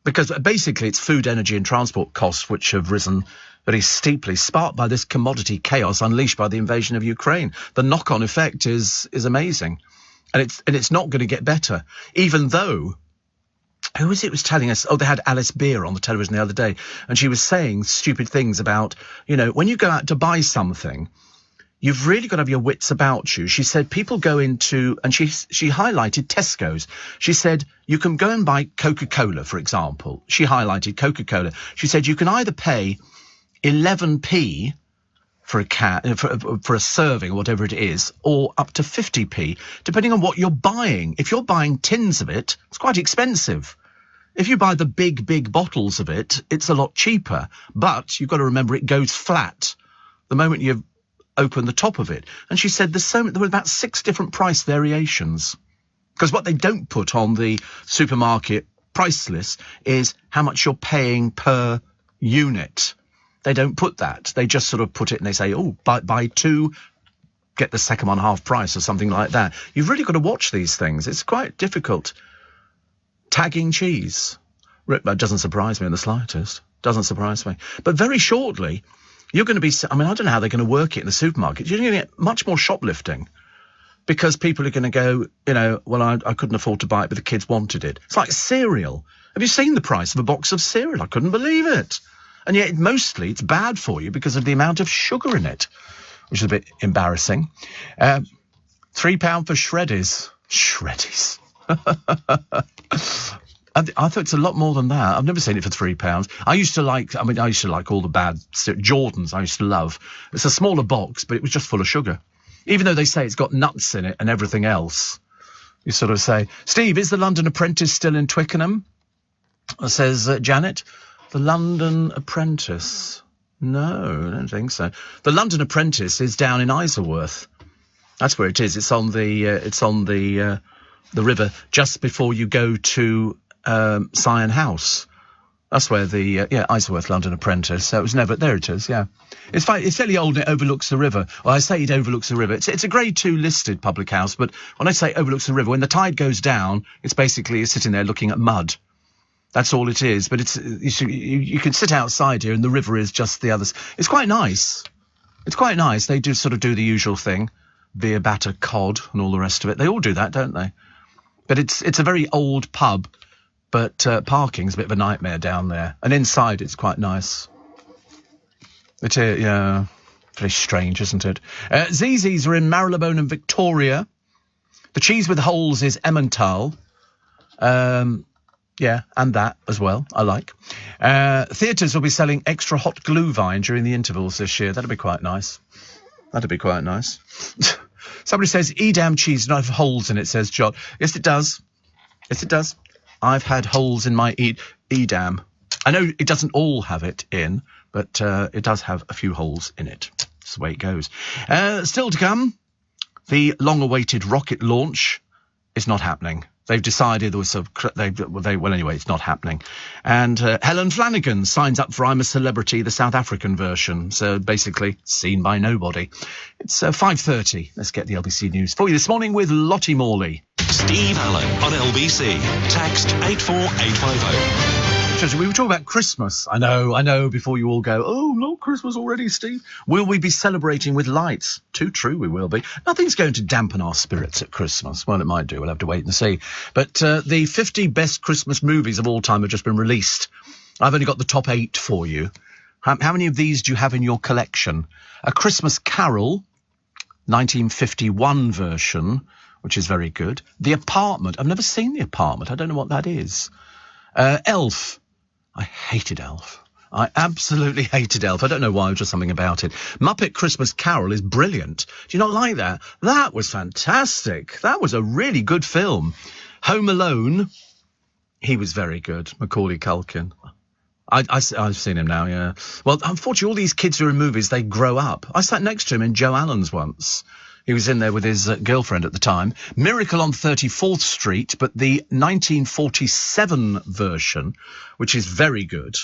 Because basically it's food, energy and transport costs which have risen very steeply, sparked by this commodity chaos unleashed by the invasion of Ukraine. The knock-on effect is amazing. And it's not going to get better, even though, who was it was telling us, they had Alice Beer on the television the other day, and she was saying stupid things about, you know, when you go out to buy something, you've really got to have your wits about you. She said people go into, and she highlighted Tesco's. She said you can go and buy Coca-Cola, for example. She highlighted Coca-Cola. She said you can either pay 11p for a serving or whatever it is, or up to 50p, depending on what you're buying. If you're buying tins of it, it's quite expensive. If you buy the big bottles of it, it's a lot cheaper. But you've got to remember it goes flat the moment you've opened the top of it. And she said there were about 6 different price variations. Because what they don't put on the supermarket price list is how much you're paying per unit. They don't put that. They just sort of put it and they say, oh, buy 2, get the second one half price or something like that. You've really got to watch these things. It's quite difficult. Tagging cheese. That doesn't surprise me in the slightest. Doesn't surprise me. But very shortly, you're going to be, I don't know how they're going to work it in the supermarket. You're going to get much more shoplifting because people are going to go, you know, well, I couldn't afford to buy it, but the kids wanted it. It's like cereal. Have you seen the price of a box of cereal? I couldn't believe it. And yet, mostly, it's bad for you because of the amount of sugar in it, which is a bit embarrassing. £3 for Shreddies. Shreddies. I thought it's a lot more than that. I've never seen it for £3. I used to like all the bad Jordans. I used to love. It's a smaller box, but it was just full of sugar. Even though they say it's got nuts in it and everything else, you sort of say, Steve, is the London Apprentice still in Twickenham? Says Janet. The London Apprentice? No, I don't think so. The London Apprentice is down in Isleworth. That's where it is. It's on the river just before you go to Syon House. That's where the Isleworth London Apprentice. So it was never there. It is, yeah. It's fine. It's fairly old and it overlooks the river. Well, I say it overlooks the river. It's a Grade 2 listed public house, but when I say overlooks the river, when the tide goes down, it's basically you're sitting there looking at mud. That's all it is. But you can sit outside here and the river is just the others. It's quite nice. It's quite nice. They do sort of do the usual thing, beer, batter, cod, and all the rest of it. They all do that, don't they? But it's a very old pub. But parking's a bit of a nightmare down there. And inside it's quite nice. It is, yeah. Very strange, isn't it? Zzz's are in Marylebone and Victoria. The cheese with holes is Emmental. Yeah, and that as well, I like. Theatres will be selling extra hot Glühwein during the intervals this year. That'd be quite nice. That'd be quite nice. Somebody says, Edam cheese does not have holes in it, says John. Yes, it does. Yes, it does. I've had holes in my Edam. I know it doesn't all have it in, but it does have a few holes in it. That's the way it goes. Still to come, the long-awaited rocket launch is not happening. They've decided anyway, it's not happening. And Helen Flanagan signs up for I'm a Celebrity, the South African version. So basically, seen by nobody. It's 5:30. Let's get the LBC News for you this morning with Lottie Morley. Steve Allen on LBC. Text 84850. We were talking about Christmas. I know, before you all go, oh, not Christmas already, Steve. Will we be celebrating with lights? Too true, we will be. Nothing's going to dampen our spirits at Christmas. Well, it might do. We'll have to wait and see. But the 50 best Christmas movies of all time have just been released. I've only got the top 8 for you. How many of these do you have in your collection? A Christmas Carol, 1951 version, which is very good. The Apartment. I've never seen The Apartment. I don't know what that is. Elf. I hated Elf. I absolutely hated Elf. I don't know why, just something about it. Muppet Christmas Carol is brilliant. Do you not like that? That was fantastic. That was a really good film. Home Alone, he was very good. Macaulay Culkin. I've seen him now, yeah. Well, unfortunately, all these kids who are in movies, they grow up. I sat next to him in Joe Allen's once. He was in there with his girlfriend at the time. Miracle on 34th Street, but the 1947 version, which is very good.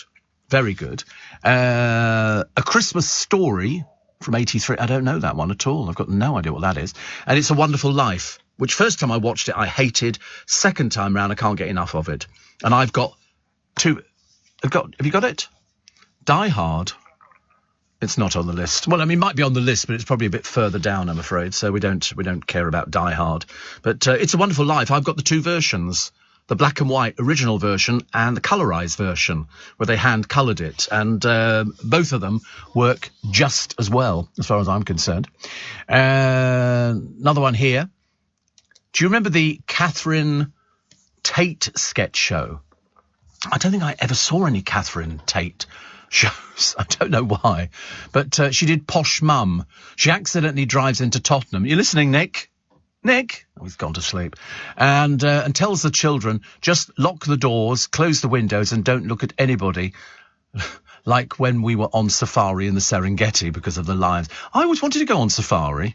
Very good. A Christmas Story from 83. I don't know that one at all. I've got no idea what that is. And It's a Wonderful Life, which first time I watched it, I hated. Second time round, I can't get enough of it. And I've got two. Have you got it? Die Hard. It's not on the list. Well, I mean, it might be on the list, but it's probably a bit further down, I'm afraid. So we don't care about Die Hard. But It's a Wonderful Life. I've got the 2 versions, the black and white original version and the colorized version, where they hand coloured it. And both of them work just as well, as far as I'm concerned. Another one here. Do you remember the Catherine Tate sketch show? I don't think I ever saw any Catherine Tate shows. I don't know why. But she did Posh Mum. She accidentally drives into Tottenham. You listening, Nick? Nick? Oh, he's gone to sleep. And tells the children, just lock the doors, close the windows, and don't look at anybody. Like when we were on safari in the Serengeti because of the lions. I always wanted to go on safari.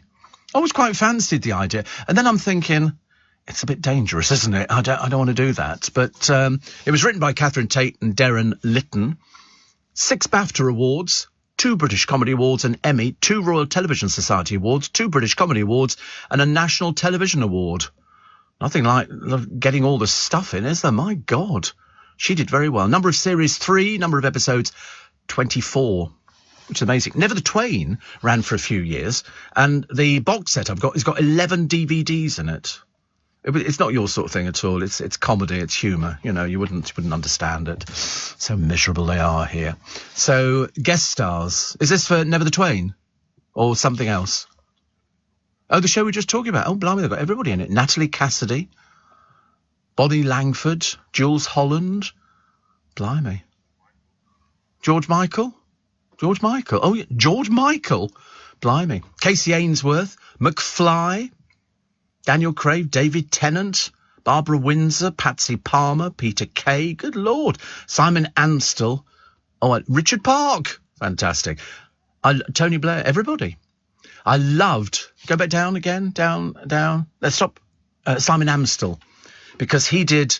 I always quite fancied the idea. And then I'm thinking, it's a bit dangerous, isn't it? I don't want to do that. But it was written by Catherine Tate and Darren Litton. 6 BAFTA Awards, 2 British Comedy Awards, an Emmy, 2 Royal Television Society Awards, 2 British Comedy Awards, and a National Television Award. Nothing like getting all the stuff in, is there? My God. She did very well. Number of series, 3. Number of episodes, 24. Which is amazing. Never the Twain ran for a few years. And the box set I've got has got 11 DVDs in it. It's not your sort of thing at all. It's comedy, it's humour. You know, you wouldn't understand it. So miserable they are here. So, guest stars. Is this for Never the Twain? Or something else? Oh, the show we were just talking about. Oh, blimey, they've got everybody in it. Natalie Cassidy. Bonnie Langford, Jules Holland. Blimey. George Michael? Oh, yeah, George Michael. Blimey. Casey Ainsworth, McFly, Daniel Craig, David Tennant, Barbara Windsor, Patsy Palmer, Peter Kay. Good Lord. Simon Ansell. Oh, Richard Park. Fantastic. Tony Blair. Everybody. I loved. Go back down again. Down. Let's stop. Simon Amstel, because he did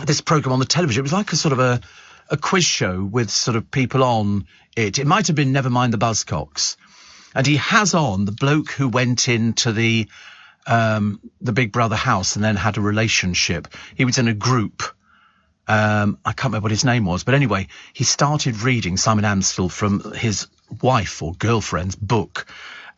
this program on the television. It was like a sort of a quiz show with sort of people on it. It might have been Nevermind the Buzzcocks. And he has on the bloke who went into the Big Brother house and then had a relationship. He was in a group. I can't remember what his name was. But anyway, he started reading, Simon Amstel, from his wife or girlfriend's book.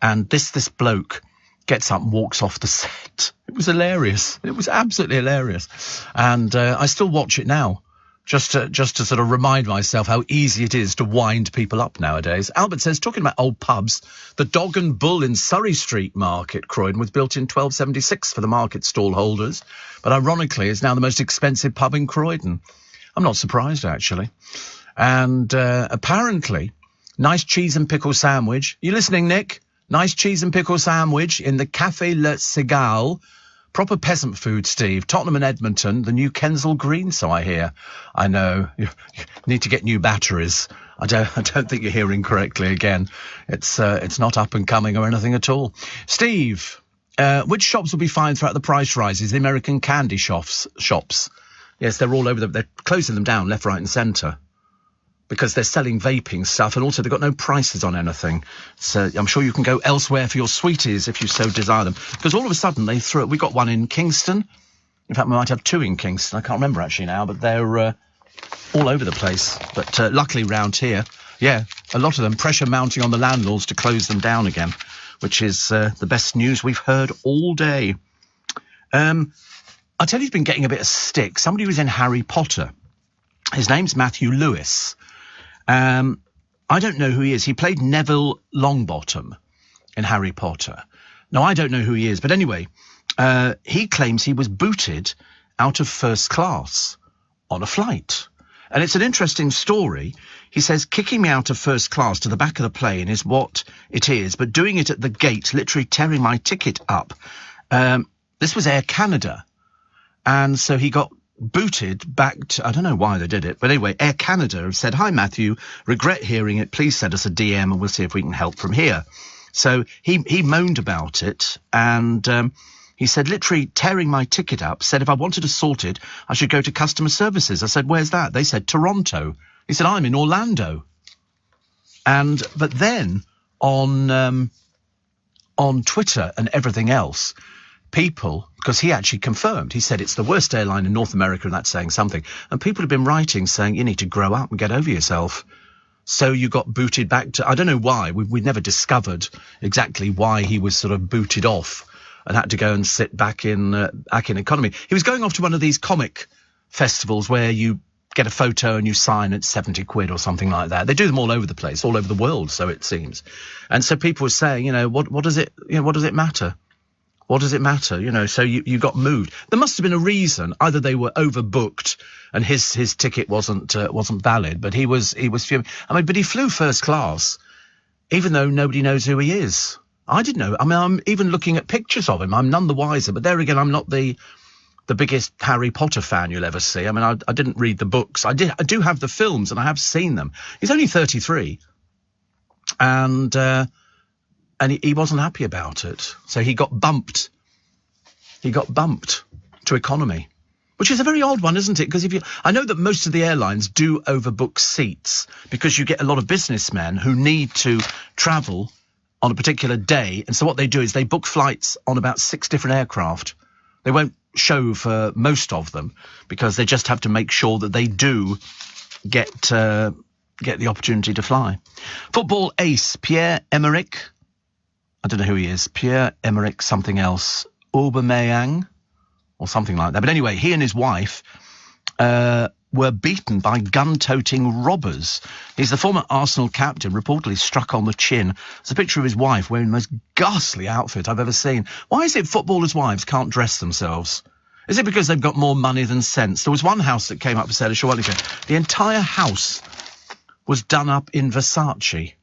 And this bloke gets up and walks off the set. It was hilarious. It was absolutely hilarious. And I still watch it now, just to sort of remind myself how easy it is to wind people up nowadays. Albert says, talking about old pubs, the Dog and Bull in Surrey Street Market, Croydon, was built in 1276 for the market stall holders, but ironically is now the most expensive pub in Croydon. I'm not surprised, actually. And apparently, nice cheese and pickle sandwich. You listening, Nick? Nice cheese and pickle sandwich in the Café Le Cigale. Proper peasant food, Steve. Tottenham and Edmonton, the new Kensal Green, so I hear. I know. You need to get new batteries. I don't think you're hearing correctly again. It's not up and coming or anything at all. Steve, which shops will be fine throughout the price rises? The American candy shops. Yes, they're all over they're closing them down left, right and centre, because they're selling vaping stuff, and also they've got no prices on anything. So I'm sure you can go elsewhere for your sweeties if you so desire them. Because all of a sudden they threw it. We got one in Kingston. In fact, we might have two in Kingston. I can't remember actually now, but they're all over the place. But luckily round here, yeah, a lot of them pressure mounting on the landlords to close them down again, which is the best news we've heard all day. I tell you, he's been getting a bit of stick. Somebody who was in Harry Potter. His name's Matthew Lewis. I don't know who he is. He played Neville Longbottom in Harry Potter. Now, I don't know who he is, but anyway, he claims he was booted out of first class on a flight. And it's an interesting story. He says, kicking me out of first class to the back of the plane is what it is, but doing it at the gate, literally tearing my ticket up. This was Air Canada. And so he got booted back to, I don't know why they did it, but anyway, Air Canada have said, hi Matthew, regret hearing it, please send us a DM and we'll see if we can help from here. So he moaned about it, and he said, literally tearing my ticket up, said if I wanted to sort it, I should go to customer services. I said, where's that? They said, Toronto. He said, I'm in Orlando. But then on Twitter and everything else, people, because he actually confirmed, he said it's the worst airline in North America, and that's saying something. And people have been writing saying you need to grow up and get over yourself. So you got booted back to, I don't know why, we've never discovered exactly why he was sort of booted off and had to go and sit back in economy. He was going off to one of these comic festivals where you get a photo and you sign at 70 quid or something like that. They do them all over the place, all over the world, so it seems. And so people were saying, what does it matter? What does it matter? So you got moved. There must have been a reason. Either they were overbooked and his ticket wasn't valid, but he was fuming. But he flew first class, even though nobody knows who he is. I didn't know. I'm even looking at pictures of him. I'm none the wiser. But there again, I'm not the biggest Harry Potter fan you'll ever see. I didn't read the books. I do have the films, and I have seen them. He's only 33, and he wasn't happy about it. So he got bumped. He got bumped to economy, which is a very odd one, isn't it? Because I know that most of the airlines do overbook seats because you get a lot of businessmen who need to travel on a particular day. And so what they do is they book flights on about 6 different aircraft. They won't show for most of them because they just have to make sure that they do get the opportunity to fly. Football ace Pierre-Emerick. I don't know who he is. Pierre-Emerick something else. Aubameyang or something like that. But anyway, he and his wife were beaten by gun-toting robbers. He's the former Arsenal captain, reportedly struck on the chin. There's a picture of his wife wearing the most ghastly outfit I've ever seen. Why is it footballers' wives can't dress themselves? Is it because they've got more money than sense? There was one house that came up for sale a short while ago. The entire house was done up in Versace,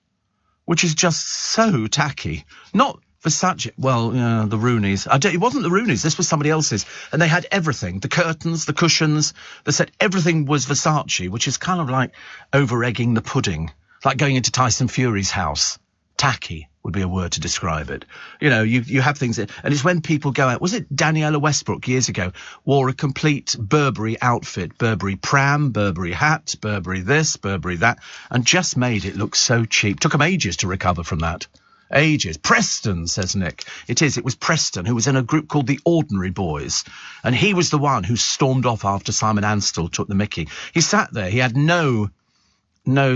which is just so tacky. Not Versace, well, the Rooneys. It wasn't the Rooneys, this was somebody else's. And they had everything, the curtains, the cushions, the set, everything was Versace, which is kind of like over-egging the pudding, like going into Tyson Fury's house. Tacky would be a word to describe it. You know, you have things, and it's when people go out. Was it Daniela Westbrook years ago wore a complete Burberry outfit, Burberry pram, Burberry hat, Burberry this, Burberry that, and just made it look so cheap. Took them ages to recover from that. Ages. Preston, says Nick. It was Preston, who was in a group called the Ordinary Boys, and he was the one who stormed off after Simon Anstell took the mickey. He sat there, he had no,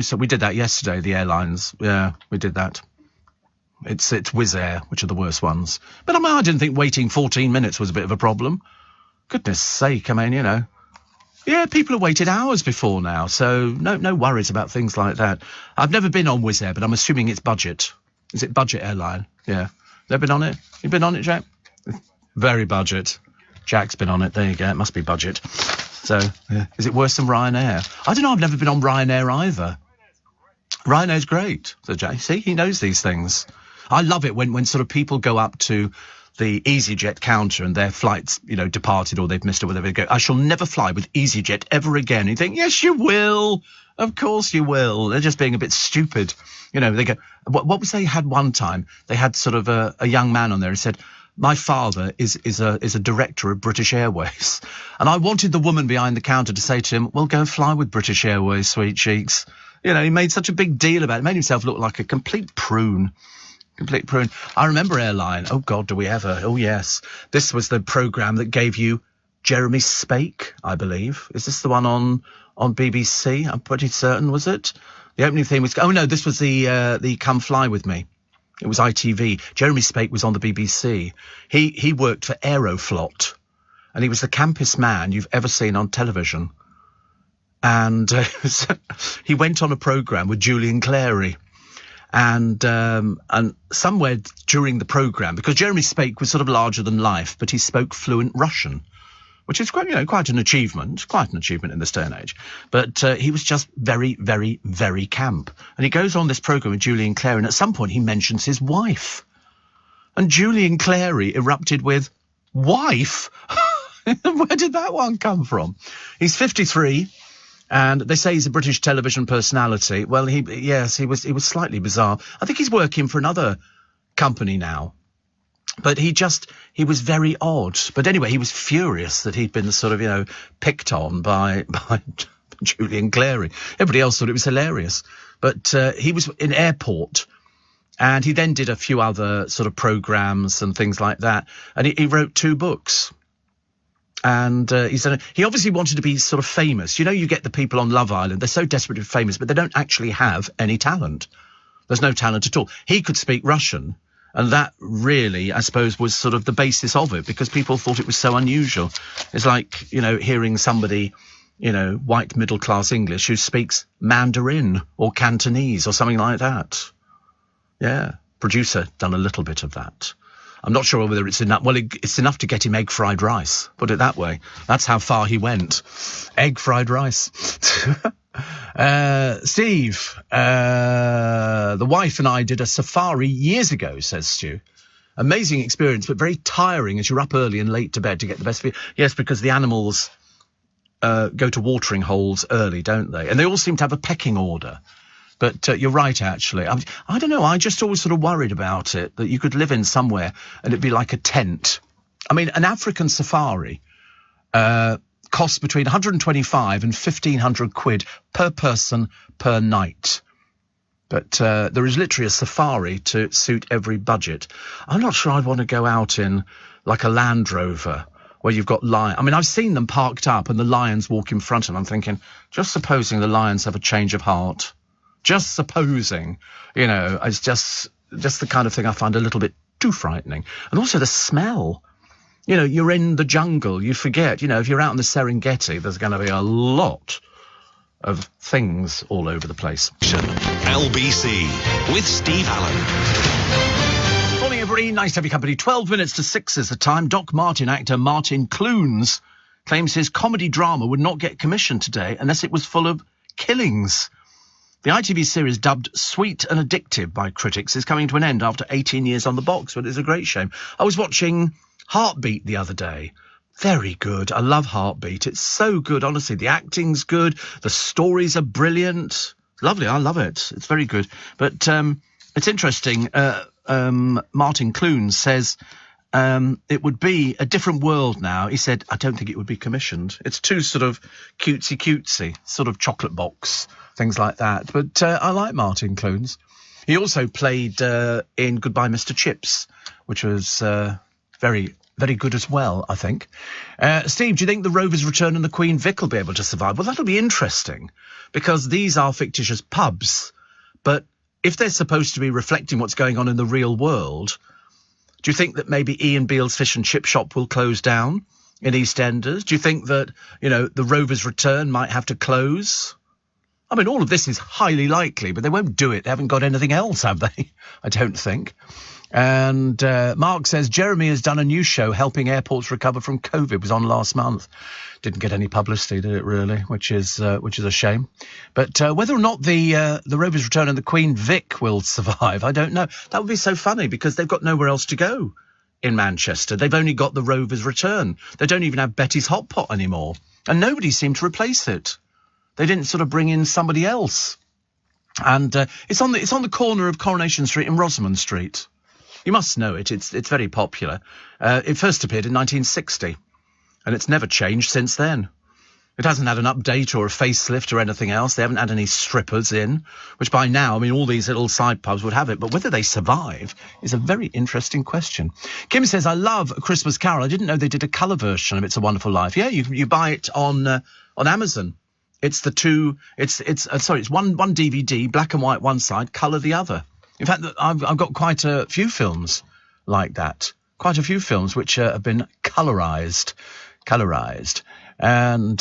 so we did that yesterday, the airlines. Yeah, we did that. It's Wizz Air, which are the worst ones. But I didn't think waiting 14 minutes was a bit of a problem. Goodness sake, I mean, you know. Yeah, people have waited hours before now, so no worries about things like that. I've never been on Wizz Air, but I'm assuming it's budget. Is it budget airline? Yeah. They've been on it? You been on it, Jack? Very budget. Jack's been on it. There you go. It must be budget. So, yeah. Is it worse than Ryanair? I don't know. I've never been on Ryanair either. Ryanair's great. So, Jack, see, he knows these things. I love it when sort of people go up to the EasyJet counter and their flight's, you know, departed or they've missed it, whatever they go, I shall never fly with EasyJet ever again. And you think, yes, you will. Of course you will. They're just being a bit stupid. You know, they go, what was they had one time? They had sort of a young man on there who said, my father is a director of British Airways. And I wanted the woman behind the counter to say to him, well, go fly with British Airways, sweet cheeks. You know, he made such a big deal about it. Made himself look like a complete prune. Complete prune. I remember Airline. Oh, God, do we ever? Oh, yes. This was the programme that gave you Jeremy Spake, I believe. Is this the one on BBC? I'm pretty certain, was it? The opening theme was... Oh, no, this was the Come Fly With Me. It was ITV. Jeremy Spake was on the BBC. He worked for Aeroflot, and he was the campest man you've ever seen on television. And he went on a programme with Julian Clary. And somewhere during the programme, because Jeremy Spake was sort of larger than life, but he spoke fluent Russian, which is quite an achievement in this day and age. But he was just very, very, very camp. And he goes on this programme with Julian Clary, and at some point he mentions his wife. And Julian Clary erupted with, wife? Where did that one come from? He's 53. And they say he's a British television personality. Well, he was slightly bizarre. I think he's working for another company now. But he was very odd. But anyway, he was furious that he'd been sort of, you know, picked on by Julian Clary. Everybody else thought it was hilarious. But he was in Airport, and he then did a few other sort of programmes and things like that. And he wrote 2 books. And he obviously wanted to be sort of famous. You know, you get the people on Love Island, they're so desperate to be famous, but they don't actually have any talent. There's no talent at all. He could speak Russian, and that really, I suppose, was sort of the basis of it, because people thought it was so unusual. It's like, you know, hearing somebody, you know, white middle-class English who speaks Mandarin or Cantonese or something like that. Yeah, producer done a little bit of that. I'm not sure whether it's enough. Well, it's enough to get him egg fried rice. Put it that way. That's how far he went. Egg fried rice. Steve, the wife and I did a safari years ago, says Stu. Amazing experience, but very tiring as you're up early and late to bed to get the best view. Yes, because the animals go to watering holes early, don't they? And they all seem to have a pecking order. But you're right, actually. I don't know. I just always sort of worried about it, that you could live in somewhere and it'd be like a tent. I mean, an African safari costs between 125 and 1,500 quid per person per night. But there is literally a safari to suit every budget. I'm not sure I'd want to go out in like a Land Rover where you've got lions. I mean, I've seen them parked up and the lions walk in front, and I'm thinking, just supposing the lions have a change of heart. Just supposing, you know, it's just the kind of thing I find a little bit too frightening. And also the smell. You know, you're in the jungle, you forget, you know, if you're out in the Serengeti, there's going to be a lot of things all over the place. LBC with Steve Allen. Morning, everybody. morning, nice to have your company. 12 minutes to 6 is the time. Doc Martin actor Martin Clunes claims his comedy drama would not get commissioned today unless it was full of killings. The ITV series, dubbed Sweet and Addictive by critics, is coming to an end after 18 years on the box, but it's a great shame. I was watching Heartbeat the other day. Very good. I love Heartbeat. It's so good, honestly. The acting's good. The stories are brilliant. Lovely. I love it. It's very good. But it's interesting. Martin Clunes says it would be a different world now. He said, I don't think it would be commissioned. It's too sort of cutesy, sort of chocolate box, things like that. But I like Martin Clunes. He also played in Goodbye Mr. Chips, which was very, very good as well, I think. Steve, do you think the Rovers Return and the Queen Vic will be able to survive? Well, that'll be interesting, because these are fictitious pubs. But if they're supposed to be reflecting what's going on in the real world, do you think that maybe Ian Beale's Fish and Chip Shop will close down in EastEnders? Do you think that, the Rovers Return might have to close? I mean, all of this is highly likely, but they won't do it. They haven't got anything else, have they? I don't think. And Mark says, Jeremy has done a new show helping airports recover from COVID. It was on last month. Didn't get any publicity, did it, really? Which is a shame. But whether or not the Rovers Return and the Queen Vic will survive, I don't know. That would be so funny, because they've got nowhere else to go in Manchester. They've only got the Rovers Return. They don't even have Betty's Hot Pot anymore. And nobody seemed to replace it. They didn't sort of bring in somebody else. And it's on the corner of Coronation Street and Rosamond Street. You must know it. It's very popular. It first appeared in 1960, and it's never changed since then. It hasn't had an update or a facelift or anything else. They haven't had any strippers in, which by now, I mean, all these little side pubs would have it. But whether they survive is a very interesting question. Kim says, I love A Christmas Carol. I didn't know they did a colour version of It's a Wonderful Life. Yeah, you buy it on Amazon. It's one DVD, black and white one side, colour the other. In fact, I've got quite a few films like that. Quite a few films which have been colourised. And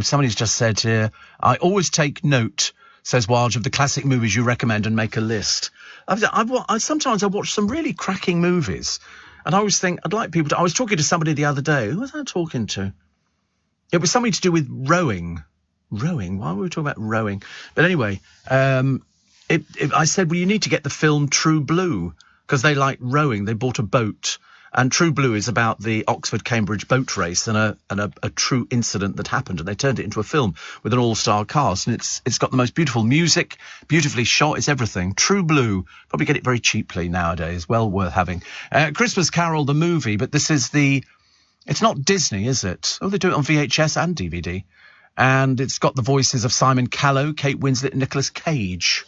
somebody's just said here, I always take note, says Walsh, of the classic movies you recommend and make a list. Sometimes I watch some really cracking movies, and I always think I'd like people to... I was talking to somebody the other day. Who was I talking to? It was something to do with rowing. Rowing? Why were we talking about rowing? But anyway... I said, well, you need to get the film True Blue, because they like rowing. They bought a boat, and True Blue is about the Oxford-Cambridge boat race and a true incident that happened, and they turned it into a film with an all-star cast, and it's got the most beautiful music, beautifully shot, it's everything. True Blue, probably get it very cheaply nowadays, well worth having. Christmas Carol, the movie, but this is it's not Disney, is it? Oh, they do it on VHS and DVD, and it's got the voices of Simon Callow, Kate Winslet, and Nicolas Cage.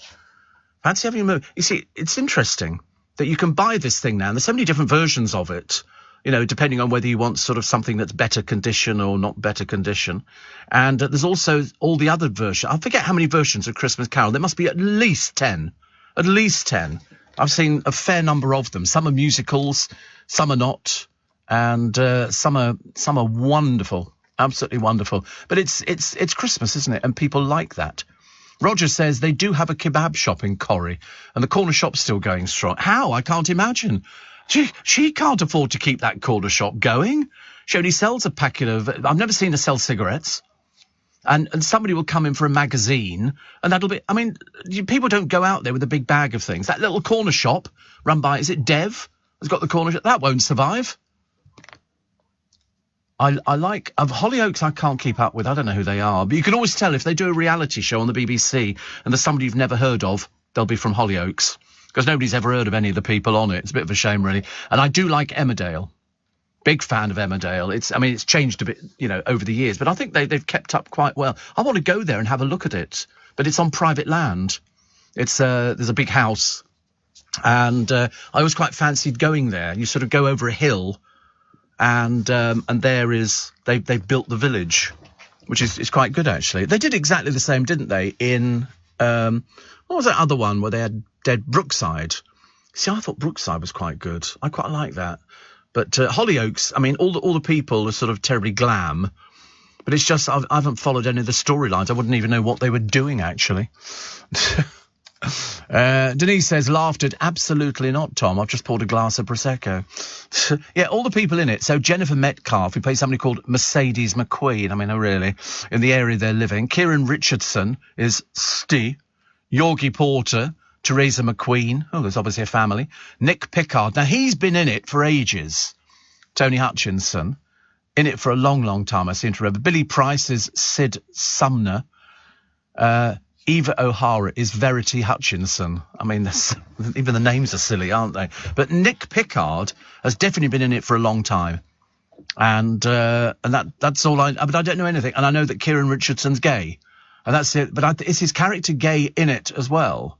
Fancy having a movie. You see, it's interesting that you can buy this thing now, and there's so many different versions of it, depending on whether you want sort of something that's better condition or not better condition. And there's also all the other versions. I forget how many versions of Christmas Carol. There must be at least 10. At least 10. I've seen a fair number of them. Some are musicals, some are not, and some are wonderful, absolutely wonderful. But it's Christmas, isn't it? And people like that. Roger says they do have a kebab shop in Corrie, and the corner shop's still going strong. How? I can't imagine. She can't afford to keep that corner shop going. She only sells a packet of... I've never seen her sell cigarettes. And somebody will come in for a magazine, and that'll be... I mean, people don't go out there with a big bag of things. That little corner shop run by... Is it Dev? Has got the corner shop. That won't survive. I like... Of Hollyoaks, I can't keep up with. I don't know who they are. But you can always tell if they do a reality show on the BBC and there's somebody you've never heard of, they'll be from Hollyoaks. Because nobody's ever heard of any of the people on it. It's a bit of a shame, really. And I do like Emmerdale. Big fan of Emmerdale. It's changed a bit, over the years. But I think they've kept up quite well. I want to go there and have a look at it. But it's on private land. There's a big house. And I always quite fancied going there. You sort of go over a hill... And there is they've built the village, which is quite good actually. They did exactly the same, didn't they? In what was that other one where they had Dead Brookside? See, I thought Brookside was quite good. I quite like that. But Hollyoaks, I mean, all the people are sort of terribly glam, but it's just I haven't followed any of the storylines. I wouldn't even know what they were doing actually. Denise says, laughed at absolutely not, Tom. I've just poured a glass of Prosecco. Yeah, all the people in it. So Jennifer Metcalf, who plays somebody called Mercedes McQueen. I mean, oh, really? In the area they're living. Kieran Richardson is Steve. Yorgie Porter, Teresa McQueen. Oh, there's obviously a family. Nick Pickard. Now, he's been in it for ages. Tony Hutchinson. In it for a long, long time, I seem to remember. Billy Price is Sid Sumner. Eva O'Hara is Verity Hutchinson. I mean, even the names are silly, aren't they? But Nick Pickard has definitely been in it for a long time. And that's all but I don't know anything. And I know that Kieran Richardson's gay. And that's it. But is his character gay in it as well?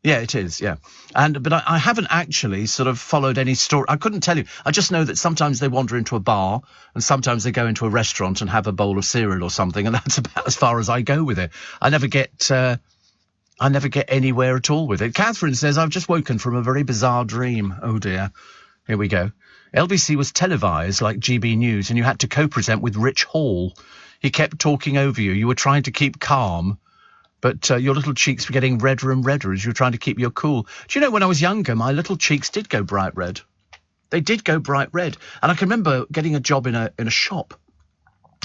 Yeah, it is, yeah. But I haven't actually sort of followed any story. I couldn't tell you. I just know that sometimes they wander into a bar and sometimes they go into a restaurant and have a bowl of cereal or something, and that's about as far as I go with it. I never get anywhere at all with it. Catherine says, I've just woken from a very bizarre dream. Oh, dear. Here we go. LBC was televised like GB News and you had to co-present with Rich Hall. He kept talking over you. You were trying to keep calm. But your little cheeks were getting redder and redder as you were trying to keep your cool. Do you know, when I was younger, my little cheeks did go bright red. They did go bright red. And I can remember getting a job in a shop.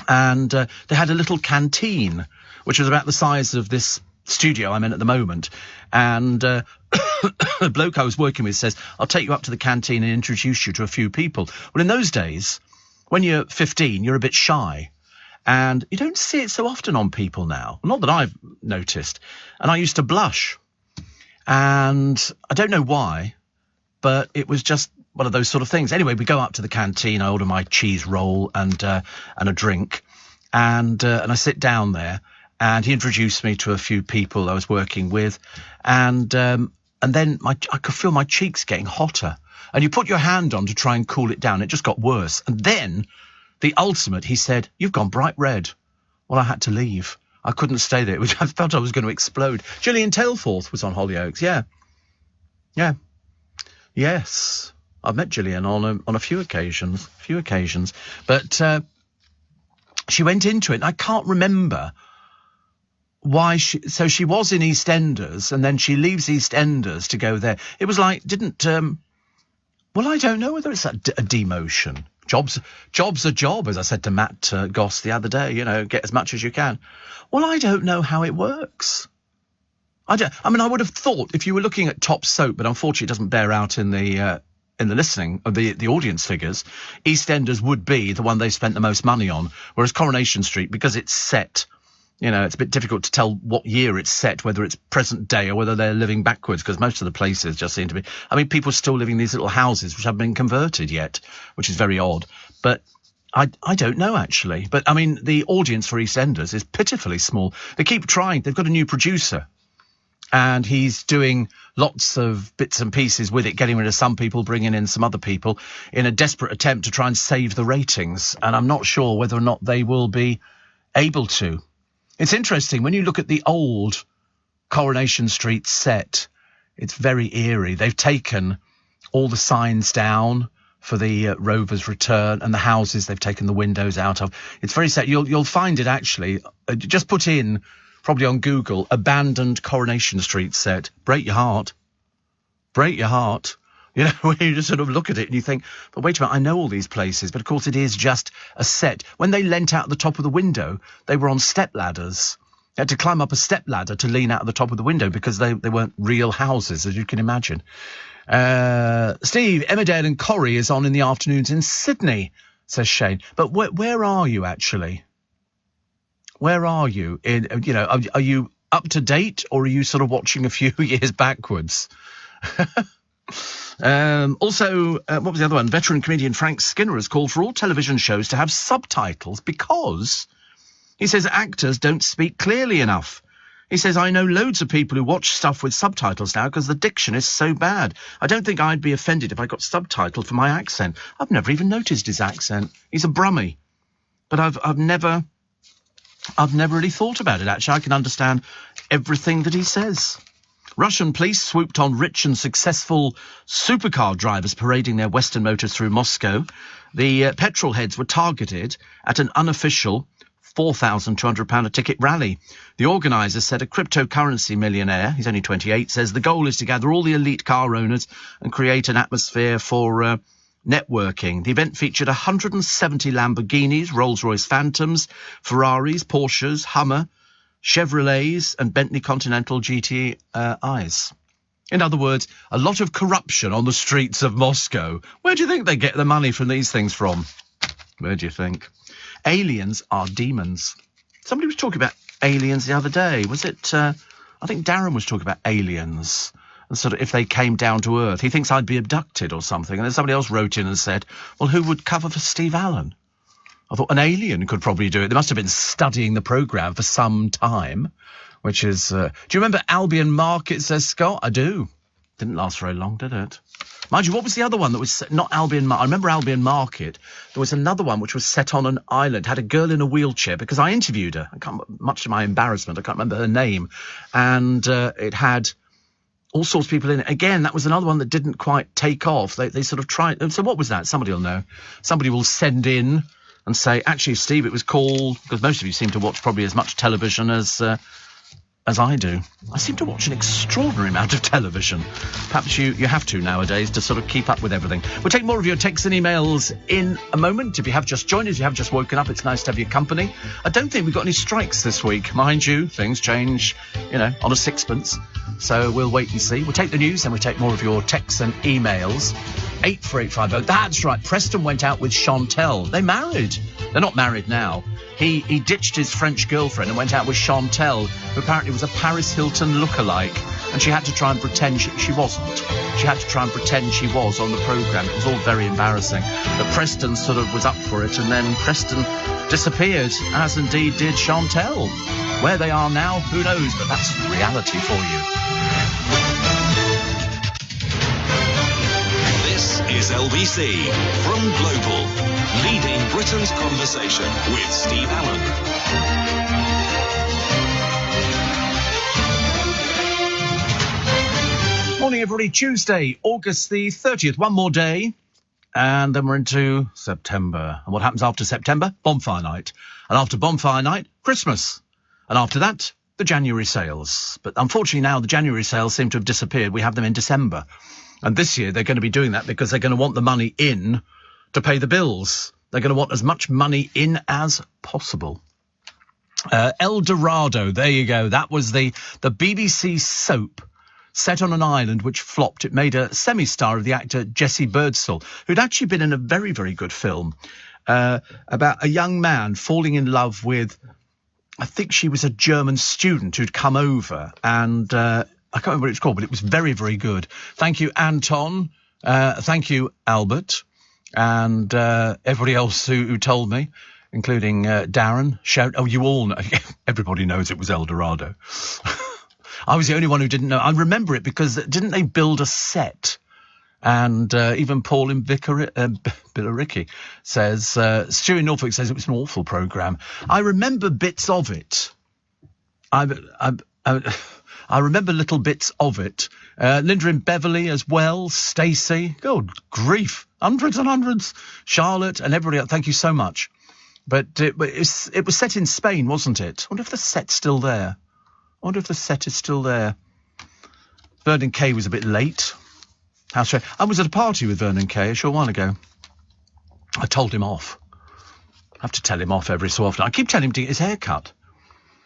And they had a little canteen, which was about the size of this studio I'm in at the moment. And the bloke I was working with says, I'll take you up to the canteen and introduce you to a few people. Well, in those days, when you're 15, you're a bit shy. And you don't see it so often on people now. Not that I've noticed. And I used to blush. And I don't know why, but it was just one of those sort of things. Anyway, we go up to the canteen. I order my cheese roll and a drink. And I sit down there. And he introduced me to a few people I was working with. And then I could feel my cheeks getting hotter. And you put your hand on to try and cool it down. It just got worse. And then... the ultimate, he said, you've gone bright red. Well, I had to leave. I couldn't stay there. I felt I was going to explode. Gillian Tailforth was on Hollyoaks, yeah. Yeah. Yes. I've met Gillian on a few occasions. But she went into it, and I can't remember why so she was in EastEnders, and then she leaves EastEnders to go there. It was like, well, I don't know whether it's a demotion. Job's a job, as I said to Matt Goss the other day, get as much as you can. Well, I don't know how it works. I would have thought if you were looking at top soap, but unfortunately it doesn't bear out in the listening of the audience figures, EastEnders would be the one they spent the most money on, whereas Coronation Street, because it's set, it's a bit difficult to tell what year it's set, whether it's present day or whether they're living backwards, because most of the places just seem to be... people still living in these little houses which haven't been converted yet, which is very odd. But I don't know, actually. But, the audience for EastEnders is pitifully small. They keep trying. They've got a new producer, and he's doing lots of bits and pieces with it, getting rid of some people, bringing in some other people, in a desperate attempt to try and save the ratings. And I'm not sure whether or not they will be able to. It's interesting, when you look at the old Coronation Street set, it's very eerie. They've taken all the signs down for the Rover's Return, and the houses they've taken the windows out of. It's very sad. You'll find it, actually. Just put in, probably on Google, abandoned Coronation Street set. Break your heart. Break your heart. When you just sort of look at it and you think, but wait a minute, I know all these places, but of course it is just a set. When they leant out the top of the window, they were on step ladders. They had to climb up a step ladder to lean out of the top of the window because they weren't real houses, as you can imagine. Steve, Emmerdale and Corrie is on in the afternoons in Sydney, says Shane. But where are you, actually? Where are you? Are you up to date, or are you sort of watching a few years backwards? What was the other one? Veteran comedian Frank Skinner has called for all television shows to have subtitles because, he says, actors don't speak clearly enough. He says, I know loads of people who watch stuff with subtitles now because the diction is so bad. I don't think I'd be offended if I got subtitled for my accent. I've never even noticed his accent. He's a Brummie. But I've never really thought about it, actually. I can understand everything that he says. Russian police swooped on rich and successful supercar drivers parading their Western motors through Moscow. The petrol heads were targeted at an unofficial £4,200 a ticket rally. The organisers said a cryptocurrency millionaire, he's only 28, says the goal is to gather all the elite car owners and create an atmosphere for networking. The event featured 170 Lamborghinis, Rolls-Royce Phantoms, Ferraris, Porsches, Hummer, Chevrolets and Bentley Continental GTIs. In other words, a lot of corruption on the streets of Moscow. Where do you think they get the money from these things from? Where do you think? Aliens are demons. Somebody was talking about aliens the other day. Was it, I think Darren was talking about aliens and sort of if they came down to Earth. He thinks I'd be abducted or something. And then somebody else wrote in and said, well, who would cover for Steve Allen? I thought an alien could probably do it. They must have been studying the programme for some time, which is... do you remember Albion Market, says Scott? I do. Didn't last very long, did it? Mind you, what was the other one that was not Albion Market? I remember Albion Market. There was another one which was set on an island, had a girl in a wheelchair, because I interviewed her. Much to my embarrassment, I can't remember her name. And it had all sorts of people in it. Again, that was another one that didn't quite take off. They sort of tried... So what was that? Somebody will know. Somebody will send in and say, actually, Steve, it was called... Because most of you seem to watch probably as much television as I do. I seem to watch an extraordinary amount of television. Perhaps you have to nowadays to sort of keep up with everything. We'll take more of your texts and emails in a moment. If you have just joined us, you have just woken up, it's nice to have your company. I don't think we've got any strikes this week. Mind you, things change, on a sixpence. So we'll wait and see. We'll take the news, then we'll take more of your texts and emails. 84850. That's right. Preston went out with Chantel. They married. They're not married now. He ditched his French girlfriend and went out with Chantel, who apparently was a Paris Hilton lookalike, and she had to try and pretend she wasn't. She had to try and pretend she was on the programme. It was all very embarrassing. But Preston sort of was up for it, and then Preston disappeared, as indeed did Chantel. Where they are now, who knows, but that's reality for you. This is LBC from Global, leading Britain's conversation with Steve Allen. Morning, everybody. Tuesday, August the 30th. One more day, and then we're into September. And what happens after September? Bonfire night. And after Bonfire night, Christmas. And after that, the January sales. But unfortunately now, the January sales seem to have disappeared. We have them in December. And this year, they're going to be doing that because they're going to want the money in to pay the bills. They're going to want as much money in as possible. El Dorado, there you go. That was the BBC soap set on an island which flopped. It made a semi-star of the actor Jesse Birdsall, who'd actually been in a very, very good film about a young man falling in love with, I think she was a German student who'd come over, and I can't remember what it's called, but it was very, very good. Thank you, Anton. Thank you, Albert. And everybody else who told me, including Darren. You all know. Everybody knows it was El Dorado. I was the only one who didn't know. I remember it because didn't they build a set? And even Paul in Billericay says, Stu in Norfolk says it was an awful programme. I remember bits of it. I remember little bits of it. Linda in Beverley as well. Stacey. Good grief. Hundreds and hundreds. Charlotte and everybody else. Thank you so much. But it was set in Spain, wasn't it? I wonder if the set's still there. I wonder if the set is still there. Vernon Kay was a bit late. How strange. I was at a party with Vernon Kay a short while ago. I told him off. I have to tell him off every so often. I keep telling him to get his hair cut,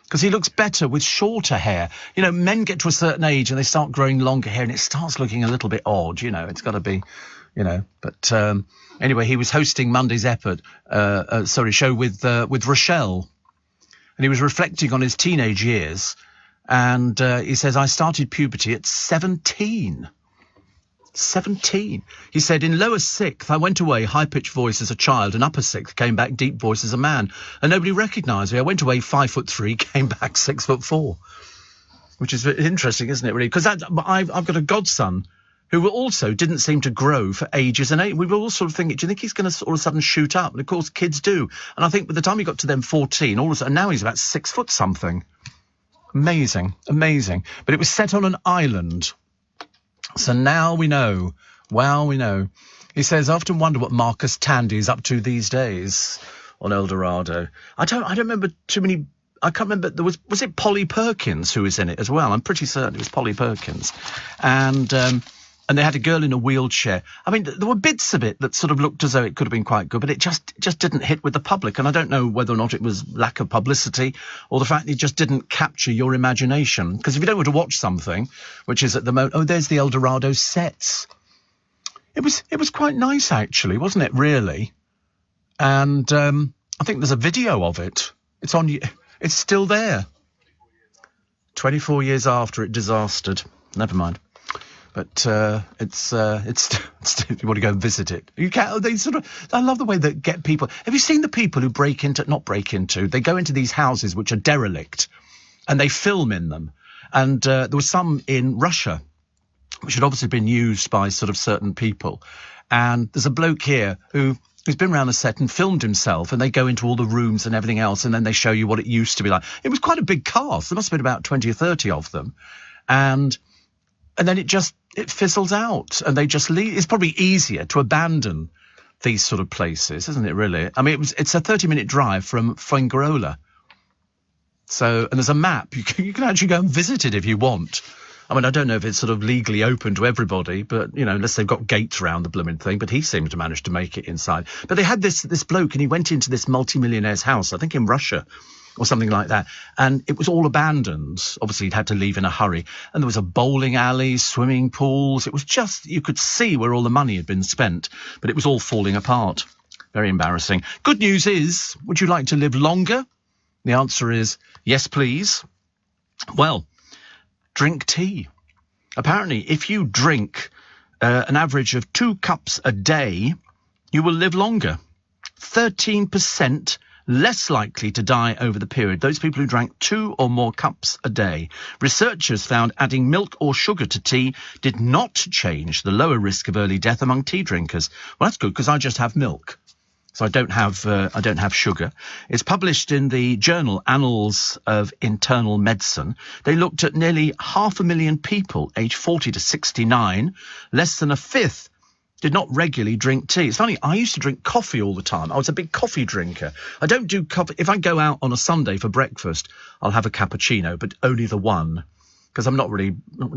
because he looks better with shorter hair. Men get to a certain age and they start growing longer hair and it starts looking a little bit odd, It's got to be, But anyway, he was hosting Monday's show with Rochelle. And he was reflecting on his teenage years. And he says, I started puberty at 17. 17. He said, in lower sixth, I went away high-pitched voice as a child, and upper sixth came back deep voice as a man, and nobody recognised me. I went away 5'3", came back 6'4", which is interesting, isn't it, really? Because I've got a godson who also didn't seem to grow for ages and age. We were all sort of thinking, do you think he's going to all of a sudden shoot up? And of course, kids do. And I think by the time he got to them 14, all of a sudden, now he's about 6 foot something. Amazing, amazing. But it was set on an island. So now we know. Wow, we know. He says, I often wonder what Marcus Tandy is up to these days. on El Dorado. I don't remember too many. I can't remember. Was it Polly Perkins who was in it as well? I'm pretty certain it was Polly Perkins, and they had a girl in a wheelchair. I mean, there were bits of it that sort of looked as though it could have been quite good, but it just didn't hit with the public. And I don't know whether or not it was lack of publicity or the fact that it just didn't capture your imagination. Because if you don't want to watch something, which is at the moment, oh, there's the El Dorado sets. It was quite nice, actually, wasn't it, really? And I think there's a video of it. It's still there. 24 years after it disastered. Never mind. But it's if you want to go and visit it, you can. I love the way they get people. Have you seen the people who they go into these houses which are derelict, and they film in them? And there was some in Russia, which had obviously been used by sort of certain people. And there's a bloke here who's been around the set and filmed himself, and they go into all the rooms and everything else, and then they show you what it used to be like. It was quite a big cast. There must have been about 20 or 30 of them, and then it fizzles out, and they just leave. It's probably easier to abandon these sort of places, isn't it, really? I mean, it's a 30-minute drive from Fuengirola. So, and there's a map. You can actually go and visit it if you want. I mean, I don't know if it's sort of legally open to everybody, but, you know, unless they've got gates around the blooming thing, but he seemed to manage to make it inside. But they had this bloke, and he went into this multimillionaire's house, I think in Russia, or something like that, and it was all abandoned. Obviously, he'd had to leave in a hurry, and there was a bowling alley, swimming pools. It was just, you could see where all the money had been spent, but it was all falling apart. Very embarrassing. Good news is, would you like to live longer? The answer is yes, please. Well, drink tea. Apparently, if you drink an average of 2 cups a day, you will live longer. 13% less likely to die over the period. Those people who drank 2 or more cups a day. Researchers found adding milk or sugar to tea did not change the lower risk of early death among tea drinkers. Well, that's good, because I just have milk. So I don't have sugar. It's published in the journal Annals of Internal Medicine. They looked at nearly 500,000 people aged 40 to 69. Less than a fifth did not regularly drink tea. It's funny, I used to drink coffee all the time. I was a big coffee drinker. I don't do coffee. If I go out on a Sunday for breakfast, I'll have a cappuccino, but only the one, because I'm not really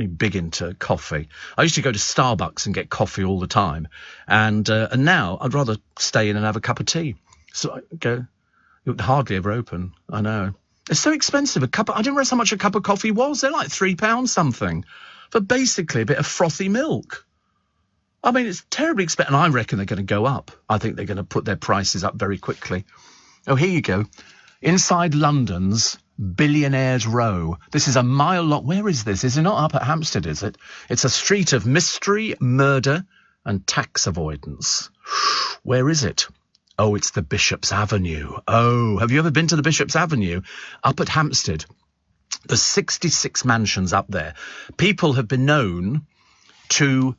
big into coffee. I used to go to Starbucks and get coffee all the time. And now I'd rather stay in and have a cup of tea. So I go, it hardly ever open. I know. It's so expensive. I didn't realize how much a cup of coffee was. They're like £3 something for basically a bit of frothy milk. I mean, it's terribly expensive, and I reckon they're going to go up. I think they're going to put their prices up very quickly. Oh, here you go. Inside London's Billionaires Row. This is a mile long. Where is this? Is it not up at Hampstead, is it? It's a street of mystery, murder, and tax avoidance. Where is it? Oh, it's the Bishop's Avenue. Oh, have you ever been to the Bishop's Avenue? Up at Hampstead. There's 66 mansions up there. People have been known to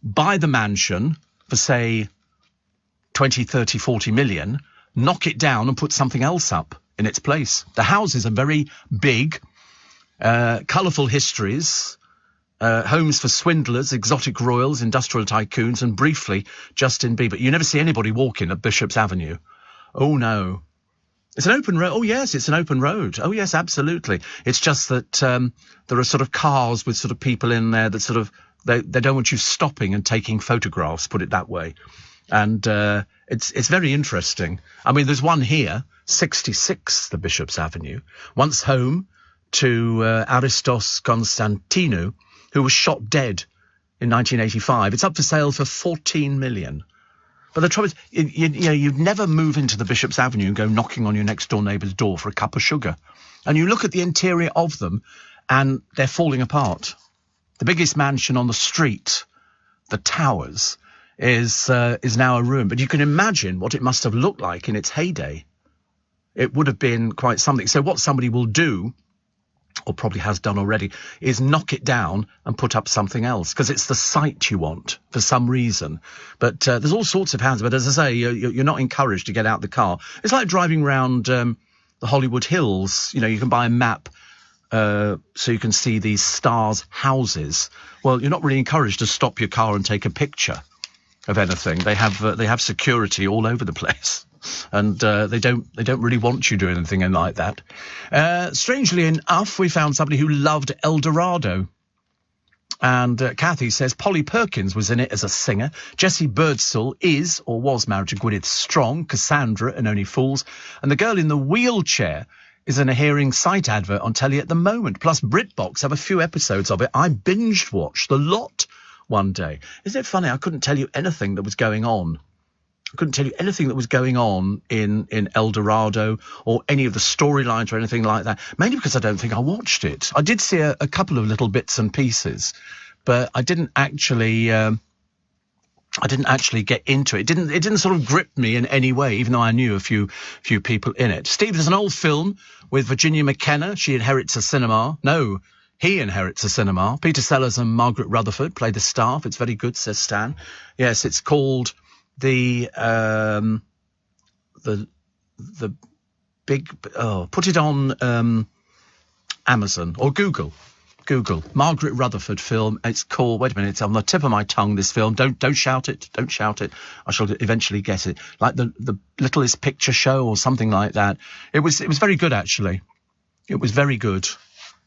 buy the mansion for, say, 20, 30, 40 million, knock it down and put something else up in its place. The houses are very big, colourful histories, homes for swindlers, exotic royals, industrial tycoons, and briefly, Justin Bieber. You never see anybody walking at Bishop's Avenue. Oh, no. It's an open road. Oh, yes, it's an open road. Oh, yes, absolutely. It's just that there are sort of cars with sort of people in there that sort of, they don't want you stopping and taking photographs, put it that way. And it's very interesting. I mean, there's one here, 66, the Bishop's Avenue, once home to Aristos Constantinou, who was shot dead in 1985. It's up for sale for 14 million. But the trouble is, you'd never move into the Bishop's Avenue and go knocking on your next door neighbour's door for a cup of sugar. And you look at the interior of them, and they're falling apart. The biggest mansion on the street, the Towers, is now a ruin. But you can imagine what it must have looked like in its heyday. It would have been quite something. So what somebody will do, or probably has done already, is knock it down and put up something else, because it's the site you want for some reason. But there's all sorts of houses. But as I say, you're not encouraged to get out the car. It's like driving around the Hollywood Hills. You know, you can buy a map so you can see these stars' houses. Well, you're not really encouraged to stop your car and take a picture of anything. They have security all over the place. and they don't really want you doing anything like that. Strangely enough, we found somebody who loved El Dorado. And Kathy says Polly Perkins was in it as a singer. Jessie Birdsall is or was married to Gwyneth Strong, Cassandra and Only Fools. And the girl in the wheelchair is in a hearing sight advert on telly at the moment. Plus BritBox have a few episodes of it. I binged watched the lot one day. Isn't it funny? I couldn't tell you anything that was going on. I couldn't tell you anything that was going on in El Dorado or any of the storylines or anything like that, mainly because I don't think I watched it. I did see a couple of little bits and pieces, but I didn't actually get into it. It didn't sort of grip me in any way, even though I knew a few people in it. Steve, there's an old film with Virginia McKenna. She inherits a cinema. No, he inherits a cinema. Peter Sellers and Margaret Rutherford play the staff. It's very good, says Stan. Yes, it's called the big. Oh, put it on Amazon or Google. Margaret Rutherford film. It's called. Wait a minute. It's on the tip of my tongue. This film. Don't shout it. Don't shout it. I shall eventually get it. Like the Littlest Picture Show or something like that. It was very good actually. It was very good.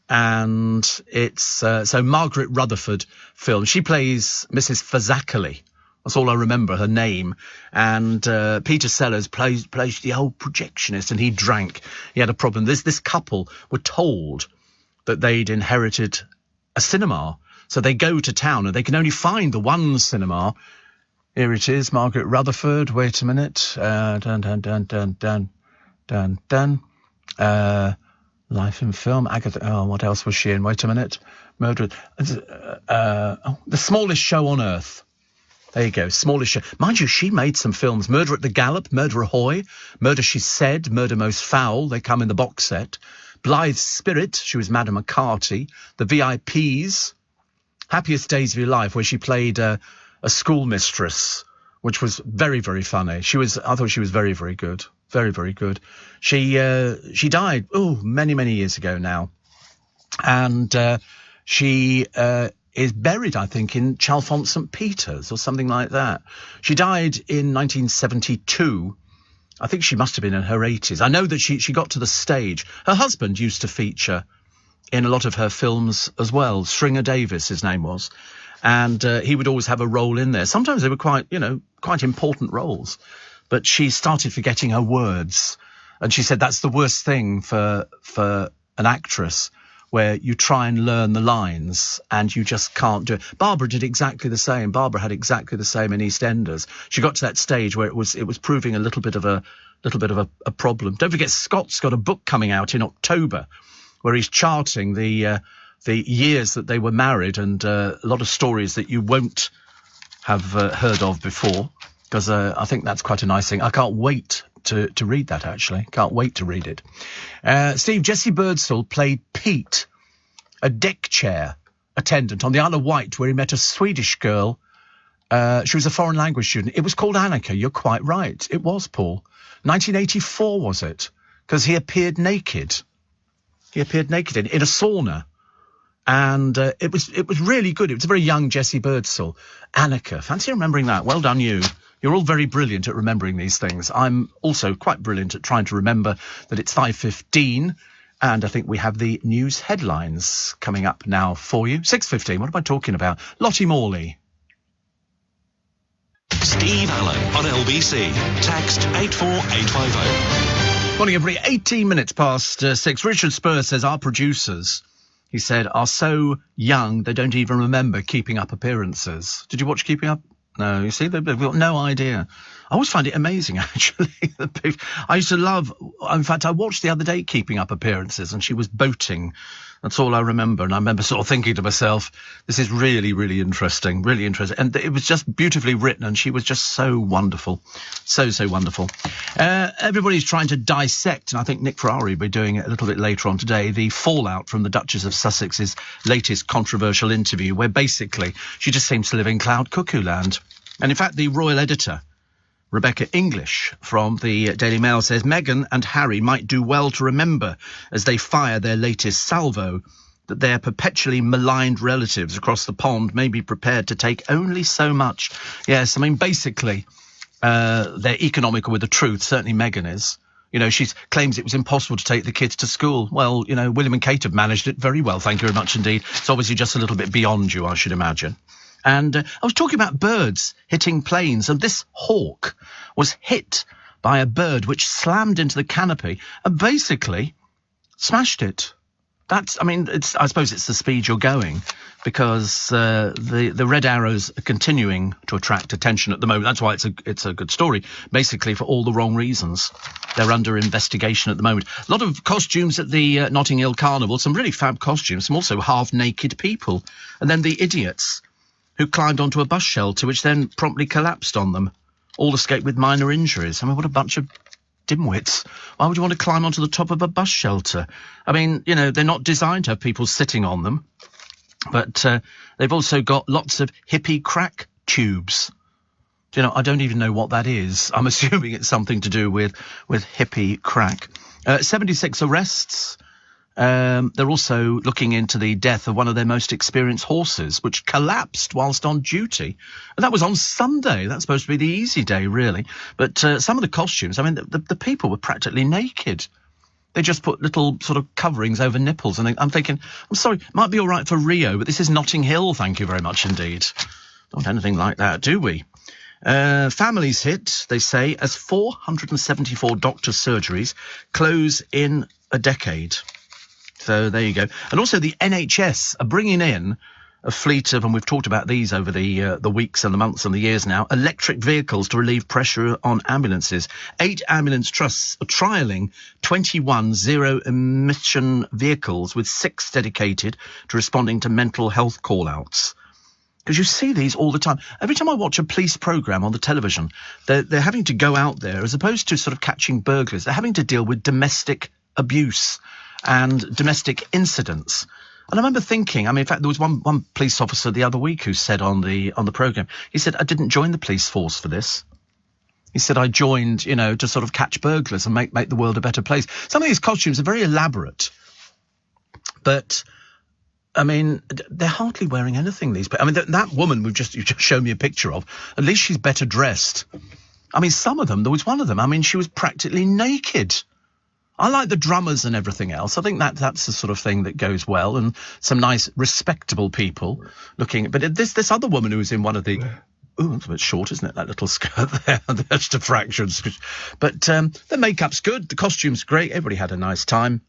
And it's so Margaret Rutherford film. She plays Mrs. Fazakerley. That's all I remember, her name. And Peter Sellers plays the old projectionist, and he drank. He had a problem. This couple were told that they'd inherited a cinema. So they go to town, and they can only find the one cinema. Here it is, Margaret Rutherford. Wait a minute. Life in Film. Agatha. Oh, what else was she in? Wait a minute. Murder. The Smallest Show on Earth. There you go, Smallest Show. Mind you, she made some films. Murder at the Gallop, Murder Ahoy, Murder She Said, Murder Most Foul. They come in the box set. Blythe's Spirit, she was Madam McCarty. The VIPs, Happiest Days of Your Life, where she played a schoolmistress, which was very, very funny. I thought she was very, very good. Very, very good. She died, many, many years ago now. And she is buried, I think, in Chalfont St. Peter's or something like that. She died in 1972. I think she must have been in her 80s. I know that she got to the stage. Her husband used to feature in a lot of her films as well. Stringer Davis, his name was. And he would always have a role in there. Sometimes they were quite important roles. But she started forgetting her words. And she said that's the worst thing for an actress, where you try and learn the lines and you just can't do it. Barbara did exactly the same. Barbara had exactly the same in EastEnders. She got to that stage where it was proving a little bit of a problem. Don't forget, Scott's got a book coming out in October where he's charting the years that they were married, and a lot of stories that you won't have heard of before, because I think that's quite a nice thing. I can't wait to read that, actually. Can't wait to read it. Steve, Jessie Birdsall played Pete, a deck chair attendant on the Isle of Wight, where he met a Swedish girl. She was a foreign language student. It was called Annika. You're quite right. It was, Paul. 1984, was it? Because he appeared naked. He appeared naked in a sauna. And it was really good. It was a very young Jessie Birdsall. Annika. Fancy remembering that. Well done, you. You're all very brilliant at remembering these things. I'm also quite brilliant at trying to remember that it's 5:15, and I think we have the news headlines coming up now for you. 6:15, what am I talking about? Lottie Morley. Steve Allen on LBC. Text 84850. Morning, everybody. 18 minutes past 6. Richard Spur says our producers, he said, are so young they don't even remember Keeping Up appearances. Did you watch Keeping Up? No, you see, they've got no idea. I always find it amazing, actually. I used to love, in fact, I watched the other day Keeping Up appearances, and she was boating. That's all I remember. And I remember sort of thinking to myself, this is really, really interesting, really interesting. And it was just beautifully written, and she was just so wonderful. So wonderful. Everybody's trying to dissect, and I think Nick Ferrari will be doing it a little bit later on today, the fallout from the Duchess of Sussex's latest controversial interview, where basically she just seems to live in cloud cuckoo land. And in fact, the royal editor, Rebecca English from the Daily Mail, says Meghan and Harry might do well to remember, as they fire their latest salvo, that their perpetually maligned relatives across the pond may be prepared to take only so much. Yes, I mean, basically, they're economical with the truth. Certainly Meghan is. You know, she claims it was impossible to take the kids to school. Well, you know, William and Kate have managed it very well. Thank you very much indeed. It's obviously just a little bit beyond you, I should imagine. And I was talking about birds hitting planes, and this hawk was hit by a bird which slammed into the canopy and basically smashed it. I suppose it's the speed you're going, because the red arrows are continuing to attract attention at the moment. That's why it's a good story, basically for all the wrong reasons. They're under investigation at the moment. A lot of costumes at the Notting Hill Carnival, some really fab costumes, some also half-naked people. And then the idiots who climbed onto a bus shelter, which then promptly collapsed on them. All escaped with minor injuries. I mean, what a bunch of dimwits. Why would you want to climb onto the top of a bus shelter? I mean, you know, they're not designed to have people sitting on them. But they've also got lots of hippie crack tubes. You know, I don't even know what that is. I'm assuming it's something to do with hippie crack. 76 arrests. They're also looking into the death of one of their most experienced horses, which collapsed whilst on duty. And that was on Sunday. That's supposed to be the easy day, really. But some of the costumes, I mean, the people were practically naked. They just put little sort of coverings over nipples. And I'm thinking, I'm sorry, might be all right for Rio, but this is Notting Hill, thank you very much indeed. Don't want anything like that, do we? Families hit, they say, as 474 doctor surgeries close in a decade. So there you go. And also the NHS are bringing in a fleet of, and we've talked about these over the weeks and the months and the years now, electric vehicles to relieve pressure on ambulances. 8 ambulance trusts are trialling 21 zero-emission vehicles, with 6 dedicated to responding to mental health call-outs. Because you see these all the time. Every time I watch a police programme on the television, they're having to go out there, as opposed to sort of catching burglars, they're having to deal with domestic abuse and domestic incidents. And I remember thinking, I mean, in fact, there was one police officer the other week who said on the programme, he said, I didn't join the police force for this. He said, I joined, you know, to sort of catch burglars and make the world a better place. Some of these costumes are very elaborate, but I mean, they're hardly wearing anything, these. I mean, that woman you just showed me a picture of, at least she's better dressed. I mean, some of them, there was one of them, I mean, she was practically naked. I like the drummers and everything else. I think that's the sort of thing that goes well, and some nice, respectable people looking. But this other woman who was in one of the... Ooh, it's a bit short, isn't it, that little skirt there? That's the fractions. But the makeup's good, the costume's great, everybody had a nice time.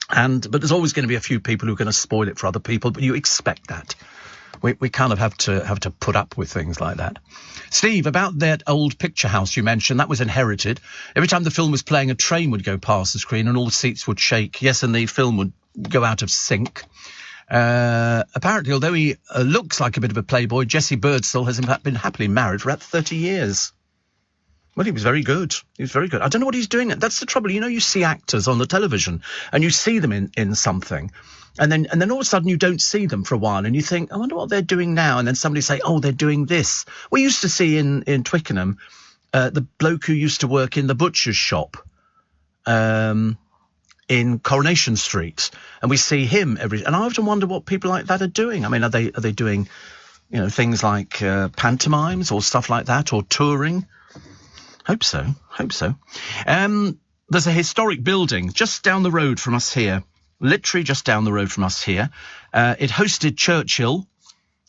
But there's always going to be a few people who are going to spoil it for other people, but you expect that. We kind of have to put up with things like that. Steve, about that old picture house you mentioned, that was inherited. Every time the film was playing, a train would go past the screen and all the seats would shake. Yes, and the film would go out of sync. Apparently, although he looks like a bit of a playboy, Jesse Birdsall has in fact been happily married for about 30 years. Well, he was very good. He was very good. I don't know what he's doing. That's the trouble. You know, you see actors on the television and you see them in something. And then all of a sudden you don't see them for a while and you think, I wonder what they're doing now. And then somebody say, oh, they're doing this. We used to see in Twickenham, the bloke who used to work in the butcher's shop in Coronation Street. And we see him and I often wonder what people like that are doing. I mean, are they doing, you know, things like pantomimes or stuff like that, or touring? Hope so. There's a historic building just down the road from us here. Literally just down the road from us here. It hosted Churchill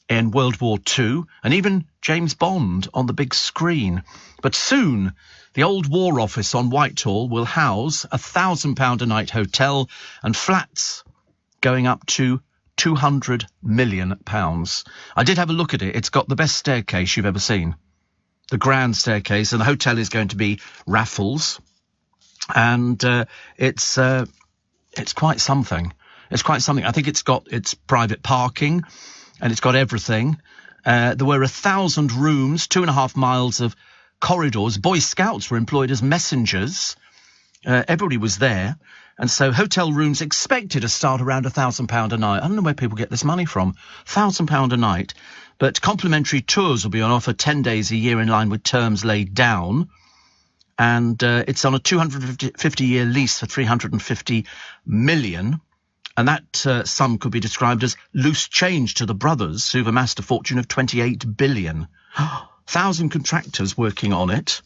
in World War II and even James Bond on the big screen. But soon, the old War Office on Whitehall will house a £1,000 a night hotel and flats going up to £200 million. I did have a look at it. It's got the best staircase you've ever seen. The grand staircase, and the hotel is going to be Raffles. And it's quite something. It's quite something. I think it's got its private parking, and it's got everything. There were 1,000 rooms, 2.5 miles of corridors. Boy Scouts were employed as messengers. Everybody was there. And so hotel rooms expected to start around £1,000 a night. I don't know where people get this money from. £1,000 a night. But complimentary tours will be on offer 10 days a year in line with terms laid down. And it's on a 250-year lease for £350 million. And that sum could be described as loose change to the brothers who've amassed a fortune of £28 billion. 1,000 contractors working on it.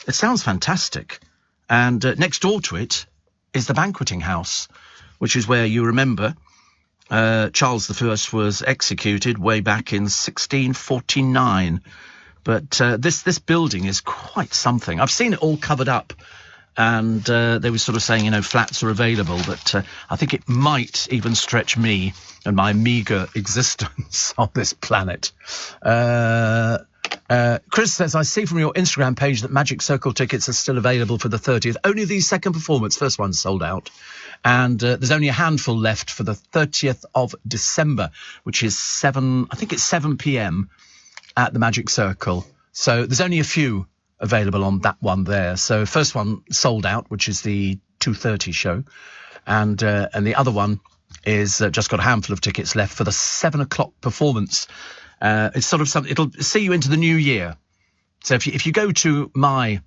It sounds fantastic. And next door to it is the banqueting house, which is where, you remember, Charles I was executed way back in 1649. But this building is quite something. I've seen it all covered up, and they were sort of saying, flats are available, but I think it might even stretch me and my meagre existence on this planet. Chris says, I see from your Instagram page that Magic Circle tickets are still available for the 30th. Only the second performance, first one's sold out. And there's only a handful left for the 30th of December, which is 7 p.m. at the Magic Circle. So there's only a few available on that one there. So first one sold out, which is the 2:30 show. And the other one is just got a handful of tickets left for the 7 o'clock performance. It's sort of something, it'll see you into the new year. So if you go to my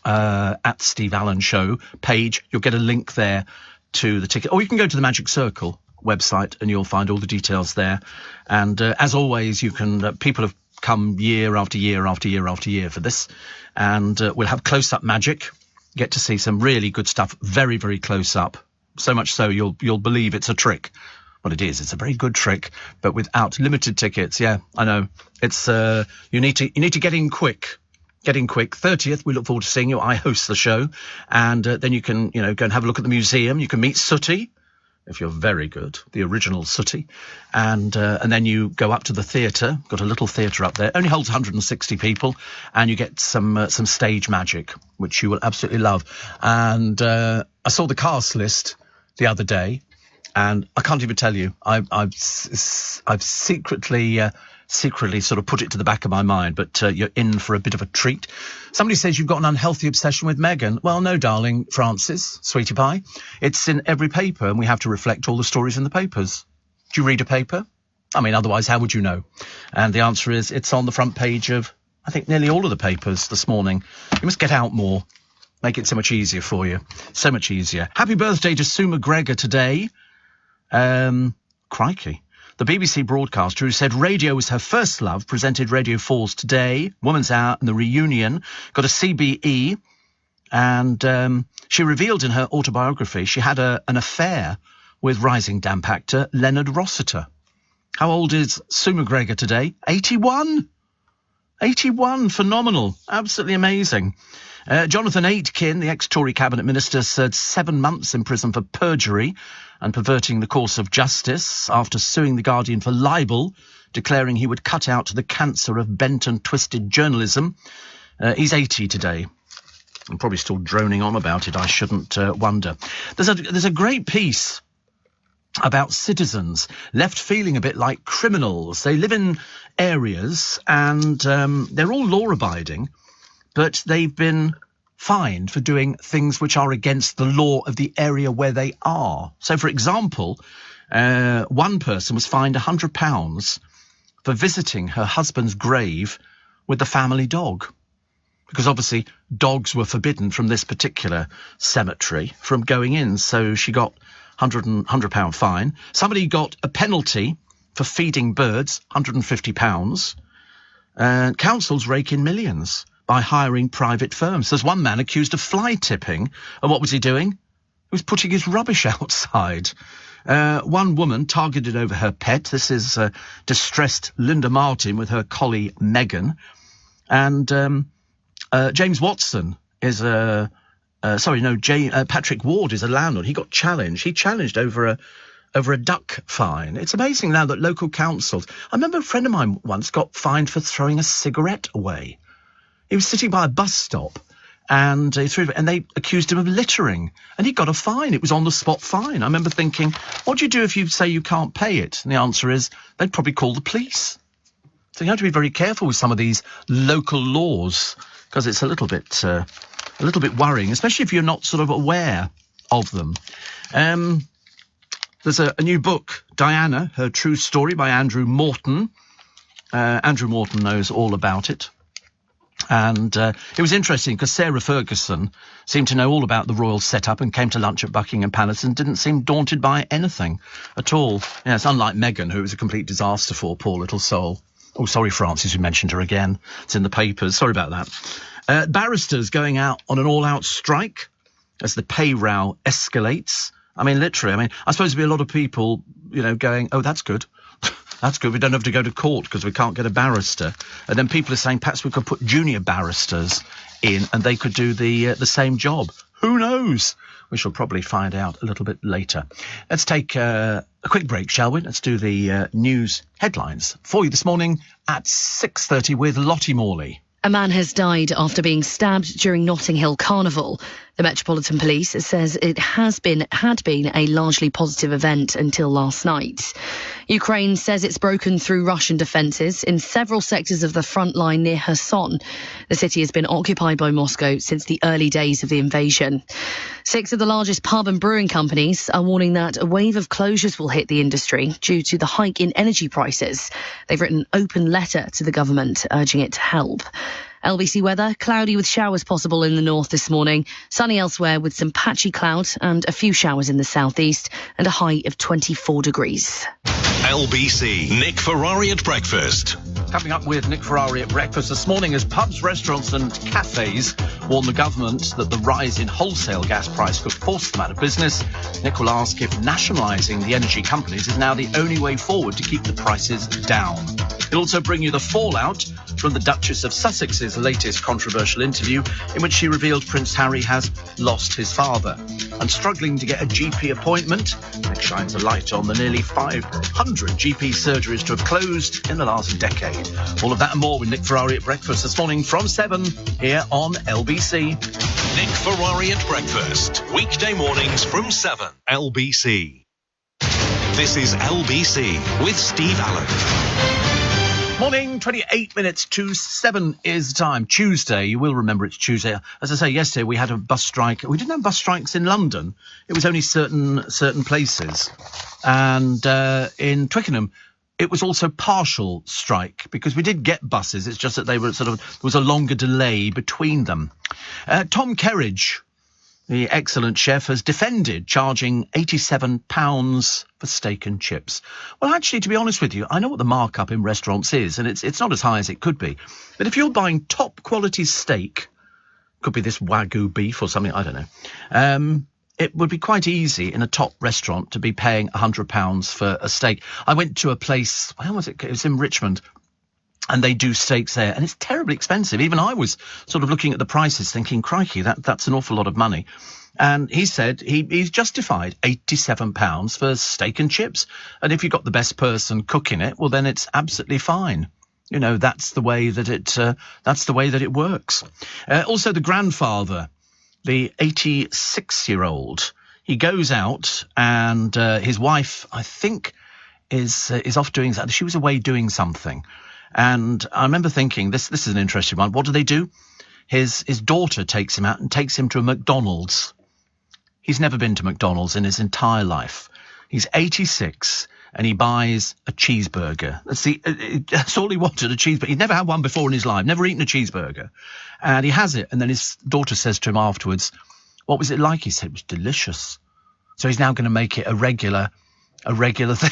at Steve Allen Show page, you'll get a link there to the ticket. Or you can go to the Magic Circle website and you'll find all the details there. And as always, you can people have come year after year after year after year for this. And we'll have close-up magic. Get to see some really good stuff, very, very close up. So much so you'll believe it's a trick. Well, it is. It's a very good trick, but without limited tickets. Yeah, I know. It's you need to get in quick. Get in quick. 30th, we look forward to seeing you. I host the show, and then you can go and have a look at the museum. You can meet Sooty, if you're very good, the original Sooty, and then you go up to the theatre. Got a little theatre up there. Only holds 160 people, and you get some stage magic, which you will absolutely love. And I saw the cast list the other day. And I can't even tell you, I've secretly sort of put it to the back of my mind, but you're in for a bit of a treat. Somebody says you've got an unhealthy obsession with Meghan. Well, no, darling Francis, sweetie pie. It's in every paper, and we have to reflect all the stories in the papers. Do you read a paper? I mean, otherwise, how would you know? And the answer is it's on the front page of, I think, nearly all of the papers this morning. You must get out more. Make it so much easier for you. So much easier. Happy birthday to Sue McGregor today. Crikey. The BBC broadcaster who said radio was her first love presented Radio 4's Today, Woman's Hour and The Reunion, got a CBE, and she revealed in her autobiography she had an affair with rising damp actor Leonard Rossiter. How old is Sue McGregor today? 81! 81, phenomenal, absolutely amazing. Jonathan Aitken, the ex-Tory cabinet minister, served 7 months in prison for perjury and perverting the course of justice after suing The Guardian for libel, declaring he would cut out the cancer of bent and twisted journalism. He's 80 today. I'm probably still droning on about it, I shouldn't wonder. There's a great piece about citizens left feeling a bit like criminals. They live in areas and they're all law-abiding, but they've been fined for doing things which are against the law of the area where they are. So, for example, one person was fined £100 for visiting her husband's grave with the family dog, because obviously dogs were forbidden from this particular cemetery from going in. So she got £100 fine. Somebody got a penalty for feeding birds, £150. Councils rake in millions by hiring private firms. There's one man accused of fly tipping, and what was he doing? He was putting his rubbish outside. One woman targeted over her pet. This is distressed Linda Martin with her collie Megan. And James Watson is Patrick Ward is a landlord. He got challenged. He challenged over a duck fine. It's amazing now that local councils... I remember a friend of mine once got fined for throwing a cigarette away. He was sitting by a bus stop and they accused him of littering, and he got a fine. It was on the spot fine. I remember thinking, what do you do if you say you can't pay it? And the answer is they'd probably call the police. So you have to be very careful with some of these local laws, because it's a little bit worrying, especially if you're not sort of aware of them. There's a new book, Diana, Her True Story, by Andrew Morton. Andrew Morton knows all about it. And it was interesting because Sarah Ferguson seemed to know all about the royal setup and came to lunch at Buckingham Palace and didn't seem daunted by anything at all. Yeah, it's unlike Meghan, who was a complete disaster for, poor little soul. Oh, sorry, Frances, we mentioned her again. It's in the papers. Sorry about that. Barristers going out on an all-out strike as the pay row escalates. I mean, literally, I suppose there'll be a lot of people, going, oh, that's good. That's good. We don't have to go to court because we can't get a barrister. And then people are saying perhaps we could put junior barristers in and they could do the same job. Who knows? We shall probably find out a little bit later. Let's take a quick break, shall we? Let's do the news headlines for you this morning at 6:30 with Lottie Morley. A man has died after being stabbed during Notting Hill Carnival. The Metropolitan Police says it had been a largely positive event until last night. Ukraine says it's broken through Russian defences in several sectors of the front line near Kherson. The city has been occupied by Moscow since the early days of the invasion. 6 of the largest pub and brewing companies are warning that a wave of closures will hit the industry due to the hike in energy prices. They've written an open letter to the government urging it to help. LBC weather, cloudy with showers possible in the north this morning, sunny elsewhere with some patchy clouds and a few showers in the southeast and a high of 24 degrees. LBC, Nick Ferrari at breakfast. Coming up with Nick Ferrari at breakfast this morning as pubs, restaurants and cafes warn the government that the rise in wholesale gas price could force them out of business. Nick will ask if nationalising the energy companies is now the only way forward to keep the prices down. He'll also bring you the fallout from the Duchess of Sussex's latest controversial interview in which she revealed Prince Harry has lost his father. And struggling to get a GP appointment, Nick shines a light on the nearly 500 GP surgeries to have closed in the last decade. All of that and more with Nick Ferrari at breakfast this morning from 7 here on LBC. Nick Ferrari at breakfast, weekday mornings from 7, LBC. This is LBC with Steve Allen. Morning, 28 minutes to 7 is the time. Tuesday, you will remember it's Tuesday. As I say, yesterday we had a bus strike. We didn't have bus strikes in London. It was only certain places. And in Twickenham, it was also partial strike because we did get buses. It's just that they were there was a longer delay between them. Tom Kerridge, the excellent chef, has defended charging £87 for steak and chips. Well, actually, to be honest with you, I know what the markup in restaurants is, and it's not as high as it could be. But if you're buying top quality steak, could be this Wagyu beef or something, I don't know, it would be quite easy in a top restaurant to be paying £100 for a steak. I went to a place, where was it? It was in Richmond. And they do steaks there, and it's terribly expensive. Even I was sort of looking at the prices thinking, crikey, that's an awful lot of money. And he said he's justified £87 for steak and chips. And if you've got the best person cooking it, well, then it's absolutely fine. That's the way that it works. Also, the grandfather, the 86-year-old, he goes out and his wife, I think, is off doing that. She was away doing something. And I remember thinking, this is an interesting one. What do? His daughter takes him out and takes him to a McDonald's. He's never been to McDonald's in his entire life. He's 86 and he buys a cheeseburger. That's all he wanted, a cheeseburger. He'd never had one before in his life, never eaten a cheeseburger. And he has it. And then his daughter says to him afterwards, what was it like? He said, it was delicious. So he's now going to make it a regular thing.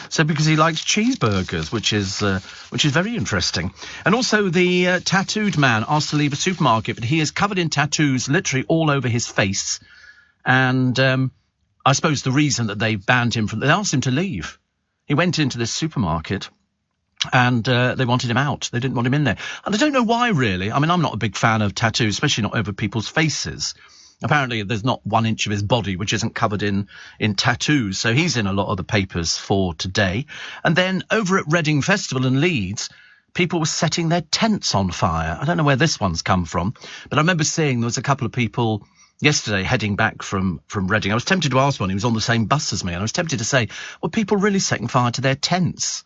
So because he likes cheeseburgers, which is very interesting. And also the tattooed man asked to leave a supermarket, but he is covered in tattoos literally all over his face. And I suppose the reason that they banned him they asked him to leave. He went into this supermarket and they wanted him out. They didn't want him in there. And I don't know why, really. I mean, I'm not a big fan of tattoos, especially not over people's faces. Apparently, there's not 1 inch of his body which isn't covered in tattoos. So he's in a lot of the papers for today. And then over at Reading Festival in Leeds, people were setting their tents on fire. I don't know where this one's come from, but I remember seeing there was a couple of people yesterday heading back from Reading. I was tempted to ask one. He was on the same bus as me. And I was tempted to say, well, people really setting fire to their tents?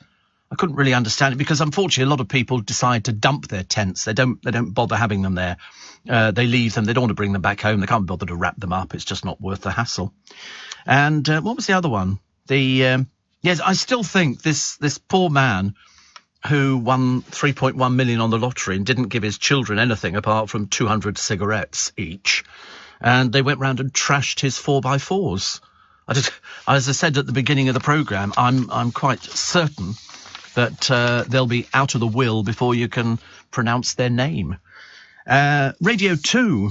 I couldn't really understand it because, unfortunately, a lot of people decide to dump their tents. They don't bother having them there. They leave them. They don't want to bring them back home. They can't bother to wrap them up. It's just not worth the hassle. And what was the other one? Yes, I still think this poor man who won 3.1 million on the lottery and didn't give his children anything apart from 200 cigarettes each. And they went round and trashed his 4x4s. As I said at the beginning of the programme, I'm quite certain that they'll be out of the will before you can pronounce their name. Radio 2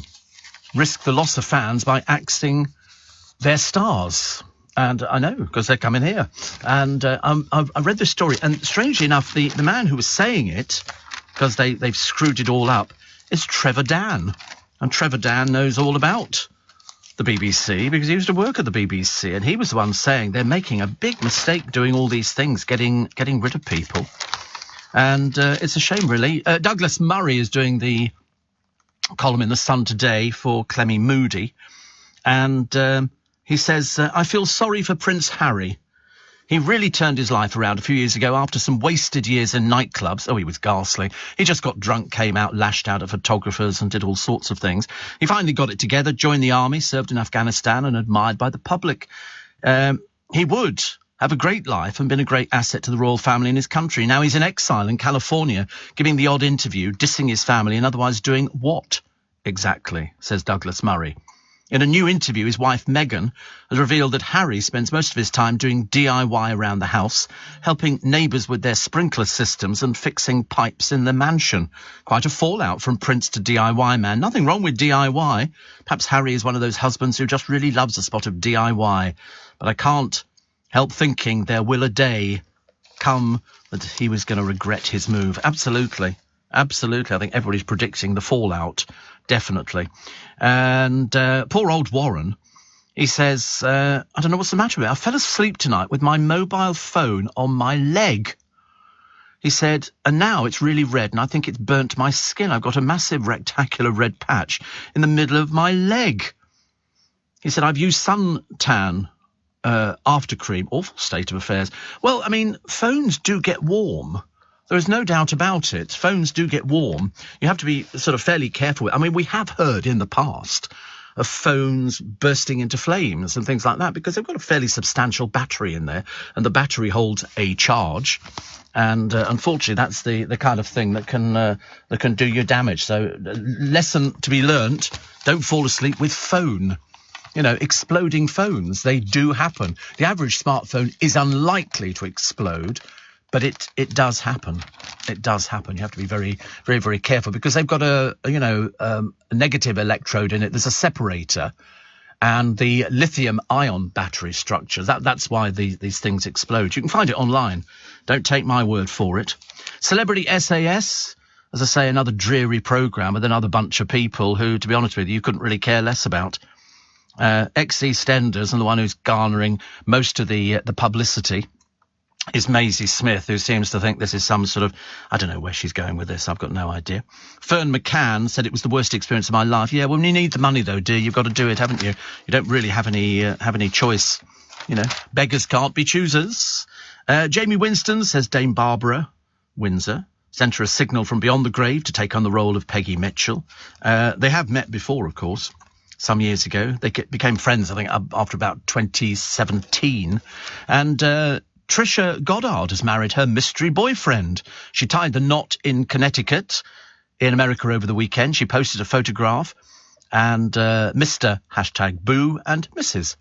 risk the loss of fans by axing their stars. And I know, because they're coming here. And I read this story, and strangely enough, the man who was saying it, because they've screwed it all up, is Trevor Dan. And Trevor Dan knows all about the BBC, because he used to work at the BBC, and he was the one saying they're making a big mistake doing all these things, getting rid of people. And it's a shame, really. Douglas Murray is doing the column in The Sun today for Clemmy Moody, and he says, I feel sorry for Prince Harry. He really turned his life around a few years ago after some wasted years in nightclubs. Oh, he was ghastly. He just got drunk, came out, lashed out at photographers and did all sorts of things. He finally got it together, joined the army, served in Afghanistan and admired by the public. He would have a great life and been a great asset to the royal family in his country. Now he's in exile in California, giving the odd interview, dissing his family and otherwise doing what exactly, says Douglas Murray. In a new interview, his wife Meghan has revealed that Harry spends most of his time doing DIY around the house, helping neighbours with their sprinkler systems and fixing pipes in the mansion. Quite a fallout from Prince to DIY man. Nothing wrong with DIY. Perhaps Harry is one of those husbands who just really loves a spot of DIY. But I can't help thinking there will a day come that he was going to regret his move. Absolutely. Absolutely. I think everybody's predicting the fallout. Definitely. And poor old Warren, he says, I don't know what's the matter with it. I fell asleep tonight with my mobile phone on my leg. He said, and now it's really red and I think it's burnt my skin. I've got a massive rectangular red patch in the middle of my leg. He said, I've used suntan after cream. Awful state of affairs. Well, I mean, phones do get warm. There is no doubt about it. Phones do get warm. You have to be sort of fairly careful. I mean, we have heard in the past of phones bursting into flames and things like that because they've got a fairly substantial battery in there, and the battery holds a charge. And unfortunately, that's the kind of thing that can do you damage. So, lesson to be learnt: don't fall asleep with phone. You know, exploding phones, they do happen. The average smartphone is unlikely to explode. But it does happen. It does happen. You have to be very, very, very careful because they've got a negative electrode in it. There's a separator, and the lithium-ion battery structure. That's why these things explode. You can find it online. Don't take my word for it. Celebrity SAS, as I say, another dreary programme with another bunch of people who, to be honest with you couldn't really care less about. Ex-EastEnders, and the one who's garnering most of the publicity is Maisie Smith, who seems to think this is some sort of, I don't know where she's going with this, I've got no idea. Fern McCann said it was the worst experience of my life. Yeah, when you need the money though, dear, you've got to do it, haven't you? You don't really have any choice. You know, beggars can't be choosers. Jamie Winston says Dame Barbara Windsor sent her a signal from beyond the grave to take on the role of Peggy Mitchell. They have met before, of course, some years ago. They became friends, I think, after about 2017. And Trisha Goddard has married her mystery boyfriend. She tied the knot in Connecticut in America over the weekend. She posted a photograph, and Mr. #Boo and Mrs.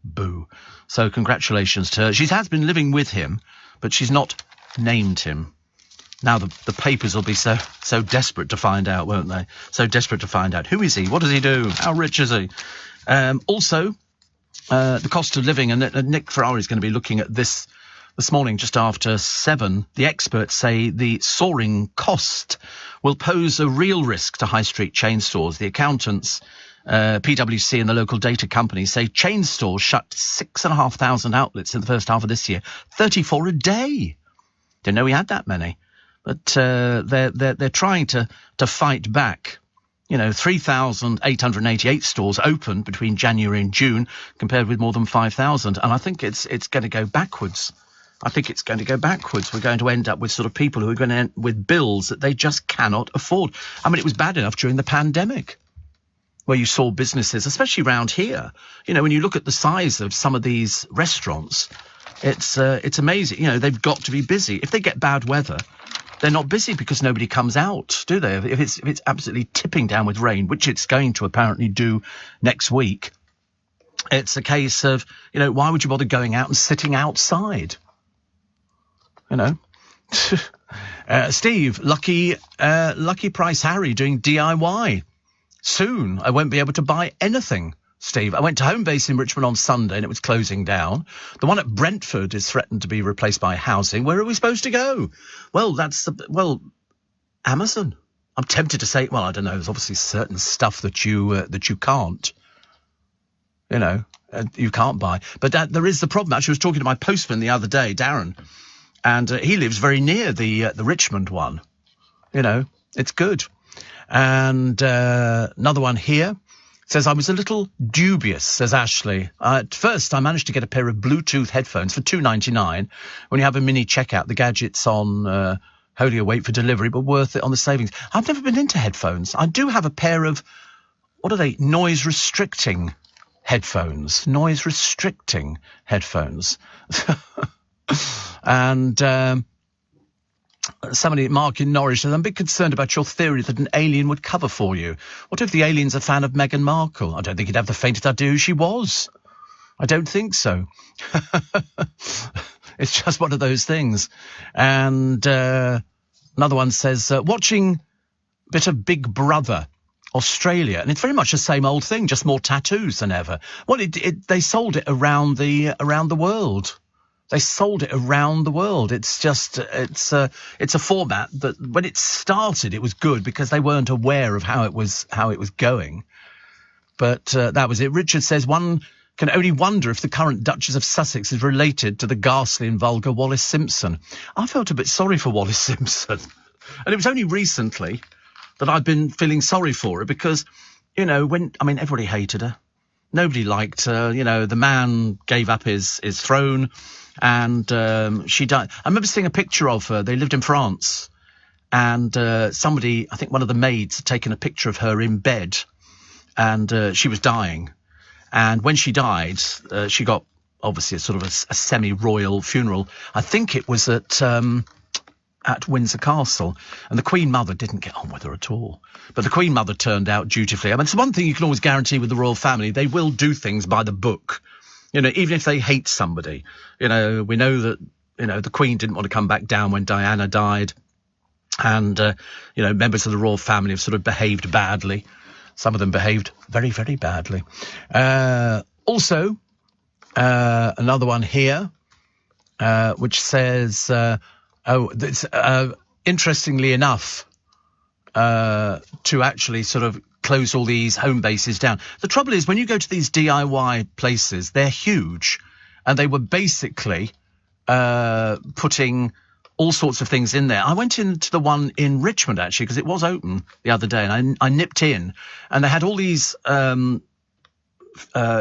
#Boo. So congratulations to her. She has been living with him, but she's not named him. Now the papers will be so desperate to find out, won't they? So desperate to find out. Who is he? What does he do? How rich is he? Also, the cost of living, and Nick Ferrari is going to be looking at this morning just after 7. The experts say the soaring cost will pose a real risk to high street chain stores. The accountants, PwC and the local data companies say chain stores shut 6,500 outlets in the first half of this year. 34 a day. Didn't know we had that many. But they're trying to fight back. You know, 3,888 stores opened between January and June, compared with more than 5,000. And I think it's going to go backwards. We're going to end up with sort of people who are going to end with bills that they just cannot afford. I mean, it was bad enough during the pandemic, where you saw businesses, especially around here. You know, when you look at the size of some of these restaurants, it's amazing. You know, they've got to be busy. If they get bad weather, they're not busy because nobody comes out, do they? If it's absolutely tipping down with rain, which it's going to apparently do next week, it's a case of, you know, why would you bother going out and sitting outside? You know. Steve, lucky price Harry doing DIY. Soon I won't be able to buy anything. Steve, I went to Homebase in Richmond on Sunday and it was closing down. The one at Brentford is threatened to be replaced by housing. Where are we supposed to go? Well, Amazon. I'm tempted to say, well, I don't know. There's obviously certain stuff that you can't, you can't buy. But there is the problem. Actually, I was talking to my postman the other day, Darren, and he lives very near the Richmond one. It's good. And another one here says, I was a little dubious, says Ashley. At first, I managed to get a pair of Bluetooth headphones for $2.99. When you have a mini checkout, the gadget's on Holy Await for delivery, but worth it on the savings. I've never been into headphones. I do have a pair of, what are they, noise-restricting headphones. Noise-restricting headphones. And somebody, Mark in Norwich, says, I'm a bit concerned about your theory that an alien would cover for you. What if the alien's a fan of Meghan Markle? I don't think he'd have the faintest idea who she was. I don't think so. It's just one of those things. And another one says, watching a bit of Big Brother Australia, and it's very much the same old thing, just more tattoos than ever. Well, they sold it around the world. They sold it around the world. It's a format that when it started, it was good because they weren't aware of how it was going. But that was it. Richard says one can only wonder if the current Duchess of Sussex is related to the ghastly and vulgar Wallis Simpson. I felt a bit sorry for Wallis Simpson. And it was only recently that I've been feeling sorry for her because, everybody hated her. Nobody liked her. The man gave up his throne. And she died. I remember seeing a picture of her. They lived in France. And somebody, I think one of the maids, had taken a picture of her in bed. And she was dying. And when she died, she got, obviously, a sort of a semi-royal funeral. I think it was at Windsor Castle. And the Queen Mother didn't get on with her at all. But the Queen Mother turned out dutifully. I mean, it's one thing you can always guarantee with the royal family. They will do things by the book. Even if they hate somebody, we know that, the Queen didn't want to come back down when Diana died. And, members of the royal family have sort of behaved badly. Some of them behaved very, very badly. Also, another one here, which says, interestingly enough, to actually sort of close all these home bases down. The trouble is, when you go to these DIY places, they're huge, and they were basically putting all sorts of things in there. I went into the one in Richmond, actually, because it was open the other day, and I nipped in, and they had all these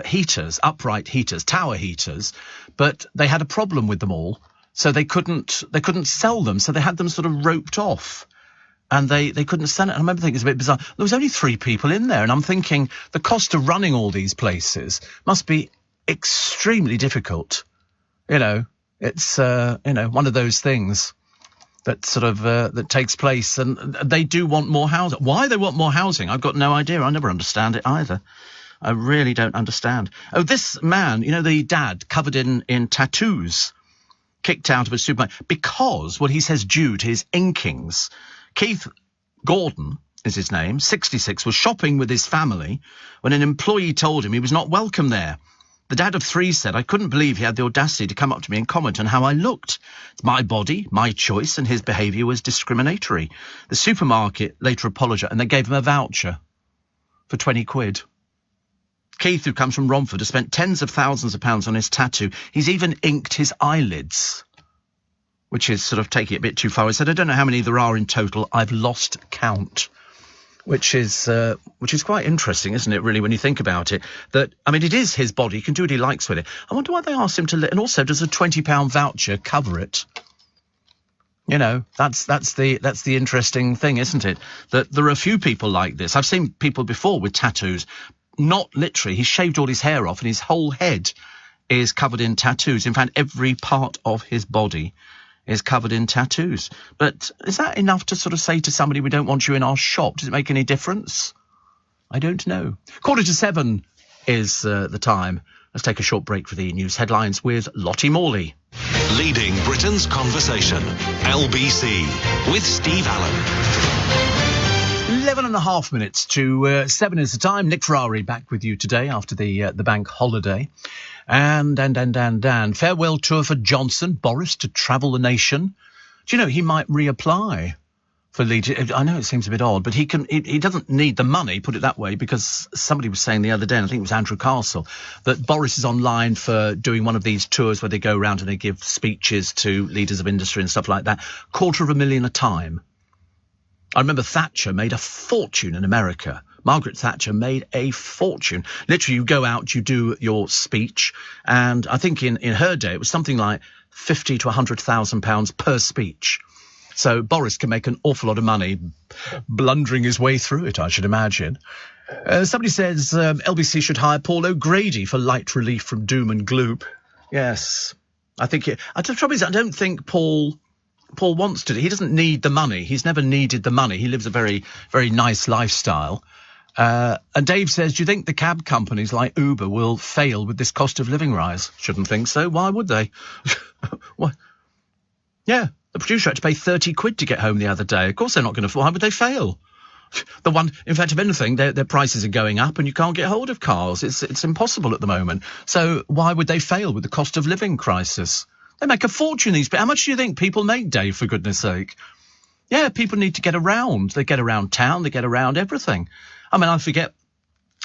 heaters, upright heaters, tower heaters, but they had a problem with them all, so they couldn't sell them, so they had them sort of roped off. And they couldn't sell it. And I remember thinking it's a bit bizarre. There was only 3 people in there. And I'm thinking the cost of running all these places must be extremely difficult. It's, one of those things that sort of, that takes place. And they do want more housing. Why they want more housing, I've got no idea. I never understand it either. I really don't understand. Oh, this man, the dad covered in tattoos, kicked out of a supermarket because, he says due to his inkings. Keith Gordon is his name, 66, was shopping with his family when an employee told him he was not welcome there. The dad of 3 said, I couldn't believe he had the audacity to come up to me and comment on how I looked. It's my body, my choice, and his behaviour was discriminatory. The supermarket later apologised and they gave him a voucher for 20 quid. Keith, who comes from Romford, has spent tens of thousands of pounds on his tattoo. He's even inked his eyelids, which is sort of taking it a bit too far. He said, I don't know how many there are in total. I've lost count, which is quite interesting, isn't it, really, when you think about it? That, it is his body. He can do what he likes with it. I wonder why they asked him to... And also, does a £20 voucher cover it? That's the interesting thing, isn't it? That there are a few people like this. I've seen people before with tattoos. Not literally. He shaved all his hair off and his whole head is covered in tattoos. In fact, every part of his body is covered in tattoos. But is that enough to sort of say to somebody, we don't want you in our shop? Does it make any difference? I don't know. 6:45 is the time. Let's take a short break for the news headlines with Lottie Morley. Leading Britain's conversation. LBC with Steve Allen. 11 and a half minutes to 7 is the time. Nick Ferrari back with you today after the bank holiday. And farewell tour for Johnson. Boris to travel the nation. Do you know, he might reapply for lead. I know it seems a bit odd, but he doesn't need the money, put it that way, because somebody was saying the other day, and I think it was Andrew Castle, that Boris is online for doing one of these tours where they go around and they give speeches to leaders of industry and stuff like that. $250,000 a time. I remember Thatcher made a fortune in America. Margaret Thatcher made a fortune. Literally, you go out, you do your speech, and I think in her day it was something like £50,000 to £100,000 per speech. So Boris can make an awful lot of money blundering his way through it, I should imagine. Somebody says LBC should hire Paul O'Grady for light relief from doom and gloom. Yes, I think the trouble is I don't think Paul wants to. He doesn't need the money. He's never needed the money. He lives a very, very nice lifestyle. And Dave says, do you think the cab companies like Uber will fail with this cost of living rise? Shouldn't think so. Why would they? What? Yeah. The producer had to pay 30 quid to get home the other day. Of course they're not going to. Why would they fail? In fact, if anything, their prices are going up and you can't get hold of cars. It's impossible at the moment. So why would they fail with the cost of living crisis? They make a fortune, these people. How much do you think people make, Dave, for goodness sake? Yeah, people need to get around. They get around town. They get around everything. I mean, I forget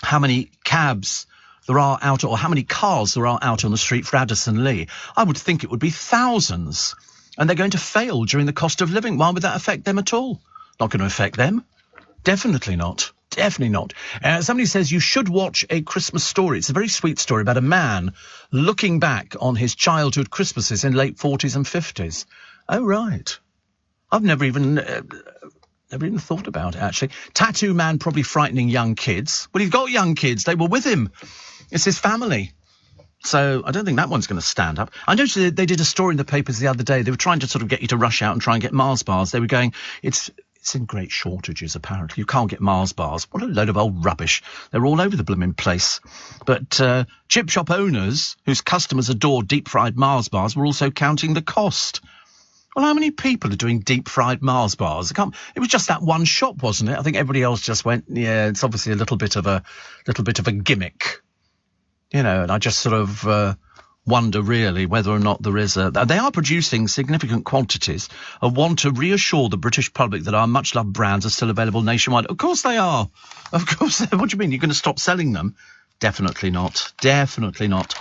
how many cabs there are out, or how many cars there are out on the street for Addison Lee. I would think it would be thousands. And they're going to fail during the cost of living. Why would that affect them at all? Not going to affect them. Definitely not. Definitely not. Somebody says you should watch A Christmas Story. It's a very sweet story about a man looking back on his childhood Christmases in late 40s and 50s. Oh, right. I've never even thought about it, actually. Tattoo man probably frightening young kids. Well, he's got young kids. They were with him. It's his family. So I don't think that one's going to stand up. I noticed they did a story in the papers the other day. They were trying to sort of get you to rush out and try and get Mars bars. They were going, it's in great shortages, apparently. You can't get Mars bars. What a load of old rubbish. They're all over the blooming place. But chip shop owners whose customers adore deep-fried Mars bars were also counting the cost. Well, how many people are doing deep-fried Mars bars? It was just that one shop, wasn't it? I think everybody else just went, yeah, it's obviously a little bit of a gimmick. You know, and I just sort of wonder really whether or not there is they are producing significant quantities and want to reassure the British public that our much-loved brands are still available nationwide. Of course they are. Of course. What do you mean? You're going to stop selling them? Definitely not. Definitely not.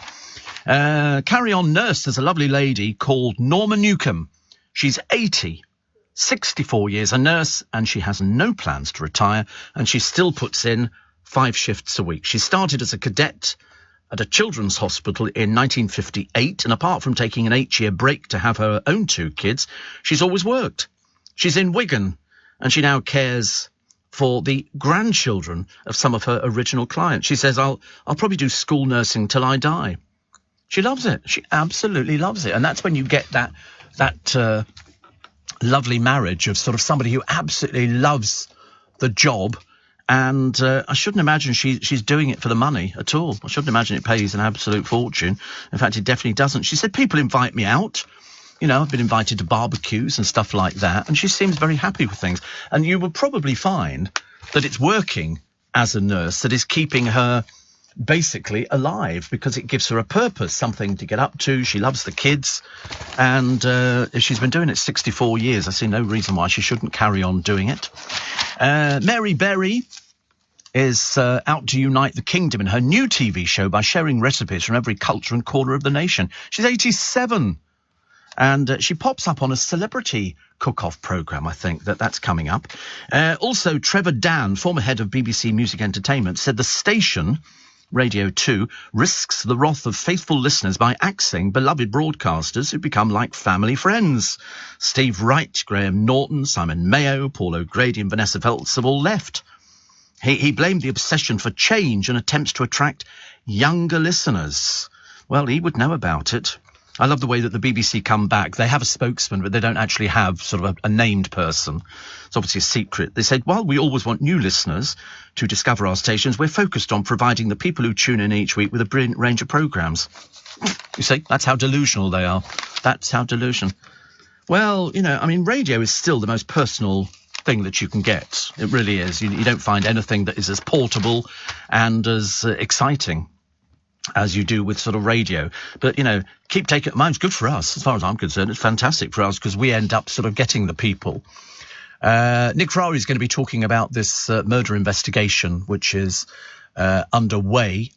Carry On Nurse. There's a lovely lady called Norma Newcomb. She's 80, 64 years a nurse, and she has no plans to retire, and she still puts in 5 shifts a week. She started as a cadet at a children's hospital in 1958, and apart from taking an 8-year break to have her own 2 kids, she's always worked. She's in Wigan, and she now cares for the grandchildren of some of her original clients. She says, I'll probably do school nursing till I die. She loves it. She absolutely loves it. And that's when you get that lovely marriage of sort of somebody who absolutely loves the job. And I shouldn't imagine she's doing it for the money at all. I shouldn't imagine it pays an absolute fortune. In fact, it definitely doesn't. She said, people invite me out. You know, I've been invited to barbecues and stuff like that. And she seems very happy with things. And you will probably find that it's working as a nurse that is keeping her basically alive, because it gives her a purpose, something to get up to. She loves the kids, and she's been doing it 64 years. I see no reason why she shouldn't carry on doing it. Mary Berry is out to unite the kingdom in her new TV show by sharing recipes from every culture and corner of the nation. She's 87, and she pops up on a celebrity cook-off programme. I think that's coming up. Also, Trevor Dann, former head of BBC Music Entertainment, said the station, Radio 2, risks the wrath of faithful listeners by axing beloved broadcasters who become like family friends. Steve Wright, Graham Norton, Simon Mayo, Paul O'Grady and Vanessa Feltz have all left. He blamed the obsession for change and attempts to attract younger listeners. Well, he would know about it. I love the way that the BBC come back. They have a spokesman, but they don't actually have sort of a named person. It's obviously a secret. They said, while we always want new listeners to discover our stations, we're focused on providing the people who tune in each week with a brilliant range of programmes. You see, that's how delusional they are. That's how delusional. Well, you know, I mean, radio is still the most personal thing that you can get. It really is. You don't find anything that is as portable and as exciting as you do with sort of radio. But, you know, keep taking... Mine's good for us, as far as I'm concerned. It's fantastic for us because we end up sort of getting the people. Nick Ferrari is going to be talking about this murder investigation, which is underway.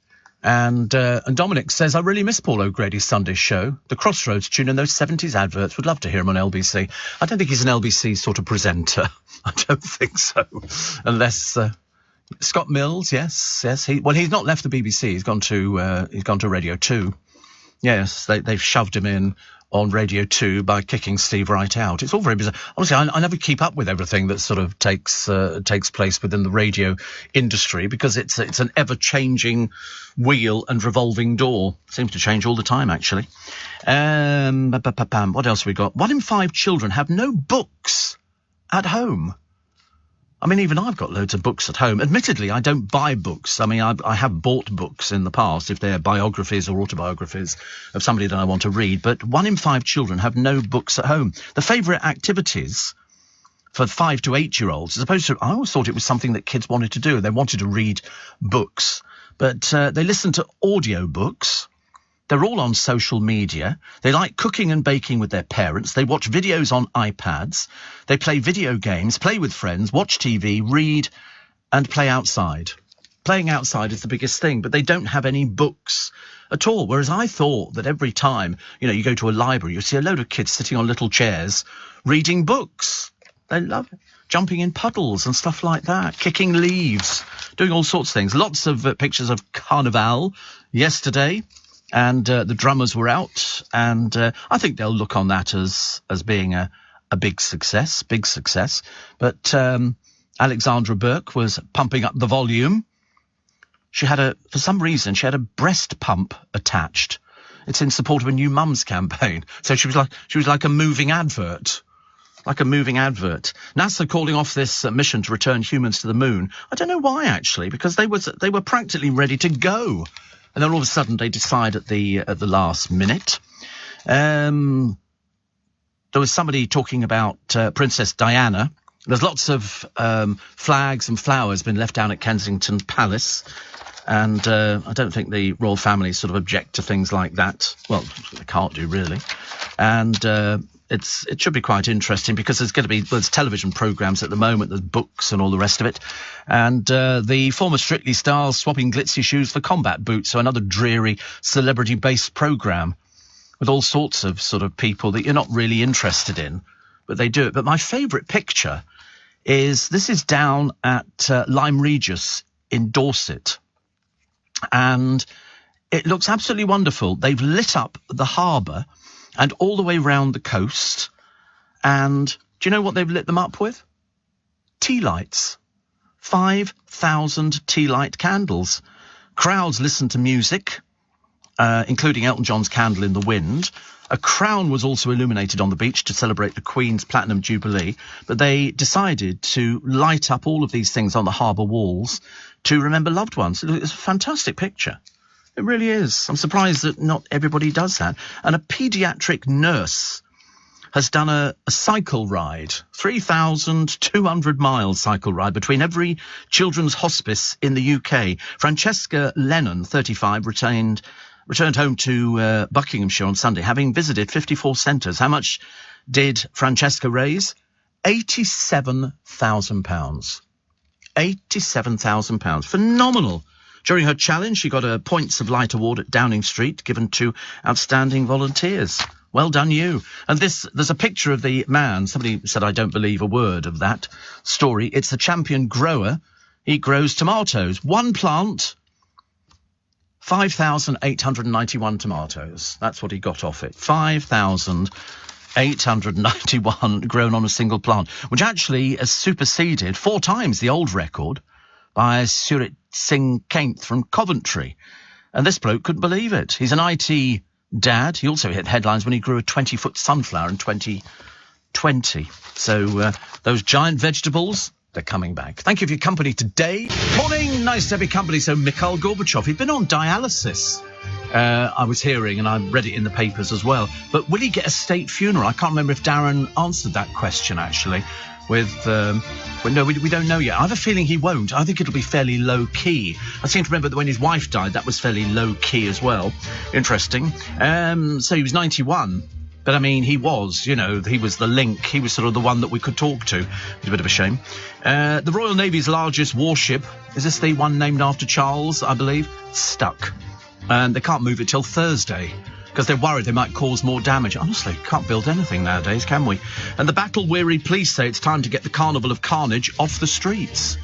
And Dominic says, I really miss Paul O'Grady's Sunday show. The Crossroads tune and those 70s adverts. Would love to hear him on LBC. I don't think he's an LBC sort of presenter. I don't think so. Unless... Scott Mills, yes. He's not left the BBC. He's gone to Radio 2. Yes, they've shoved him in on Radio 2 by kicking Steve Wright out. It's all very bizarre. Honestly, I never keep up with everything that sort of takes place within the radio industry because it's an ever-changing wheel and revolving door. Seems to change all the time, actually. What else have we got? 1 in 5 children have no books at home. I mean, even I've got loads of books at home. Admittedly, I don't buy books. I mean, I have bought books in the past, if they're biographies or autobiographies of somebody that I want to read. But 1 in 5 children have no books at home. The favourite activities for 5 to 8-year-olds, as opposed to... I always thought it was something that kids wanted to do. They wanted to read books. But they listen to audio books. They're all on social media. They like cooking and baking with their parents. They watch videos on iPads. They play video games, play with friends, watch TV, read and play outside. Playing outside is the biggest thing, but they don't have any books at all. Whereas I thought that every time, you know, you go to a library, you see a load of kids sitting on little chairs reading books. They love it. Jumping in puddles and stuff like that, kicking leaves, doing all sorts of things. Lots of pictures of Carnival yesterday. And the drummers were out, and I think they'll look on that as being a big success. But Alexandra Burke was pumping up the volume. For some reason, she had a breast pump attached. It's in support of a new mums campaign. So she was like a moving advert. Like a moving advert. NASA calling off this mission to return humans to the moon. I don't know why, actually, because they were practically ready to go. And then all of a sudden they decide at the last minute. There was somebody talking about Princess Diana. There's lots of flags and flowers been left down at Kensington Palace. And I don't think the royal family sort of object to things like that. Well, they can't do, really. And it should be quite interesting because there's television programmes at the moment, there's books and all the rest of it. And the former Strictly stars swapping glitzy shoes for combat boots, so another dreary celebrity-based programme with all sorts of sort of people that you're not really interested in, but they do it. But my favourite picture is down at Lyme Regis in Dorset. And it looks absolutely wonderful. They've lit up the harbour and all the way round the coast. And do you know what they've lit them up with? Tea lights. 5,000 tea light candles. Crowds listened to music, including Elton John's Candle in the Wind. A crown was also illuminated on the beach to celebrate the Queen's Platinum Jubilee. But they decided to light up all of these things on the harbour walls to remember loved ones. It's a fantastic picture. It really is. I'm surprised that not everybody does that. And a paediatric nurse has done a cycle ride, 3,200 miles cycle ride between every children's hospice in the UK. Francesca Lennon, 35, returned home to Buckinghamshire on Sunday, having visited 54 centres. How much did Francesca raise? £87,000. £87,000. Phenomenal. During her challenge, she got a Points of Light award at Downing Street, given to outstanding volunteers. Well done, you. And there's a picture of the man. Somebody said, I don't believe a word of that story. It's the champion grower. He grows tomatoes. One plant, 5,891 tomatoes. That's what he got off it. 5,891 grown on a single plant, which actually has superseded 4 times the old record by Surit Singh Kainth from Coventry. And this bloke couldn't believe it. He's an IT dad. He also hit headlines when he grew a 20-foot sunflower in 2020. So those giant vegetables, they're coming back. Thank you for your company today. Morning, nice to have your company. So Mikhail Gorbachev, he'd been on dialysis. I was hearing, and I read it in the papers as well. But will he get a state funeral? I can't remember if Darren answered that question, actually. We don't know yet. I have a feeling he won't. I think it'll be fairly low-key. I seem to remember that when his wife died, that was fairly low-key as well. Interesting. So he was 91. But, I mean, he was the link. He was sort of the one that we could talk to. It was a bit of a shame. The Royal Navy's largest warship, is this the one named after Charles, I believe? Stuck. And they can't move it till Thursday because they're worried they might cause more damage. Honestly, can't build anything nowadays, can we? And the battle-weary police say it's time to get the Carnival of Carnage off the streets.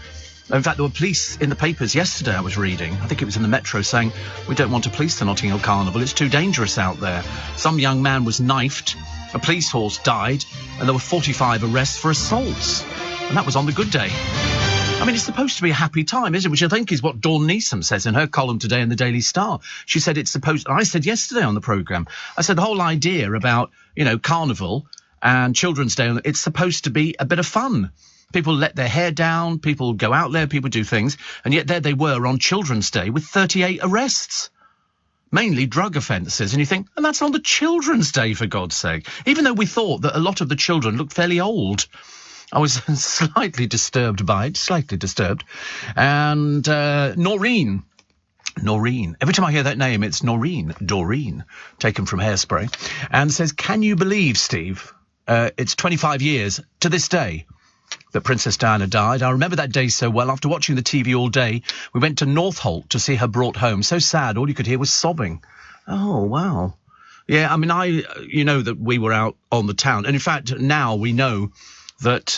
In fact, there were police in the papers yesterday, I was reading. I think it was in the Metro, saying, we don't want to police the Notting Hill Carnival. It's too dangerous out there. Some young man was knifed, a police horse died, and there were 45 arrests for assaults. And that was on the good day. I mean, it's supposed to be a happy time, isn't it? Which I think is what Dawn Neeson says in her column today in the Daily Star. She said it's supposed... I said yesterday on the programme, I said the whole idea about, Carnival and Children's Day, it's supposed to be a bit of fun. People let their hair down, people go out there, people do things, and yet there they were on Children's Day with 38 arrests. Mainly drug offences, and you think, and that's on the Children's Day, for God's sake. Even though we thought that a lot of the children looked fairly old. I was slightly disturbed by it, And Noreen. Every time I hear that name, it's Doreen, taken from Hairspray. And says, can you believe, Steve, it's 25 years to this day that Princess Diana died. I remember that day so well. After watching the TV all day, we went to Northolt to see her brought home. So sad, all you could hear was sobbing. Oh, wow. Yeah, I mean, that we were out on the town. And in fact, now we know that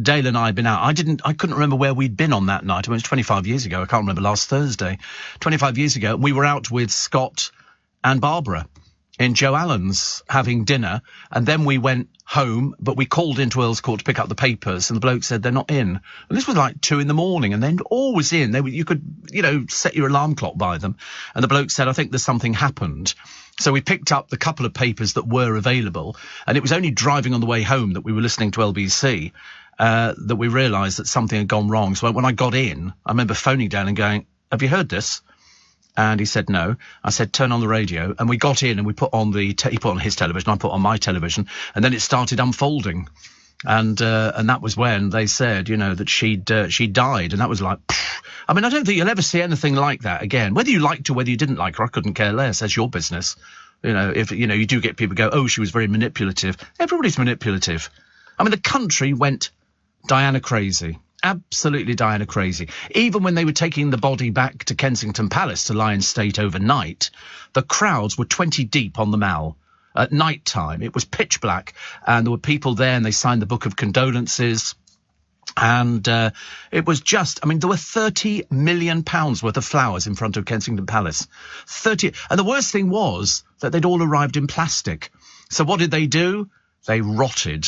Dale and I had been out. I couldn't remember where we'd been on that night. I mean, it was 25 years ago. I can't remember, last Thursday. 25 years ago, we were out with Scott and Barbara in Joe Allen's having dinner, and then we went home, but we called into Earl's Court to pick up the papers, and the bloke said they're not in. And this was like 2 a.m, and then always in. You could, set your alarm clock by them. And the bloke said, I think there's something happened. So we picked up the couple of papers that were available, and it was only driving on the way home that we were listening to LBC that we realised that something had gone wrong. So when I got in, I remember phoning down and going, have you heard this? And he said no. I said, turn on the radio. And we got in and we put on he put on his television, I put on my television, and then it started unfolding. And that was when they said, that she died. And that was like, pfft. I mean, I don't think you'll ever see anything like that again. Whether you liked her, whether you didn't like her, I couldn't care less. That's your business. If, you do get people go, oh, she was very manipulative. Everybody's manipulative. I mean, the country went Diana crazy. Absolutely Diana crazy. Even when they were taking the body back to Kensington Palace to lie in state overnight, the crowds were 20 deep on the Mall. At night time, it was pitch black, and there were people there, and they signed the book of condolences. And it was just, I mean, there were £30 million worth of flowers in front of Kensington Palace. 30. And the worst thing was that they'd all arrived in plastic. So what did they do? They rotted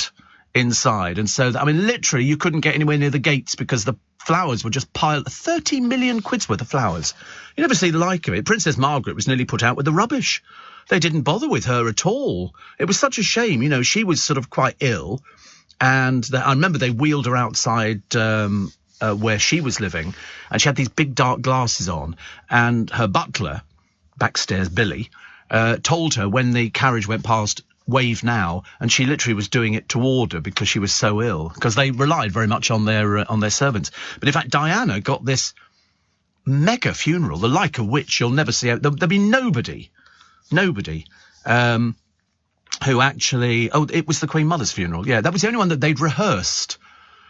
inside. And so, I mean, literally, you couldn't get anywhere near the gates because the flowers were just piled. 30 million quid's worth of flowers. You never see the like of it. Princess Margaret was nearly put out with the rubbish. They didn't bother with her at all. It was such a shame. She was sort of quite ill. And I remember they wheeled her outside where she was living, and she had these big dark glasses on, and her butler, backstairs Billy, told her when the carriage went past, wave now, and she literally was doing it to order because she was so ill, because they relied very much on their servants. But in fact, Diana got this mega funeral, the like of which you'll never see. There'll be nobody who actually... Oh, it was the Queen Mother's funeral. Yeah, that was the only one that they'd rehearsed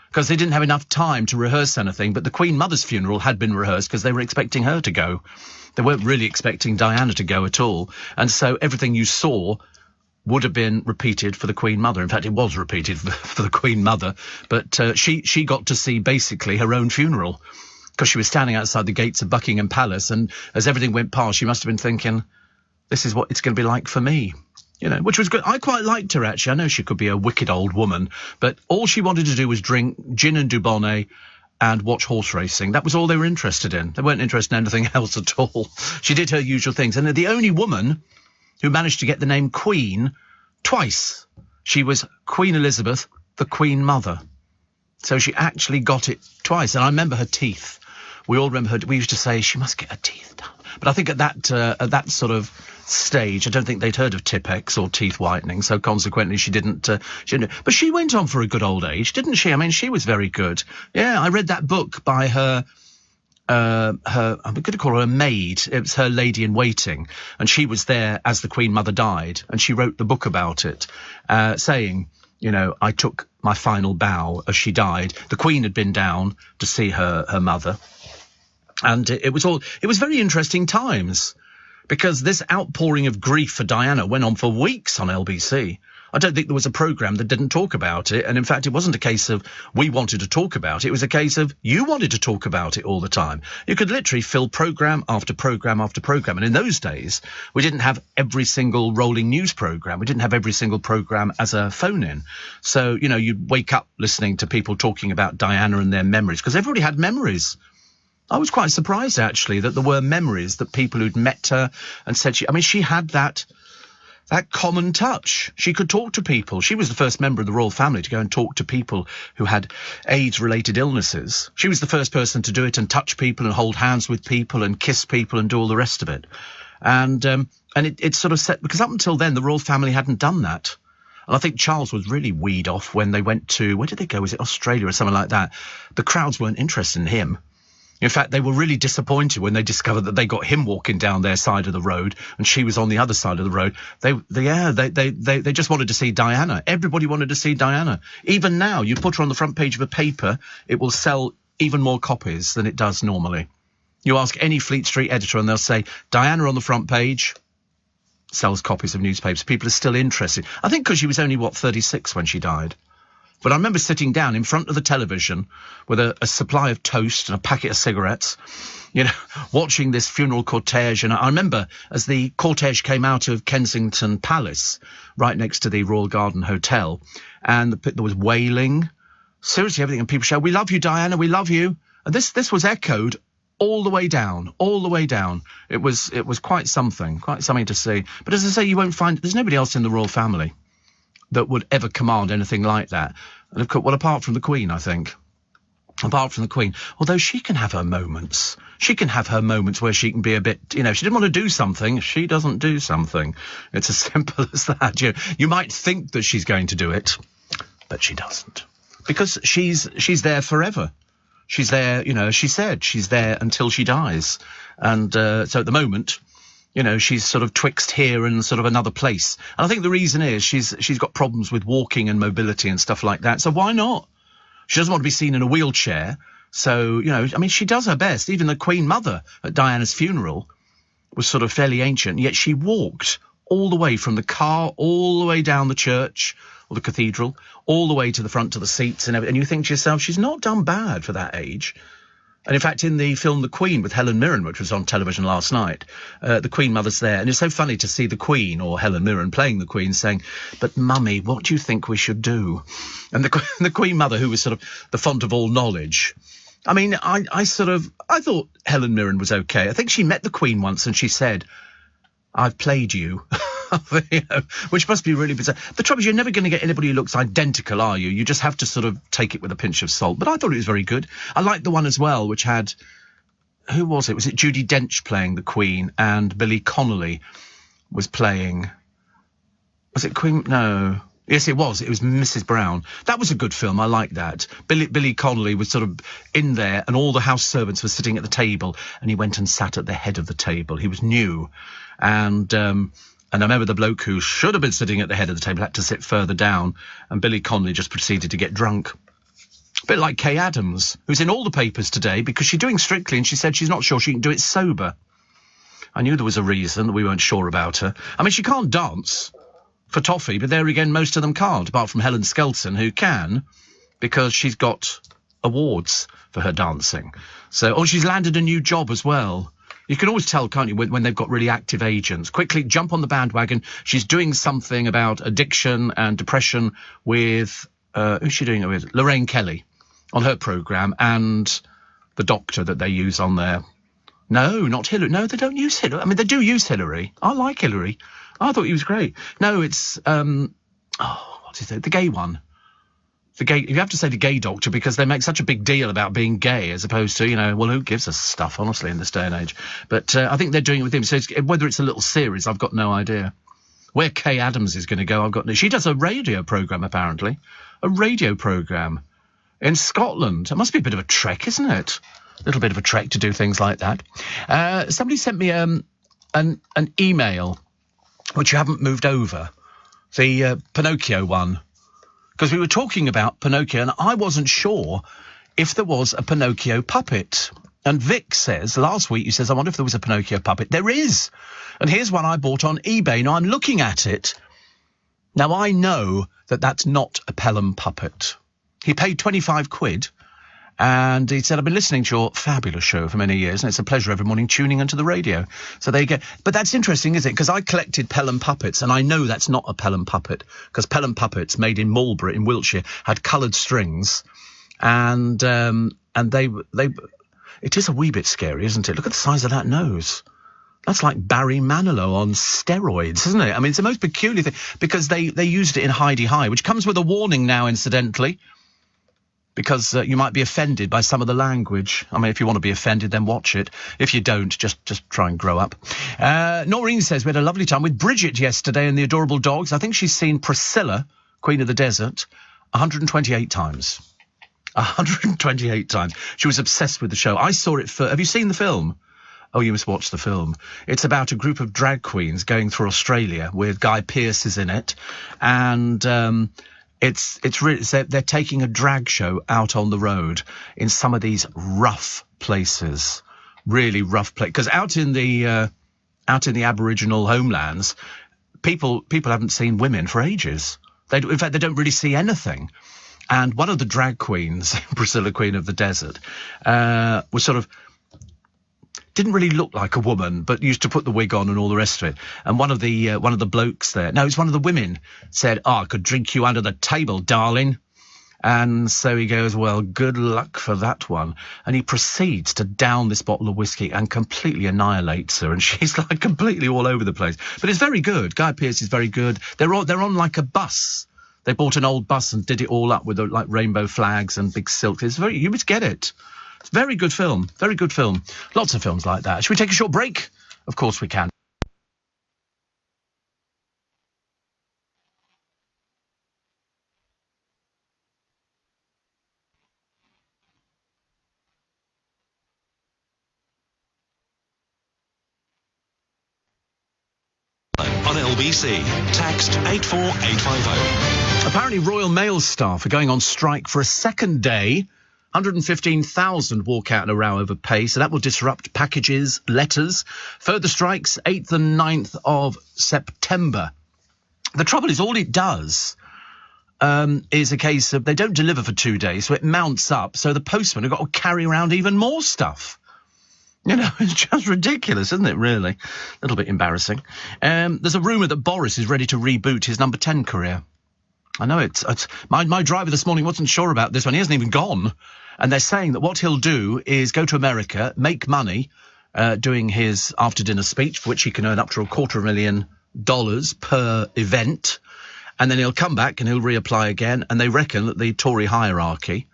because they didn't have enough time to rehearse anything. But the Queen Mother's funeral had been rehearsed because they were expecting her to go. They weren't really expecting Diana to go at all. And so everything you saw would have been repeated for the Queen Mother. In fact, it was repeated for the Queen Mother. But she got to see basically her own funeral because she was standing outside the gates of Buckingham Palace. And as everything went past, she must have been thinking, this is what it's going to be like for me. Which was good. I quite liked her, actually. I know she could be a wicked old woman, but all she wanted to do was drink gin and Dubonnet and watch horse racing. That was all they were interested in. They weren't interested in anything else at all. She did her usual things. And the only woman who managed to get the name Queen twice. She was Queen Elizabeth, the Queen Mother. So she actually got it twice. And I remember her teeth. We all remember her. We used to say she must get her teeth done. But I think at that sort of stage, I don't think they'd heard of Tipp-Ex or teeth whitening. So consequently, she didn't. But she went on for a good old age, didn't she? I mean, she was very good. Yeah, I read that book by her. I'm going to call her a maid. It was her lady in waiting, and she was there as the Queen Mother died, and she wrote the book about it, saying, you know, I took my final bow as she died. The Queen had been down to see her mother, and it was very interesting times, because this outpouring of grief for Diana went on for weeks on LBC. I don't think there was a programme that didn't talk about it. And in fact, it wasn't a case of we wanted to talk about it. It was a case of you wanted to talk about it all the time. You could literally fill programme after programme after programme. And in those days, we didn't have every single rolling news programme. We didn't have every single programme as a phone-in. So, you know, you'd wake up listening to people talking about Diana and their memories, because everybody had memories. I was quite surprised, actually, that there were memories that people who'd met her and said she had that common touch. She could talk to people. She was the first member of the royal family to go and talk to people who had AIDS-related illnesses. She was the first person to do it and touch people and hold hands with people and kiss people and do all the rest of it. And it sort of set, because up until then, the royal family hadn't done that. And I think Charles was really weed off when they went to, where did they go? Was it Australia or something like that? The crowds weren't interested in him. In fact, they were really disappointed when they discovered that they got him walking down their side of the road and she was on the other side of the road. They just wanted to see Diana. Everybody wanted to see Diana. Even now, you put her on the front page of a paper, it will sell even more copies than it does normally. You ask any Fleet Street editor and they'll say, Diana on the front page, sells copies of newspapers. People are still interested. I think because she was only, 36 when she died. But I remember sitting down in front of the television with a supply of toast and a packet of cigarettes, you know, watching this funeral cortege. And I remember as the cortege came out of Kensington Palace, right next to the Royal Garden Hotel, and there was wailing, seriously everything, and people shout, "We love you, Diana, we love you." And this was echoed all the way down. It was quite something to see. But as I say, you won't find, there's nobody else in the royal family that would ever command anything like that. And of course, well, apart from the Queen, I think. Apart from the Queen. Although she can have her moments. She can have her moments where she can be a bit, you know, she didn't want to do something, she doesn't do something. It's as simple as that. You might think that she's going to do it, but she doesn't. Because she's there forever. She's there, you know, as she said, she's there until she dies. And so at the moment, you know, she's sort of twixt here and sort of another place. And I think the reason is she's got problems with walking and mobility and stuff like that. So why not? She doesn't want to be seen in a wheelchair. So, you know, I mean, she does her best. Even the Queen Mother at Diana's funeral was sort of fairly ancient, yet she walked all the way from the car, all the way down the church or the cathedral, all the way to the front to the seats and everything. And you think to yourself, she's not done bad for that age. And in fact, in the film The Queen with Helen Mirren, which was on television last night, the Queen Mother's there. And it's so funny to see the Queen, or Helen Mirren playing the Queen, saying, "But Mummy, what do you think we should do?" And the Queen Mother, who was sort of the font of all knowledge. I mean, I thought Helen Mirren was okay. I think she met the Queen once and she said, "I've played you." You know, which must be really bizarre. The trouble is, you're never going to get anybody who looks identical, are you? You just have to sort of take it with a pinch of salt. But I thought it was very good. I liked the one as well, which had, who was it? Was it Judi Dench playing the Queen and Billy Connolly was playing, was it Queen? No. Yes, it was. It was Mrs. Brown. That was a good film. I liked that. Billy Connolly was sort of in there and all the house servants were sitting at the table and he went and sat at the head of the table. He was new. And I remember the bloke who should have been sitting at the head of the table had to sit further down, and Billy Connolly just proceeded to get drunk. A bit like Kay Adams, who's in all the papers today because she's doing Strictly and she said she's not sure she can do it sober. I knew there was a reason that we weren't sure about her. I mean, she can't dance for toffee, but there again, most of them can't, apart from Helen Skelton, who can, because she's got awards for her dancing. So, she's landed a new job as well. You can always tell, can't you, when they've got really active agents. Quickly jump on the bandwagon. She's doing something about addiction and depression with, who's she doing it with? Lorraine Kelly on her programme, and the doctor that they use on there. No, not Hillary. No, they don't use Hillary. I mean, they do use Hillary. I like Hillary. I thought he was great. No, it's, what is it? The gay one. The gay, you have to say the gay doctor because they make such a big deal about being gay as opposed to, well, who gives us stuff, honestly, in this day and age. But I think they're doing it with him. So whether it's a little series, I've got no idea. Where Kay Adams is going to go, I've got no... She does a radio programme, apparently. A radio programme in Scotland. It must be a bit of a trek, isn't it? A little bit of a trek to do things like that. Somebody sent me an email, which you haven't moved over. The Pinocchio one. Because we were talking about Pinocchio, and I wasn't sure if there was a Pinocchio puppet. And Vic says, last week, he says, I wonder if there was a Pinocchio puppet. There is. And here's one I bought on eBay. Now, I'm looking at it. Now, I know that that's not a Pelham puppet. He paid 25 quid. And he said, I've been listening to your fabulous show for many years, and it's a pleasure every morning tuning into the radio. So there you go. But that's interesting, isn't it? Because I collected Pelham puppets, and I know that's not a Pelham puppet, because Pelham puppets made in Marlborough in Wiltshire had coloured strings, and they it is a wee bit scary, isn't it? Look at the size of that nose. That's like Barry Manilow on steroids, isn't it? I mean, it's the most peculiar thing, because they used it in Heidi High, which comes with a warning now, incidentally. Because you might be offended by some of the language. I mean, if you want to be offended, then watch it. If you don't, just try and grow up. Noreen says, we had a lovely time with Bridget yesterday and the adorable dogs. I think she's seen Priscilla, Queen of the Desert, 128 times. 128 times. She was obsessed with the show. I saw it have you seen the film? Oh, you must watch the film. It's about a group of drag queens going through Australia with Guy Pearce is in it. And... It's really, they're taking a drag show out on the road in some of these rough places, really rough places. Because out in the Aboriginal homelands, people haven't seen women for ages. In fact, they don't really see anything. And one of the drag queens, Priscilla, Queen of the Desert, was sort of, didn't really look like a woman, but used to put the wig on and all the rest of it. And one of the blokes there, no, it's one of the women, said, I could drink you under the table, darling. And so he goes, well, good luck for that one. And he proceeds to down this bottle of whiskey and completely annihilates her. And she's like completely all over the place. But it's very good. Guy Pearce is very good. They're on like a bus. They bought an old bus and did it all up with like rainbow flags and big silk. You must get it. It's a very good film. Very good film. Lots of films like that. Should we take a short break? Of course we can. On LBC, text 84850. Apparently Royal Mail staff are going on strike for a second day. 115,000 walk out in a row over pay, so that will disrupt packages, letters. Further strikes, 8th and 9th of September. The trouble is, all it does is a case of they don't deliver for 2 days, so it mounts up, so the postman have got to carry around even more stuff. It's just ridiculous, isn't it, really? A little bit embarrassing. There's a rumour that Boris is ready to reboot his number 10 career. I know it's my driver this morning wasn't sure about this one. He hasn't even gone. And they're saying that what he'll do is go to America, make money doing his after-dinner speech, for which he can earn up to $250,000 per event. And then he'll come back and he'll reapply again. And they reckon that the Tory hierarchy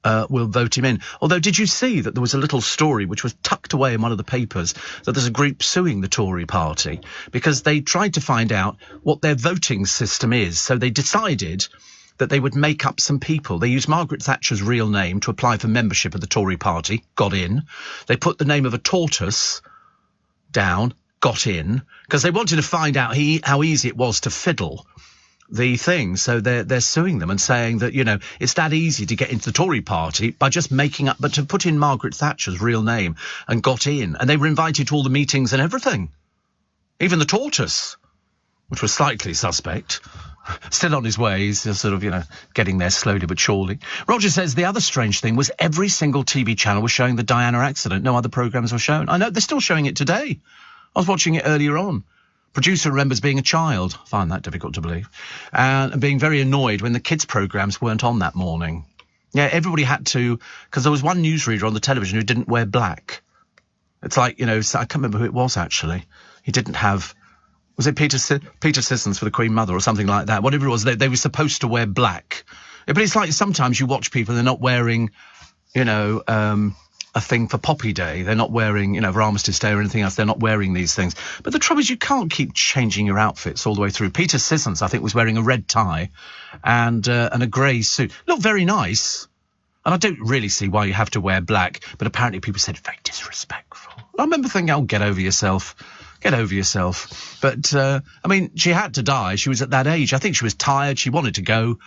will vote him in. Although, did you see that there was a little story which was tucked away in one of the papers that there's a group suing the Tory party because they tried to find out what their voting system is. So they decided that they would make up some people. They used Margaret Thatcher's real name to apply for membership of the Tory party, got in. They put the name of a tortoise down, got in, because they wanted to find out how easy it was to fiddle the thing. So they're suing them and saying that, it's that easy to get into the Tory party by just making up, but to put in Margaret Thatcher's real name and got in. And they were invited to all the meetings and everything. Even the tortoise, which was slightly suspect. Still on his way, he's sort of, getting there slowly but surely. Roger says the other strange thing was every single TV channel was showing the Diana accident. No other programmes were shown. I know, they're still showing it today. I was watching it earlier on. Producer remembers being a child. I find that difficult to believe. And being very annoyed when the kids' programmes weren't on that morning. Yeah, everybody had to, because there was one newsreader on the television who didn't wear black. It's like, I can't remember who it was, actually. He didn't have... Was it Peter Sissons for the Queen Mother or something like that? Whatever it was, they were supposed to wear black. But it's like sometimes you watch people, they're not wearing, a thing for Poppy Day. They're not wearing, for Armistice Day or anything else. They're not wearing these things. But the trouble is you can't keep changing your outfits all the way through. Peter Sissons, I think, was wearing a red tie and a grey suit. Looked very nice. And I don't really see why you have to wear black. But apparently people said very disrespectful. I remember thinking, oh, get over yourself. Get over yourself. But, she had to die. She was at that age. I think she was tired. She wanted to go.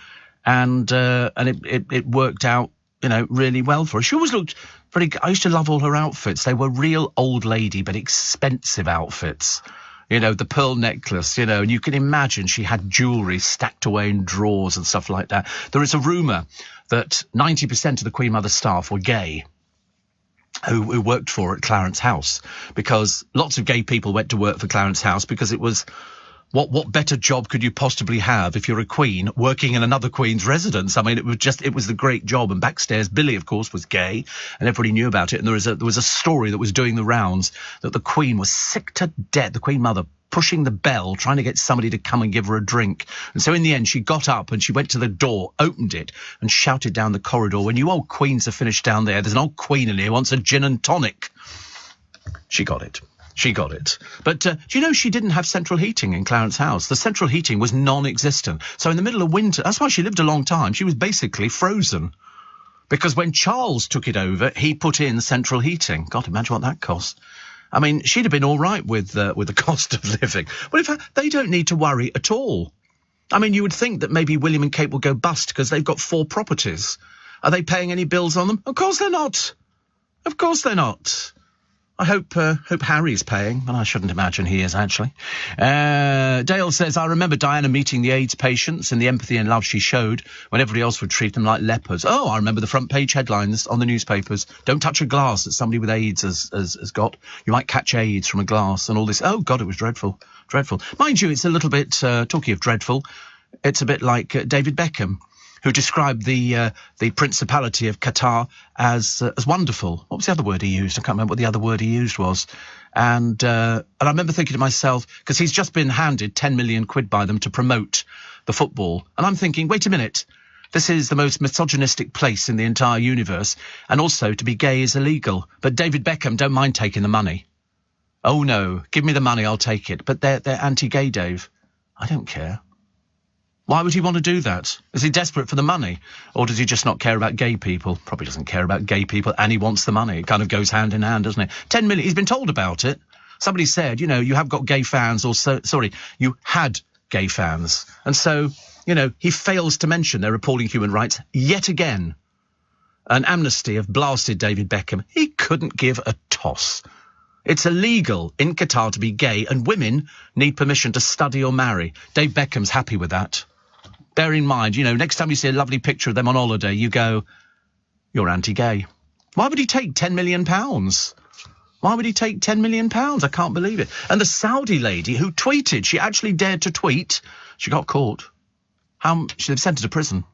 And it worked out, really well for her. She always looked very... I used to love all her outfits. They were real old lady, but expensive outfits. The pearl necklace, and you can imagine she had jewellery stacked away in drawers and stuff like that. There is a rumour that 90% of the Queen Mother staff were gay who worked for her at Clarence House, because lots of gay people went to work for Clarence House because it was... What better job could you possibly have if you're a queen working in another queen's residence? I mean, it was the great job. And backstairs, Billy, of course, was gay, and everybody knew about it. And there was a story that was doing the rounds that the Queen was sick to death, the Queen Mother, pushing the bell, trying to get somebody to come and give her a drink. And so in the end, she got up and she went to the door, opened it, and shouted down the corridor, "When you old queens are finished down there, there's an old queen in here who wants a gin and tonic." She got it. She got it. But do you know she didn't have central heating in Clarence House? The central heating was non-existent. So in the middle of winter, that's why she lived a long time. She was basically frozen. Because when Charles took it over, he put in central heating. God, imagine what that cost. I mean, she'd have been all right with the cost of living. But in fact, they don't need to worry at all. I mean, you would think that maybe William and Kate will go bust because they've got 4 properties. Are they paying any bills on them? Of course they're not. Of course they're not. I hope Harry's paying, and I shouldn't imagine he is, actually. Dale says, I remember Diana meeting the AIDS patients and the empathy and love she showed when everybody else would treat them like lepers. Oh, I remember the front page headlines on the newspapers. Don't touch a glass that somebody with AIDS has got. You might catch AIDS from a glass and all this. Oh, God, it was dreadful. Dreadful. Mind you, it's a little bit, talking of dreadful, it's a bit like David Beckham, who described the Principality of Qatar as wonderful. What was the other word he used? I can't remember what the other word he used was. And I remember thinking to myself, because he's just been handed 10 million quid by them to promote the football. And I'm thinking, wait a minute, this is the most misogynistic place in the entire universe. And also, to be gay is illegal. But David Beckham don't mind taking the money. Oh, no, give me the money, I'll take it. But they're anti-gay, Dave. I don't care. Why would he want to do that? Is he desperate for the money? Or does he just not care about gay people? Probably doesn't care about gay people and he wants the money. It kind of goes hand in hand, doesn't it? 10 million, he's been told about it. Somebody said, you have got gay fans, you had gay fans. And so, he fails to mention their appalling human rights yet again. An Amnesty have blasted David Beckham. He couldn't give a toss. It's illegal in Qatar to be gay and women need permission to study or marry. Dave Beckham's happy with that. Bear in mind, next time you see a lovely picture of them on holiday, you go, you're anti-gay. Why would he take £10 million? Why would he take £10 million? I can't believe it. And the Saudi lady who tweeted, she actually dared to tweet, she got caught. They've sent her to prison.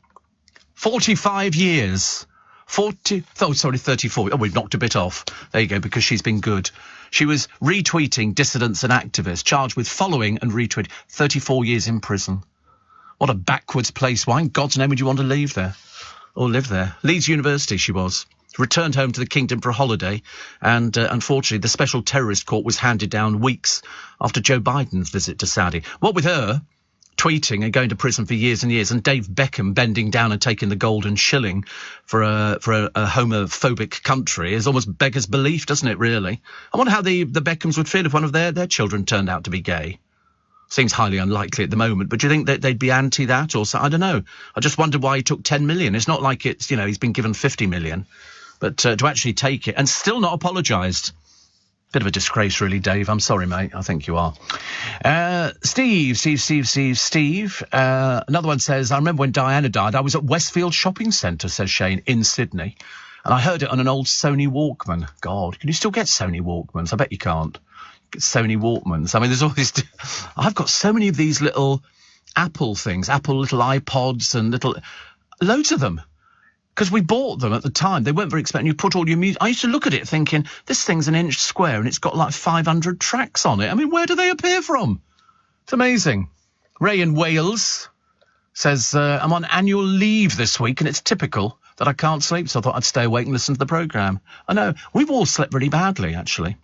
45 years. 34. Oh, we've knocked a bit off. There you go, because she's been good. She was retweeting dissidents and activists, charged with following and retweeting. 34 years in prison. What a backwards place. Why in God's name would you want to leave there? Or live there? Leeds University she was. Returned home to the kingdom for a holiday. And unfortunately, the Special Terrorist Court was handed down weeks after Joe Biden's visit to Saudi. What with her tweeting and going to prison for years and years, and Dave Beckham bending down and taking the golden shilling for a homophobic country is almost beggars belief, doesn't it, really? I wonder how the Beckhams would feel if one of their children turned out to be gay. Seems highly unlikely at the moment, but do you think that they'd be anti that? Or so? I don't know. I just wondered why he took 10 million. It's not like it's, he's been given 50 million, but to actually take it and still not apologised. Bit of a disgrace, really, Dave. I'm sorry, mate. I think you are. Steve. Another one says, I remember when Diana died, I was at Westfield Shopping Centre, says Shane, in Sydney. And I heard it on an old Sony Walkman. God, can you still get Sony Walkmans? I bet you can't. Get Sony Walkmans. I mean, there's all these... I've got so many of these little Apple things, Apple little iPods and loads of them. Because we bought them at the time. They weren't very expensive. You put all your music... I used to look at it thinking, this thing's an inch square and it's got like 500 tracks on it. I mean, where do they appear from? It's amazing. Ray in Wales says, I'm on annual leave this week, and it's typical that I can't sleep, so I thought I'd stay awake and listen to the programme. I know, we've all slept really badly, actually.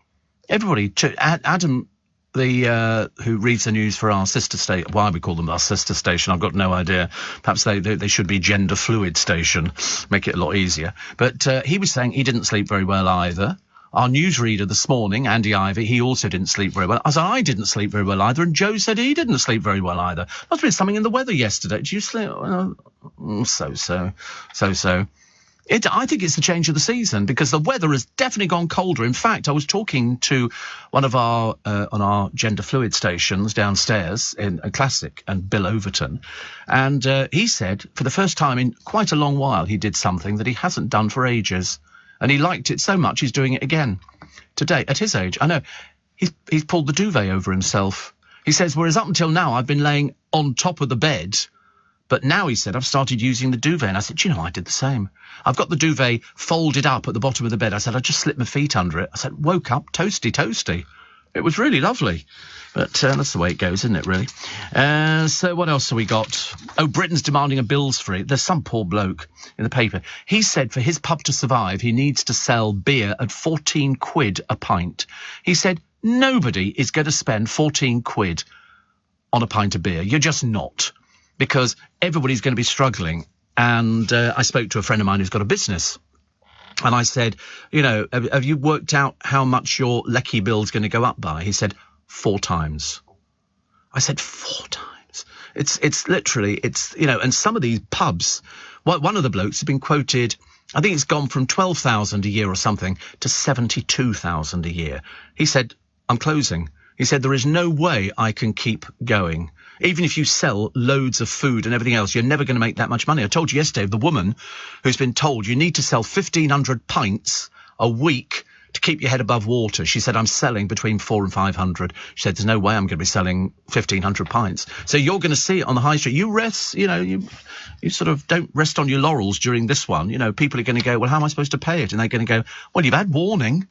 Everybody. Adam, who reads the news for our sister station, why we call them our sister station, I've got no idea. Perhaps they should be gender fluid station, make it a lot easier. But he was saying he didn't sleep very well either. Our newsreader this morning, Andy Ivey, he also didn't sleep very well. I didn't sleep very well either, and Joe said he didn't sleep very well either. Must have been something in the weather yesterday. Did you sleep? So. I think it's the change of the season, because the weather has definitely gone colder. In fact, I was talking to one of our on our gender fluid stations downstairs in a Classic, and Bill Overton, and he said for the first time in quite a long while he did something that he hasn't done for ages. And he liked it so much, he's doing it again today, at his age. I know. He's pulled the duvet over himself. He says, whereas up until now, I've been laying on top of the bed. But now, he said, I've started using the duvet. And I said, I did the same. I've got the duvet folded up at the bottom of the bed. I said, I just slipped my feet under it. I said, woke up, toasty. It was really lovely. But that's the way it goes, isn't it, really? So what else have we got? Oh, Britain's demanding a bills free. There's some poor bloke in the paper. He said for his pub to survive, he needs to sell beer at 14 quid a pint. He said nobody is going to spend 14 quid on a pint of beer. You're just not. Because everybody's going to be struggling. And I spoke to a friend of mine who's got a business. And I said, have you worked out how much your lecky bill's going to go up by? He said, 4 times. I said, 4 times. It's literally, and some of these pubs, one of the blokes has been quoted, I think it's gone from 12,000 a year or something to 72,000 a year. He said, I'm closing. He said, there is no way I can keep going. Even if you sell loads of food and everything else, you're never going to make that much money. I told you yesterday of the woman who's been told you need to sell 1,500 pints a week to keep your head above water. She said, I'm selling between 400 and 500. She said, there's no way I'm going to be selling 1,500 pints. So you're going to see it on the high street. You rest, you sort of don't rest on your laurels during this one. People are going to go, well, how am I supposed to pay it? And they're going to go, well, you've had warning.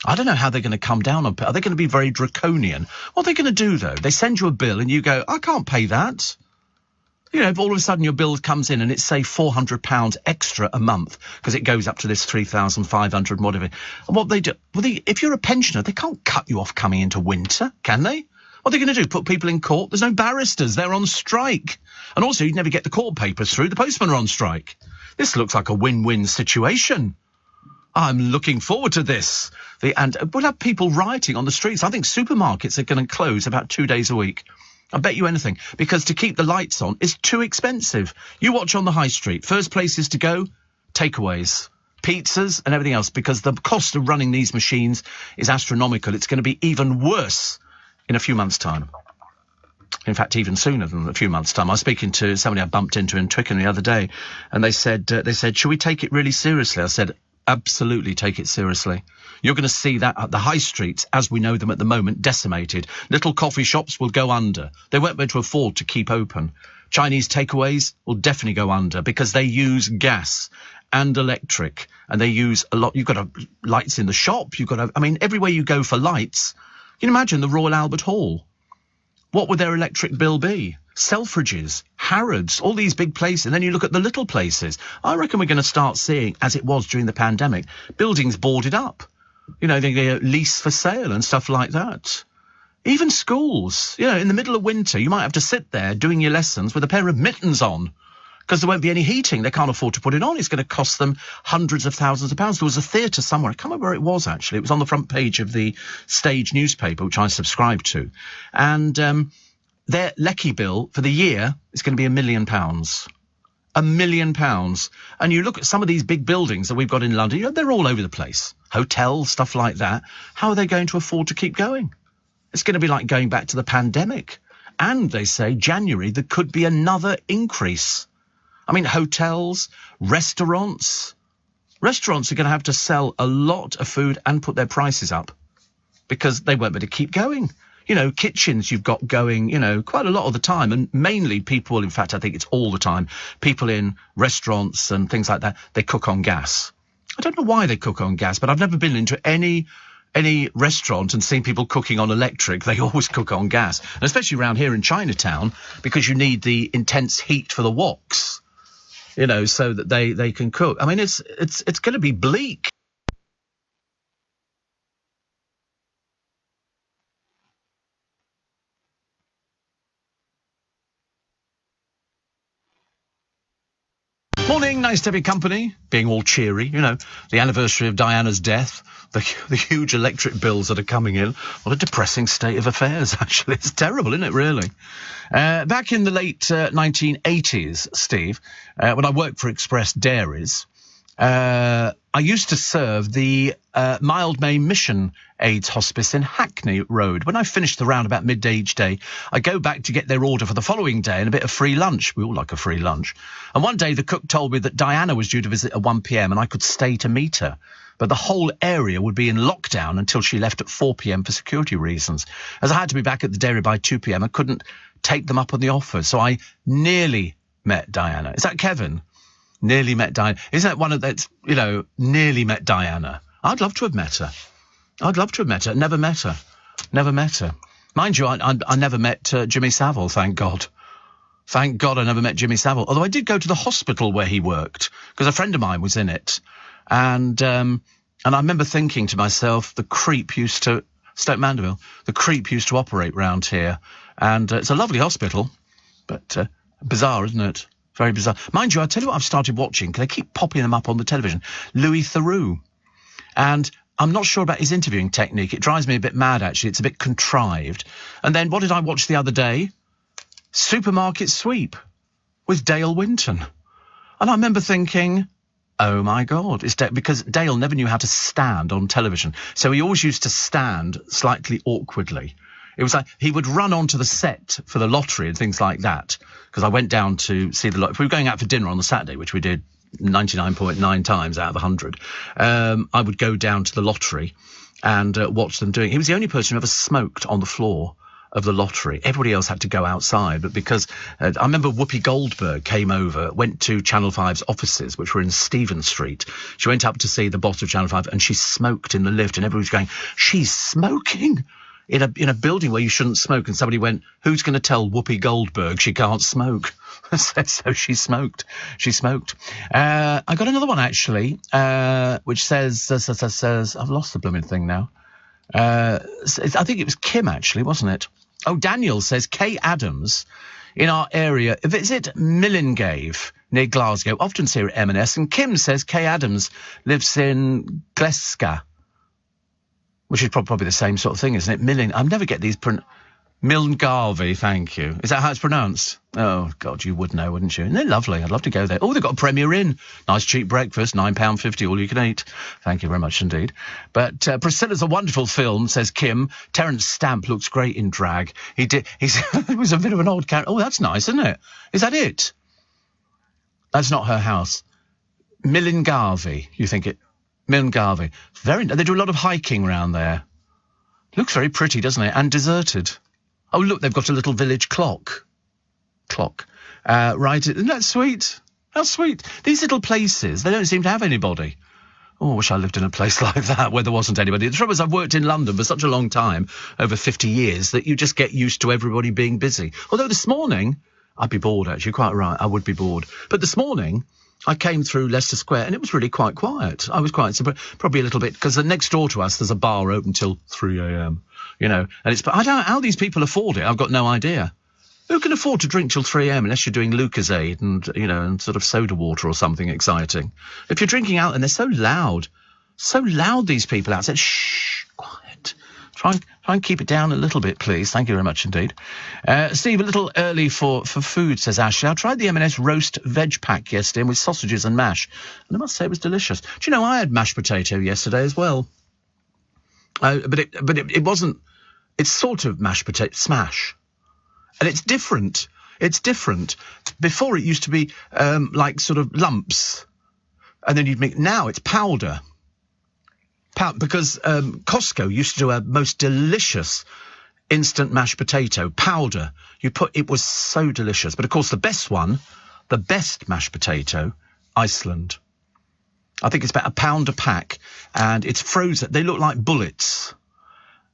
I don't know how they're going to come down on it. Are they going to be very draconian? What are they going to do, though? They send you a bill and you go, I can't pay that. If all of a sudden your bill comes in and it's, say, £400 extra a month because it goes up to this 3,500 whatever. And what they do, if you're a pensioner, they can't cut you off coming into winter, can they? What are they going to do? Put people in court? There's no barristers. They're on strike. And also, you'd never get the court papers through. The postmen are on strike. This looks like a win-win situation. I'm looking forward to this. And we'll have people rioting on the streets. I think supermarkets are going to close about 2 days a week. I bet you anything. Because to keep the lights on is too expensive. You watch on the high street. First places to go, takeaways, pizzas and everything else. Because the cost of running these machines is astronomical. It's going to be even worse in a few months' time. In fact, even sooner than a few months' time. I was speaking to somebody I bumped into in Twickenham the other day. And they said, should we take it really seriously? I said, absolutely take it seriously. You're going to see that at the high streets, as we know them at the moment, decimated. Little coffee shops will go under. They won't be able to afford to keep open. Chinese takeaways will definitely go under because they use gas and electric, and they use a lot. You've got lights in the shop. Everywhere you go for lights. You can imagine the Royal Albert Hall. What would their electric bill be? Selfridges, Harrods, all these big places. And then you look at the little places. I reckon we're going to start seeing, as it was during the pandemic, buildings boarded up. They lease for sale and stuff like that. Even schools, in the middle of winter, you might have to sit there doing your lessons with a pair of mittens on because there won't be any heating. They can't afford to put it on. It's going to cost them hundreds of thousands of pounds. There was a theatre somewhere. I can't remember where it was, actually. It was on the front page of the Stage newspaper, which I subscribe to. And their lecky bill for the year is going to be £1 million. £1 million. And you look at some of these big buildings that we've got in London, they're all over the place. Hotels, stuff like that. How are they going to afford to keep going? It's going to be like going back to the pandemic. And they say January, there could be another increase. Hotels, restaurants. Restaurants are going to have to sell a lot of food and put their prices up because they won't be able to keep going. Kitchens you've got going, quite a lot of the time. And mainly people, in fact, I think it's all the time, people in restaurants and things like that, they cook on gas. I don't know why they cook on gas, but I've never been into any any restaurant and seen people cooking on electric, they always cook on gas. And especially around here in Chinatown, because you need the intense heat for the woks, you know, so that they can cook. I mean, it's going to be bleak. Morning, nice to have your company, being all cheery, you know, the anniversary of Diana's death, the huge electric bills that are coming in. What a depressing state of affairs, actually. It's terrible, isn't it, really? Back in the late 1980s, Steve, when I worked for Express Dairies, I used to serve the Mildmay Mission AIDS Hospice in Hackney Road. When I finished the round about midday each day, I go back to get their order for the following day and a bit of free lunch. We all like a free lunch. And one day the cook told me that Diana was due to visit at 1 p.m. and I could stay to meet her. But the whole area would be in lockdown until she left at 4 p.m. for security reasons. As I had to be back at the dairy by 2 p.m, I couldn't take them up on the offer. So I nearly met Diana. Is that Kevin? Nearly met Diana. Isn't that one of that's, you know, nearly met Diana? I'd love to have met her. I'd love to have met her. Never met her. Never met her. Mind you, I never met Jimmy Savile, thank God. Thank God I never met Jimmy Savile. Although I did go to the hospital where he worked, because a friend of mine was in it. And I remember thinking to myself, the creep used to, Stoke Mandeville, the creep used to operate round here. And it's a lovely hospital, but bizarre, isn't it? Very bizarre. Mind you, I'll tell you what I've started watching, because they keep popping them up on the television. Louis Theroux. And I'm not sure about his interviewing technique. It drives me a bit mad, actually. It's a bit contrived. And then what did I watch the other day? Supermarket Sweep with Dale Winton. And I remember thinking, oh, my God. It's because Dale never knew how to stand on television. So he always used to stand slightly awkwardly. It was like he would run onto the set for the lottery and things like that. Because I went down to see the lottery. If we were going out for dinner on the Saturday, which we did 99.9 times out of 100, I would go down to the lottery and watch them doing. He was the only person who ever smoked on the floor of the lottery. Everybody else had to go outside. But because I remember Whoopi Goldberg came over, went to Channel 5's offices, which were in Stephen Street. She went up to see the boss of Channel 5 and she smoked in the lift, and everybody was going, she's smoking in a building where you shouldn't smoke. And somebody went, who's going to tell Whoopi Goldberg she can't smoke? So she smoked. She smoked. I got another one, actually, which says, I've lost the blooming thing now. I think it was Kim, actually, wasn't it? Oh, Daniel says, Kay Adams in our area, visit Millingave near Glasgow. Often see her at M&S. And Kim says Kay Adams lives in Gleska, which is probably the same sort of thing, isn't it? I never get these Milngarvey, thank you. Is that how it's pronounced? Oh, God, you would know, wouldn't you? And they're lovely. I'd love to go there. Oh, they've got a Premier Inn. Nice cheap breakfast, £9.50, all you can eat. Thank you very much indeed. But Priscilla's a wonderful film, says Kim. Terence Stamp looks great in drag. He was a bit of an old character. Oh, that's nice, isn't it? Is that it? That's not her house. Milngarvey, you think it? Milngarvey. They do a lot of hiking around there. Looks very pretty, doesn't it? And deserted. Oh, look, they've got a little village clock. Right, isn't that sweet? How sweet. These little places, they don't seem to have anybody. Oh, I wish I lived in a place like that where there wasn't anybody. The trouble is I've worked in London for such a long time, over 50 years, that you just get used to everybody being busy. Although this morning, I'd be bored, actually, quite right, I would be bored. But this morning, I came through Leicester Square and it was really quite quiet. I was quite surprised, probably a little bit, because next door to us there's a bar open till 3 a.m, you know, and I don't know how these people afford it. I've got no idea. Who can afford to drink till 3 a.m. unless you're doing Lucozade and, you know, and sort of soda water or something exciting? If you're drinking out, and they're so loud, these people out there. Shh, quiet. Try and keep it down a little bit, please. Thank you very much indeed. Steve, a little early for food, says Ashley. I tried the M&S roast veg pack yesterday with sausages and mash, and I must say it was delicious. Do you know, I had mashed potato yesterday as well. But it wasn't. It's sort of mashed potato smash, and it's different. It's different. Before it used to be like sort of lumps, and then you'd make. Now it's powder. Because Costco used to do a most delicious instant mashed potato powder. It was so delicious. But of course, the best mashed potato, Iceland. I think it's about £1 a pack, and it's frozen. They look like bullets.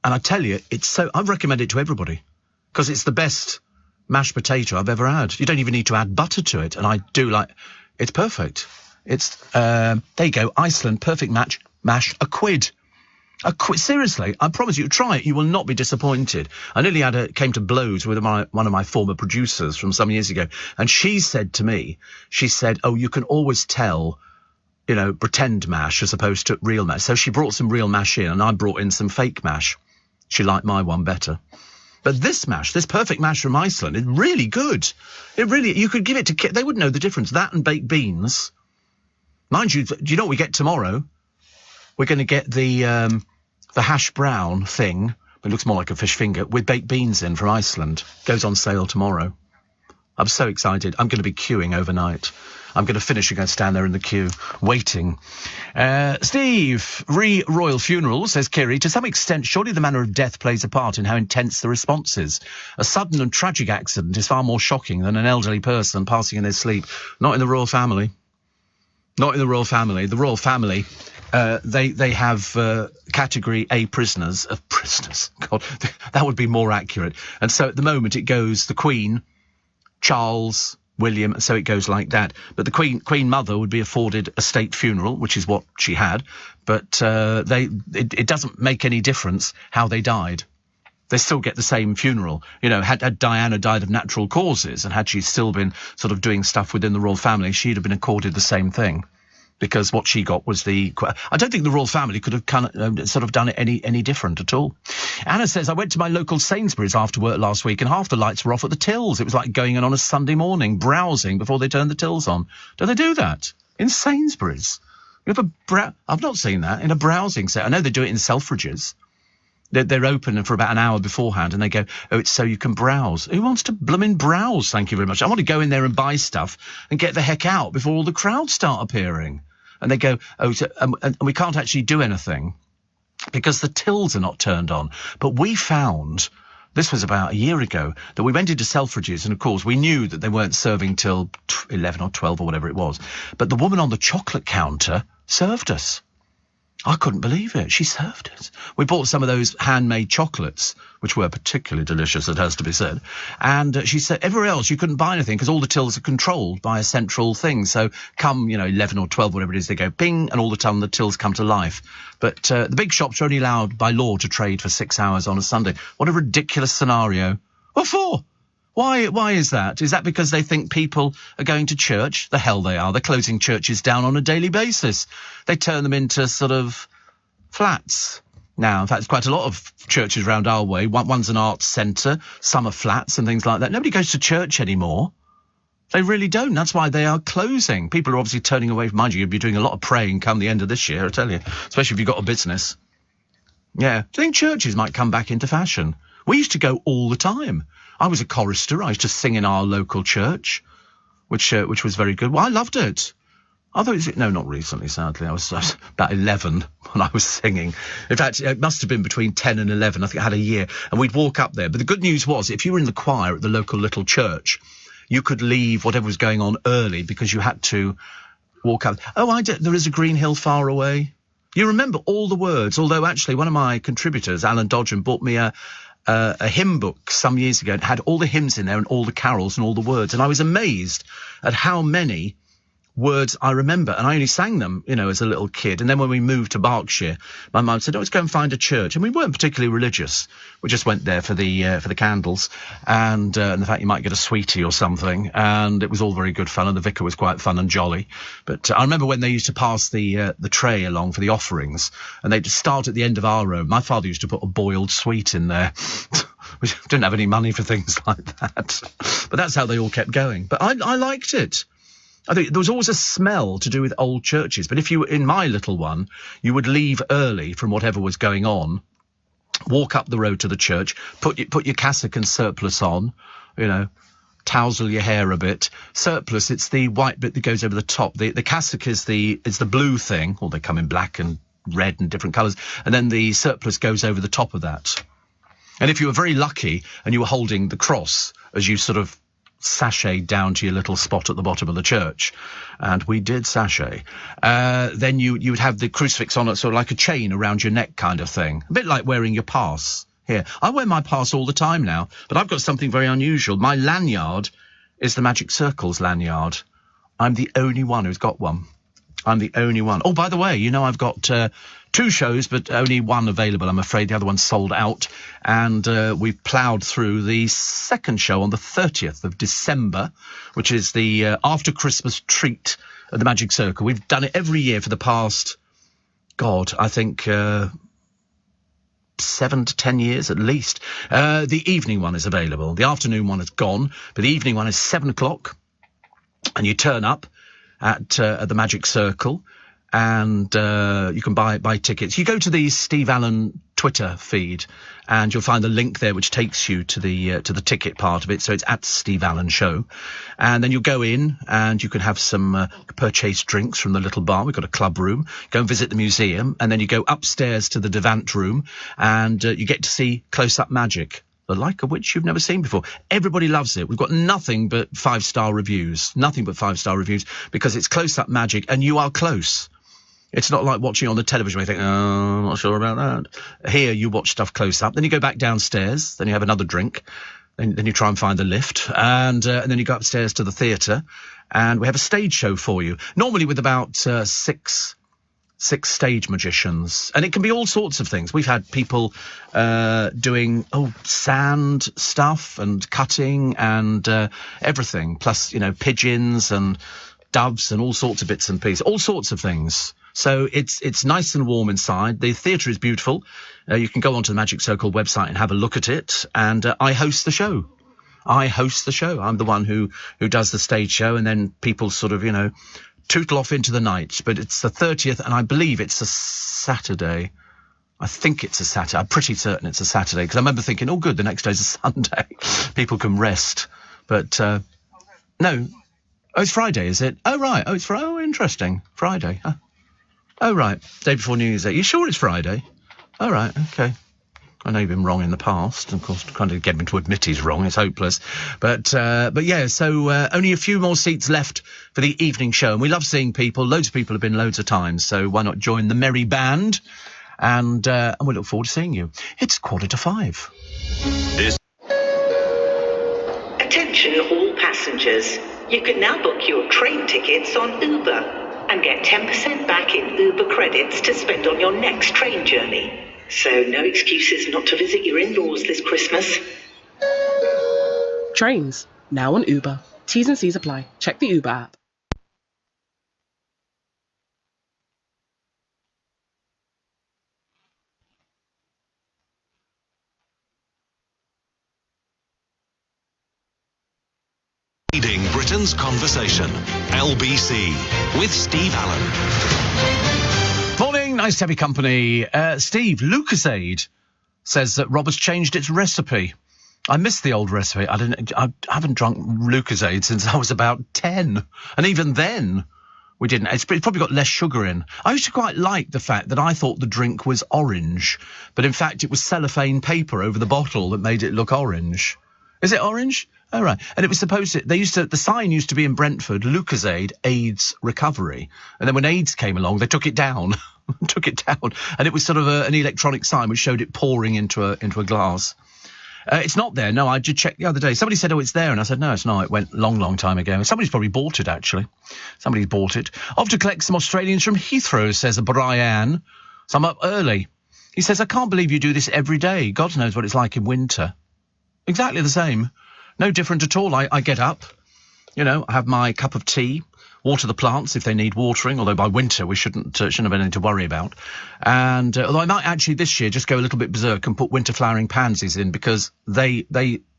And I tell you, I recommend it to everybody, because it's the best mashed potato I've ever had. You don't even need to add butter to it, and I do it's perfect. It's, there you go, Iceland, perfect mash, £1. £1. Seriously, I promise you, try it. You will not be disappointed. I nearly came to blows with one of my former producers from some years ago, and she said to me, oh, you can always tell, pretend mash as opposed to real mash. So she brought some real mash in, and I brought in some fake mash. She liked my one better. But this perfect mash from Iceland, is really good. You could give it to kids. They wouldn't know the difference. That and baked beans. Mind you, do you know what we get tomorrow? We're going to get the hash brown thing. It looks more like a fish finger with baked beans in from Iceland. Goes on sale tomorrow. I'm so excited. I'm going to be queuing overnight. I'm going to finish and go stand there in the queue, waiting. Steve, Royal Funeral, says Kiri, to some extent, surely the manner of death plays a part in how intense the response is. A sudden and tragic accident is far more shocking than an elderly person passing in their sleep. Not in the royal family. Not in the royal family. The royal family, they have category A prisoners. God, that would be more accurate. And so at the moment it goes the Queen, Charles, William, so it goes like that. But the Queen Mother would be afforded a state funeral, which is what she had. But it doesn't make any difference how they died. They still get the same funeral. Had Diana died of natural causes, and had she still been sort of doing stuff within the royal family, she'd have been accorded the same thing. Because what she got was I don't think the royal family could have sort of done it any different at all. Anna says, I went to my local Sainsbury's after work last week and half the lights were off at the tills. It was like going in on a Sunday morning, browsing before they turned the tills on. Do they do that in Sainsbury's? I've not seen that in a browsing set. I know they do it in Selfridges. They're open for about an hour beforehand, and they go, oh, it's so you can browse. Who wants to blooming browse? Thank you very much. I want to go in there and buy stuff and get the heck out before all the crowds start appearing. And they go, and we can't actually do anything because the tills are not turned on. But we found, this was about a year ago, that we went into Selfridges, and of course we knew that they weren't serving till 11 or 12 or whatever it was. But the woman on the chocolate counter served us. I couldn't believe it. She served us. We bought some of those handmade chocolates, which were particularly delicious, it has to be said. And she said, everywhere else you couldn't buy anything because all the tills are controlled by a central thing. So come, 11 or 12, whatever it is, they go ping, and all the time the tills come to life. But the big shops are only allowed by law to trade for 6 hours on a Sunday. What a ridiculous scenario. What for? Why is that? Is that because they think people are going to church? The hell they are. They're closing churches down on a daily basis. They turn them into sort of flats. Now, in fact, there's quite a lot of churches around our way. One's an arts centre, some are flats and things like that. Nobody goes to church anymore. They really don't. That's why they are closing. People are obviously turning away from, mind you, you'll be doing a lot of praying come the end of this year, I tell you, especially if you've got a business. Yeah. Do you think churches might come back into fashion? We used to go all the time. I was a chorister. I used to sing in our local church, which was very good. Well, I loved it. Although, no, not recently, sadly. I was about 11 when I was singing. In fact, it must have been between 10 and 11. I think I had a year. And we'd walk up there. But the good news was, if you were in the choir at the local little church, you could leave whatever was going on early because you had to walk up. Oh, there is a green hill far away. You remember all the words, although actually one of my contributors, Alan Dodgen, bought me a hymn book some years ago. It had all the hymns in there and all the carols and all the words. And I was amazed at how many words I remember. And I only sang them, as a little kid. And then when we moved to Berkshire, my mum said, let's go and find a church. And we weren't particularly religious. We just went there for the candles and the fact you might get a sweetie or something. And it was all very good fun. And the vicar was quite fun and jolly. But I remember when they used to pass the tray along for the offerings, and they'd start at the end of our row. My father used to put a boiled sweet in there. We didn't have any money for things like that. But that's how they all kept going. But I liked it. I think there was always a smell to do with old churches. But if you were in my little one, you would leave early from whatever was going on, walk up the road to the church, put your cassock and surplice on, tousle your hair a bit. Surplice, it's the white bit that goes over the top. The cassock is the blue thing, or they come in black and red and different colours, and then the surplice goes over the top of that. And if you were very lucky and you were holding the cross as you sort of sashay down to your little spot at the bottom of the church, and we did sashay. Then you would have the crucifix on it, sort of like a chain around your neck kind of thing, a bit like wearing your pass here. I wear my pass all the time now, but I've got something very unusual. My lanyard is the Magic Circles lanyard. I'm the only one who's got one. I'm the only one. Oh, by the way, you know, I've got 2 shows, but only one available, I'm afraid. The other one's sold out. And we've ploughed through the second show on the 30th of December, which is the after-Christmas treat at the Magic Circle. We've done it every year for the past, I think 7 to 10 years at least. The evening one is available. The afternoon one is gone, but the evening one is 7 o'clock. And you turn up at the Magic Circle, and you can buy tickets. You go to the Steve Allen Twitter feed, and you'll find the link there which takes you to the ticket part of it. So it's at Steve Allen Show, and then you'll go in and you can have some purchase drinks from the little bar. We've got a club room. Go and visit the museum, and then you go upstairs to the Devant room, and you get to see close-up magic, the like of which you've never seen before. Everybody loves it. We've got nothing but 5-star reviews. Nothing but 5-star reviews, because it's close-up magic and you are close. It's not like watching on the television where you think, I'm not sure about that. Here you watch stuff close up. Then you go back downstairs. Then you have another drink. Then you try and find the lift. And then you go upstairs to the theatre. And we have a stage show for you. Normally with about 6 stage magicians, and it can be all sorts of things. We've had people doing sand stuff and cutting and everything, plus pigeons and doves and all sorts of bits and pieces, all sorts of things. So it's nice and warm inside. The theatre is beautiful. You can go onto the Magic Circle website and have a look at it. And I host the show. I'm the one who does the stage show, and then people sort of tootle off into the night. But it's the 30th, and I believe it's a Saturday. I think it's a Saturday. I'm pretty certain it's a Saturday, because I remember thinking, oh, good, the next day's a Sunday. People can rest. But, no. Oh, it's Friday, is it? Oh, right. Oh, it's Friday. Oh, interesting. Friday. Huh? Oh, right. Day before New Year's Day. You sure it's Friday? Oh, right. Okay. I know you've been wrong in the past. Of course, trying to get him to admit he's wrong, it's hopeless. But yeah, so only a few more seats left for the evening show. And we love seeing people. Loads of people have been loads of times. So why not join the merry band? And we look forward to seeing you. It's 5:45. Attention all passengers. You can now book your train tickets on Uber and get 10% back in Uber credits to spend on your next train journey. So no excuses not to visit your in-laws this Christmas. Trains, now on Uber. T's and C's apply. Check the Uber app. Leading Britain's conversation. LBC with Steve Allen. Morning, nice to have your company. Steve, Lucozade says that Robert's changed its recipe. I miss the old recipe. I haven't drunk Lucozade since I was about 10. And even then, we didn't. It's probably got less sugar in. I used to quite like the fact that I thought the drink was orange, but in fact it was cellophane paper over the bottle that made it look orange. Is it orange? Oh, right. And it was supposed to, the sign used to be in Brentford, Lucozade, AIDS recovery. And then when AIDS came along, they took it down. And it was sort of an electronic sign which showed it pouring into a glass. It's not there. No, I did check the other day. Somebody said, oh, it's there. And I said, no, it's not. It went long time ago. Somebody's probably bought it, actually. Somebody's bought it. Off to collect some Australians from Heathrow, says Brian. So I'm up early. He says, I can't believe you do this every day. God knows what it's like in winter. Exactly the same. No different at all. I get up, I have my cup of tea, water the plants if they need watering, although by winter we shouldn't have anything to worry about. And although I might actually this year just go a little bit berserk and put winter flowering pansies in, because they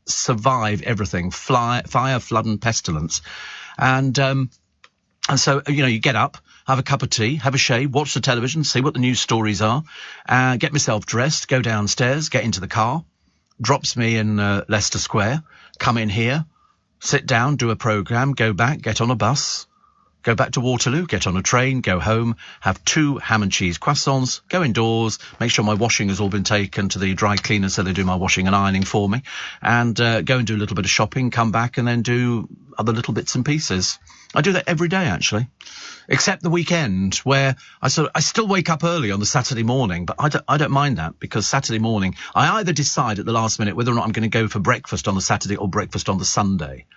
survive everything, fire, flood and pestilence. And so, you get up, have a cup of tea, have a shave, watch the television, see what the news stories are, get myself dressed, go downstairs, get into the car, drops me in Leicester Square, come in here, sit down, do a programme, go back, get on a bus, Go back to Waterloo, get on a train, go home, have 2 ham and cheese croissants, go indoors, make sure my washing has all been taken to the dry cleaner so they do my washing and ironing for me, and go and do a little bit of shopping, come back and then do other little bits and pieces. I do that every day, actually, except the weekend, where I still wake up early on the Saturday morning, but I don't mind that, because Saturday morning I either decide at the last minute whether or not I'm going to go for breakfast on the Saturday or breakfast on the Sunday.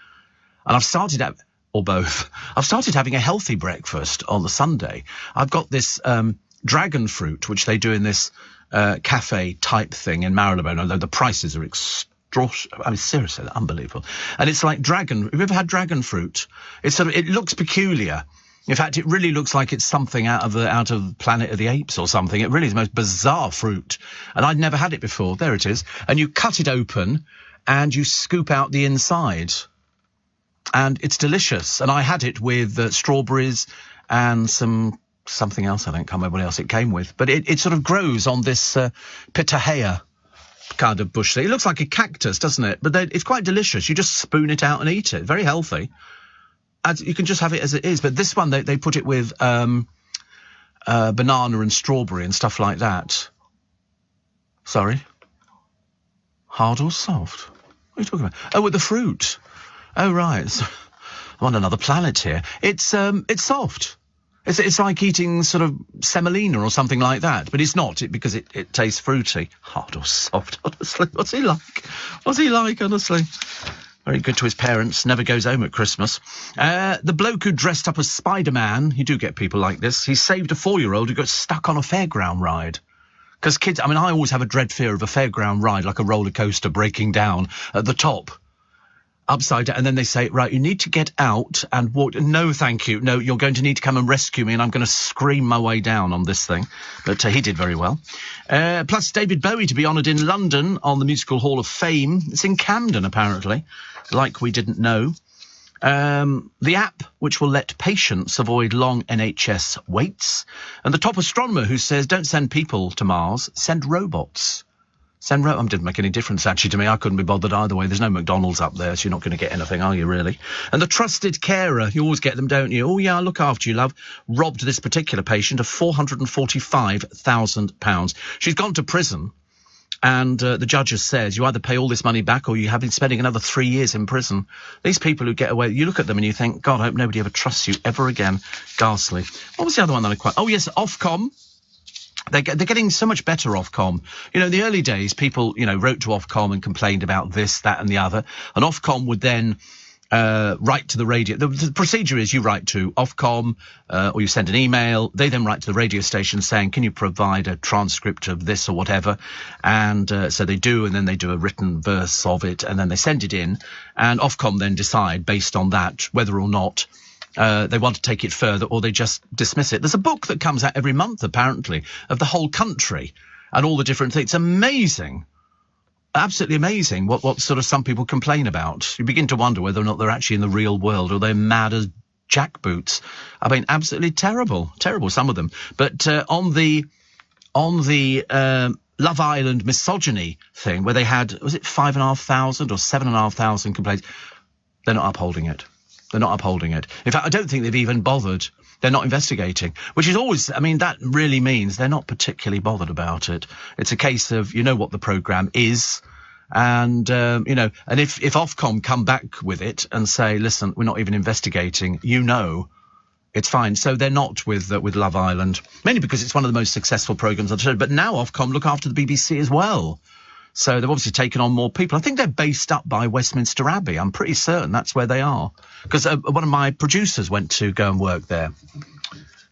And I've started out, or both. I've started having a healthy breakfast on the Sunday. I've got this dragon fruit, which they do in this cafe type thing in Marylebone, although the prices are extortionate. I mean, seriously, they're unbelievable. And it's like dragon. Have you ever had dragon fruit? It looks peculiar. In fact, it really looks like it's something out of Planet of the Apes or something. It really is the most bizarre fruit. And I'd never had it before. There it is. And you cut it open and you scoop out the inside. And it's delicious. And I had it with strawberries and something else. I can't remember what else it came with. But it sort of grows on this pitahaya kind of bush thing. It looks like a cactus, doesn't it? But it's quite delicious. You just spoon it out and eat it. Very healthy. You can just have it as it is. But this one, they put it with banana and strawberry and stuff like that. Sorry? Hard or soft? What are you talking about? Oh, with the fruit. Oh, right. I'm on another planet here. It's soft. It's like eating sort of semolina or something like that, but it's not, because it tastes fruity. Hard or soft, honestly. What's he like, honestly? Very good to his parents, never goes home at Christmas. The bloke who dressed up as Spider-Man, you do get people like this, he saved a 4-year-old who got stuck on a fairground ride. Because kids, I always have a dread fear of a fairground ride, like a roller coaster breaking down at the top. Upside down, and then they say, right, you need to get out and walk. No, thank you. No, you're going to need to come and rescue me, and I'm going to scream my way down on this thing. But he did very well. Plus, David Bowie to be honoured in London on the Musical Hall of Fame. It's in Camden, apparently, like we didn't know. The app which will let patients avoid long NHS waits. And the top astronomer who says, don't send people to Mars, send robots. Didn't make any difference, actually, to me. I couldn't be bothered either way. There's no McDonald's up there, so you're not going to get anything, are you, really? And the trusted carer, you always get them, don't you? Oh, yeah, I'll look after you, love. Robbed this particular patient of £445,000. She's gone to prison, and the judge has said, you either pay all this money back or you have been spending another 3 years in prison. These people who get away, you look at them and you think, God, I hope nobody ever trusts you ever again. Ghastly. What was the other one that I quite... Oh, yes, Ofcom. They're getting so much better, Ofcom. You know, in the early days, people, wrote to Ofcom and complained about this, that and the other. And Ofcom would then write to the radio. The procedure is you write to Ofcom or you send an email. They then write to the radio station saying, can you provide a transcript of this or whatever? And so they do, and then they do a written verse of it, and then they send it in. And Ofcom then decide, based on that, whether or not they want to take it further or they just dismiss it. There's a book that comes out every month, apparently, of the whole country and all the different things. It's amazing. Absolutely amazing what sort of some people complain about. You begin to wonder whether or not they're actually in the real world or they're mad as jackboots. Absolutely terrible, some of them. But on the Love Island misogyny thing, where they had, was it 5,500 or 7,500 complaints, they're not upholding it. In fact, I don't think they've even bothered. They're not investigating, which is always, that really means they're not particularly bothered about it. It's a case of, what the programme is. And, and if Ofcom come back with it and say, listen, we're not even investigating, it's fine. So they're not with Love Island, mainly because it's one of the most successful programmes on the show. But now Ofcom look after the BBC as well. So they've obviously taken on more people. I think they're based up by Westminster Abbey. I'm pretty certain that's where they are. Because one of my producers went to go and work there,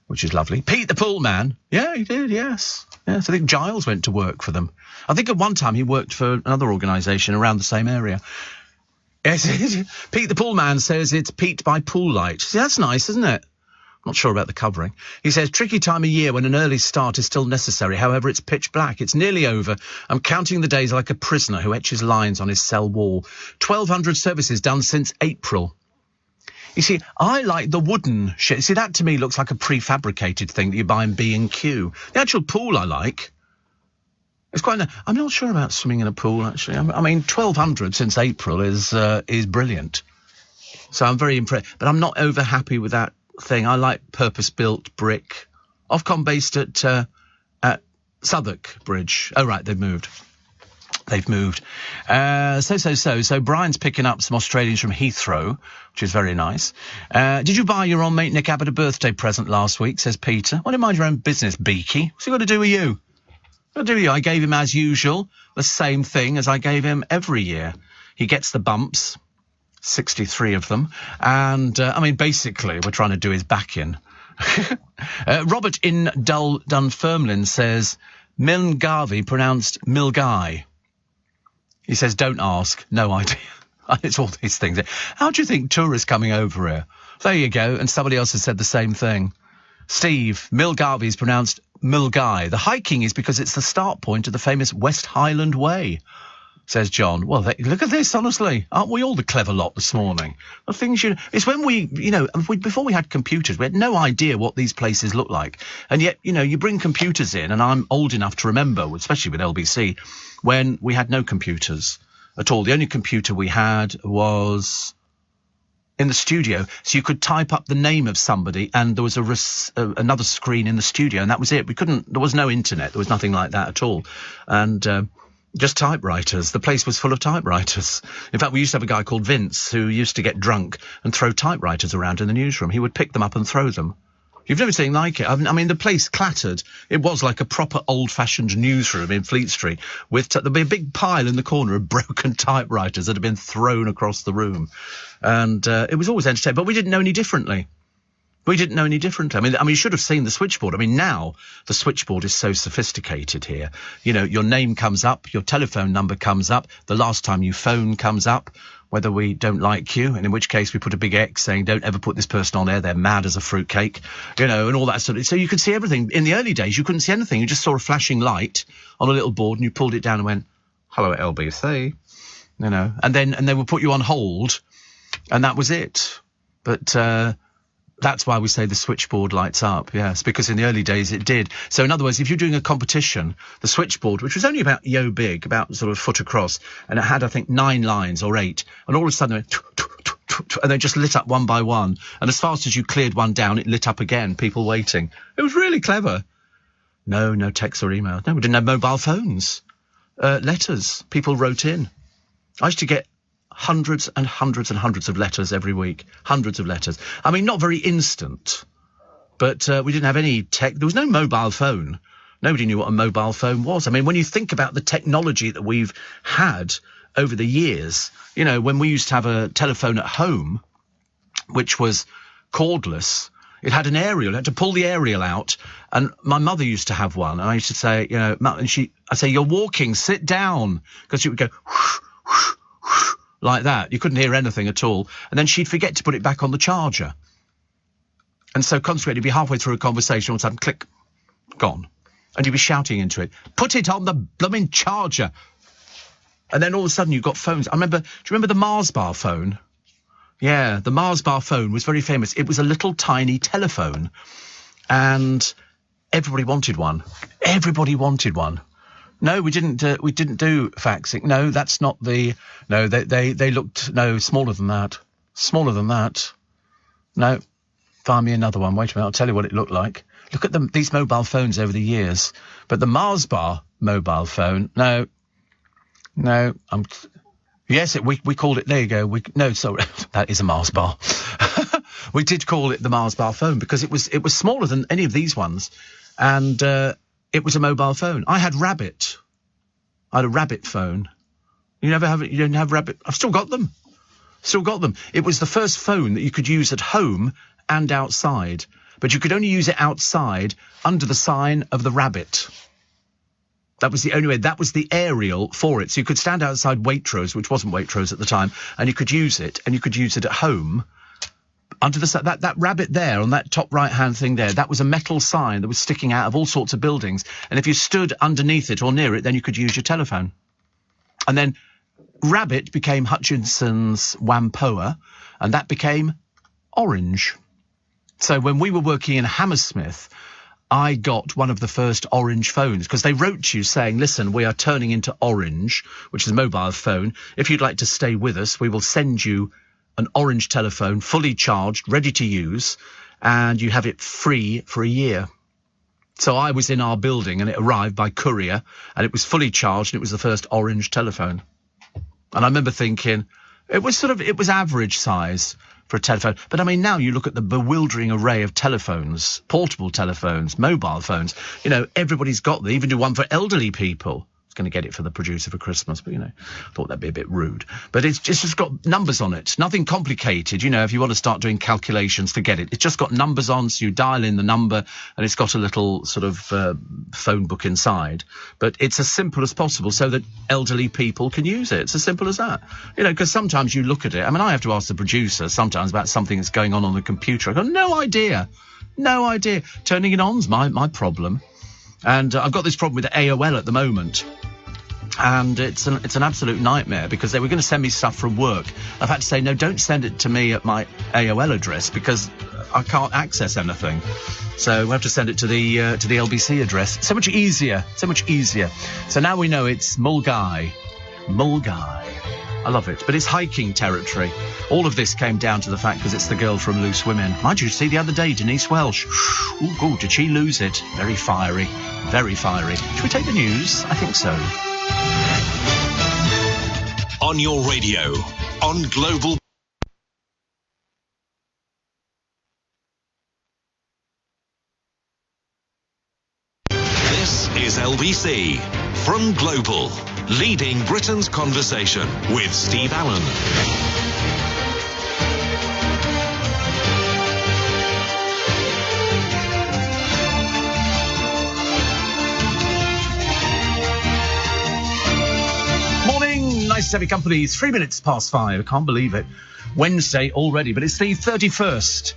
which is lovely. Pete the Pool Man. Yeah, he did, yes. Yes, I think Giles went to work for them. I think at one time he worked for another organisation around the same area. Yes, Pete the Pool Man says it's Pete by Pool Light. See, that's nice, isn't it? Not sure about the covering. He says, tricky time of year when an early start is still necessary. However, it's pitch black. It's nearly over. I'm counting the days like a prisoner who etches lines on his cell wall. 1,200 services done since April. You see, I like the wooden shit. See, that to me looks like a prefabricated thing that you buy in B&Q. The actual pool I like. It's quite. I'm not sure about swimming in a pool, actually. 1,200 since April is brilliant. So I'm very impressed. But I'm not over happy with that thing. I like purpose-built brick. Ofcom based at Southwark Bridge. Oh, right, they've moved. So Brian's picking up some Australians from Heathrow, which is very nice. Did you buy your old mate Nick Abbott a birthday present last week, says Peter. Well, don't mind your own business, Beaky. What's he got to do with you? I gave him, as usual, the same thing as I gave him every year. He gets the bumps, 63 of them. And, basically, we're trying to do his back in. Robert in Dunfermline says, Milngavie pronounced Milgai. He says, don't ask. No idea. It's all these things. How do you think tourists coming over here? There you go. And somebody else has said the same thing. Steve, Milngavie is pronounced Milgai. The hiking is because it's the start point of the famous West Highland Way, says John. Well, look at this, honestly. Aren't we all the clever lot this morning? The things it's when before we had computers, we had no idea what these places look like. And yet, you bring computers in, and I'm old enough to remember, especially with LBC, when we had no computers at all. The only computer we had was in the studio, so you could type up the name of somebody, and there was another screen in the studio, and that was it. There was no internet, there was nothing like that at all. And just typewriters. The place was full of typewriters. In fact, we used to have a guy called Vince who used to get drunk and throw typewriters around in the newsroom. He would pick them up and throw them. You've never seen like it. The place clattered. It was like a proper old-fashioned newsroom in Fleet Street with there'd be a big pile in the corner of broken typewriters that had been thrown across the room. And it was always entertaining, but we didn't know any differently. You should have seen the switchboard. Now the switchboard is so sophisticated here. Your name comes up, your telephone number comes up, the last time you phone comes up, whether we don't like you, and in which case we put a big X saying, don't ever put this person on air, they're mad as a fruitcake, and all that sort of. So you could see everything. In the early days, you couldn't see anything. You just saw a flashing light on a little board, and you pulled it down and went, hello, LBC, and they would put you on hold, and that was it. But, that's why we say the switchboard lights up, yes, because in the early days it did. So in other words, if you're doing a competition, the switchboard, which was only about big, about sort of a foot across, and it had, I think, 9 lines or 8, and all of a sudden it went, and they just lit up one by one. And as fast as you cleared one down, it lit up again, people waiting. It was really clever. No text or email. No, we didn't have mobile phones. Letters. People wrote in. I used to get hundreds and hundreds and hundreds of letters every week. Hundreds of letters. Not very instant, but we didn't have any tech. There was no mobile phone. Nobody knew what a mobile phone was. When you think about the technology that we've had over the years, when we used to have a telephone at home, which was cordless, it had an aerial. You had to pull the aerial out, and my mother used to have one, and I used to say, I'd say, you're walking, sit down, because she would go whoosh, whoosh, whoosh, like that. You couldn't hear anything at all. And then she'd forget to put it back on the charger. And so consequently, you'd be halfway through a conversation, all of a sudden, click, gone. And you'd be shouting into it, put it on the blooming charger. And then all of a sudden, you've got phones. Do you remember the Mars bar phone? Yeah, the Mars bar phone was very famous. It was a little tiny telephone. And everybody wanted one. No, we didn't do faxing. No, that's not the. No, they looked smaller than that. No, find me another one. Wait a minute, I'll tell you what it looked like. Look at these mobile phones over the years. But the Mars bar mobile phone. No. Yes, we called it. There you go. Sorry, that is a Mars bar. We did call it the Mars bar phone because it was smaller than any of these ones, and. It was a mobile phone. I had Rabbit. I had a Rabbit phone. You never have it? You don't have Rabbit? I've still got them. It was the first phone that you could use at home and outside. But you could only use it outside under the sign of the Rabbit. That was the only way. That was the aerial for it. So you could stand outside Waitrose, which wasn't Waitrose at the time, and you could use it. And you could use it at home. Under that Rabbit there on that top right-hand thing there, that was a metal sign that was sticking out of all sorts of buildings. And if you stood underneath it or near it, then you could use your telephone. And then Rabbit became Hutchinson's Whampoa, and that became Orange. So when we were working in Hammersmith, I got one of the first Orange phones because they wrote you saying, listen, we are turning into Orange, which is a mobile phone. If you'd like to stay with us, we will send you an Orange telephone, fully charged, ready to use, and you have it free for a year. So I was in our building and it arrived by courier and it was fully charged and it was the first Orange telephone. And I remember thinking, it was average size for a telephone. But I mean, now you look at the bewildering array of telephones, portable telephones, mobile phones. You know, everybody's got them. They even do one for elderly people. Going to get it for the producer for Christmas, but, you know, thought that'd be a bit rude. But it's just got numbers on it. Nothing complicated. You know, if you want to start doing calculations, forget it. It's just got numbers on, so you dial in the number, and it's got a little sort of phone book inside. But it's as simple as possible so that elderly people can use it. It's as simple as that. You know, because sometimes you look at it. I mean, I have to ask the producer sometimes about something that's going on the computer. I've got no idea. Turning it on's my problem. And I've got this problem with the AOL at the moment. And it's an absolute nightmare because they were going to send me stuff from work. I've had to say, no, don't send it to me at my AOL address because I can't access anything. So we have to send it to the LBC address. So much easier. So now we know it's Mulgai. I love it. But it's hiking territory. All of this came down to the fact because it's the girl from Loose Women. Mind you, see the other day, Denise Welsh. Ooh, did she lose it? Very fiery. Should we take the news? I think so. On your radio, on Global. This is LBC from Global, leading Britain's conversation with Steve Allen. Nice to have your company. It's 3 minutes past 5. I can't believe it. Wednesday already, but it's the 31st.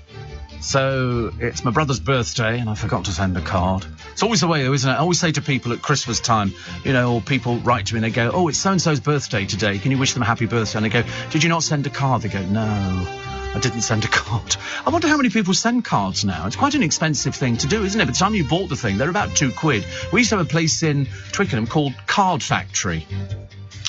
So it's my brother's birthday and I forgot to send a card. It's always the way though, isn't it? I always say to people at Christmas time, you know, or people write to me and they go, oh, it's so-and-so's birthday today. Can you wish them a happy birthday? And they go, did you not send a card? They go, no, I didn't send a card. I wonder how many people send cards now. It's quite an expensive thing to do, isn't it? By the time you bought the thing, they're about £2. We used to have a place in Twickenham called Card Factory.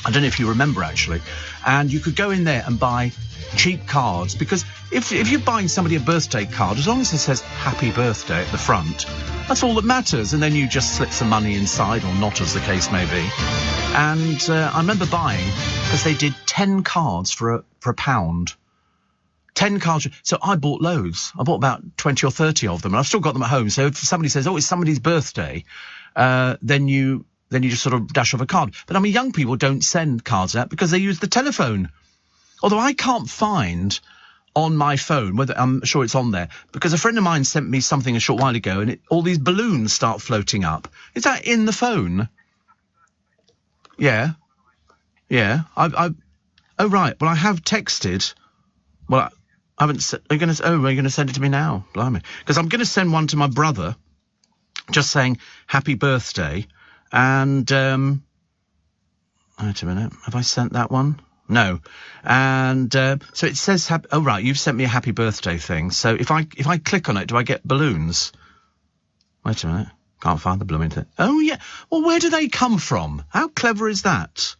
I don't know if you remember, actually. And you could go in there and buy cheap cards, because if you're buying somebody a birthday card, as long as it says happy birthday at the front, that's all that matters. And then you just slip some money inside, or not, as the case may be. And I remember buying, because they did 10 cards for a pound. 10 cards. So I bought loads. I bought about 20 or 30 of them, and I've still got them at home. So if somebody says, oh, it's somebody's birthday, then you just sort of dash off a card. But I mean, young people don't send cards out because they use the telephone. Although I can't find on my phone, whether I'm sure it's on there, because a friend of mine sent me something a short while ago, and all these balloons start floating up. Is that in the phone? Yeah. Oh right. Well, I have texted. Well, I haven't. Are you going to send it to me now? Blimey. Because I'm going to send one to my brother, just saying happy birthday. And, wait a minute, have I sent that one? No. And, so it says, oh right, you've sent me a happy birthday thing. So if I click on it, do I get balloons? Wait a minute, can't find the blooming thing. Oh yeah, well, where do they come from? How clever is that?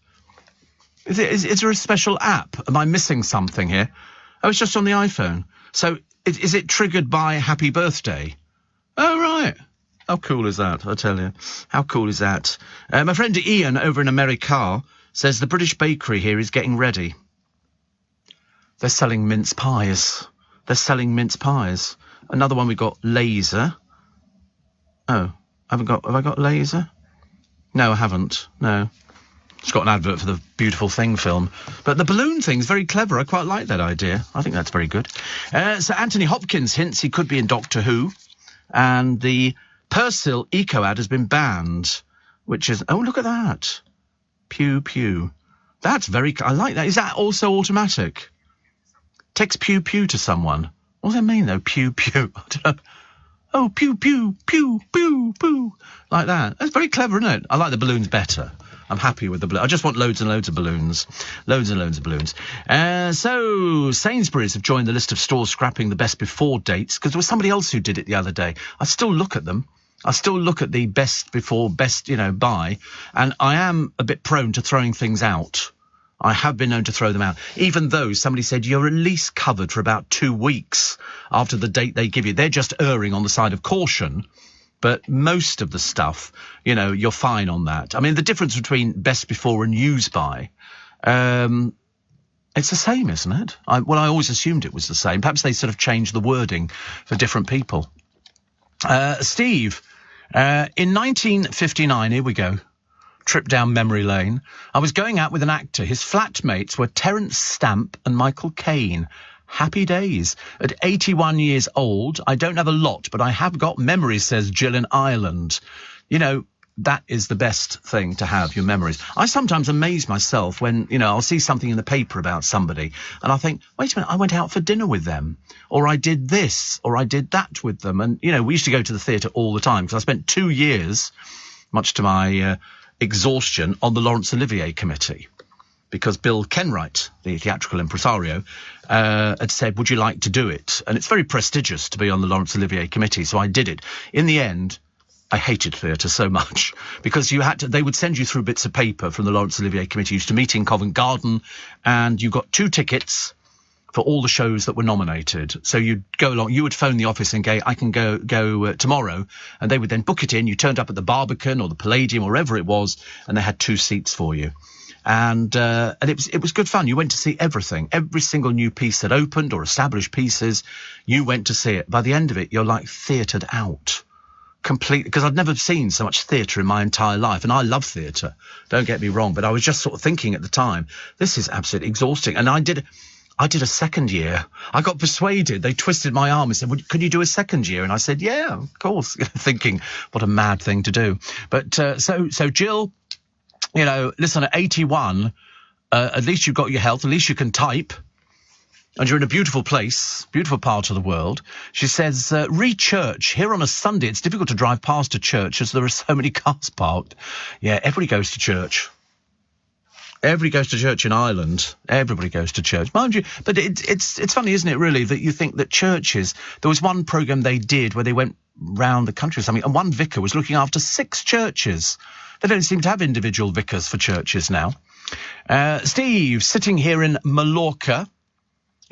Is there a special app? Am I missing something here? Oh, it's just on the iPhone. So is it triggered by happy birthday? Oh right. How cool is that, I tell you? How cool is that? My friend Ian over in America says the British bakery here is getting ready. They're selling mince pies. Another one we got, Laser. Oh, have I got Laser? No, I haven't. No. It's got an advert for the Beautiful Thing film. But the balloon thing's very clever. I quite like that idea. I think that's very good. So Anthony Hopkins hints he could be in Doctor Who. And the Persil Eco ad has been banned, which is, oh, look at that. Pew, pew. That's very, I like that. Is that also automatic? Text pew, pew to someone. What does that mean, though? Pew, pew. I don't know. Oh, pew, pew, pew, pew, pew. Like that. That's very clever, isn't it? I like the balloons better. I'm happy with the balloons. I just want loads and loads of balloons. Loads and loads of balloons. So Sainsbury's have joined the list of stores scrapping the best before dates, because there was somebody else who did it the other day. I still look at them. I still look at the best before, best, buy, and I am a bit prone to throwing things out. I have been known to throw them out, even though somebody said you're at least covered for about 2 weeks after the date they give you. They're just erring on the side of caution, but most of the stuff, you know, you're fine on that. I mean, the difference between best before and use by, it's the same, isn't it? I always assumed it was the same. Perhaps they sort of changed the wording for different people. Steve, in 1959, here we go. Trip down memory lane. I was going out with an actor. His flatmates were Terence Stamp and Michael Caine. Happy days. At 81 years old, I don't have a lot, but I have got memories, says Jill in Ireland. You know, that is the best thing to have, your memories. I sometimes amaze myself when, you know, I'll see something in the paper about somebody and I think, wait a minute, I went out for dinner with them, or I did this, or I did that with them. And, you know, we used to go to the theatre all the time because I spent 2 years, much to my exhaustion, on the Laurence Olivier Committee, because Bill Kenwright, the theatrical impresario, had said, would you like to do it? And it's very prestigious to be on the Laurence Olivier Committee, so I did it. In the end, I hated theatre so much because they would send you through bits of paper from the Laurence Olivier Committee. You used to meet in Covent Garden and you got 2 tickets for all the shows that were nominated. So you'd go along, you would phone the office and go, I can go tomorrow. And they would then book it in. You turned up at the Barbican or the Palladium or wherever it was, and they had 2 seats for you. And it was good fun. You went to see everything, every single new piece that opened or established pieces. You went to see it. By the end of it, you're like theatred out. Completely, because I'd never seen so much theatre in my entire life, and I love theatre, don't get me wrong, but I was just sort of thinking at the time, this is absolutely exhausting. And I did a second year. I got persuaded. They twisted my arm and said, could you do a second year? And I said, yeah, of course, thinking what a mad thing to do. But so Jill, you know, listen, at 81, at least you've got your health, at least you can type. And you're in a beautiful place, beautiful part of the world. She says, re-church. Here on a Sunday, it's difficult to drive past a church as there are so many cars parked. Yeah, everybody goes to church. Everybody goes to church in Ireland. Everybody goes to church. Mind you, but it's funny, isn't it, really, that you think that churches... There was one programme they did where they went round the country or something, and one vicar was looking after 6 churches. They don't seem to have individual vicars for churches now. Steve, sitting here in Mallorca,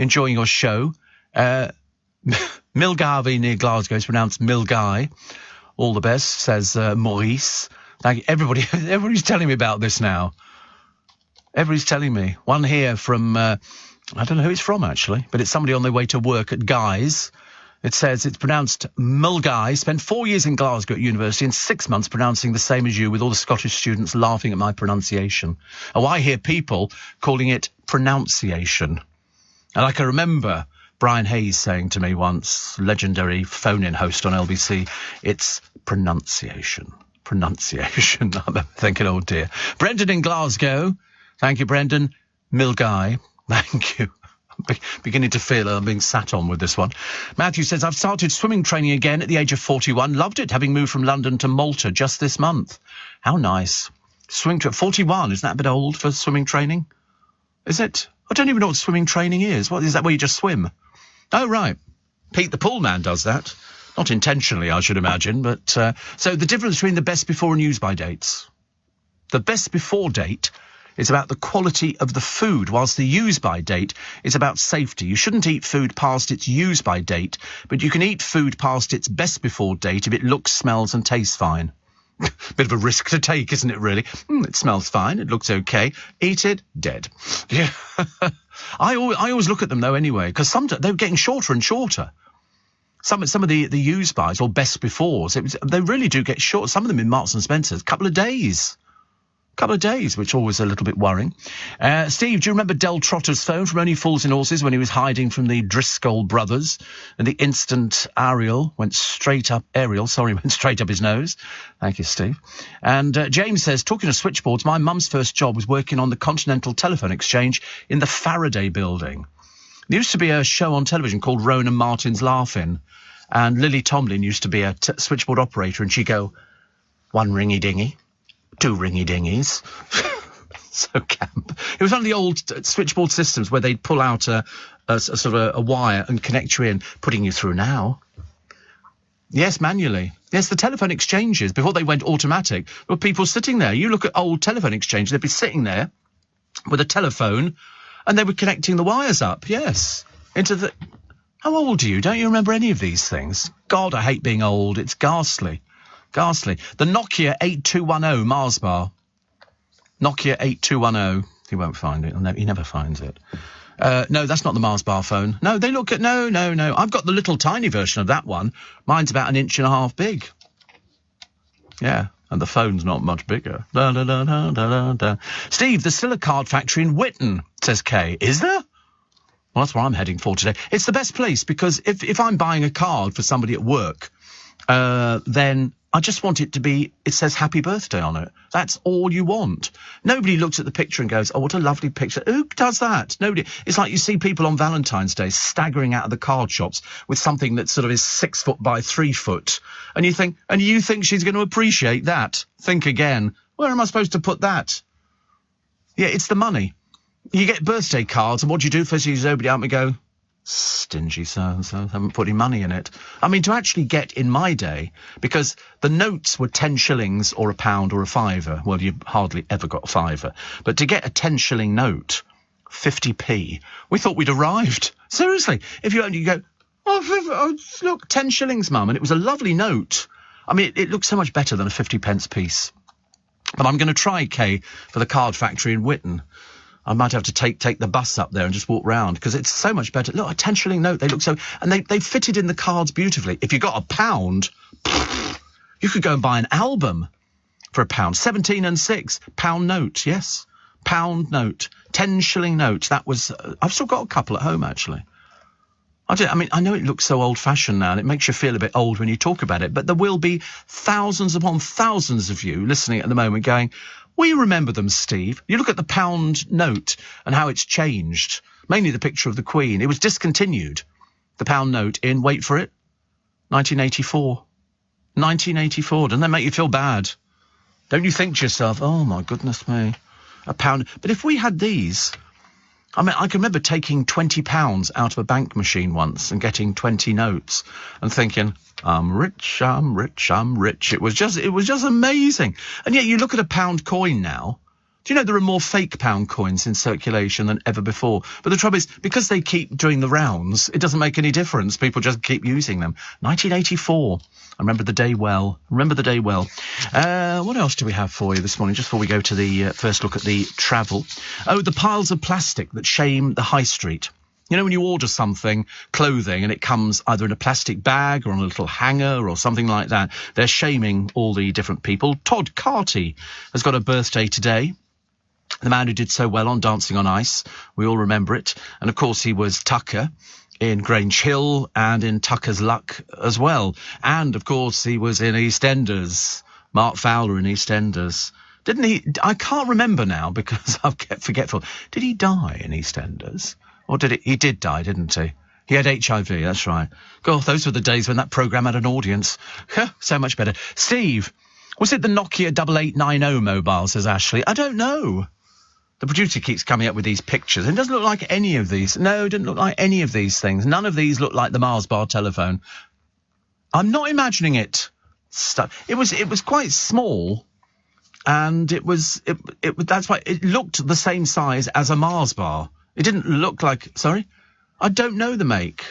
enjoying your show. Milgarvey near Glasgow is pronounced Milgai. All the best, says Maurice. Thank you. Everybody's telling me about this now. Everybody's telling me. One here from, I don't know who it's from, actually, but it's somebody on their way to work at Guy's. It says it's pronounced Milgai. Spent 4 years in Glasgow at university and 6 months pronouncing the same as you, with all the Scottish students laughing at my pronunciation. Oh, I hear people calling it pronunciation. And I can remember Brian Hayes saying to me once, legendary phone-in host on LBC, it's pronunciation. Pronunciation. I'm thinking, oh dear. Brendan in Glasgow. Thank you, Brendan. Milgai. Thank you. I'm beginning to feel I'm being sat on with this one. Matthew says, I've started swimming training again at the age of 41. Loved it, having moved from London to Malta just this month. How nice. Swimming training. 41, isn't that a bit old for swimming training? Is it? I don't even know what swimming training is. What is that, where you just swim? Oh, right. Pete the Pool Man does that. Not intentionally, I should imagine. But so the difference between the best before and use by dates. The best before date is about the quality of the food, whilst the use by date is about safety. You shouldn't eat food past its use by date, but you can eat food past its best before date if it looks, smells and tastes fine. Bit of a risk to take, isn't it, really? It smells fine. It looks okay. Eat it, dead. Yeah. I always look at them, though, anyway, because they're getting shorter and shorter. Some of the use-bys or best befores, they really do get short. Some of them in Marks and Spencer's, a couple of days, which always a little bit worrying. Steve, do you remember Del Trotter's phone from Only Fools and Horses when he was hiding from the Driscoll brothers and the instant Ariel went straight up his nose? Thank you, Steve. And James says, talking of switchboards, my mum's first job was working on the Continental Telephone Exchange in the Faraday building. There used to be a show on television called Rowan and Martin's Laugh-In, and Lily Tomlin used to be a switchboard operator, and she'd go, 1 ringy-dingy. 2 ringy-dingies. So camp. It was one of the old switchboard systems where they'd pull out a sort of a wire and connect you in, putting you through now. Yes, manually. Yes, the telephone exchanges, before they went automatic, there were people sitting there. You look at old telephone exchanges, they'd be sitting there with a telephone, and they were connecting the wires up, yes, into the... How old are you? Don't you remember any of these things? God, I hate being old. It's ghastly. Ghastly. The Nokia 8210 Mars bar. Nokia 8210. He won't find it. No, he never finds it. No, that's not the Mars bar phone. No, they look at... No. I've got the little tiny version of that one. Mine's about 1.5 inches big. Yeah, and the phone's not much bigger. Da, da, da, da, da, da. Steve, there's still a card factory in Whitton, says Kay. Is there? Well, that's where I'm heading for today. It's the best place because if I'm buying a card for somebody at work, then I just want it to be, it says happy birthday on it. That's all you want. Nobody looks at the picture and goes, oh, what a lovely picture. Who does that? Nobody. It's like you see people on Valentine's Day staggering out of the card shops with something that sort of is 6 foot by 3 foot. And you think she's going to appreciate that. Think again. Where am I supposed to put that? Yeah, it's the money. You get birthday cards, and what do you do? First you open it up and go, stingy so-and-so, haven't put any money in it. I mean, to actually get, in my day, because the notes were 10 shillings or £1 or £5. Well, you hardly ever got a £5. But to get a 10-shilling note, 50p, we thought we'd arrived. Seriously. If you only go, oh, look, 10 shillings, Mum, and it was a lovely note. I mean, it looks so much better than a 50p piece. But I'm going to try, Kay, for the card factory in Whitton. I might have to take the bus up there and just walk round because it's so much better. Look, a 10-shilling note. They look so... And they fitted in the cards beautifully. If you got £1, you could go and buy an album for £1. 17 and 6. £1 note, yes. £1 note. 10-shilling note. That was... I've still got a couple at home, actually. I mean, I know it looks so old-fashioned now and it makes you feel a bit old when you talk about it, but there will be thousands upon thousands of you listening at the moment going... We remember them, Steve. You look at the £1 note and how it's changed. Mainly the picture of the Queen. It was discontinued, the £1 note, in, wait for it, 1984. 1984. Doesn't that make you feel bad? Don't you think to yourself, oh, my goodness me, £1. But if we had these... I mean, I can remember taking £20 out of a bank machine once and getting 20 notes and thinking... I'm rich. It was just amazing. And yet you look at a £1 coin now. Do you know there are more fake £1 coins in circulation than ever before? But the trouble is, because they keep doing the rounds, it doesn't make any difference. People just keep using them. 1984. I remember the day well. What else do we have for you this morning, just before we go to the first look at the travel? Oh, the piles of plastic that shame the high street. You know, when you order something, clothing, and it comes either in a plastic bag or on a little hanger or something like that, they're shaming all the different people. Todd Carty has got a birthday today. The man who did so well on Dancing on Ice. We all remember it. And, of course, he was Tucker in Grange Hill and in Tucker's Luck as well. And, of course, he was in EastEnders. Mark Fowler in EastEnders. Didn't he? I can't remember now because I've get forgetful. Did he die in EastEnders? Or did he? He did die, didn't he? He had HIV, that's right. God, those were the days when that programme had an audience. So much better. Steve, was it the Nokia 8890 mobile, says Ashley? I don't know. The producer keeps coming up with these pictures. It doesn't look like any of these. No, it didn't look like any of these things. None of these look like the Mars bar telephone. I'm not imagining it. It was quite small. And that's why it looked the same size as a Mars bar. It didn't look like... Sorry? I don't know the make.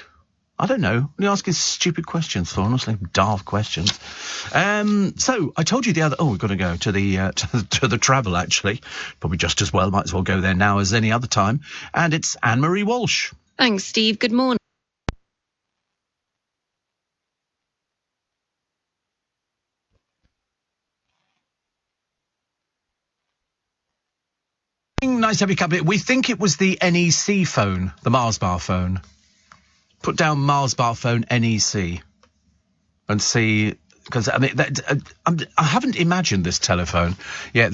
I don't know. You're asking stupid questions for, honestly. Daft questions. So, I told you the other... Oh, we've got to go to the travel, actually. Probably just as well. Might as well go there now as any other time. And it's Anne-Marie Walsh. Thanks, Steve. Good morning. Nice to have you company. We think it was the NEC phone, the Mars bar phone. Put down Mars bar phone NEC and see, because I mean, I haven't imagined this telephone. Yeah,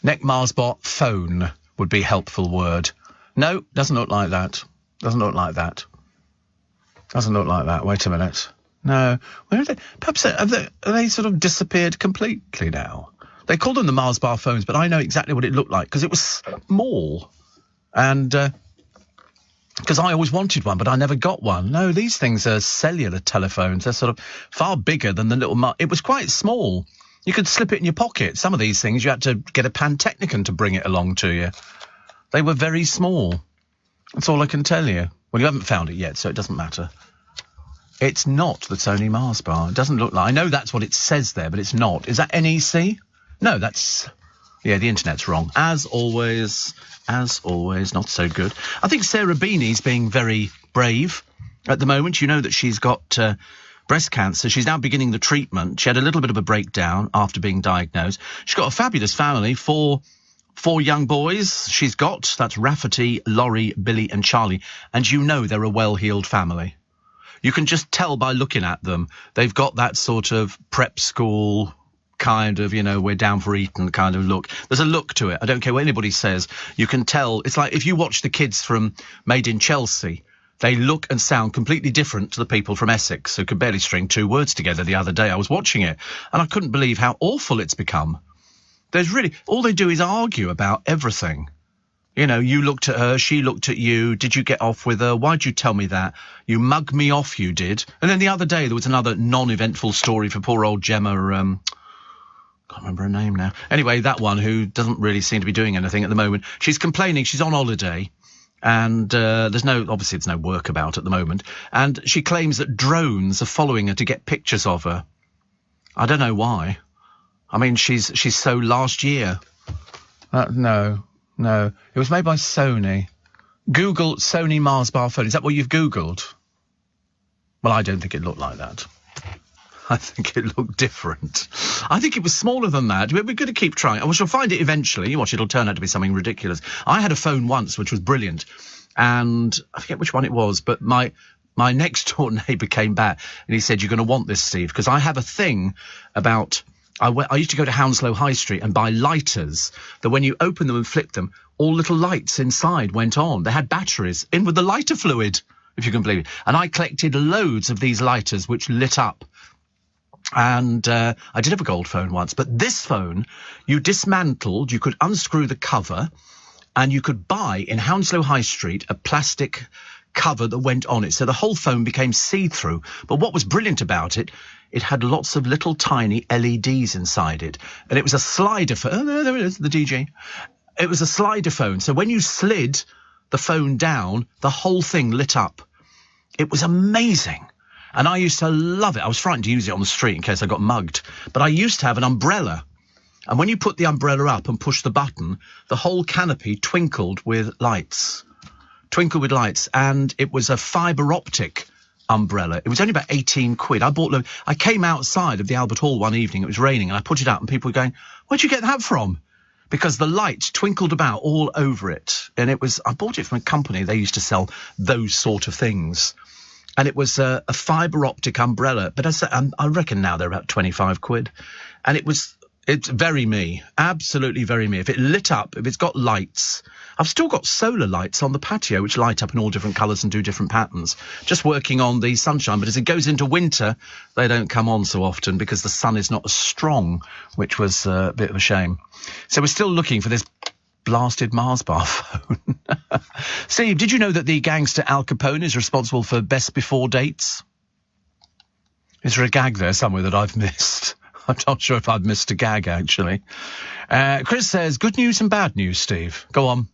Neck Mars bar phone would be a helpful word. No, doesn't look like that. Doesn't look like that. Wait a minute. No, where are they? Perhaps have they sort of disappeared completely now? They called them the Mars bar phones, but I know exactly what it looked like because it was small. And because I always wanted one, but I never got one. No, these things are cellular telephones. They're sort of far bigger than the little... It was quite small. You could slip it in your pocket. Some of these things you had to get a Pantechnicon to bring it along to you. They were very small. That's all I can tell you. Well, you haven't found it yet, so it doesn't matter. It's not the Sony Mars bar. It doesn't look like... I know that's what it says there, but it's not. Is that NEC? No, that's... Yeah, the internet's wrong. As always, not so good. I think Sarah Beanie's being very brave at the moment. You know that she's got breast cancer. She's now beginning the treatment. She had a little bit of a breakdown after being diagnosed. She's got a fabulous family, four young boys she's got. That's Rafferty, Laurie, Billy and Charlie. And you know they're a well-heeled family. You can just tell by looking at them. They've got that sort of prep school kind of, we're down for Eton kind of look. There's a look to it. I don't care what anybody says. You can tell. It's like if you watch the kids from Made in Chelsea, they look and sound completely different to the people from Essex who could barely string two words together the other day. I was watching it and I couldn't believe how awful it's become. There's really... all they do is argue about everything. You looked at her, she looked at you. Did you get off with her? Why'd you tell me that? You mugged me off, you did. And then the other day there was another non-eventful story for poor old Gemma, can't remember her name now. Anyway, that one who doesn't really seem to be doing anything at the moment. She's complaining she's on holiday and there's no work about at the moment. And she claims that drones are following her to get pictures of her. I don't know why. I mean, she's so last year. No, it was made by Sony. Google Sony Mars bar phone. Is that what you've Googled? Well, I don't think it looked like that. I think it looked different. I think it was smaller than that. We're going to keep trying. We shall find it eventually. You watch, it'll turn out to be something ridiculous. I had a phone once, which was brilliant. And I forget which one it was, but my next door neighbour came back and he said, "You're going to want this, Steve, because I have a thing about... I used to go to Hounslow High Street and buy lighters that when you open them and flip them, all little lights inside went on. They had batteries in with the lighter fluid, if you can believe it. And I collected loads of these lighters which lit up. And I did have a gold phone once, but this phone, you dismantled, you could unscrew the cover, and you could buy in Hounslow High Street a plastic cover that went on it. So the whole phone became see-through. But what was brilliant about it, it had lots of little tiny LEDs inside it. And it was a slider phone. Oh, no, there it is, the DG. It was a slider phone. So when you slid the phone down, the whole thing lit up. It was amazing. And I used to love it. I was frightened to use it on the street in case I got mugged. But I used to have an umbrella. And when you put the umbrella up and push the button, the whole canopy twinkled with lights. And it was a fibre optic umbrella. It was only about 18 quid. I came outside of the Albert Hall one evening, it was raining, and I put it out and people were going, "Where'd you get that from?" Because the light twinkled about all over it. And I bought it from a company, they used to sell those sort of things. And it was a fibre optic umbrella, but I reckon now they're about 25 quid. And it's very me, absolutely very me. If it lit up, if it's got lights, I've still got solar lights on the patio which light up in all different colours and do different patterns, just working on the sunshine. But as it goes into winter, they don't come on so often because the sun is not as strong, which was a bit of a shame. So we're still looking for this blasted Mars bar phone. Steve, did you know that the gangster Al Capone is responsible for best before dates? Is there a gag there somewhere that I've missed? I'm not sure if I've missed a gag, actually. Chris says, good news and bad news, Steve. Go on.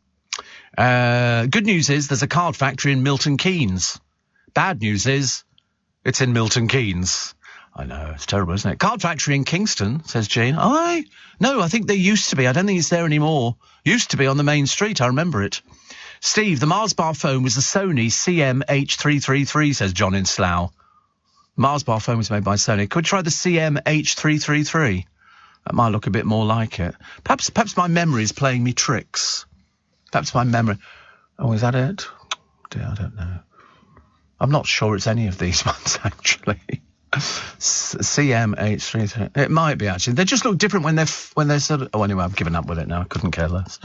Good news is there's a card factory in Milton Keynes. Bad news is it's in Milton Keynes. I know, it's terrible, isn't it? Card factory in Kingston, says Jean. No, I think there used to be. I don't think it's there anymore. Used to be on the main street, I remember it. Steve, the Mars bar phone was the Sony CM-H333, says John in Slough. Mars bar phone was made by Sony. Could we try the CM-H333? That might look a bit more like it. Perhaps my memory is playing me tricks. Perhaps my memory... Oh, is that it? Dear, I don't know. I'm not sure it's any of these ones, actually. CM-H333. It might be, actually. They just look different when they're sort of... Oh, anyway, I've given up with it now. I couldn't care less.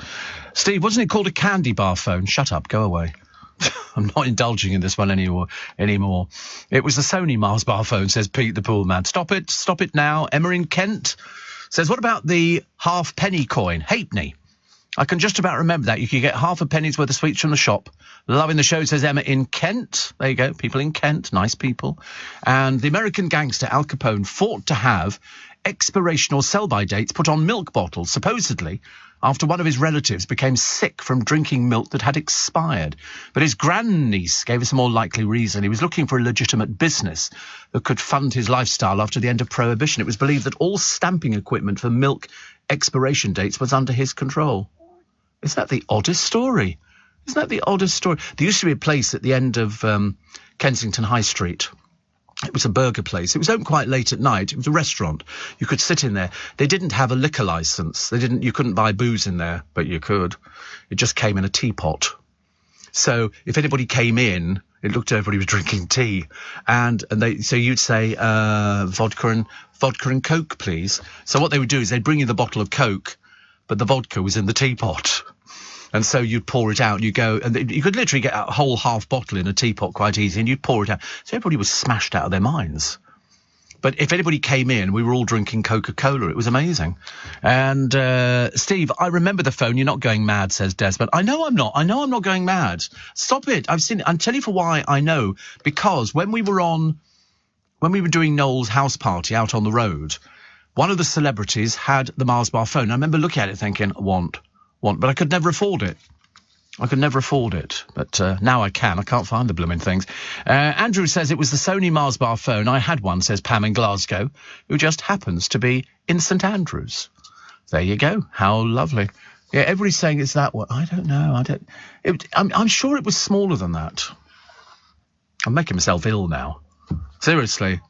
Steve, wasn't it called a candy bar phone? Shut up. Go away. I'm not indulging in this one anymore. It was the Sony Mars bar phone, says Pete the Pool Man. Stop it now. Emma in Kent says, what about the half-penny coin? Halfpenny. I can just about remember that. You could get half a penny's worth of sweets from the shop. Loving the show, says Emma in Kent. There you go, people in Kent, nice people. And the American gangster Al Capone fought to have expiration or sell-by dates put on milk bottles, supposedly after one of his relatives became sick from drinking milk that had expired. But his grandniece gave us a more likely reason. He was looking for a legitimate business that could fund his lifestyle after the end of Prohibition. It was believed that all stamping equipment for milk expiration dates was under his control. Isn't that the oddest story? Isn't that the oddest story? There used to be a place at the end of Kensington High Street. It was a burger place. It was open quite late at night. It was a restaurant. You could sit in there. They didn't have a liquor license. You couldn't buy booze in there, but you could. It just came in a teapot. So if anybody came in, it looked everybody was drinking tea. So you'd say, vodka and Coke, please. So what they would do is they'd bring you the bottle of Coke, but the vodka was in the teapot. And so you'd pour it out, you go, and you could literally get a whole half bottle in a teapot quite easy, and you'd pour it out. So everybody was smashed out of their minds. But if anybody came in, we were all drinking Coca-Cola. It was amazing. And, Steve, I remember the phone. You're not going mad, says Desmond. I know I'm not going mad. Stop it. I've seen it. I'll tell you for why I know. Because when we were doing Noel's house party out on the road, one of the celebrities had the Mars bar phone. I remember looking at it thinking, want, but I could never afford it. But now I can. I can't find the blooming things. Andrew says it was the Sony Mars bar phone. I had one, says Pam in Glasgow, who just happens to be in St Andrews. There you go. How lovely. Yeah, everybody's saying it's that one. I don't know. I'm sure it was smaller than that. I'm making myself ill now. Seriously.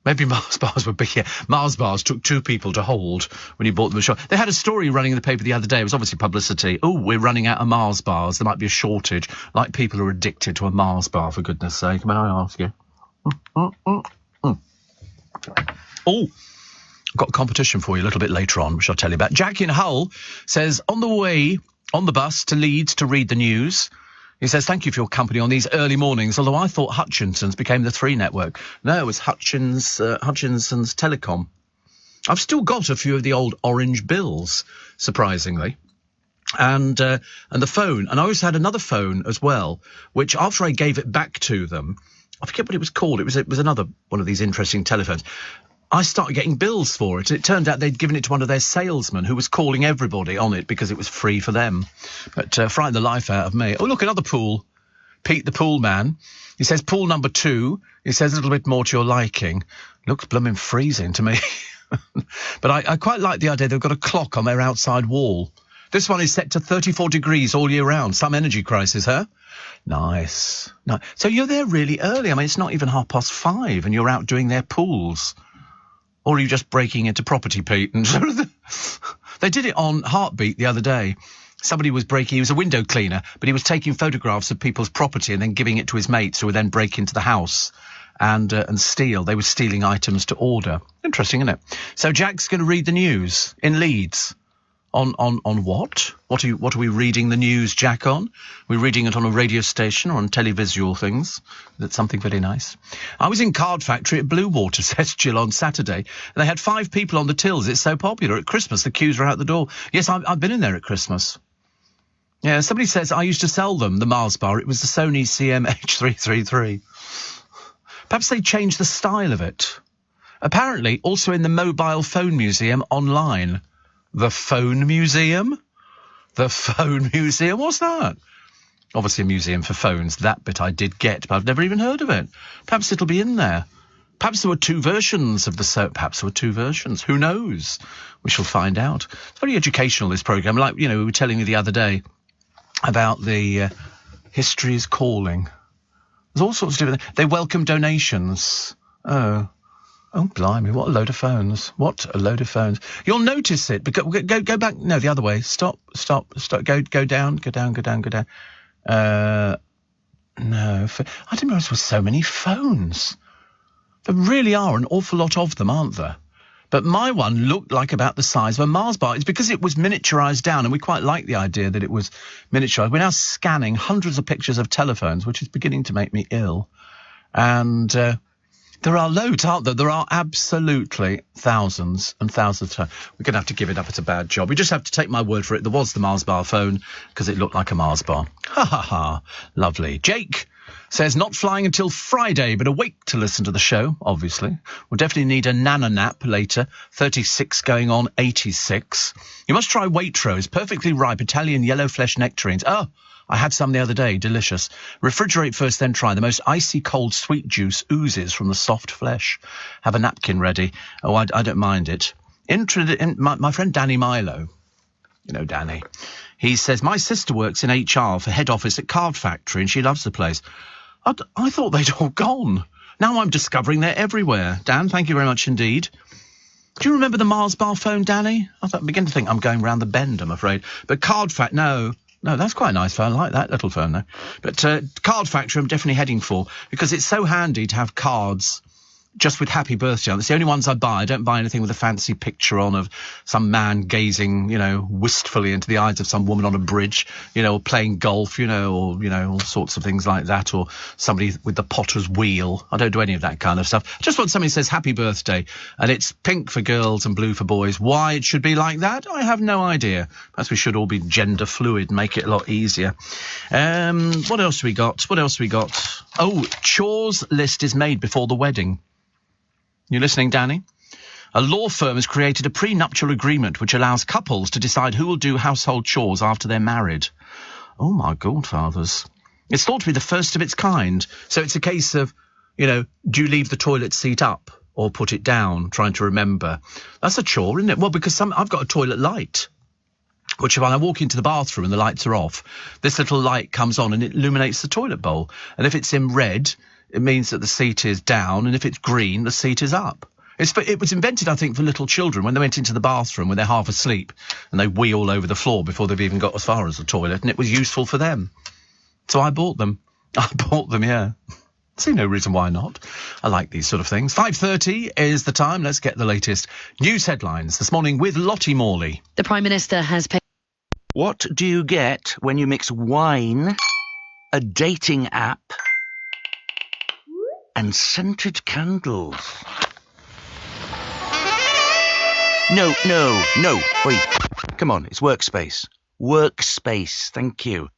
Maybe Mars bars would be here. Mars bars took 2 people to hold when you bought them a shop. They had a story running in the paper the other day. It was obviously publicity. Oh, we're running out of Mars bars. There might be a shortage. Like people are addicted to a Mars bar, for goodness sake. May I ask you? Oh, I've got a competition for you a little bit later on, which I'll tell you about. Jack in Hull says, on the way on the bus to Leeds to read the news. He says, thank you for your company on these early mornings, although I thought Hutchinson's became the 3 network. No, it was Hutchinson's Telecom. I've still got a few of the old orange bills, surprisingly. And the phone. And I always had another phone as well, which after I gave it back to them, I forget what it was called. It was another one of these interesting telephones. I started getting bills for it. It turned out they'd given it to one of their salesmen who was calling everybody on it because it was free for them. But frightened the life out of me. Oh, look, another pool. Pete the pool man. He says, pool number 2. He says a little bit more to your liking. Looks blooming freezing to me. But I quite like the idea they've got a clock on their outside wall. This one is set to 34 degrees all year round. Some energy crisis, huh? Nice. No. So you're there really early. I mean, it's not even 5:30 and you're out doing their pools. Or are you just breaking into property, Pete? And they did it on Heartbeat the other day. Somebody was he was a window cleaner, but he was taking photographs of people's property and then giving it to his mates who would then break into the house and steal. They were stealing items to order. Interesting, isn't it? So Jack's going to read the news in Leeds. On what? What are we reading the news, Jack, on? We're reading it on a radio station or on televisual things. That's something very nice. I was in Card Factory at Bluewater, says Jill, on Saturday, and they had 5 people on the tills. It's so popular. At Christmas, the queues are out the door. Yes, I've been in there at Christmas. Yeah, somebody says I used to sell them, the Mars bar. It was the Sony CM-H333. Perhaps they changed the style of it. Apparently, also in the Mobile Phone Museum online. The Phone Museum? The Phone Museum? What's that? Obviously a museum for phones. That bit I did get, but I've never even heard of it. Perhaps it'll be in there. Perhaps there were 2 versions of the perhaps there were 2 versions. Who knows? We shall find out. It's very educational, this programme. Like, we were telling you the other day about the History is Calling. There's all sorts of different things. They welcome donations. Oh, blimey, what a load of phones. What a load of phones. You'll notice it. Go back. No, the other way. Stop. Go down. No. I didn't realise there were so many phones. There really are an awful lot of them, aren't there? But my one looked like about the size of a Mars bar. It's because it was miniaturised down, and we quite like the idea that it was miniaturised. We're now scanning hundreds of pictures of telephones, which is beginning to make me ill. And There are loads, aren't there? There are absolutely thousands and thousands. We're going to have to give it up. It's a bad job. We just have to take my word for it. There was the Mars bar phone because it looked like a Mars bar. Ha ha ha. Lovely. Jake says not flying until Friday, but awake to listen to the show, obviously. We'll definitely need a nana nap later. 36 going on 86. You must try Waitrose. Perfectly ripe Italian yellow flesh nectarines. Oh, I had some the other day. Delicious. Refrigerate first, then try. The most icy cold sweet juice oozes from the soft flesh. Have a napkin ready. Oh, I don't mind it. My friend Danny Milo, you know Danny, he says, my sister works in HR for head office at Card Factory and she loves the place. I thought they'd all gone. Now I'm discovering they're everywhere. Dan, thank you very much indeed. Do you remember the Mars bar phone, Danny? I begin to think I'm going round the bend, I'm afraid. But Card Factory, no, that's quite a nice phone. I like that little phone, though. But Card Factory I'm definitely heading for because it's so handy to have cards just with happy birthday on. It's the only ones I buy. I don't buy anything with a fancy picture on of some man gazing, wistfully into the eyes of some woman on a bridge, or playing golf, or, all sorts of things like that, or somebody with the potter's wheel. I don't do any of that kind of stuff. I just want somebody who says happy birthday, and it's pink for girls and blue for boys. Why it should be like that, I have no idea. Perhaps we should all be gender fluid, make it a lot easier. What else we got? Oh, chores list is made before the wedding. You listening, Danny? A law firm has created a prenuptial agreement which allows couples to decide who will do household chores after they're married. Oh, my godfathers. It's thought to be the first of its kind. So it's a case of, do you leave the toilet seat up or put it down, trying to remember? That's a chore, isn't it? Well, because I've got a toilet light, which when I walk into the bathroom and the lights are off, this little light comes on and it illuminates the toilet bowl. And if it's in red, it means that the seat is down, and if it's green, the seat is up. It was invented, I think, for little children when they went into the bathroom when they're half asleep and they wee all over the floor before they've even got as far as the toilet, and it was useful for them. So I bought them. Yeah. See no reason why not. I like these sort of things. 5:30 is the time. Let's get the latest news headlines this morning with Lottie Morley. The Prime Minister has paid... What do you get when you mix wine, a dating app, and scented candles? No. Wait. Come on, it's Workspace. Workspace, thank you.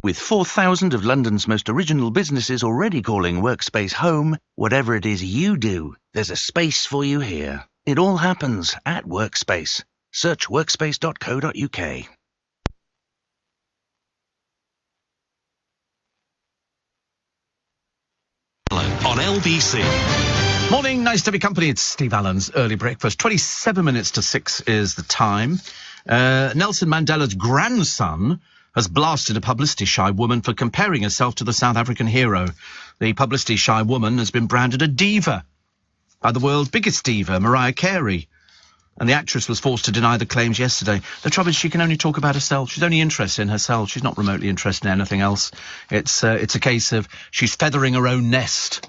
With 4,000 of London's most original businesses already calling Workspace home, whatever it is you do, there's a space for you here. It all happens at Workspace. Search workspace.co.uk. On LBC. Morning, nice to be company. It's Steve Allen's Early Breakfast. 27 minutes to 6 is the time. Nelson Mandela's grandson has blasted a publicity-shy woman for comparing herself to the South African hero. The publicity-shy woman has been branded a diva by the world's biggest diva, Mariah Carey. And the actress was forced to deny the claims yesterday. The trouble is she can only talk about herself. She's only interested in herself. She's not remotely interested in anything else. It's a case of she's feathering her own nest.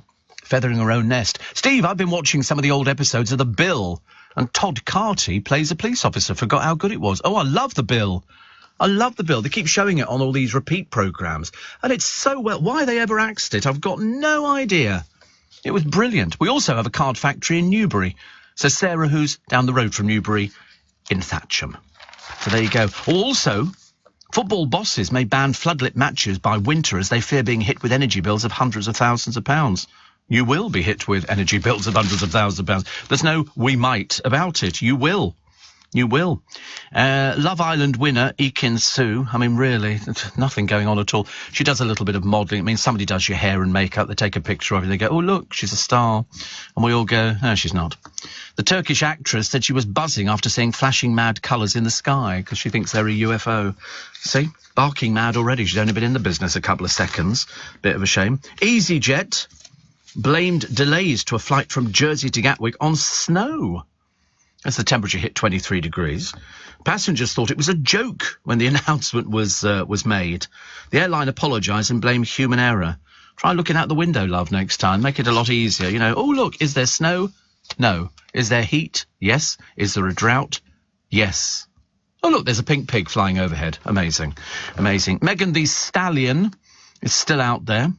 Steve, I've been watching some of the old episodes of The Bill, and Todd Carty plays a police officer. Forgot how good it was. Oh, I love The Bill. They keep showing it on all these repeat programmes. And it's so well. Why they ever axed it, I've got no idea. It was brilliant. We also have a card factory in Newbury. So Sarah, who's down the road from Newbury, in Thatcham. So there you go. Also, football bosses may ban floodlit matches by winter as they fear being hit with energy bills of hundreds of thousands of pounds. You will be hit with energy bills of hundreds of thousands of pounds. There's no we might about it. You will. Love Island winner, Ekin Sue. I mean, really, nothing going on at all. She does a little bit of modelling. I mean, somebody does your hair and makeup. They take a picture of you. They go, oh, look, she's a star. And we all go, no, she's not. The Turkish actress said she was buzzing after seeing flashing mad colours in the sky because she thinks they're a UFO. See? Barking mad already. She's only been in the business a couple of seconds. Bit of a shame. EasyJet blamed delays to a flight from Jersey to Gatwick on snow as the temperature hit 23 degrees. Passengers thought it was a joke when the announcement was made. The airline apologised and blamed human error. Try looking out the window, love, next time. Make it a lot easier. Oh, look, is there snow? No. Is there heat? Yes. Is there a drought? Yes. Oh, look, there's a pink pig flying overhead. Amazing. Megan Thee Stallion is still out there.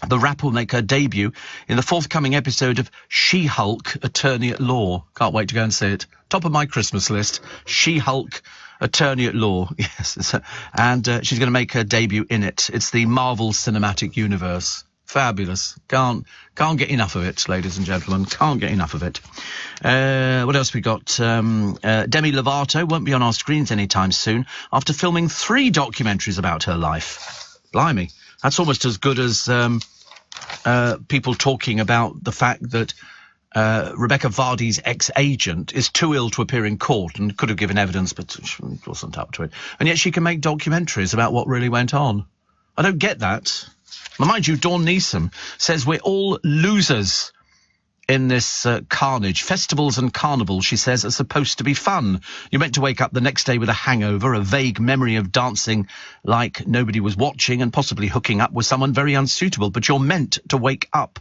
The rapper will make her debut in the forthcoming episode of She-Hulk, Attorney at Law. Can't wait to go and see it. Top of my Christmas list. She-Hulk, Attorney at Law. Yes. And she's going to make her debut in it. It's the Marvel Cinematic Universe. Fabulous. Can't get enough of it, ladies and gentlemen. Can't get enough of it. What else we got? Demi Lovato won't be on our screens anytime soon after filming 3 documentaries about her life. Blimey. That's almost as good as people talking about the fact that Rebecca Vardy's ex-agent is too ill to appear in court and could have given evidence, but she wasn't up to it. And yet she can make documentaries about what really went on. I don't get that. Now, mind you, Dawn Neeson says we're all losers in this carnage. Festivals and carnivals, she says, are supposed to be fun. You're meant to wake up the next day with a hangover, a vague memory of dancing like nobody was watching and possibly hooking up with someone very unsuitable, but you're meant to wake up.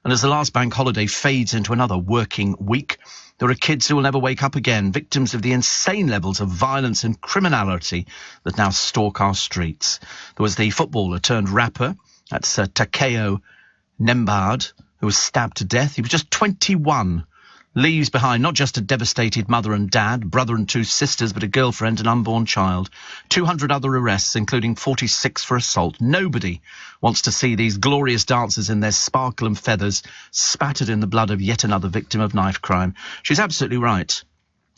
And as the last bank holiday fades into another working week, there are kids who will never wake up again, victims of the insane levels of violence and criminality that now stalk our streets. There was the footballer turned rapper, that's Takeo Nembard, who was stabbed to death. He was just 21, leaves behind not just a devastated mother and dad, brother and 2 sisters, but a girlfriend and unborn child. 200 other arrests, including 46 for assault. Nobody wants to see these glorious dancers in their sparkle and feathers spattered in the blood of yet another victim of knife crime. She's absolutely right.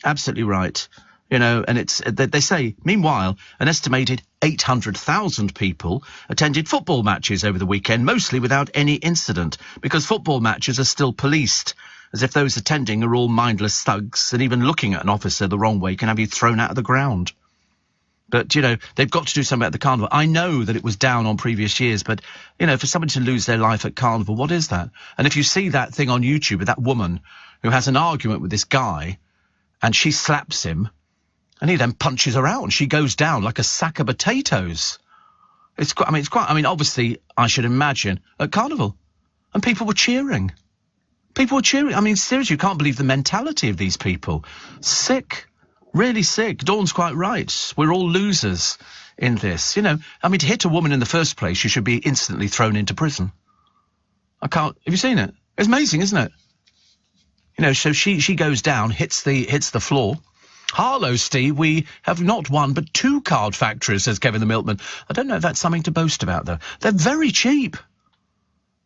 Absolutely right. You know, and they say, meanwhile, an estimated 800,000 people attended football matches over the weekend, mostly without any incident, because football matches are still policed, as if those attending are all mindless thugs, and even looking at an officer the wrong way can have you thrown out of the ground. But, you know, they've got to do something about the carnival. I know that it was down on previous years, but, you know, for somebody to lose their life at carnival, what is that? And if you see that thing on YouTube with that woman who has an argument with this guy, and she slaps him, and he then punches her out, and she goes down like a sack of potatoes. Obviously, I should imagine, at carnival. And people were cheering. People were cheering. I mean, seriously, you can't believe the mentality of these people. Sick. Really sick. Dawn's quite right. We're all losers in this. You know, I mean, to hit a woman in the first place, she should be instantly thrown into prison. Have you seen it? It's amazing, isn't it? You know, so she goes down, hits the floor. Harlow, Steve, we have not one but 2 card factories, says Kevin the Milkman. I don't know if that's something to boast about, though. They're very cheap.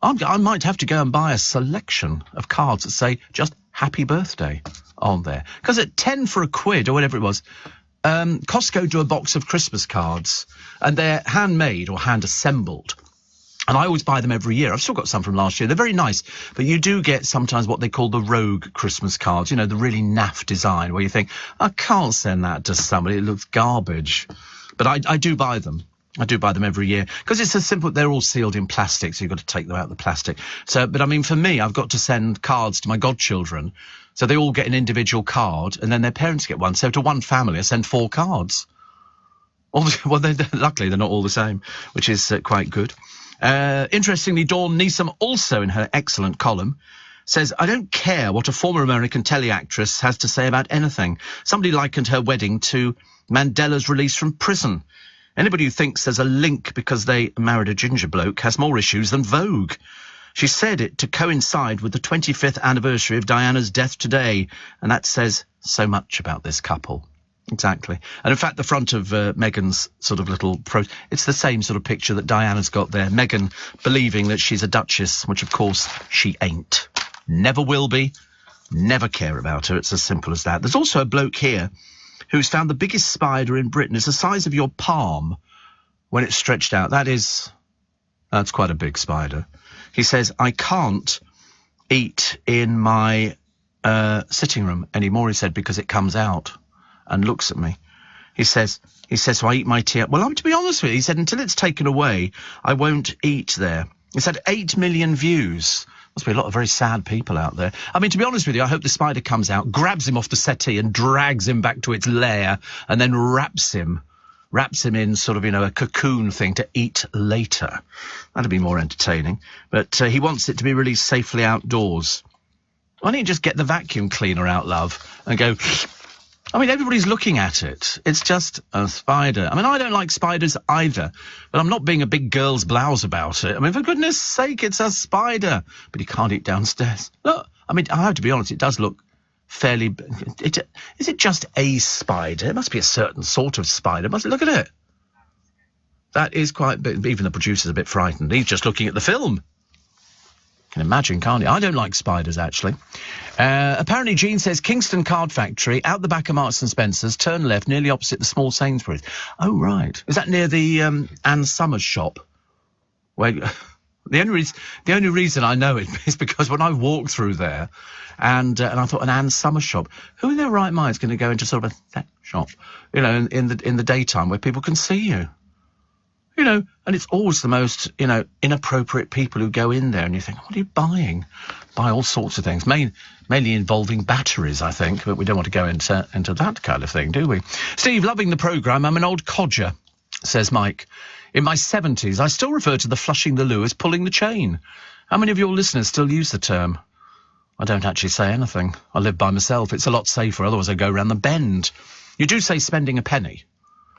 I might have to go and buy a selection of cards that say just happy birthday on there. Because at 10 for a quid, or whatever it was, Costco do a box of Christmas cards, and they're handmade or hand-assembled. And I always buy them every year. I've still got some from last year. They're very nice. But you do get sometimes what they call the rogue Christmas cards, you know, the really naff design where you think, I can't send that to somebody. It looks garbage. But I do buy them. I do buy them every year because it's as simple. They're all sealed in plastic, so you've got to take them out of the plastic. So, but I mean, for me, I've got to send cards to my godchildren. So they all get an individual card and then their parents get one. So to one family, I send 4 cards. Well, luckily, they're not all the same, which is quite good. Interestingly, Dawn Neeson, also in her excellent column, says, I don't care what a former American telly actress has to say about anything. Somebody likened her wedding to Mandela's release from prison. Anybody who thinks there's a link because they married a ginger bloke has more issues than Vogue. She said it to coincide with the 25th anniversary of Diana's death today, and that says so much about this couple. Exactly. And in fact, the front of Meghan's sort of little it's the same sort of picture that Diana's got there. Meghan believing that she's a duchess, which of course she ain't. Never will be. Never care about her. It's as simple as that. There's also a bloke here who's found the biggest spider in Britain. It's the size of your palm when it's stretched out. That's quite a big spider. He says, I can't eat in my sitting room anymore, he said, because it comes out and looks at me. He says, so I eat my tea. Well, to be honest with you, he said, until it's taken away, I won't eat there. He said 8 million views. Must be a lot of very sad people out there. I mean, to be honest with you, I hope the spider comes out, grabs him off the settee and drags him back to its lair and then wraps him in sort of, you know, a cocoon thing to eat later. That'd be more entertaining. But he wants it to be released safely outdoors. Why don't you just get the vacuum cleaner out, love, and go I mean, everybody's looking at it. It's just a spider. I mean, I don't like spiders either, but I'm not being a big girl's blouse about it. I mean, for goodness sake, it's a spider. But you can't eat downstairs. Look, I mean, I have to be honest, it does look fairly... Is it just a spider? It must be a certain sort of spider. Look at it. That is quite... Even the producer's a bit frightened. He's just looking at the film. Can imagine, can't you? I don't like spiders, actually. Apparently, Jean says Kingston Card Factory, out the back of Marks and Spencer's, turn left, nearly opposite the small Sainsbury's. Oh, right. Is that near the Anne Summers shop? Where the only reason I know it is because when I walked through there, and I thought, an Anne Summers shop, who in their right mind is going to go into sort of a sex shop, you know, in the daytime where people can see you? You know, and it's always the most, you know, inappropriate people who go in there, and you think, what are you buying? Buy all sorts of things, mainly involving batteries, I think, but we don't want to go into that kind of thing, do we? Steve, loving the programme. I'm an old codger, says Mike. In my 70s, I still refer to the flushing the loo as pulling the chain. How many of your listeners still use the term? I don't actually say anything. I live by myself. It's a lot safer, otherwise I go round the bend. You do say spending a penny.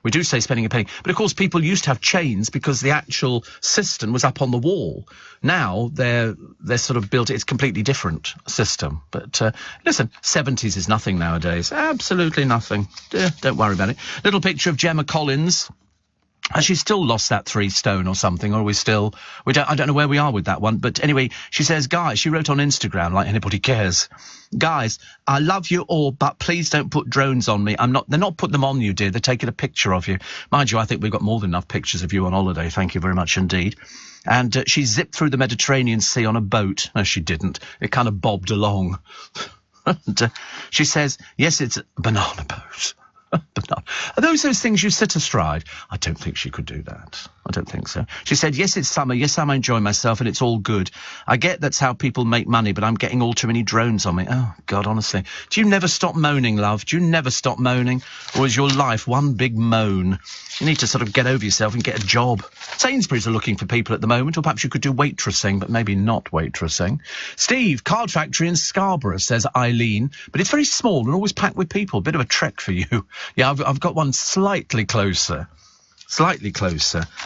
We do say spending a penny. But, of course, people used to have chains because the actual system was up on the wall. Now they're sort of built... It's a completely different system. But, listen, 70s is nothing nowadays. Absolutely nothing. Don't worry about it. Little picture of Gemma Collins. Has she still lost that 3 stone or something? Or are we still... I don't know where we are with that one. But anyway, she says, guys, she wrote on Instagram, like anybody cares. Guys, I love you all, but please don't put drones on me. They're not putting them on you, dear. They're taking a picture of you. Mind you, I think we've got more than enough pictures of you on holiday. Thank you very much indeed. And she zipped through the Mediterranean Sea on a boat. No, she didn't. It kind of bobbed along. And she says, yes, it's a banana boat. Are those things you sit astride? I don't think she could do that. I don't think so. She said, yes, it's summer. Yes, I'm enjoying myself and it's all good. I get that's how people make money, but I'm getting all too many drones on me. Oh, God, honestly. Do you never stop moaning, love? Do you never stop moaning? Or is your life one big moan? You need to sort of get over yourself and get a job. Sainsbury's are looking for people at the moment, or perhaps you could do waitressing, but maybe not waitressing. Steve, Card Factory in Scarborough, says Eileen, but it's very small and always packed with people. Bit of a trek for you. Yeah, I've got one slightly closer,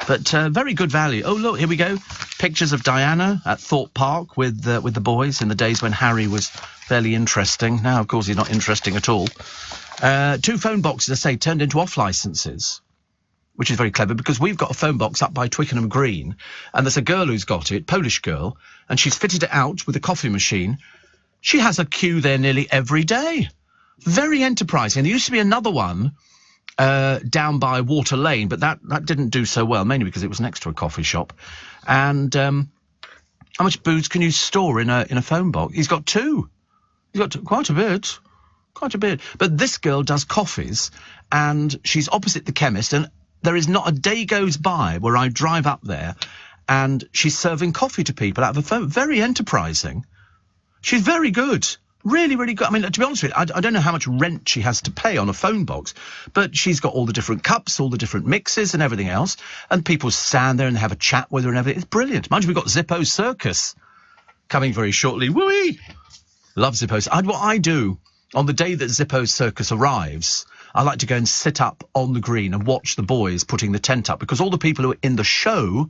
but very good value. Oh, look, here we go. Pictures of Diana at Thorpe Park with the boys in the days when Harry was fairly interesting. Now, of course, he's not interesting at all. 2 phone boxes, I say, turned into off licences, which is very clever because we've got a phone box up by Twickenham Green, and there's a girl who's got it, Polish girl, and she's fitted it out with a coffee machine. She has a queue there nearly every day. Very enterprising. There used to be another one down by Water Lane, but that didn't do so well, mainly because it was next to a coffee shop. And how much booze can you store in a phone box? He's got 2. He's got quite a bit. But this girl does coffees, and she's opposite the chemist, and there is not a day goes by where I drive up there and she's serving coffee to people out of a phone. Very enterprising. She's very good. Really, really good. I mean, to be honest with you, I don't know how much rent she has to pay on a phone box, but she's got all the different cups, all the different mixes and everything else, and people stand there and have a chat with her and everything. It's brilliant. Mind you, we've got Zippo Circus coming very shortly. Woo-wee! Love Zippo. What I do on the day that Zippo Circus arrives, I like to go and sit up on the green and watch the boys putting the tent up, because all the people who are in the show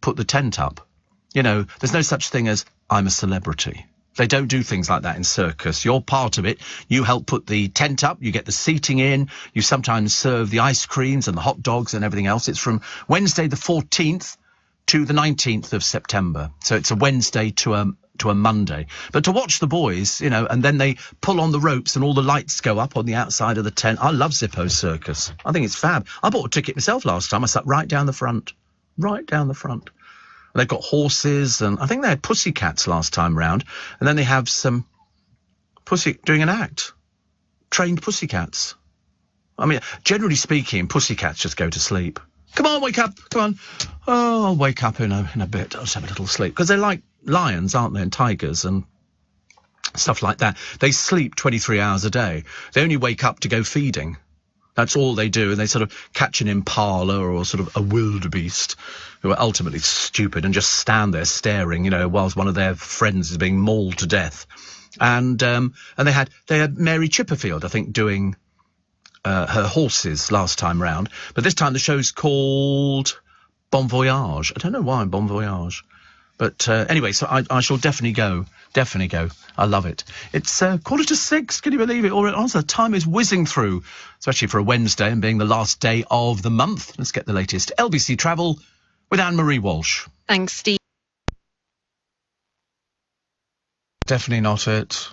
put the tent up. You know, there's no such thing as I'm a celebrity. They don't do things like that in circus. You're part of it. You help put the tent up. You get the seating in. You sometimes serve the ice creams and the hot dogs and everything else. It's from Wednesday the 14th to the 19th of September. So it's a Wednesday to a Monday. But to watch the boys, you know, and then they pull on the ropes and all the lights go up on the outside of the tent. I love Zippo Circus. I think it's fab. I bought a ticket myself last time. I sat right down the front. They've got horses, and I think they had pussycats last time round. And then they have some doing an act. Trained pussycats. I mean, generally speaking, pussycats just go to sleep. Come on, wake up. Come on. Oh, I'll wake up in a bit. I'll just have a little sleep. Because they're like lions, aren't they, and tigers and stuff like that. They sleep 23 hours a day. They only wake up to go feeding. That's all they do, and they sort of catch an impala or sort of a wildebeest who are ultimately stupid and just stand there staring, you know, whilst one of their friends is being mauled to death. And they had Mary Chipperfield, I think, doing her horses last time round. But this time the show's called Bon Voyage. I don't know why Bon Voyage. But anyway, so I shall definitely go. Definitely go. I love it. It's 6:45. Can you believe it? Also, time is whizzing through, especially for a Wednesday and being the last day of the month. Let's get the latest LBC travel with Anne-Marie Walsh. Thanks, Steve. Definitely not it.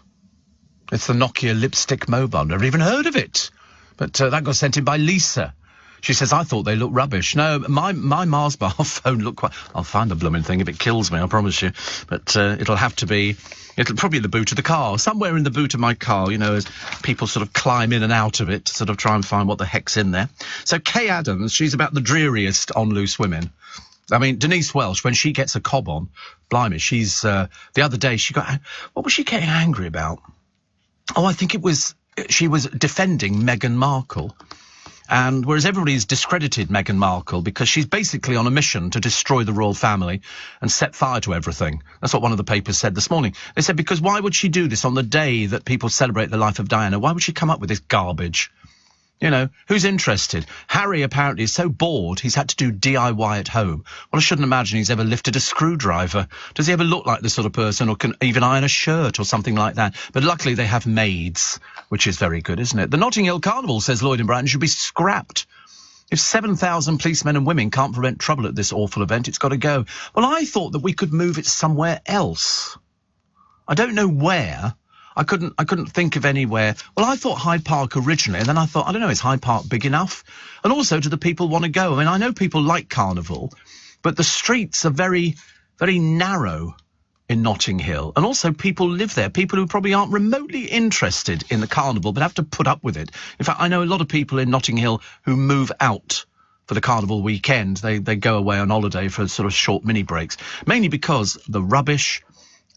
It's the Nokia Lipstick Mobile. Never even heard of it. But that got sent in by Lisa. She says, I thought they looked rubbish. No, my Mars bar phone looked quite... I'll find the blooming thing if it kills me, I promise you. But it'll probably the boot of the car. Somewhere in the boot of my car, you know, as people sort of climb in and out of it to sort of try and find what the heck's in there. So Kay Adams, she's about the dreariest on Loose Women. I mean, Denise Welch, when she gets a cob on, blimey, she's... the other day, what was she getting angry about? Oh, I think she was defending Meghan Markle. And whereas everybody's discredited Meghan Markle because she's basically on a mission to destroy the royal family and set fire to everything. That's what one of the papers said this morning. They said, because why would she do this on the day that people celebrate the life of Diana? Why would she come up with this garbage? You know, who's interested? Harry apparently is so bored he's had to do DIY at home. Well, I shouldn't imagine he's ever lifted a screwdriver. Does he ever look like this sort of person, or can even iron a shirt or something like that? But luckily they have maids, which is very good, isn't it? The Notting Hill Carnival, says Lloyd in Brighton, should be scrapped. If 7,000 policemen and women can't prevent trouble at this awful event, it's got to go. Well, I thought that we could move it somewhere else. I don't know where. I couldn't think of anywhere. Well, I thought Hyde Park originally, and then I thought, I don't know, is Hyde Park big enough? And also, do the people want to go? I mean, I know people like Carnival, but the streets are very, very narrow in Notting Hill. And also, people live there, people who probably aren't remotely interested in the Carnival, but have to put up with it. In fact, I know a lot of people in Notting Hill who move out for the Carnival weekend. They go away on holiday for sort of short mini breaks, mainly because the rubbish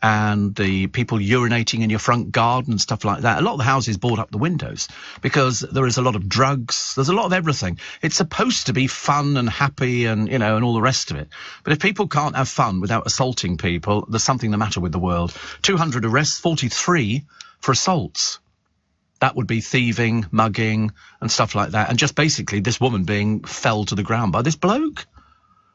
and the people urinating in your front garden and stuff like that. A lot of the houses board up the windows because there is a lot of drugs. There's a lot of everything. It's supposed to be fun and happy and, you know, and all the rest of it. But if people can't have fun without assaulting people, there's something the matter with the world. 200 arrests, 43 for assaults. That would be thieving, mugging and stuff like that. And just basically this woman being felled to the ground by this bloke.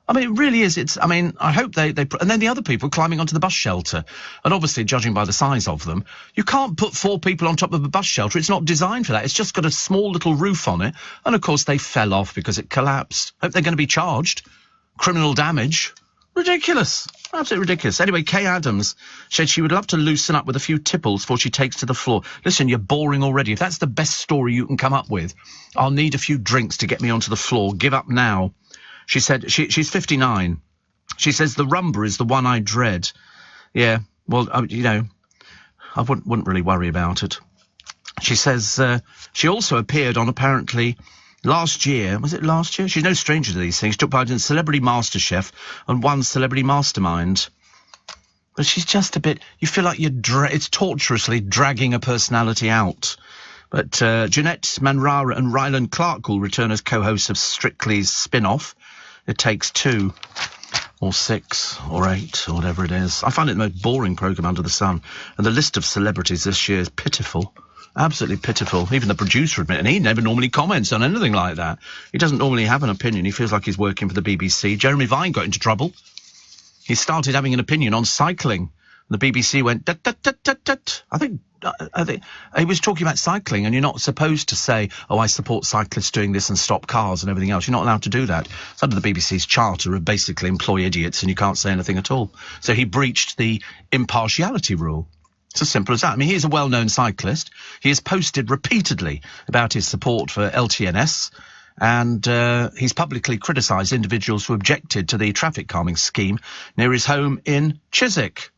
I mean, it really is. I hope they and then the other people climbing onto the bus shelter. And obviously, judging by the size of them, you can't put 4 people on top of a bus shelter. It's not designed for that. It's just got a small little roof on it. And of course, they fell off because it collapsed. Hope they're going to be charged. Criminal damage. Ridiculous. Absolutely ridiculous. Anyway, Kay Adams said she would love to loosen up with a few tipples before she takes to the floor. Listen, you're boring already. If that's the best story you can come up with, I'll need a few drinks to get me onto the floor. Give up now. She said she's 59. She says the rumba is the one I dread. Yeah, well, you know, I wouldn't really worry about it. She says she also appeared on apparently last year. Was it last year? She's no stranger to these things. She took part in Celebrity MasterChef and won Celebrity Mastermind. But she's just a bit... You feel like it's torturously dragging a personality out. But Jeanette Manrara and Ryland Clark will return as co-hosts of Strictly's spin-off. It Takes 2 or 6 or 8 or whatever it is. I find it the most boring programme under the sun. And the list of celebrities this year is pitiful. Absolutely pitiful. Even the producer admitted, and he never normally comments on anything like that. He doesn't normally have an opinion. He feels like he's working for the BBC. Jeremy Vine got into trouble. He started having an opinion on cycling. The BBC went, tut. I think he was talking about cycling, and you're not supposed to say, oh, I support cyclists doing this and stop cars and everything else. You're not allowed to do that. It's under the BBC's charter of basically employ idiots, and you can't say anything at all. So he breached the impartiality rule. It's as simple as that. I mean, he's a well-known cyclist. He has posted repeatedly about his support for LTNS, and he's publicly criticised individuals who objected to the traffic calming scheme near his home in Chiswick.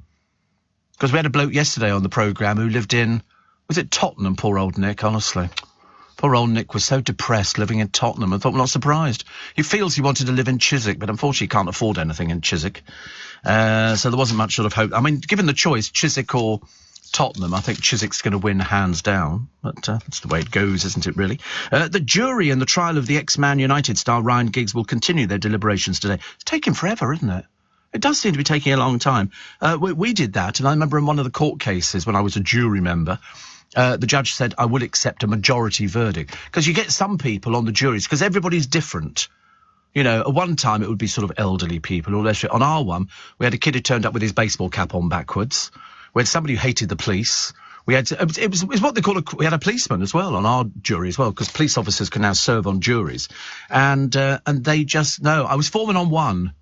Because we had a bloke yesterday on the programme who lived in, was it Tottenham, poor old Nick, honestly. Poor old Nick was so depressed living in Tottenham. I thought, I'm not surprised. He feels he wanted to live in Chiswick, but unfortunately he can't afford anything in Chiswick. So there wasn't much sort of hope. I mean, given the choice, Chiswick or Tottenham, I think Chiswick's going to win hands down. But that's the way it goes, isn't it, really? The jury in the trial of the ex-Man United star Ryan Giggs will continue their deliberations today. It's taking forever, isn't it? It does seem to be taking a long time. We did that, and I remember in one of the court cases when I was a jury member, the judge said, I would accept a majority verdict. Because you get some people on the juries, because everybody's different. You know, at one time it would be sort of elderly people. Or less. On our one, we had a kid who turned up with his baseball cap on backwards. We had somebody who hated the police. We had it was what they call we had a policeman as well on our jury as well, because police officers can now serve on juries, and they just I was foreman on one.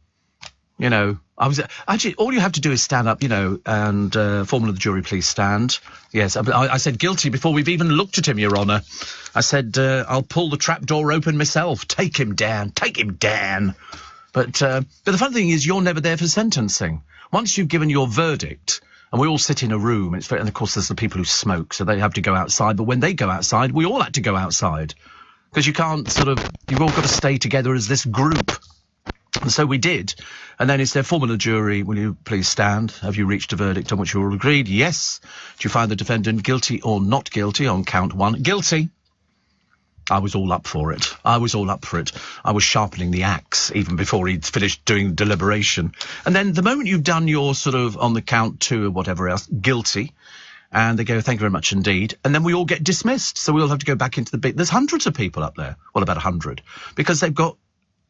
You know, I was actually all you have to do is stand up, you know, and foreman of the jury, please stand. Yes, I said guilty before we've even looked at him, Your Honour. I said I'll pull the trap door open myself. Take him down. Take him down. But the funny thing is, you're never there for sentencing. Once you've given your verdict. And we all sit in a room, and of course there's the people who smoke, so they have to go outside, but when they go outside, we all had to go outside. Because you can't you've all got to stay together as this group. And so we did. And then he said, foreman of the jury, will you please stand? Have you reached a verdict on which you all agreed? Yes. Do you find the defendant guilty or not guilty on count one? Guilty. I was all up for it. I was sharpening the axe even before he'd finished doing deliberation. And then the moment you've done your on the count two or whatever else, guilty, and they go, thank you very much indeed, and then we all get dismissed. So we all have to go back into the big... There's hundreds of people up there. Well, about 100. Because they've got...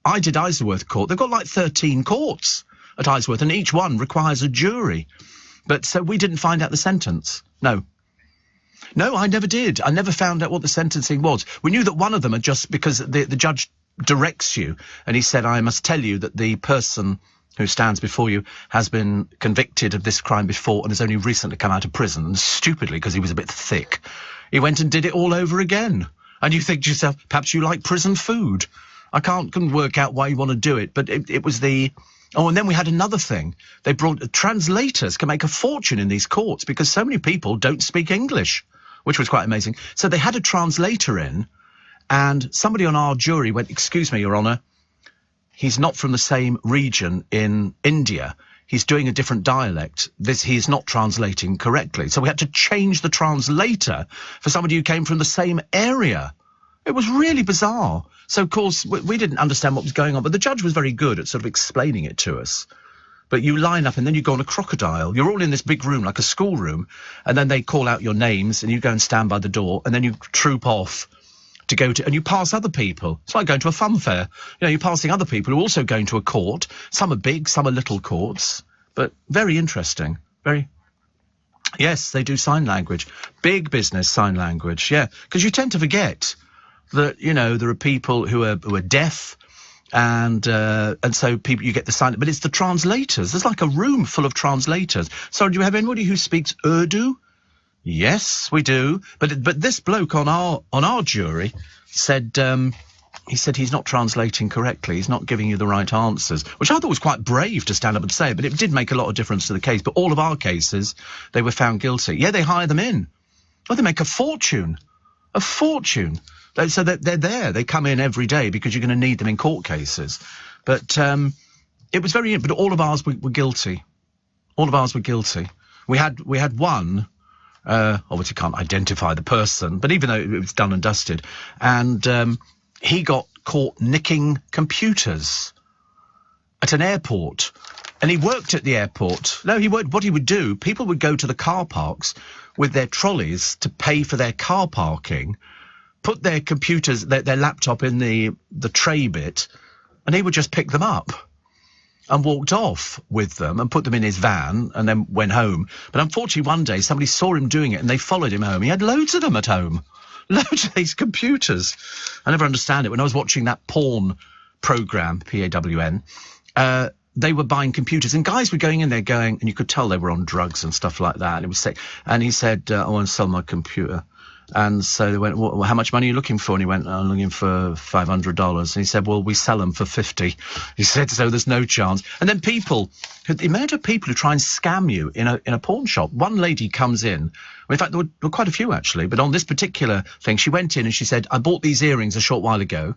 I did Isleworth Court. They've got like 13 courts at Isleworth, and each one requires a jury. But so we didn't find out the sentence. No, I never did. I never found out what the sentencing was. We knew that one of them had just... Because the judge directs you, and he said, I must tell you that the person who stands before you has been convicted of this crime before and has only recently come out of prison. And stupidly, because he was a bit thick, he went and did it all over again. And you think to yourself, perhaps you like prison food. I couldn't work out why you want to do it, but it was the... Oh, and then we had another thing. They brought... Translators can make a fortune in these courts because so many people don't speak English, which was quite amazing. So they had a translator in, and somebody on our jury went, excuse me, Your Honour, he's not from the same region in India. He's doing a different dialect. He's not translating correctly. So we had to change the translator for somebody who came from the same area. It was really bizarre. So, of course, we didn't understand what was going on, but the judge was very good at sort of explaining it to us. But you line up and then you go on a crocodile. You're all in this big room, like a schoolroom, and then they call out your names and you go and stand by the door and then you troop off to go to... And you pass other people. It's like going to a fun fair. You know, you're passing other people who are also going to a court. Some are big, some are little courts. But very interesting. Very... Yes, they do sign language. Big business sign language, yeah. Because you tend to forget that, you know, there are people who are deaf, and so people, you get the sign, but it's the translators. There's like a room full of translators. So do you have anybody who speaks Urdu? Yes, we do. But this bloke on our jury said, he said he's not translating correctly. He's not giving you the right answers, which I thought was quite brave to stand up and say, but it did make a lot of difference to the case. But all of our cases, they were found guilty. Yeah, they hire them in. Well, they make a fortune. A fortune. So they're there. They come in every day because you're going to need them in court cases. But it was very... But all of ours were guilty. All of ours were guilty. We had one... obviously can't identify the person, but even though it was done and dusted, and he got caught nicking computers at an airport, and he worked at the airport. No, he worked. What he would do, people would go to the car parks with their trolleys to pay for their car parking, put their computers, their laptop in the tray bit, and he would just pick them up and walked off with them and put them in his van and then went home. But unfortunately, one day, somebody saw him doing it and they followed him home. He had loads of them at home. Loads of these computers. I never understand it. When I was watching that porn programme, PAWN, they were buying computers and guys were going in there and you could tell they were on drugs and stuff like that. And it was and he said, I want to sell my computer. And so they went, well, how much money are you looking for? And he went, I'm looking for $500. And he said, well, we sell them for 50. He said, so there's no chance. And then the amount of people who try and scam you in a pawn shop. One lady comes in. In fact, there were quite a few actually, but on this particular thing, she went in and she said, I bought these earrings a short while ago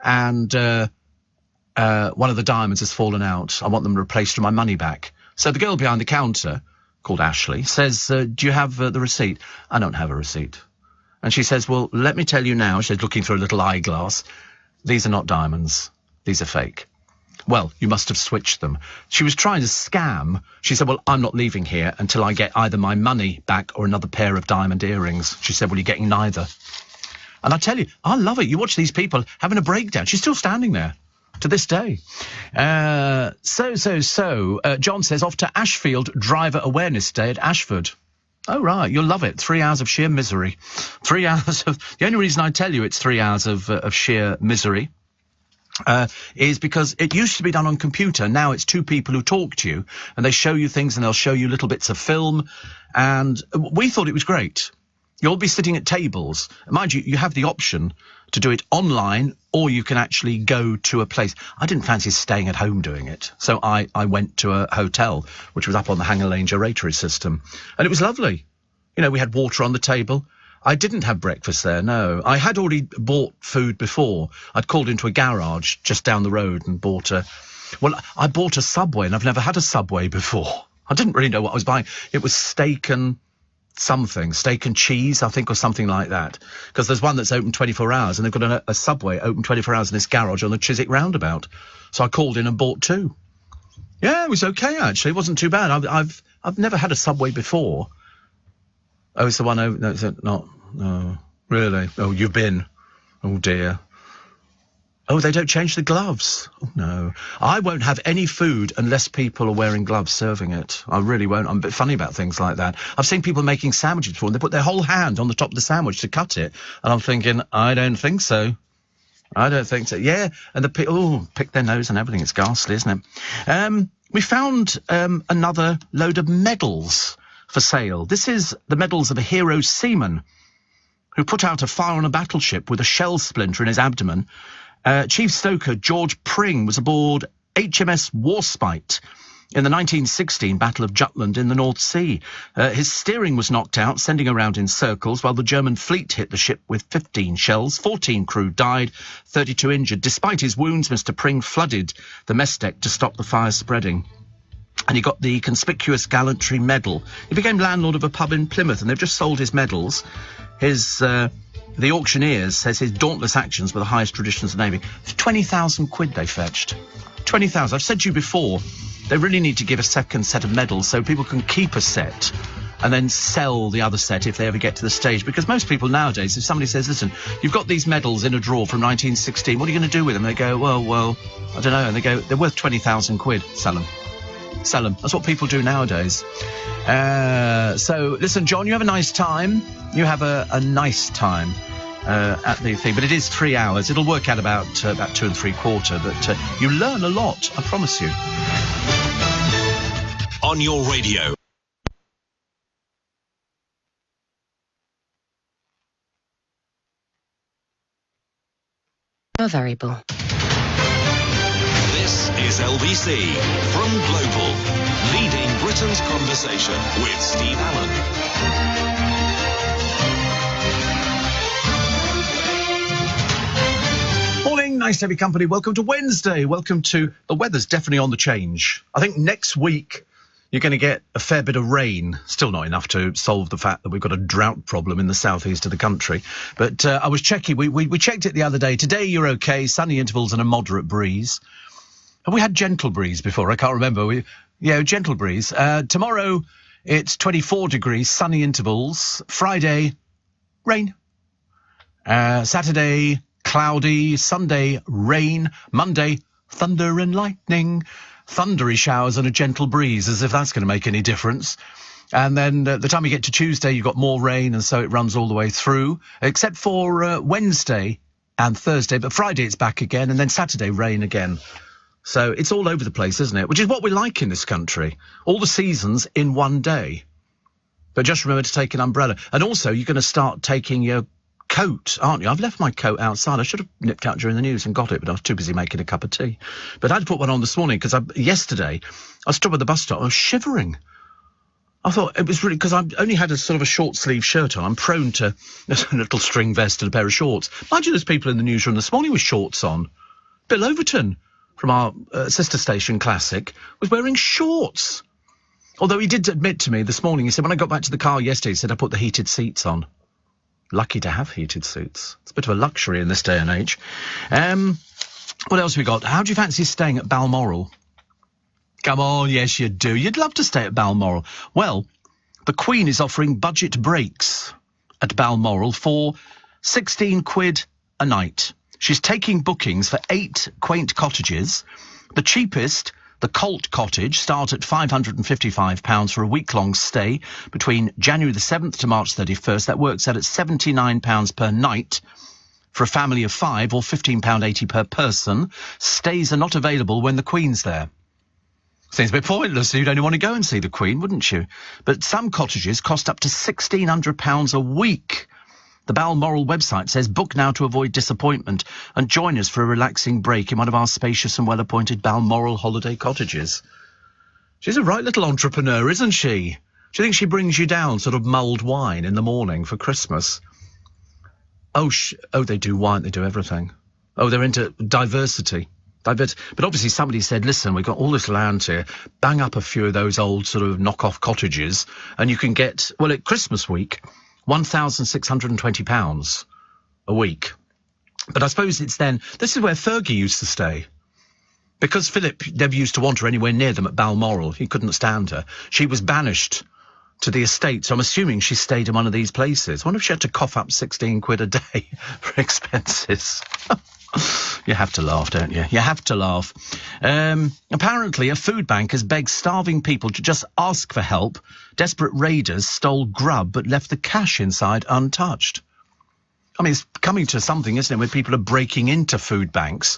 and one of the diamonds has fallen out. I want them replaced for my money back. So the girl behind the counter, called Ashley, says, do you have the receipt? I don't have a receipt. And she says, well, let me tell you now, she's looking through a little eyeglass, these are not diamonds, these are fake. Well, you must have switched them. She was trying to scam. She said, well, I'm not leaving here until I get either my money back or another pair of diamond earrings. She said, well, you're getting neither. And I tell you, I love it. You watch these people having a breakdown. She's still standing there to this day. John says, off to Ashfield Driver Awareness Day at Ashford. Oh, right. You'll love it. 3 hours of sheer misery. 3 hours of... The only reason I tell you it's 3 hours of sheer misery is because it used to be done on computer. Now it's two people who talk to you and they show you things and they'll show you little bits of film. And we thought it was great. You'll be sitting at tables. Mind you, you have the option to do it online or you can actually go to a place. I didn't fancy staying at home doing it. So I went to a hotel, which was up on the Hanger Lane gyratory system. And it was lovely. You know, we had water on the table. I didn't have breakfast there, no. I had already bought food before. I'd called into a garage just down the road and bought I bought a Subway, and I've never had a Subway before. I didn't really know what I was buying. It was steak and cheese, I think, or something like that. Because there's one that's open 24 hours, and they've got a Subway open 24 hours in this garage on the Chiswick roundabout. So I called in and bought two. Yeah, it was okay, actually. It wasn't too bad. I've never had a Subway before. Oh, it's the one over... No, it's not... No, really? Oh, you've been... Oh, dear. Oh, they don't change the gloves. Oh, no. I won't have any food unless people are wearing gloves serving it. I really won't. I'm a bit funny about things like that. I've seen people making sandwiches before, and they put their whole hand on the top of the sandwich to cut it. And I'm thinking, I don't think so. I don't think so. Yeah, and the people... pick their nose and everything. It's ghastly, isn't it? We found another load of medals for sale. This is the medals of a hero seaman who put out a fire on a battleship with a shell splinter in his abdomen. Chief Stoker George Pring was aboard HMS Warspite in the 1916 Battle of Jutland in the North Sea. His steering was knocked out, sending around in circles, while the German fleet hit the ship with 15 shells. 14 crew died, 32 injured. Despite his wounds, Mr. Pring flooded the mess deck to stop the fire spreading. And he got the Conspicuous Gallantry Medal. He became landlord of a pub in Plymouth, and they've just sold his medals. The auctioneers says his dauntless actions were the highest traditions of the Navy. 20,000 quid they fetched. 20,000. I've said to you before, they really need to give a second set of medals so people can keep a set and then sell the other set if they ever get to the stage. Because most people nowadays, if somebody says, listen, you've got these medals in a drawer from 1916, what are you going to do with them? They go, well, I don't know. And they go, they're worth 20,000 quid. Sell them. Sell them. That's what people do nowadays. So, listen, John, you have a nice time. You have a nice time at the thing. But it is 3 hours. It'll work out about 2 3/4. But you learn a lot, I promise you. On your radio. A variable. This is LBC from Global, leading Britain's conversation with Steve Allen. Morning, nice to have your company. Welcome to Wednesday. Welcome to... The weather's definitely on the change. I think next week you're going to get a fair bit of rain. Still not enough to solve the fact that we've got a drought problem in the southeast of the country. But I was checking. We checked it the other day. Today you're okay. Sunny intervals and a moderate breeze. Have we had gentle breeze before? I can't remember. Gentle breeze. Tomorrow it's 24 degrees, sunny intervals. Friday, rain. Saturday, cloudy. Sunday, rain. Monday, thunder and lightning. Thundery showers and a gentle breeze, as if that's going to make any difference. And then the time you get to Tuesday, you've got more rain, and so it runs all the way through, except for Wednesday and Thursday. But Friday it's back again, and then Saturday, rain again. So it's all over the place, isn't it? Which is what we like in this country. All the seasons in one day. But just remember to take an umbrella. And also, you're going to start taking your coat, aren't you? I've left my coat outside. I should have nipped out during the news and got it, but I was too busy making a cup of tea. But I'd put one on this morning because yesterday I stood at the bus stop. I was shivering. I thought it was really... Because I only had a sort of a short-sleeve shirt on. I'm prone to a little string vest and a pair of shorts. Mind you, there's people in the newsroom this morning with shorts on. Bill Overton from our sister station, Classic, was wearing shorts. Although he did admit to me this morning, he said, when I got back to the car yesterday, he said, I put the heated seats on. Lucky to have heated seats. It's a bit of a luxury in this day and age. What else we got? How do you fancy staying at Balmoral? Come on, yes you do. You'd love to stay at Balmoral. Well, the Queen is offering budget breaks at Balmoral for 16 quid a night. She's taking bookings for 8 quaint cottages. The cheapest, the Colt Cottage, start at £555 for a week-long stay between January the 7th to March 31st. That works out at £79 per night for a family of 5, or £15.80 per person. Stays are not available when the Queen's there. Seems a bit pointless. You'd only want to go and see the Queen, wouldn't you? But some cottages cost up to £1,600 a week. The Balmoral website says, book now to avoid disappointment and join us for a relaxing break in one of our spacious and well-appointed Balmoral holiday cottages. She's a right little entrepreneur, isn't she? Do you think she brings you down sort of mulled wine in the morning for Christmas? Oh, they do wine, they do everything. Oh, they're into diversity. But obviously somebody said, listen, we've got all this land here, bang up a few of those old sort of knock-off cottages, and you can get, well, at Christmas week, £1,620 a week. But I suppose it's then, this is where Fergie used to stay. Because Philip never used to want her anywhere near them at Balmoral, he couldn't stand her, she was banished to the estate, so I'm assuming she stayed in one of these places. I wonder if she had to cough up 16 quid a day for expenses. You have to laugh, don't you? You have to laugh. Apparently, a food bank has begged starving people to just ask for help. Desperate raiders stole grub but left the cash inside untouched. I mean, it's coming to something, isn't it, where people are breaking into food banks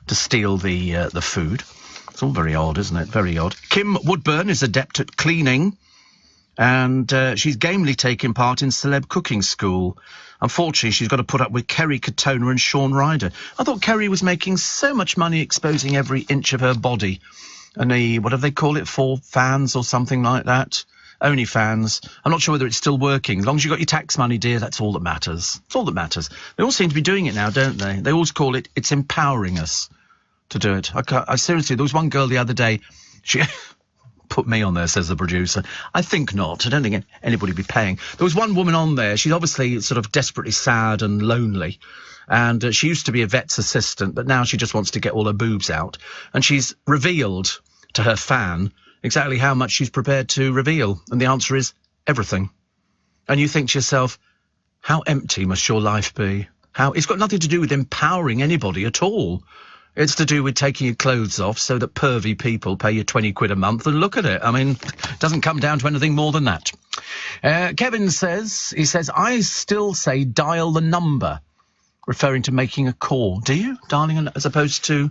to steal the food. It's all very odd, isn't it? Very odd. Kim Woodburn is adept at cleaning, and she's gamely taking part in celeb cooking school. Unfortunately, she's got to put up with Kerry Katona and Sean Ryder. I thought Kerry was making so much money exposing every inch of her body. And what do they call it, 4 fans or something like that? OnlyFans. I'm not sure whether it's still working. As long as you've got your tax money, dear, that's all that matters. It's all that matters. They all seem to be doing it now, don't they? They always call it, it's empowering us to do it. I seriously, there was one girl the other day, she... Put me on there, says the producer. I think not. I don't think anybody would be paying. There was one woman on there. She's obviously sort of desperately sad and lonely. And she used to be a vet's assistant, but now she just wants to get all her boobs out. And she's revealed to her fan exactly how much she's prepared to reveal. And the answer is everything. And you think to yourself, how empty must your life be? It's got nothing to do with empowering anybody at all. It's to do with taking your clothes off so that pervy people pay you 20 quid a month and look at it. I mean, it doesn't come down to anything more than that. Kevin says, I still say dial the number, referring to making a call. Do you, darling, as opposed to,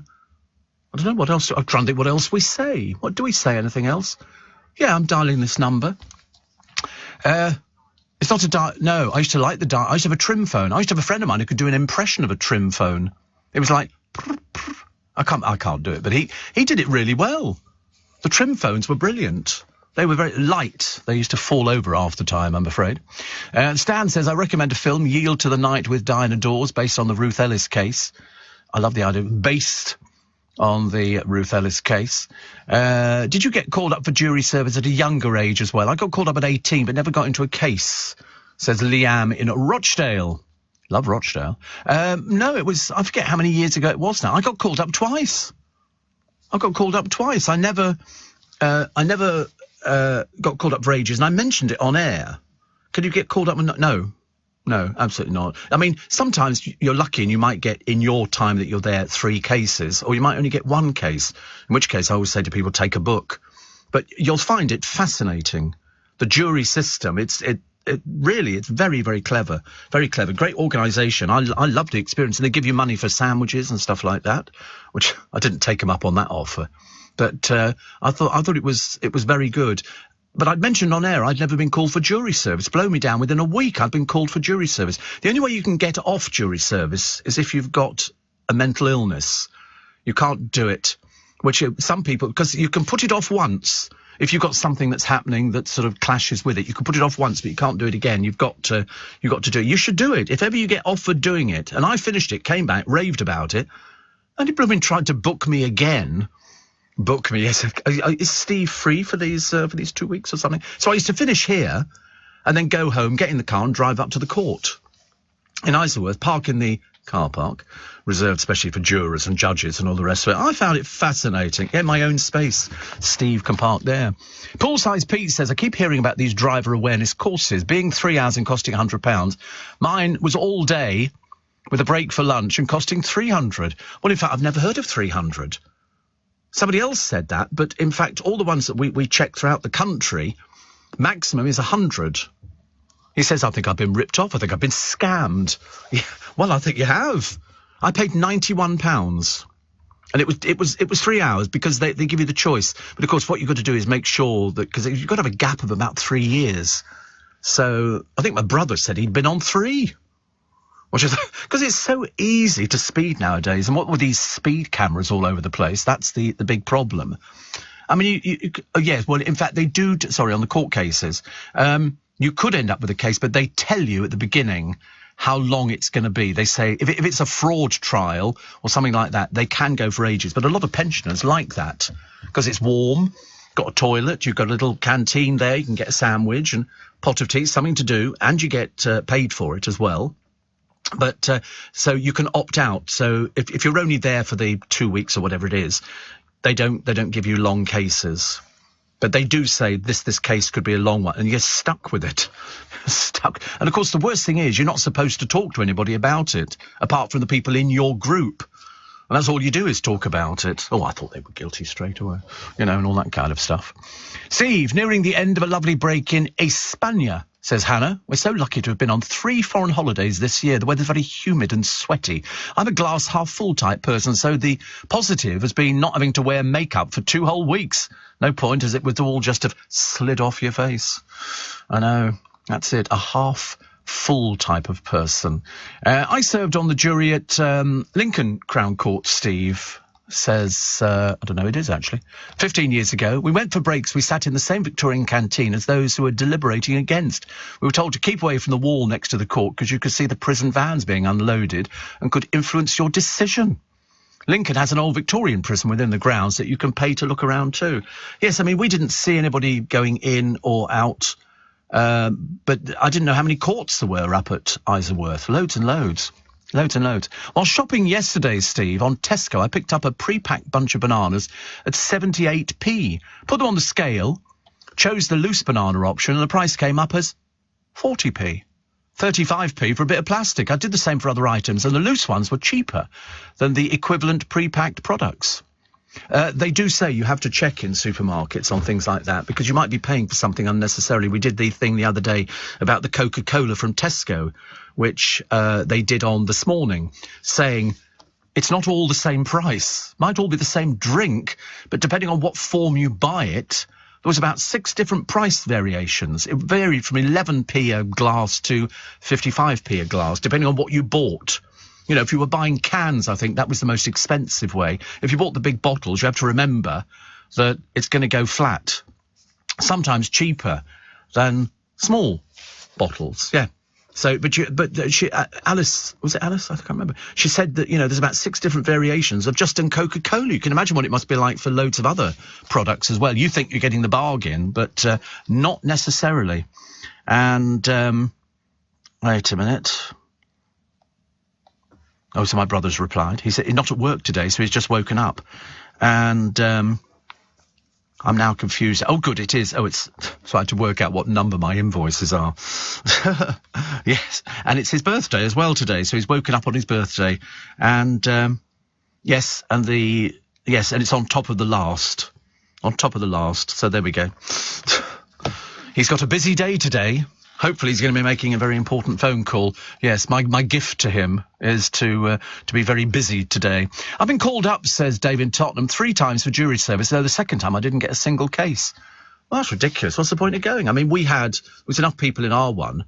I don't know, what else? I'm trying to think what else we say. What do we say? Anything else? Yeah, I'm dialing this number. It's not a dial. No, I used to like the dial. I used to have a trim phone. I used to have a friend of mine who could do an impression of a trim phone. It was like, I can't do it, but he did it really well. The trim phones were brilliant. They were very light. They used to fall over half the time, I'm afraid. Stan says, I recommend a film, Yield to the Night with Diana Dawes, based on the Ruth Ellis case. I love the idea, based on the Ruth Ellis case. Did you get called up for jury service at a younger age as well? I got called up at 18, but never got into a case, says Liam in Rochdale. Love Rochdale. No, it was, I forget how many years ago it was now. I got called up twice. I never got called up for ages, and I mentioned it on air. Could you get called up? No, absolutely not. I mean, sometimes you're lucky and you might get, in your time that you're there, 3 cases, or you might only get 1 case, in which case I always say to people, take a book. But you'll find it fascinating. The jury system, it's very, very clever. Very clever. Great organisation. I love the experience. And they give you money for sandwiches and stuff like that, which I didn't take them up on that offer. But I thought it was very good. But I'd mentioned on air I'd never been called for jury service. Blow me down. Within a week I'd been called for jury service. The only way you can get off jury service is if you've got a mental illness. You can't do it. Which some people, because you can put it off once. If you've got something that's happening that sort of clashes with it, you can put it off once, but you can't do it again. You've got to do it. You should do it. If ever you get offered doing it, and I finished it, came back, raved about it, and people have been trying to book me again. Book me, yes. Is Steve free for these 2 weeks or something? So I used to finish here, and then go home, get in the car, and drive up to the court in Isleworth, park in the car park, reserved especially for jurors and judges and all the rest of it. I found it fascinating. Yeah, my own space. Steve can park there. Poolsize Pete says, I keep hearing about these driver awareness courses, being 3 hours and costing £100. Mine was all day with a break for lunch and costing 300. Well, in fact, I've never heard of 300. Somebody else said that, but in fact, all the ones that we checked throughout the country, maximum is 100. He says, I think I've been ripped off. I think I've been scammed. Yeah, well, I think you have. I paid £91. And it was 3 hours because they give you the choice. But of course, what you've got to do is make sure that, because you've got to have a gap of about 3 years. So I think my brother said he'd been on 3. Which is because it's so easy to speed nowadays. And what with these speed cameras all over the place, that's the big problem. I mean, yes, well, in fact, they do, on the court cases, you could end up with a case, but they tell you at the beginning how long it's going to be. They say if it's a fraud trial or something like that, they can go for ages. But a lot of pensioners like that because it's warm, got a toilet, you've got a little canteen there, you can get a sandwich and pot of tea, something to do, and you get paid for it as well. But so you can opt out. So if you're only there for the 2 weeks or whatever it is, they don't give you long cases. But they do say this case could be a long one, and you're stuck with it. Stuck. And of course, the worst thing is you're not supposed to talk to anybody about it, apart from the people in your group. And that's all you do is talk about it. Oh, I thought they were guilty straight away, and all that kind of stuff. Steve, nearing the end of a lovely break in España, says Hannah. We're so lucky to have been on 3 foreign holidays this year. The weather's very humid and sweaty. I'm a glass half full type person, so the positive has been not having to wear makeup for 2 whole weeks. No point, as it would all just have slid off your face. I know, that's it, a half full type of person. I served on the jury at Lincoln Crown Court, Steve says, I don't know, it is actually. 15 years ago, we went for breaks. We sat in the same Victorian canteen as those who were deliberating against. We were told to keep away from the wall next to the court because you could see the prison vans being unloaded and could influence your decision. Lincoln has an old Victorian prison within the grounds that you can pay to look around too. Yes, I mean, we didn't see anybody going in or out, but I didn't know how many courts there were up at Isleworth. Loads and loads. Loads and loads. While shopping yesterday, Steve, on Tesco, I picked up a pre-packed bunch of bananas at 78p. Put them on the scale, chose the loose banana option, and the price came up as 40p. 35p for a bit of plastic. I did the same for other items, and the loose ones were cheaper than the equivalent pre-packed products. They do say you have to check in supermarkets on things like that because you might be paying for something unnecessarily. We did the thing the other day about the Coca-Cola from Tesco, which they did on This Morning, saying it's not all the same price. Might all be the same drink, but depending on what form you buy it, there was about 6 different price variations. It varied from 11p a glass to 55p a glass, depending on what you bought. If you were buying cans, I think that was the most expensive way. If you bought the big bottles, you have to remember that it's going to go flat. Sometimes cheaper than small bottles, yeah. So, Alice, was it Alice? I can't remember. She said that, there's about 6 different variations of just in Coca-Cola. You can imagine what it must be like for loads of other products as well. You think you're getting the bargain, but not necessarily. And, wait a minute. Oh, so my brother's replied. He said he's not at work today, so he's just woken up. And I'm now confused. Oh, good, it is. Oh, it's... So I had to work out what number my invoices are. Yes, and it's his birthday as well today, so he's woken up on his birthday. And, yes, and it's on top of the last. On top of the last, so there we go. He's got a busy day today. Hopefully he's going to be making a very important phone call. Yes, my gift to him is to be very busy today. I've been called up, says Dave in Tottenham, 3 times for jury service, though the second time I didn't get a single case. Well, that's ridiculous. What's the point of going? I mean, there was enough people in R1,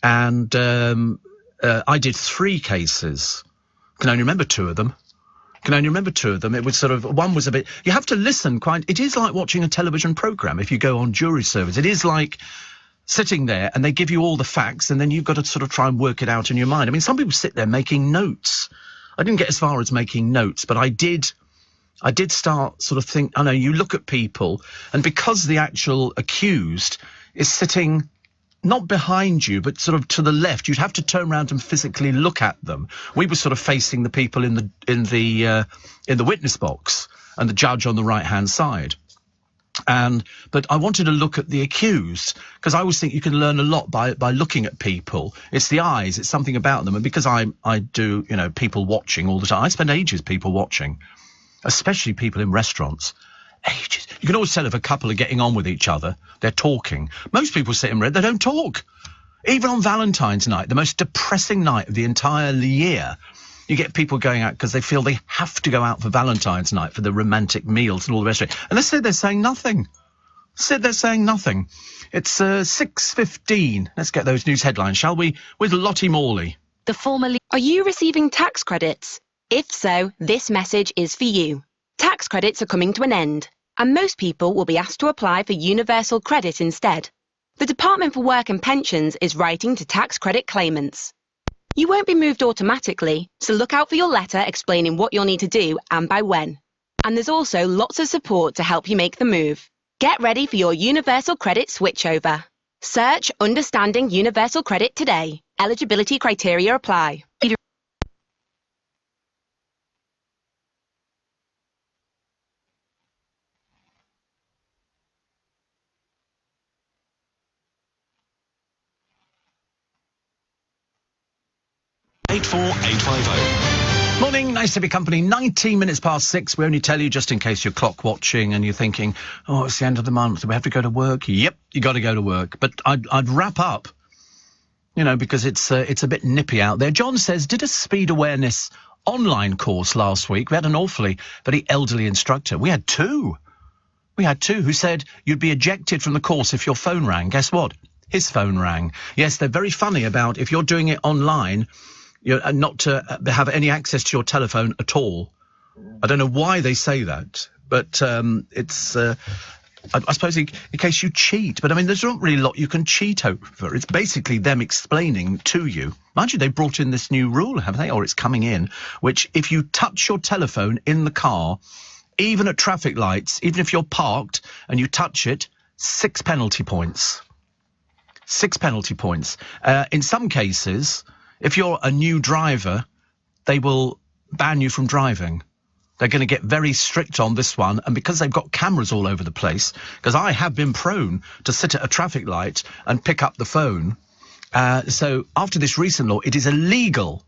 and I did 3 cases. Can only remember 2 of them. It was sort of, one was a bit, you have to listen quite, it is like watching a television programme if you go on jury service. It is like sitting there and they give you all the facts and then you've got to sort of try and work it out in your mind. I mean, some people sit there making notes. I didn't get as far as making notes, but I did start sort of think, I know, you look at people and because the actual accused is sitting not behind you, but sort of to the left. You'd have to turn around and physically look at them. We were sort of facing the people in the witness box and the judge on the right-hand side. But I wanted to look at the accused, because I always think you can learn a lot by looking at people. It's the eyes, it's something about them. And because I do, people watching all the time, I spend ages people watching, especially people in restaurants. Ages. You can always tell if a couple are getting on with each other. They're talking. Most people sit in red, they don't talk. Even on Valentine's night, the most depressing night of the entire year, you get people going out because they feel they have to go out for Valentine's night for the romantic meals and all the rest of it. And they say they're saying nothing. They're saying nothing. It's 6:15. Let's get those news headlines, shall we? With Lottie Morley. Are you receiving tax credits? If so, this message is for you. Tax credits are coming to an end, and most people will be asked to apply for universal credit instead. The Department for Work and Pensions is writing to tax credit claimants. You won't be moved automatically, so look out for your letter explaining what you'll need to do and by when. And there's also lots of support to help you make the move. Get ready for your universal credit switchover. Search Understanding Universal Credit today. Eligibility criteria apply. 84850. Morning, nice to be company. 19 minutes past 6. We only tell you just in case you're clock watching and you're thinking, oh, it's the end of the month. Do we have to go to work? Yep, you got to go to work. But I'd wrap up, because it's a bit nippy out there. John says, did a speed awareness online course last week. We had an awfully very elderly instructor. We had two who said you'd be ejected from the course if your phone rang. Guess what? His phone rang. Yes, they're very funny about if you're doing it online, you're not to have any access to your telephone at all. I don't know why they say that, but it's, I suppose, in case you cheat. But, I mean, there's not really a lot you can cheat over. It's basically them explaining to you. Mind you, they brought in this new rule, haven't they? Or it's coming in, which if you touch your telephone in the car, even at traffic lights, even if you're parked and you touch it, 6 penalty points. 6 penalty points. In some cases, if you're a new driver, they will ban you from driving. They're going to get very strict on this one. And because they've got cameras all over the place, because I have been prone to sit at a traffic light and pick up the phone. So after this recent law, it is illegal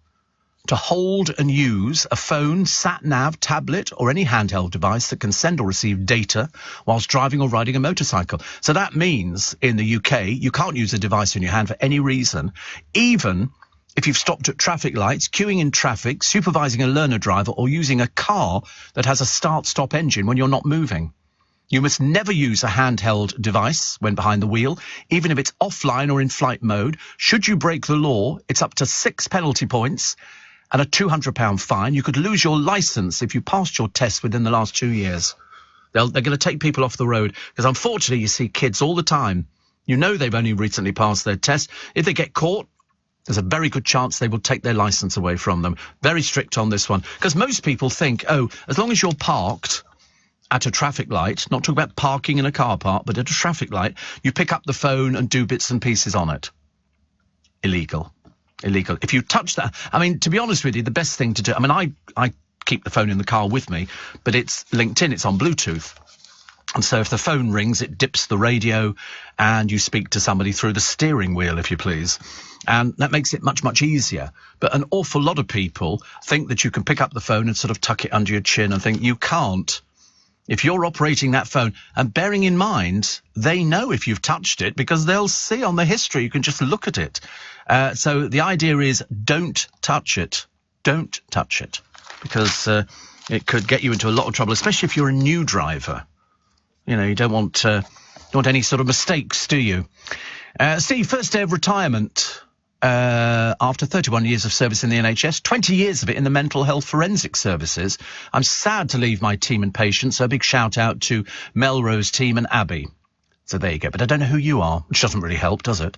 to hold and use a phone, sat-nav, tablet, or any handheld device that can send or receive data whilst driving or riding a motorcycle. So that means in the UK, you can't use a device in your hand for any reason, even if you've stopped at traffic lights, queuing in traffic, supervising a learner driver, or using a car that has a start-stop engine when you're not moving. You must never use a handheld device when behind the wheel, even if it's offline or in flight mode. Should you break the law, it's up to 6 penalty points and a £200 fine. You could lose your licence if you passed your test within the last 2 years. They're going to take people off the road, because unfortunately you see kids all the time. They've only recently passed their test. If they get caught, there's a very good chance they will take their licence away from them. Very strict on this one. Because most people think, as long as you're parked at a traffic light, not talking about parking in a car park, but at a traffic light, you pick up the phone and do bits and pieces on it. Illegal. If you touch that, I mean, to be honest with you, the best thing to do, I mean, I keep the phone in the car with me, but it's linked in, it's on Bluetooth. And so if the phone rings, it dips the radio and you speak to somebody through the steering wheel, if you please. And that makes it much, much easier. But an awful lot of people think that you can pick up the phone and sort of tuck it under your chin and think you can't. If you're operating that phone, and bearing in mind, they know if you've touched it because they'll see on the history, you can just look at it. So the idea is don't touch it. Don't touch it, because it could get you into a lot of trouble, especially if you're a new driver. You don't want any sort of mistakes, do you? Steve, first day of retirement after 31 years of service in the NHS, 20 years of it in the mental health forensic services. I'm sad to leave my team and patients, so a big shout out to Melrose team and Abby. So there you go. But I don't know who you are, which doesn't really help, does it?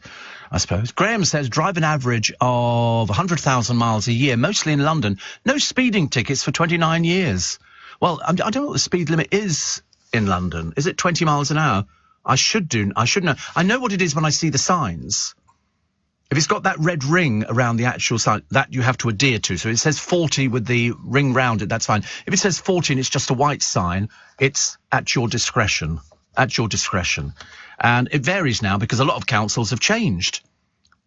I suppose. Graham says, drive an average of 100,000 miles a year, mostly in London. No speeding tickets for 29 years. Well, I don't know what the speed limit is in London. Is it 20 miles an hour? I should know. I know what it is when I see the signs. If it's got that red ring around the actual sign, that you have to adhere to. So it says 40 with the ring round it, that's fine. If it says 40 and it's just a white sign, it's at your discretion. At your discretion. And it varies now because a lot of councils have changed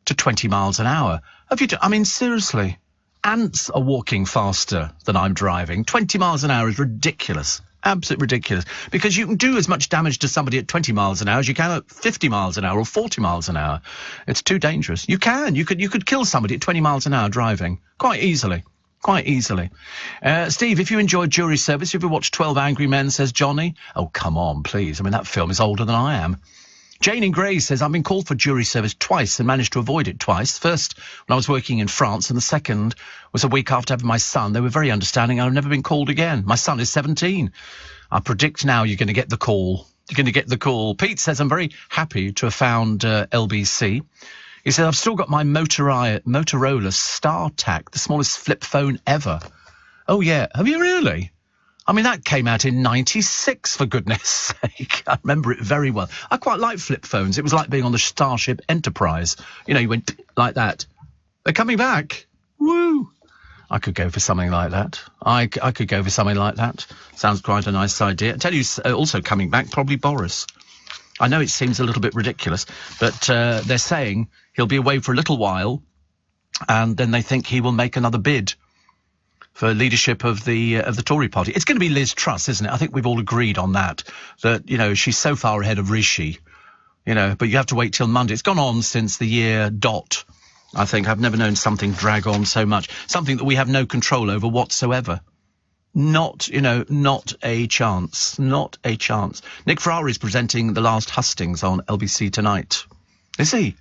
to 20 miles an hour. I mean, seriously, ants are walking faster than I'm driving. 20 miles an hour is ridiculous. Absolutely ridiculous. Because you can do as much damage to somebody at 20 miles an hour as you can at 50 miles an hour or 40 miles an hour. It's too dangerous. You could kill somebody at 20 miles an hour driving. Quite easily. Quite easily. Steve, if you enjoyed jury service, have you watched 12 Angry Men, says Johnny? Oh, come on, please. I mean, that film is older than I am. Jane in Grey says, I've been called for jury service twice and managed to avoid it twice. First, when I was working in France, and the second was a week after having my son. They were very understanding, and I've never been called again. My son is 17. I predict now you're going to get the call. You're going to get the call. Pete says, I'm very happy to have found LBC. He said, I've still got my Motorola StarTAC, the smallest flip phone ever. Oh, yeah. Have you really? I mean, that came out in 96, for goodness sake. I remember it very well. I quite like flip phones. It was like being on the Starship Enterprise. You know, you went like that. They're coming back. Woo! I could go for something like that. I could go for something like that. Sounds quite a nice idea. I tell you, also coming back, probably Boris. I know it seems a little bit ridiculous, but they're saying he'll be away for a little while, and then they think he will make another bid for leadership of the Tory party. It's going to be Liz Truss, isn't it? I think we've all agreed on that, you know, she's so far ahead of Rishi, you know, but you have to wait till Monday. It's gone on since the year dot, I think. I've never known something drag on so much, something that we have no control over whatsoever. Not a chance. Not a chance. Nick Ferrari's presenting The Last Hustings on LBC tonight. Is he?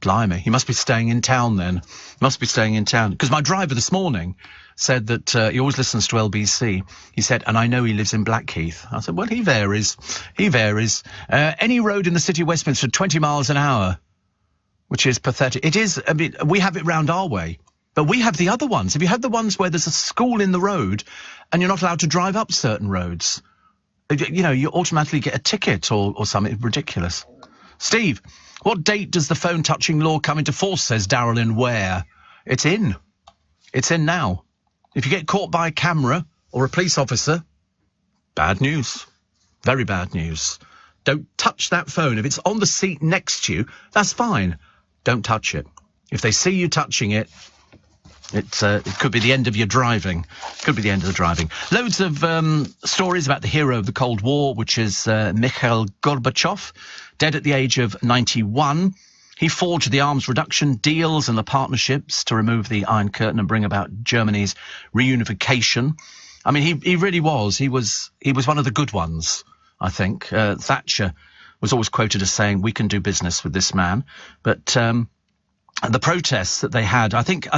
Blimey, he must be staying in town then. Must be staying in town. Because my driver this morning said that he always listens to LBC. He said, and I know he lives in Blackheath. I said, well, he varies. He varies. Any road in the city of Westminster, 20 miles an hour, which is pathetic. It is, I mean, we have it round our way. But we have the other ones. Have you had the ones where there's a school in the road and you're not allowed to drive up certain roads? You know, you automatically get a ticket or something ridiculous. Steve, what date does the phone touching law come into force, says Darryl in Ware? It's in. It's in now. If you get caught by a camera or a police officer, bad news. Very bad news. Don't touch that phone. If it's on the seat next to you, that's fine. Don't touch it. If they see you touching it, it could be the end of your driving. Could be the end of the driving. Loads of stories about the hero of the Cold War, which is Mikhail Gorbachev, dead at the age of 91. He forged the arms reduction deals and the partnerships to remove the Iron Curtain and bring about Germany's reunification. I mean, he really was. He was one of the good ones, I think. Thatcher was always quoted as saying, we can do business with this man. But the protests that they had, I think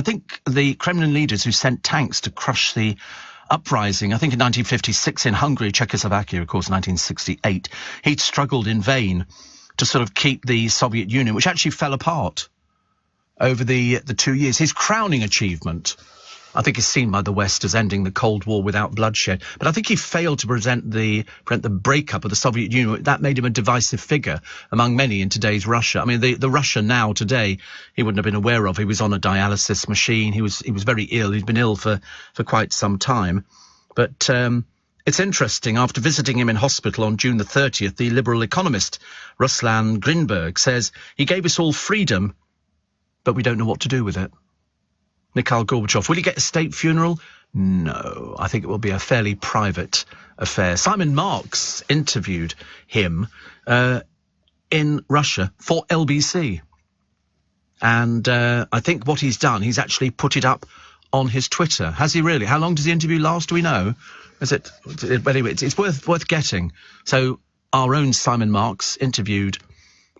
the Kremlin leaders who sent tanks to crush the uprising, I think in 1956 in Hungary, Czechoslovakia, of course, 1968, he'd struggled in vain to sort of keep the Soviet Union, which actually fell apart over the 2 years. His crowning achievement, I think, is seen by the West as ending the Cold War without bloodshed. But I think he failed to prevent the breakup of the Soviet Union. That made him a divisive figure among many in today's Russia. I mean, the Russia now today, he wouldn't have been aware of. He was on a dialysis machine. He was very ill. He'd been ill for quite some time. But it's interesting. After visiting him in hospital on June the 30th, the liberal economist Ruslan Grinberg says he gave us all freedom, but we don't know what to do with it. Mikhail Gorbachev, will he get a state funeral? No, I think it will be a fairly private affair. Simon Marks interviewed him in Russia for LBC. And I think what he's done, he's actually put it up on his Twitter. Has he really? How long does the interview last? Do we know? Is it? Anyway, it's worth getting. So our own Simon Marks interviewed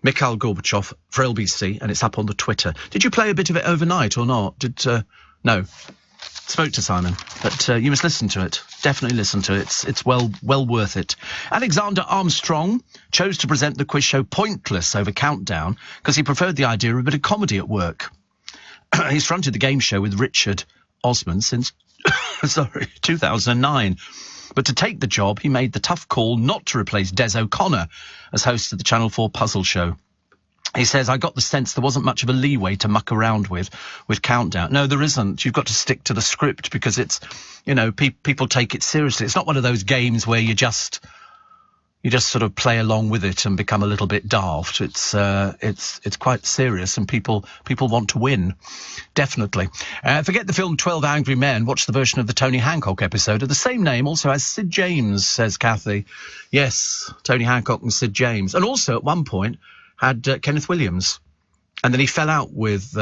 Mikhail Gorbachev for LBC, and it's up on the Twitter. Did you play a bit of it overnight or not? No. Spoke to Simon, but you must listen to it. Definitely listen to it. It's well worth it. Alexander Armstrong chose to present the quiz show Pointless over Countdown because he preferred the idea of a bit of comedy at work. He's fronted the game show with Richard Osman since 2009. But to take the job, he made the tough call not to replace Des O'Connor as host of the Channel 4 puzzle show. He says, I got the sense there wasn't much of a leeway to muck around with Countdown. No, there isn't. You've got to stick to the script because it's, you know, people take it seriously. It's not one of those games where you just sort of play along with it and become a little bit daft. It's quite serious, and people want to win. Definitely. Forget the film 12 Angry Men. Watch the version of the Tony Hancock episode of the same name, also has Sid James, says Kathy. Yes, Tony Hancock and Sid James. And also, at one point, had Kenneth Williams, and then he fell out with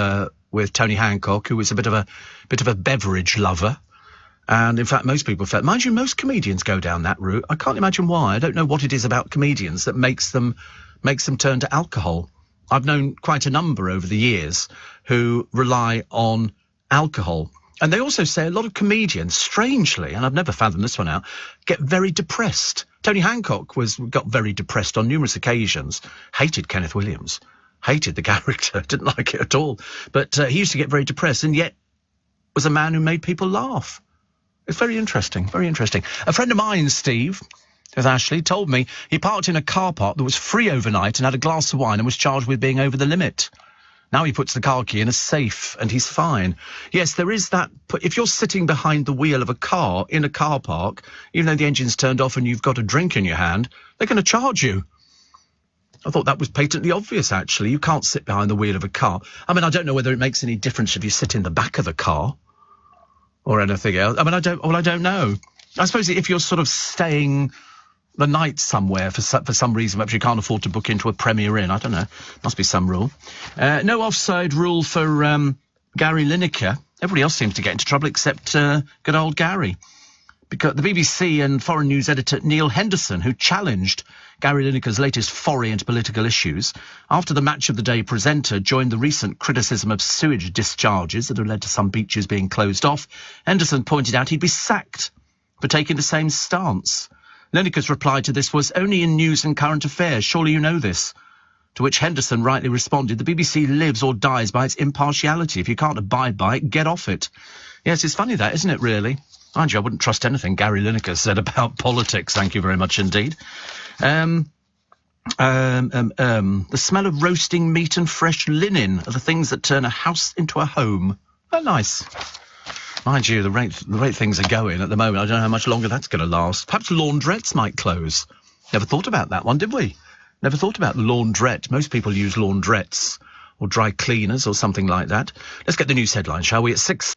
Tony Hancock, who was a bit of a beverage lover, and in fact most people felt. Mind you, most comedians go down that route. I can't imagine why. I don't know what it is about comedians that makes them turn to alcohol. I've known quite a number over the years who rely on alcohol, and they also say a lot of comedians, strangely, and I've never fathomed this one out, get very depressed. Tony Hancock got very depressed on numerous occasions, hated Kenneth Williams, hated the character, didn't like it at all. But he used to get very depressed, and yet was a man who made people laugh. It's very interesting, very interesting. A friend of mine, Steve, as Ashley, told me he parked in a car park that was free overnight and had a glass of wine and was charged with being over the limit. Now he puts the car key in a safe and he's fine. Yes, there is that. If you're sitting behind the wheel of a car in a car park, even though the engine's turned off and you've got a drink in your hand, they're going to charge you. I thought that was patently obvious, actually. You can't sit behind the wheel of a car. I mean, I don't know whether it makes any difference if you sit in the back of the car or anything else. I mean, I don't know. I suppose if you're sort of staying the night somewhere for some reason, perhaps you can't afford to book into a Premier Inn. I don't know. Must be some rule. No offside rule for Gary Lineker. Everybody else seems to get into trouble except good old Gary. Because the BBC and Foreign News editor Neil Henderson, who challenged Gary Lineker's latest foray into political issues, after the Match of the Day presenter joined the recent criticism of sewage discharges that have led to some beaches being closed off, Henderson pointed out he'd be sacked for taking the same stance. Lineker's reply to this was, only in news and current affairs, surely you know this. To which Henderson rightly responded, the BBC lives or dies by its impartiality. If you can't abide by it, get off it. Yes, it's funny that, isn't it, really? Mind you, I wouldn't trust anything Gary Lineker said about politics, thank you very much indeed. The smell of roasting meat and fresh linen are the things that turn a house into a home. Oh, nice. Mind you, the rate things are going at the moment, I don't know how much longer that's going to last. Perhaps laundrettes might close. Never thought about that one, did we? Never thought about laundrette. Most people use laundrettes or dry cleaners or something like that. Let's get the news headline, shall we, at 6.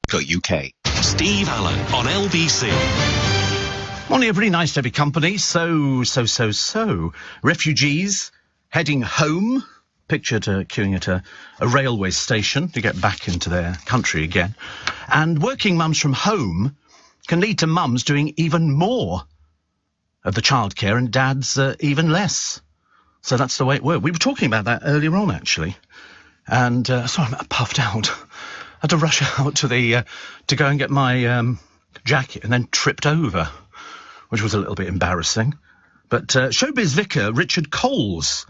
UK. Steve Allen on LBC. Morning, everybody. Nice to have your company. So. Refugees heading home. Pictured queuing at a railway station to get back into their country again. And working mums from home can lead to mums doing even more of the childcare and dads even less. So that's the way it works. We were talking about that earlier on, actually. And sorry, I'm puffed out. I had to rush out to go and get my jacket and then tripped over, which was a little bit embarrassing. But showbiz vicar Richard Coles,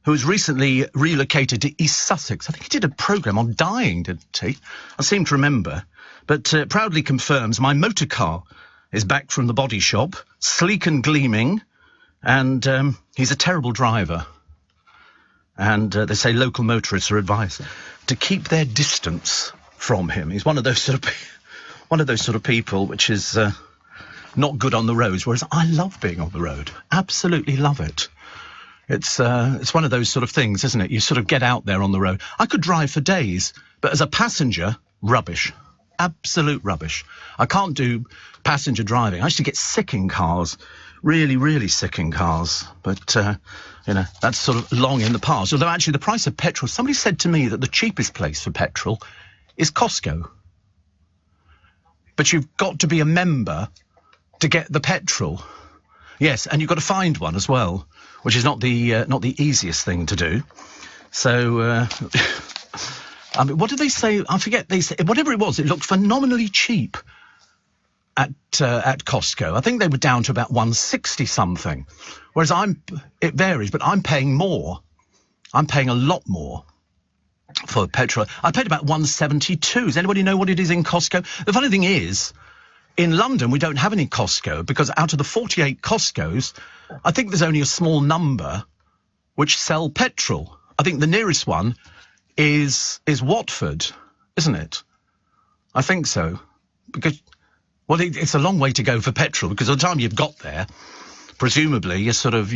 who was recently relocated to East Sussex. I think he did a programme on dying, didn't he? I seem to remember. But proudly confirms my motor car is back from the body shop, sleek and gleaming, and he's a terrible driver. And they say local motorists are advised to keep their distance from him. He's one of those sort of people which is not good on the roads, whereas I love being on the road. Absolutely love it. It's one of those sort of things, isn't it? You sort of get out there on the road. I could drive for days, but as a passenger, rubbish. Absolute rubbish. I can't do passenger driving. I used to get sick in cars. Really, really sick in cars. But, that's sort of long in the past. Although actually the price of petrol, somebody said to me that the cheapest place for petrol is Costco. But you've got to be a member to get the petrol. Yes, and you've got to find one as well, which is not the easiest thing to do. So, I mean, what did they say? I forget. They say whatever it was. It looked phenomenally cheap at Costco. I think they were down to about 160 something. Whereas it varies, but I'm paying more. I'm paying a lot more for petrol. I paid about $1.72. Does anybody know what it is in Costco? The funny thing is, in London, we don't have any Costco because out of the 48 Costcos, I think there's only a small number which sell petrol. I think the nearest one is Watford, isn't it? I think so. Because, well, it's a long way to go for petrol because by the time you've got there, presumably you've sort of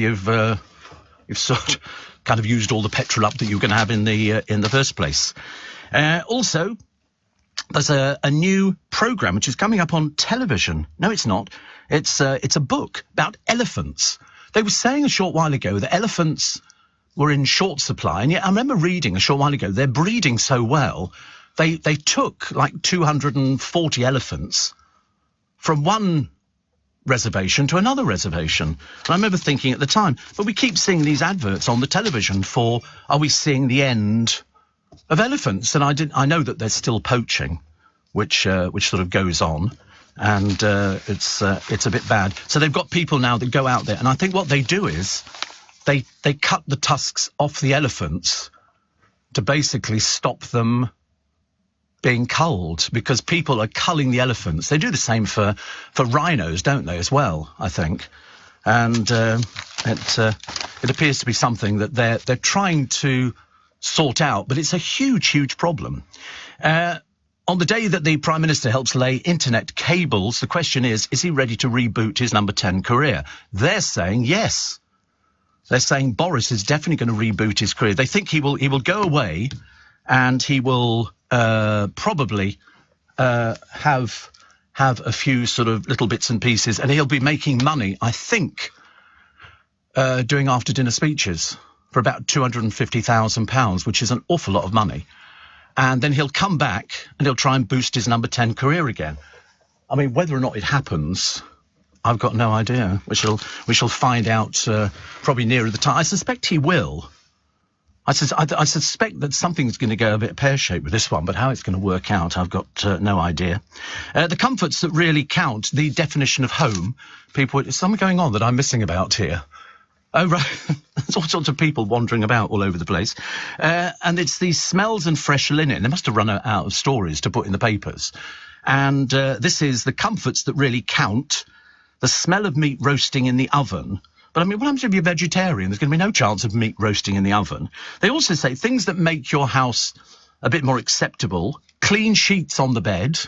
kind of used all the petrol up that you're going to have in the first place. Also, there's a new programme which is coming up on television. No, it's not. It's a book about elephants. They were saying a short while ago that elephants were in short supply, and yet I remember reading a short while ago they're breeding so well. They took like 240 elephants from one reservation to another reservation. And I remember thinking at the time, but we keep seeing these adverts on the television for, are we seeing the end of elephants? And I know that there's still poaching, which sort of goes on, and it's a bit bad. So they've got people now that go out there, and I think what they do is they cut the tusks off the elephants to basically stop them being culled, because people are culling the elephants. They do the same for rhinos, don't they, as well, I think. And it appears to be something that they're trying to sort out, but it's a huge problem. On the day that the Prime Minister helps lay internet cables, the question is he ready to reboot his Number 10 career? They're saying yes. They're saying Boris is definitely going to reboot his career. They think he will go away and he will probably have a few sort of little bits and pieces, and he'll be making money, I think, doing after-dinner speeches for about £250,000, which is an awful lot of money. And then he'll come back and he'll try and boost his Number 10 career again. I mean, whether or not it happens, I've got no idea. We shall find out probably nearer the time. I suspect he will. I suspect that something's going to go a bit pear-shaped with this one, but how it's going to work out, I've got no idea. The comforts that really count, the definition of home. People, there's something going on that I'm missing about here. Oh, right. There's all sorts of people wandering about all over the place. And it's the smells and fresh linen. They must have run out of stories to put in the papers. And this is the comforts that really count. The smell of meat roasting in the oven. But I mean, what happens if you're vegetarian? There's going to be no chance of meat roasting in the oven. They also say things that make your house a bit more acceptable. Clean sheets on the bed.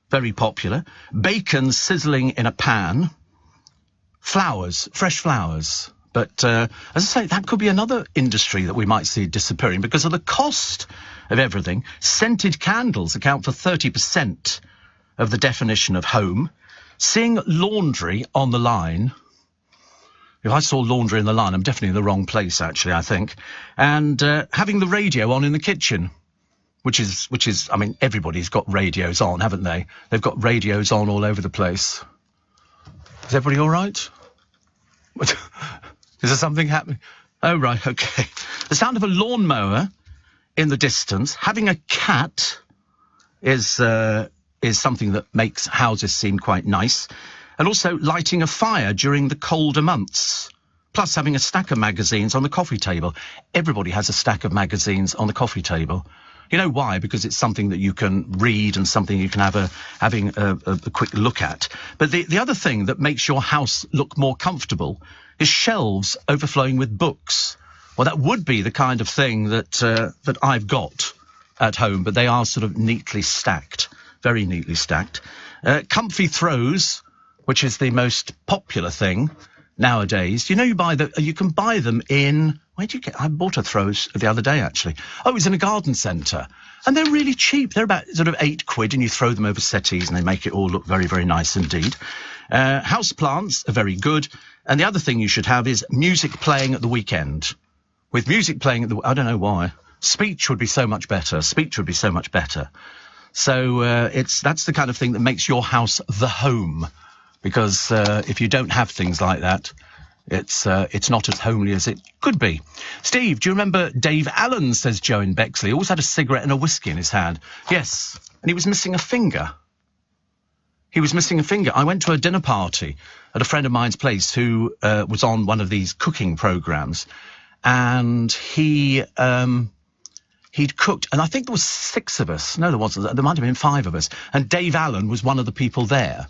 Very popular. Bacon sizzling in a pan. Flowers, fresh flowers. But as I say, that could be another industry that we might see disappearing because of the cost of everything. Scented candles account for 30% of the definition of home. Seeing laundry on the line. If I saw laundry in the line, I'm definitely in the wrong place, actually, I think. And having the radio on in the kitchen, which is, I mean, everybody's got radios on, haven't they? They've got radios on all over the place. Is everybody all right? Is there something happening? Oh, right, okay. The sound of a lawnmower in the distance. Having a cat is something that makes houses seem quite nice. And also lighting a fire during the colder months. Plus having a stack of magazines on the coffee table. Everybody has a stack of magazines on the coffee table. You know why? Because it's something that you can read and something you can having a quick look at. But the other thing that makes your house look more comfortable is shelves overflowing with books. Well, that would be the kind of thing that I've got at home, but they are sort of neatly stacked, very neatly stacked. Comfy throws, which is the most popular thing nowadays. You know, you can buy them in. Where do you get? I bought a throws the other day, actually. Oh, it was in a garden centre. And they're really cheap. They're about sort of £8, and you throw them over settees and they make it all look very, very nice indeed. House plants are very good. And the other thing you should have is music playing at the weekend. With music playing I don't know why. Speech would be so much better. So that's the kind of thing that makes your house the home. Because if you don't have things like that, it's not as homely as it could be. Steve, do you remember Dave Allen, says Joe in Bexley, always had a cigarette and a whiskey in his hand? Yes, and he was missing a finger. I went to a dinner party at a friend of mine's place who was on one of these cooking programmes, and he'd cooked, and I think there was 6 of us. No, there wasn't. There might have been 5 of us. And Dave Allen was one of the people there.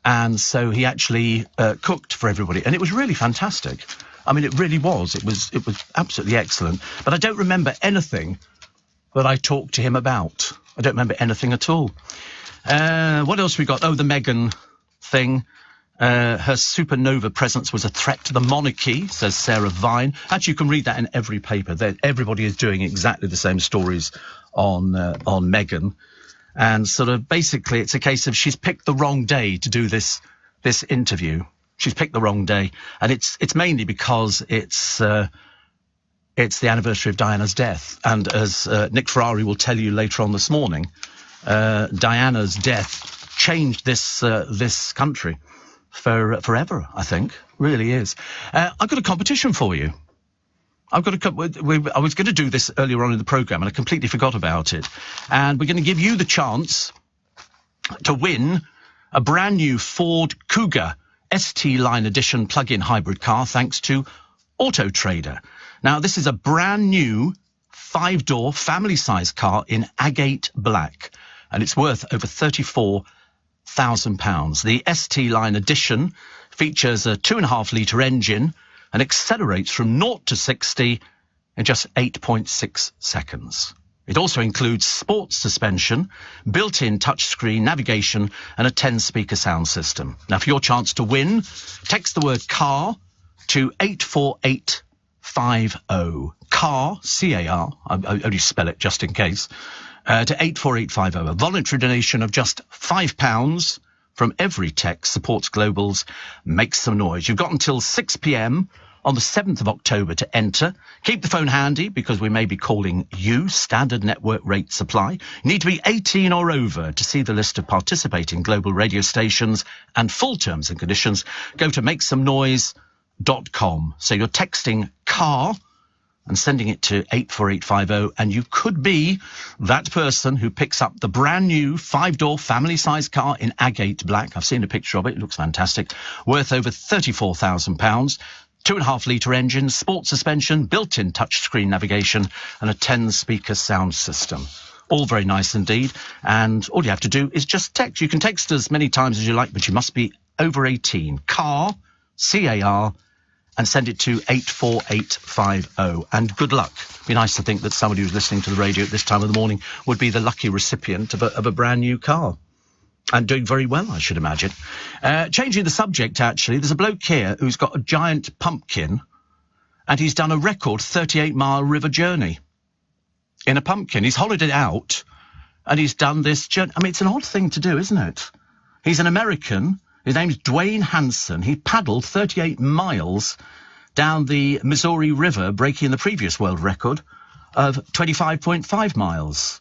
And so he actually cooked for everybody, and it was really fantastic. I mean, it really was. It was absolutely excellent. But I don't remember anything that I talked to him about. I don't remember anything at all. What else we got? Oh, the Meghan thing. Her supernova presence was a threat to the monarchy, says Sarah Vine. Actually, you can read that in every paper. Everybody is doing exactly the same stories on Meghan. And sort of basically it's a case of she's picked the wrong day to do this interview. She's picked the wrong day. And it's mainly because it's the anniversary of Diana's death. And as Nick Ferrari will tell you later on this morning, Diana's death changed this country forever, I think. Really is. I've got a competition for you. I was going to do this earlier on in the programme, and I completely forgot about it. And we're going to give you the chance to win a brand new Ford Kuga ST Line Edition plug-in hybrid car, thanks to Auto Trader. Now, this is a brand new 5-door family-size car in agate black, and it's worth over £34,000. The ST Line Edition features a 2.5-litre engine and accelerates from 0 to 60 in just 8.6 seconds. It also includes sports suspension, built-in touchscreen navigation, and a 10-speaker sound system. Now, for your chance to win, text the word CAR to 84850. CAR, C-A-R, I only spell it just in case, to 84850. A voluntary donation of just £5 from every text supports Global's Make Some Noise. You've got until 6 p.m. on the 7th of October to enter. Keep the phone handy because we may be calling you. Standard network rate supply. You need to be 18 or over to see the list of participating Global radio stations and full terms and conditions. Go to makesomenoise.com. So you're texting CAR and sending it to 84850, and you could be that person who picks up the brand new 5-door family-sized car in agate black. I've seen a picture of it. It looks fantastic. Worth over £34,000. 2.5-litre engine, sports suspension, built-in touchscreen navigation, and a 10-speaker sound system. All very nice indeed. And all you have to do is just text. You can text as many times as you like, but you must be over 18. CAR, C-A-R, and send it to 84850. And good luck. It'd be nice to think that somebody who's listening to the radio at this time of the morning would be the lucky recipient of a brand new car. And doing very well, I should imagine. Changing the subject, actually, there's a bloke here who's got a giant pumpkin, and he's done a record 38-mile river journey in a pumpkin. He's hollowed it out, and he's done this journey. I mean, it's an odd thing to do, isn't it? He's an American. His name's Dwayne Hansen. He paddled 38 miles down the Missouri River, breaking the previous world record of 25.5 miles.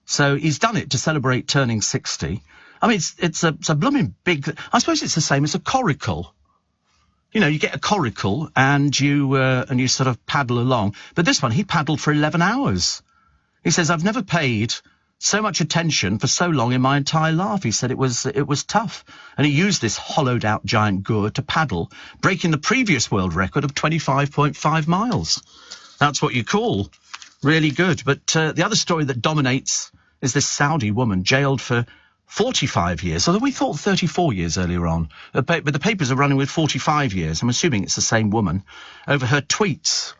So he's done it to celebrate turning 60. I mean, it's a blooming big... I suppose it's the same as a coracle. You know, you get a coracle and you sort of paddle along. But this one, he paddled for 11 hours. He says, I've never paid so much attention for so long in my entire life. He said it was tough. And he used this hollowed-out giant gourd to paddle, breaking the previous world record of 25.5 miles. That's what you call really good. But the other story that dominates is this Saudi woman jailed for 45 years, although we thought 34 years earlier on. But the papers are running with 45 years. I'm assuming it's the same woman, over her tweets.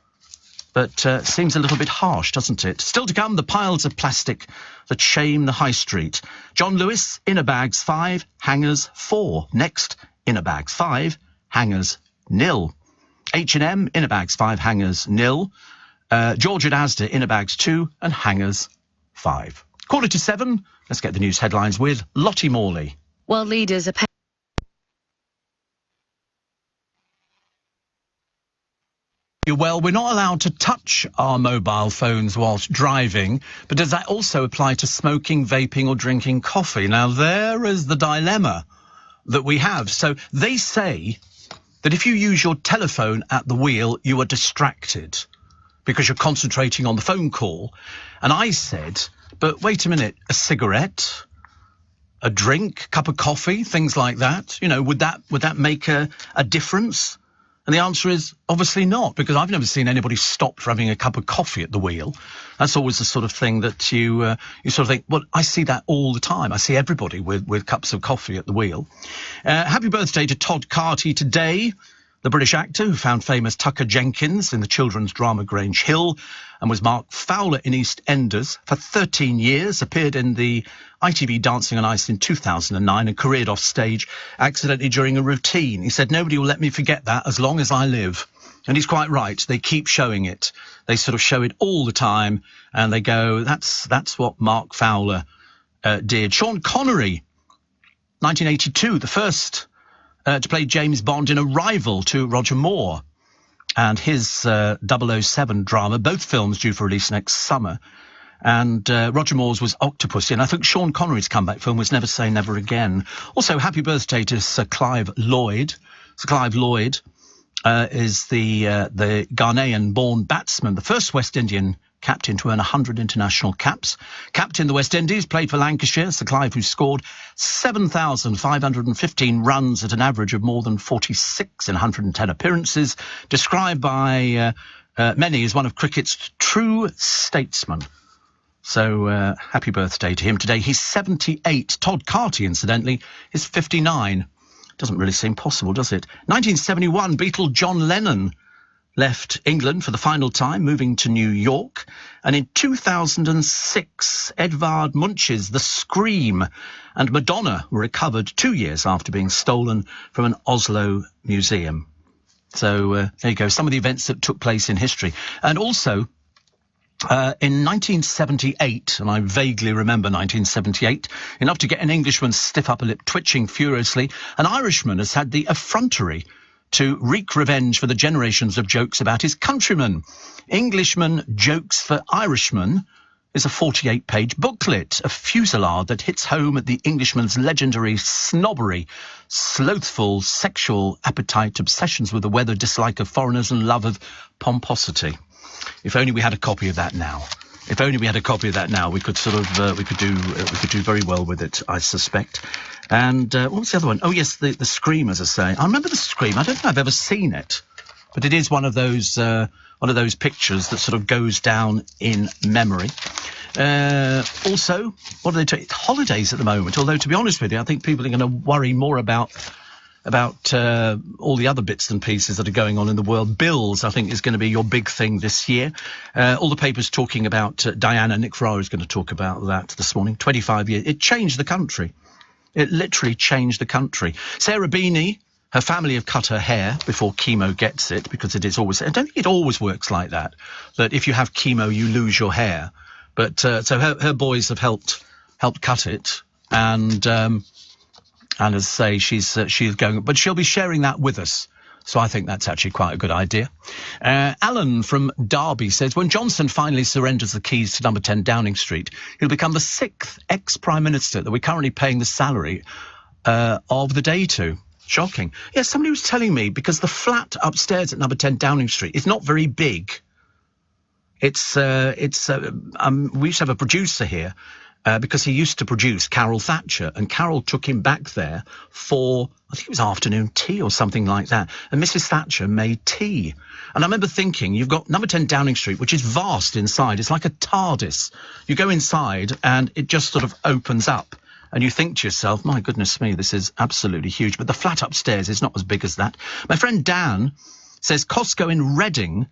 But seems a little bit harsh, doesn't it? Still to come, the piles of plastic that shame the high street. John Lewis, inner bags 5, hangers 4. Next, inner bags 5, hangers 0. H&M, inner bags 5, hangers 0. George at Asda, inner bags 2 and hangers 5. 6:45, let's get the news headlines with Lottie Morley. World leaders are... Well, we're not allowed to touch our mobile phones whilst driving, but does that also apply to smoking, vaping or drinking coffee? Now, there is the dilemma that we have. So they say that if you use your telephone at the wheel, you are distracted because you're concentrating on the phone call. And I said, but wait a minute, a cigarette, a drink, cup of coffee, things like that, you know, would that make a difference? And the answer is obviously not, because I've never seen anybody stop for having a cup of coffee at the wheel. That's always the sort of thing that you sort of think, well, I see that all the time. I see everybody with cups of coffee at the wheel. Happy birthday to Todd Carty today, the British actor who found famous Tucker Jenkins in the children's drama Grange Hill and was Mark Fowler in EastEnders for 13 years, appeared in the ITV Dancing on Ice in 2009 and careered off stage accidentally during a routine. He said, nobody will let me forget that as long as I live. And he's quite right. They keep showing it. They sort of show it all the time and they go, that's what Mark Fowler did. Sean Connery, 1982, the first to play James Bond in a rival to Roger Moore and his 007 drama, both films due for release next summer. And Roger Moore's was Octopussy, and I think Sean Connery's comeback film was Never Say Never Again. Also, happy birthday to Sir Clive Lloyd. Sir Clive Lloyd is the Ghanaian-born batsman, the first West Indian captain to earn 100 international caps. Captain the West Indies, played for Lancashire. Sir Clive, who scored 7,515 runs at an average of more than 46 in 110 appearances, described by many as one of cricket's true statesmen. So happy birthday to him today. He's 78. Todd Carty, incidentally, is 59. Doesn't really seem possible, does it? 1971, Beatle John Lennon left England for the final time, moving to New York. And in 2006, Edvard Munch's The Scream and Madonna were recovered 2 years after being stolen from an Oslo museum. So there you go, some of the events that took place in history. And also, in 1978, and I vaguely remember 1978, enough to get an Englishman's stiff upper lip twitching furiously, an Irishman has had the effrontery to wreak revenge for the generations of jokes about his countrymen. Englishman Jokes for Irishmen is a 48-page booklet, a fusillade that hits home at the Englishman's legendary snobbery, slothful sexual appetite, obsessions with the weather, dislike of foreigners, and love of pomposity. If only we had a copy of that now. If only we had a copy of that now, we could sort of we could do very well with it, I suspect. And what was the other one? Oh yes, the Scream, as I say. I remember the Scream. I don't think I've ever seen it, but it is one of those pictures that sort of goes down in memory. Also, what do they take? Holidays at the moment. Although, to be honest with you, I think people are going to worry more about all the other bits and pieces that are going on in the world. Bills, I think, is going to be your big thing this year. All the papers talking about Diana. Nick Ferrara is going to talk about that this morning. 25 years. It changed the country. It literally changed the country. Sarah Beanie, her family have cut her hair before chemo gets it, because it is always... I don't think it always works like that, that if you have chemo, you lose your hair. But so her boys have helped cut it, and as I say, she's going, but she'll be sharing that with us. So I think that's actually quite a good idea. Alan from Derby says, when Johnson finally surrenders the keys to number 10 Downing Street, he'll become the 6th ex-Prime Minister that we're currently paying the salary of the day to. Shocking. Yeah, somebody was telling me, because the flat upstairs at number 10 Downing Street is not very big. We used to have a producer here, because he used to produce Carol Thatcher, and Carol took him back there for, I think it was afternoon tea or something like that, and Mrs. Thatcher made tea. And I remember thinking, you've got number 10 Downing Street, which is vast inside. It's like a TARDIS. You go inside and it just sort of opens up, and you think to yourself, my goodness me, this is absolutely huge. But the flat upstairs is not as big as that. My friend Dan says Costco in Reading,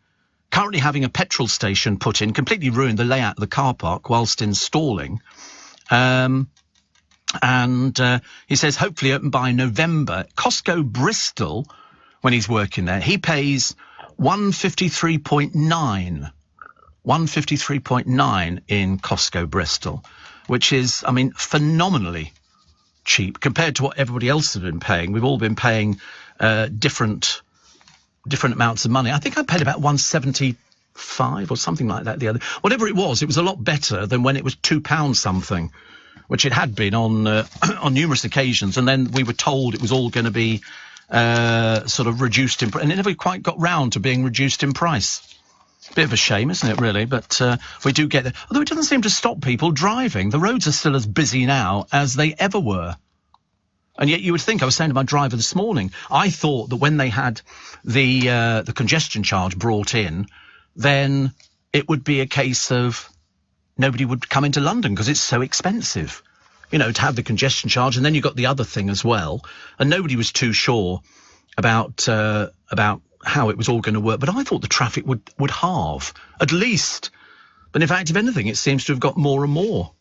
currently having a petrol station put in, completely ruined the layout of the car park whilst installing. And he says hopefully open by November. Costco Bristol, when he's working there, he pays $153.9 in Costco Bristol, which is, I mean, phenomenally cheap compared to what everybody else has been paying. We've all been paying different amounts of money. I think I paid about $1.75 or something like that the other. Whatever it was a lot better than when it was £2 something, which it had been on numerous occasions. And then we were told it was all going to be sort of reduced in price, and it never quite got round to being reduced in price. Bit of a shame, isn't it, really? But we do get there. Although it doesn't seem to stop people driving. The roads are still as busy now as they ever were. And yet you would think, I was saying to my driver this morning, I thought that when they had the congestion charge brought in, then it would be a case of nobody would come into London because it's so expensive, you know, to have the congestion charge. And then you got the other thing as well. And nobody was too sure about how it was all going to work. But I thought the traffic would halve, at least. But in fact, if anything, it seems to have got more and more.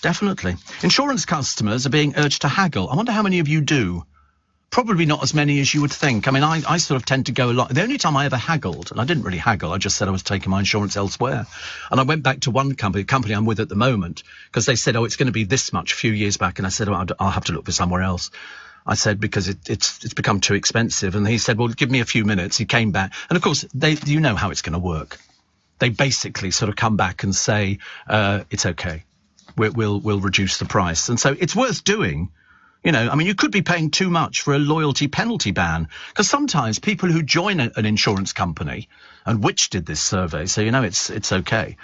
Definitely. Insurance customers are being urged to haggle. I wonder how many of you do. Probably not as many as you would think. I mean, I sort of tend to go a lot. The only time I ever haggled, and I didn't really haggle, I just said I was taking my insurance elsewhere. And I went back to one company, the company I'm with at the moment, because they said, oh, it's going to be this much a few years back. And I said, oh, I'll have to look for somewhere else. I said, because it's become too expensive. And he said, well, give me a few minutes. He came back. And of course, you know how it's going to work. They basically sort of come back and say, it's okay. We'll reduce the price. And so it's worth doing. You know, I mean, you could be paying too much for a loyalty penalty ban, because sometimes people who join an insurance company, and Which did this survey, so you know it's okay.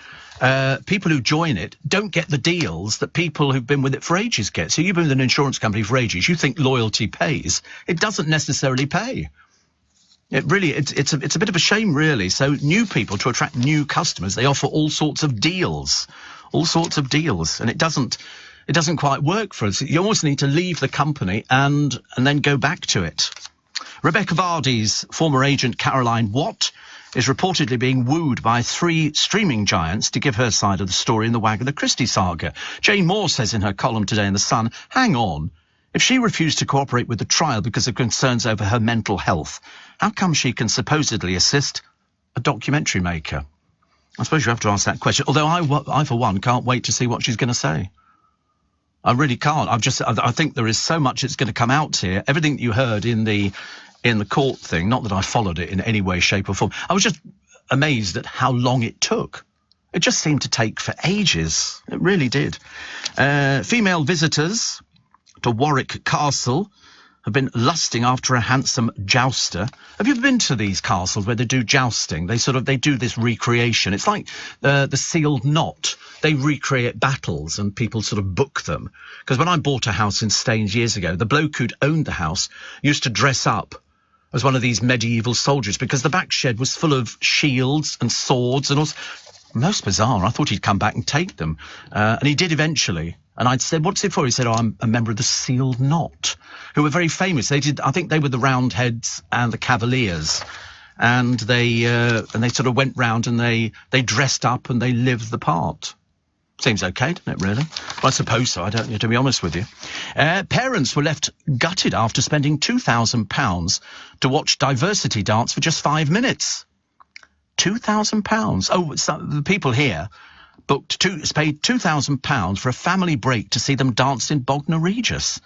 People who join it don't get the deals that people who've been with it for ages get. So you've been with an insurance company for ages, you think loyalty pays. It doesn't necessarily pay. It really, it's a bit of a shame, really. So new people, to attract new customers, they offer all sorts of deals, and it doesn't quite work for us. You almost need to leave the company and then go back to it. Rebecca Vardy's former agent Caroline Watt is reportedly being wooed by 3 streaming giants to give her side of the story in the Wagatha Christie saga. Jane Moore says in her column today in The Sun, hang on, if she refused to cooperate with the trial because of concerns over her mental health, how come she can supposedly assist a documentary maker? I suppose you have to ask that question, although I for one, can't wait to see what she's going to say. I really can't. I think there is so much that's going to come out here. Everything that you heard in the court thing, not that I followed it in any way, shape or form. I was just amazed at how long it took. It just seemed to take for ages. It really did. Female visitors to Warwick Castle have been lusting after a handsome jouster. Have you ever been to these castles where they do jousting? They do this recreation. It's like the Sealed Knot. They recreate battles and people sort of book them. Because when I bought a house in Staines years ago, the bloke who'd owned the house used to dress up as one of these medieval soldiers because the back shed was full of shields and swords and all. Most bizarre. I thought he'd come back and take them. And he did eventually. And I'd said, what's it for? He said, oh, I'm a member of the Sealed Knot, who were very famous. I think they were the Roundheads and the Cavaliers. And they sort of went round and they dressed up and they lived the part. Seems okay, doesn't it, really? Well, I suppose so. I don't know, to be honest with you. Parents were left gutted after spending £2,000 to watch diversity dance for just 5 minutes. £2,000. Oh, so the people here paid £2,000 for a family break to see them dance in Bognor Regis.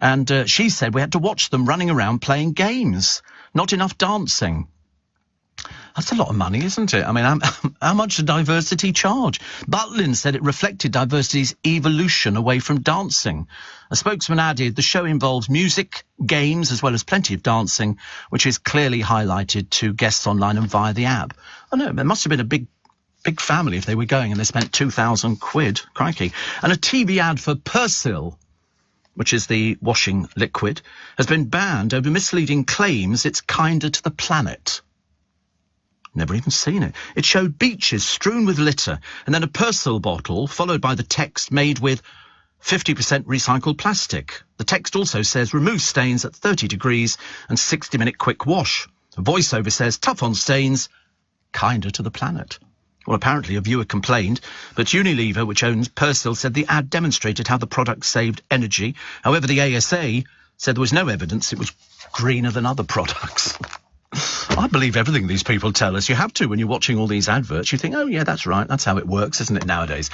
And she said we had to watch them running around playing games. Not enough dancing. That's a lot of money, isn't it? I mean, how much does diversity charge? Butlin said it reflected diversity's evolution away from dancing. A spokesman added, the show involves music, games, as well as plenty of dancing, which is clearly highlighted to guests online and via the app. I know, it must have been a big family if they were going and they spent £2,000. Crikey. And a TV ad for Persil, which is the washing liquid, has been banned over misleading claims it's kinder to the planet. Never even seen it. It showed beaches strewn with litter and then a Persil bottle followed by the text made with 50% recycled plastic. The text also says remove stains at 30 degrees and 60-minute quick wash. The voiceover says tough on stains, kinder to the planet. Well, apparently a viewer complained, but Unilever, which owns Persil, said the ad demonstrated how the product saved energy. However, the ASA said there was no evidence it was greener than other products. I believe everything these people tell us. You have to when you're watching all these adverts. You think, oh, yeah, that's right. That's how it works, isn't it, nowadays?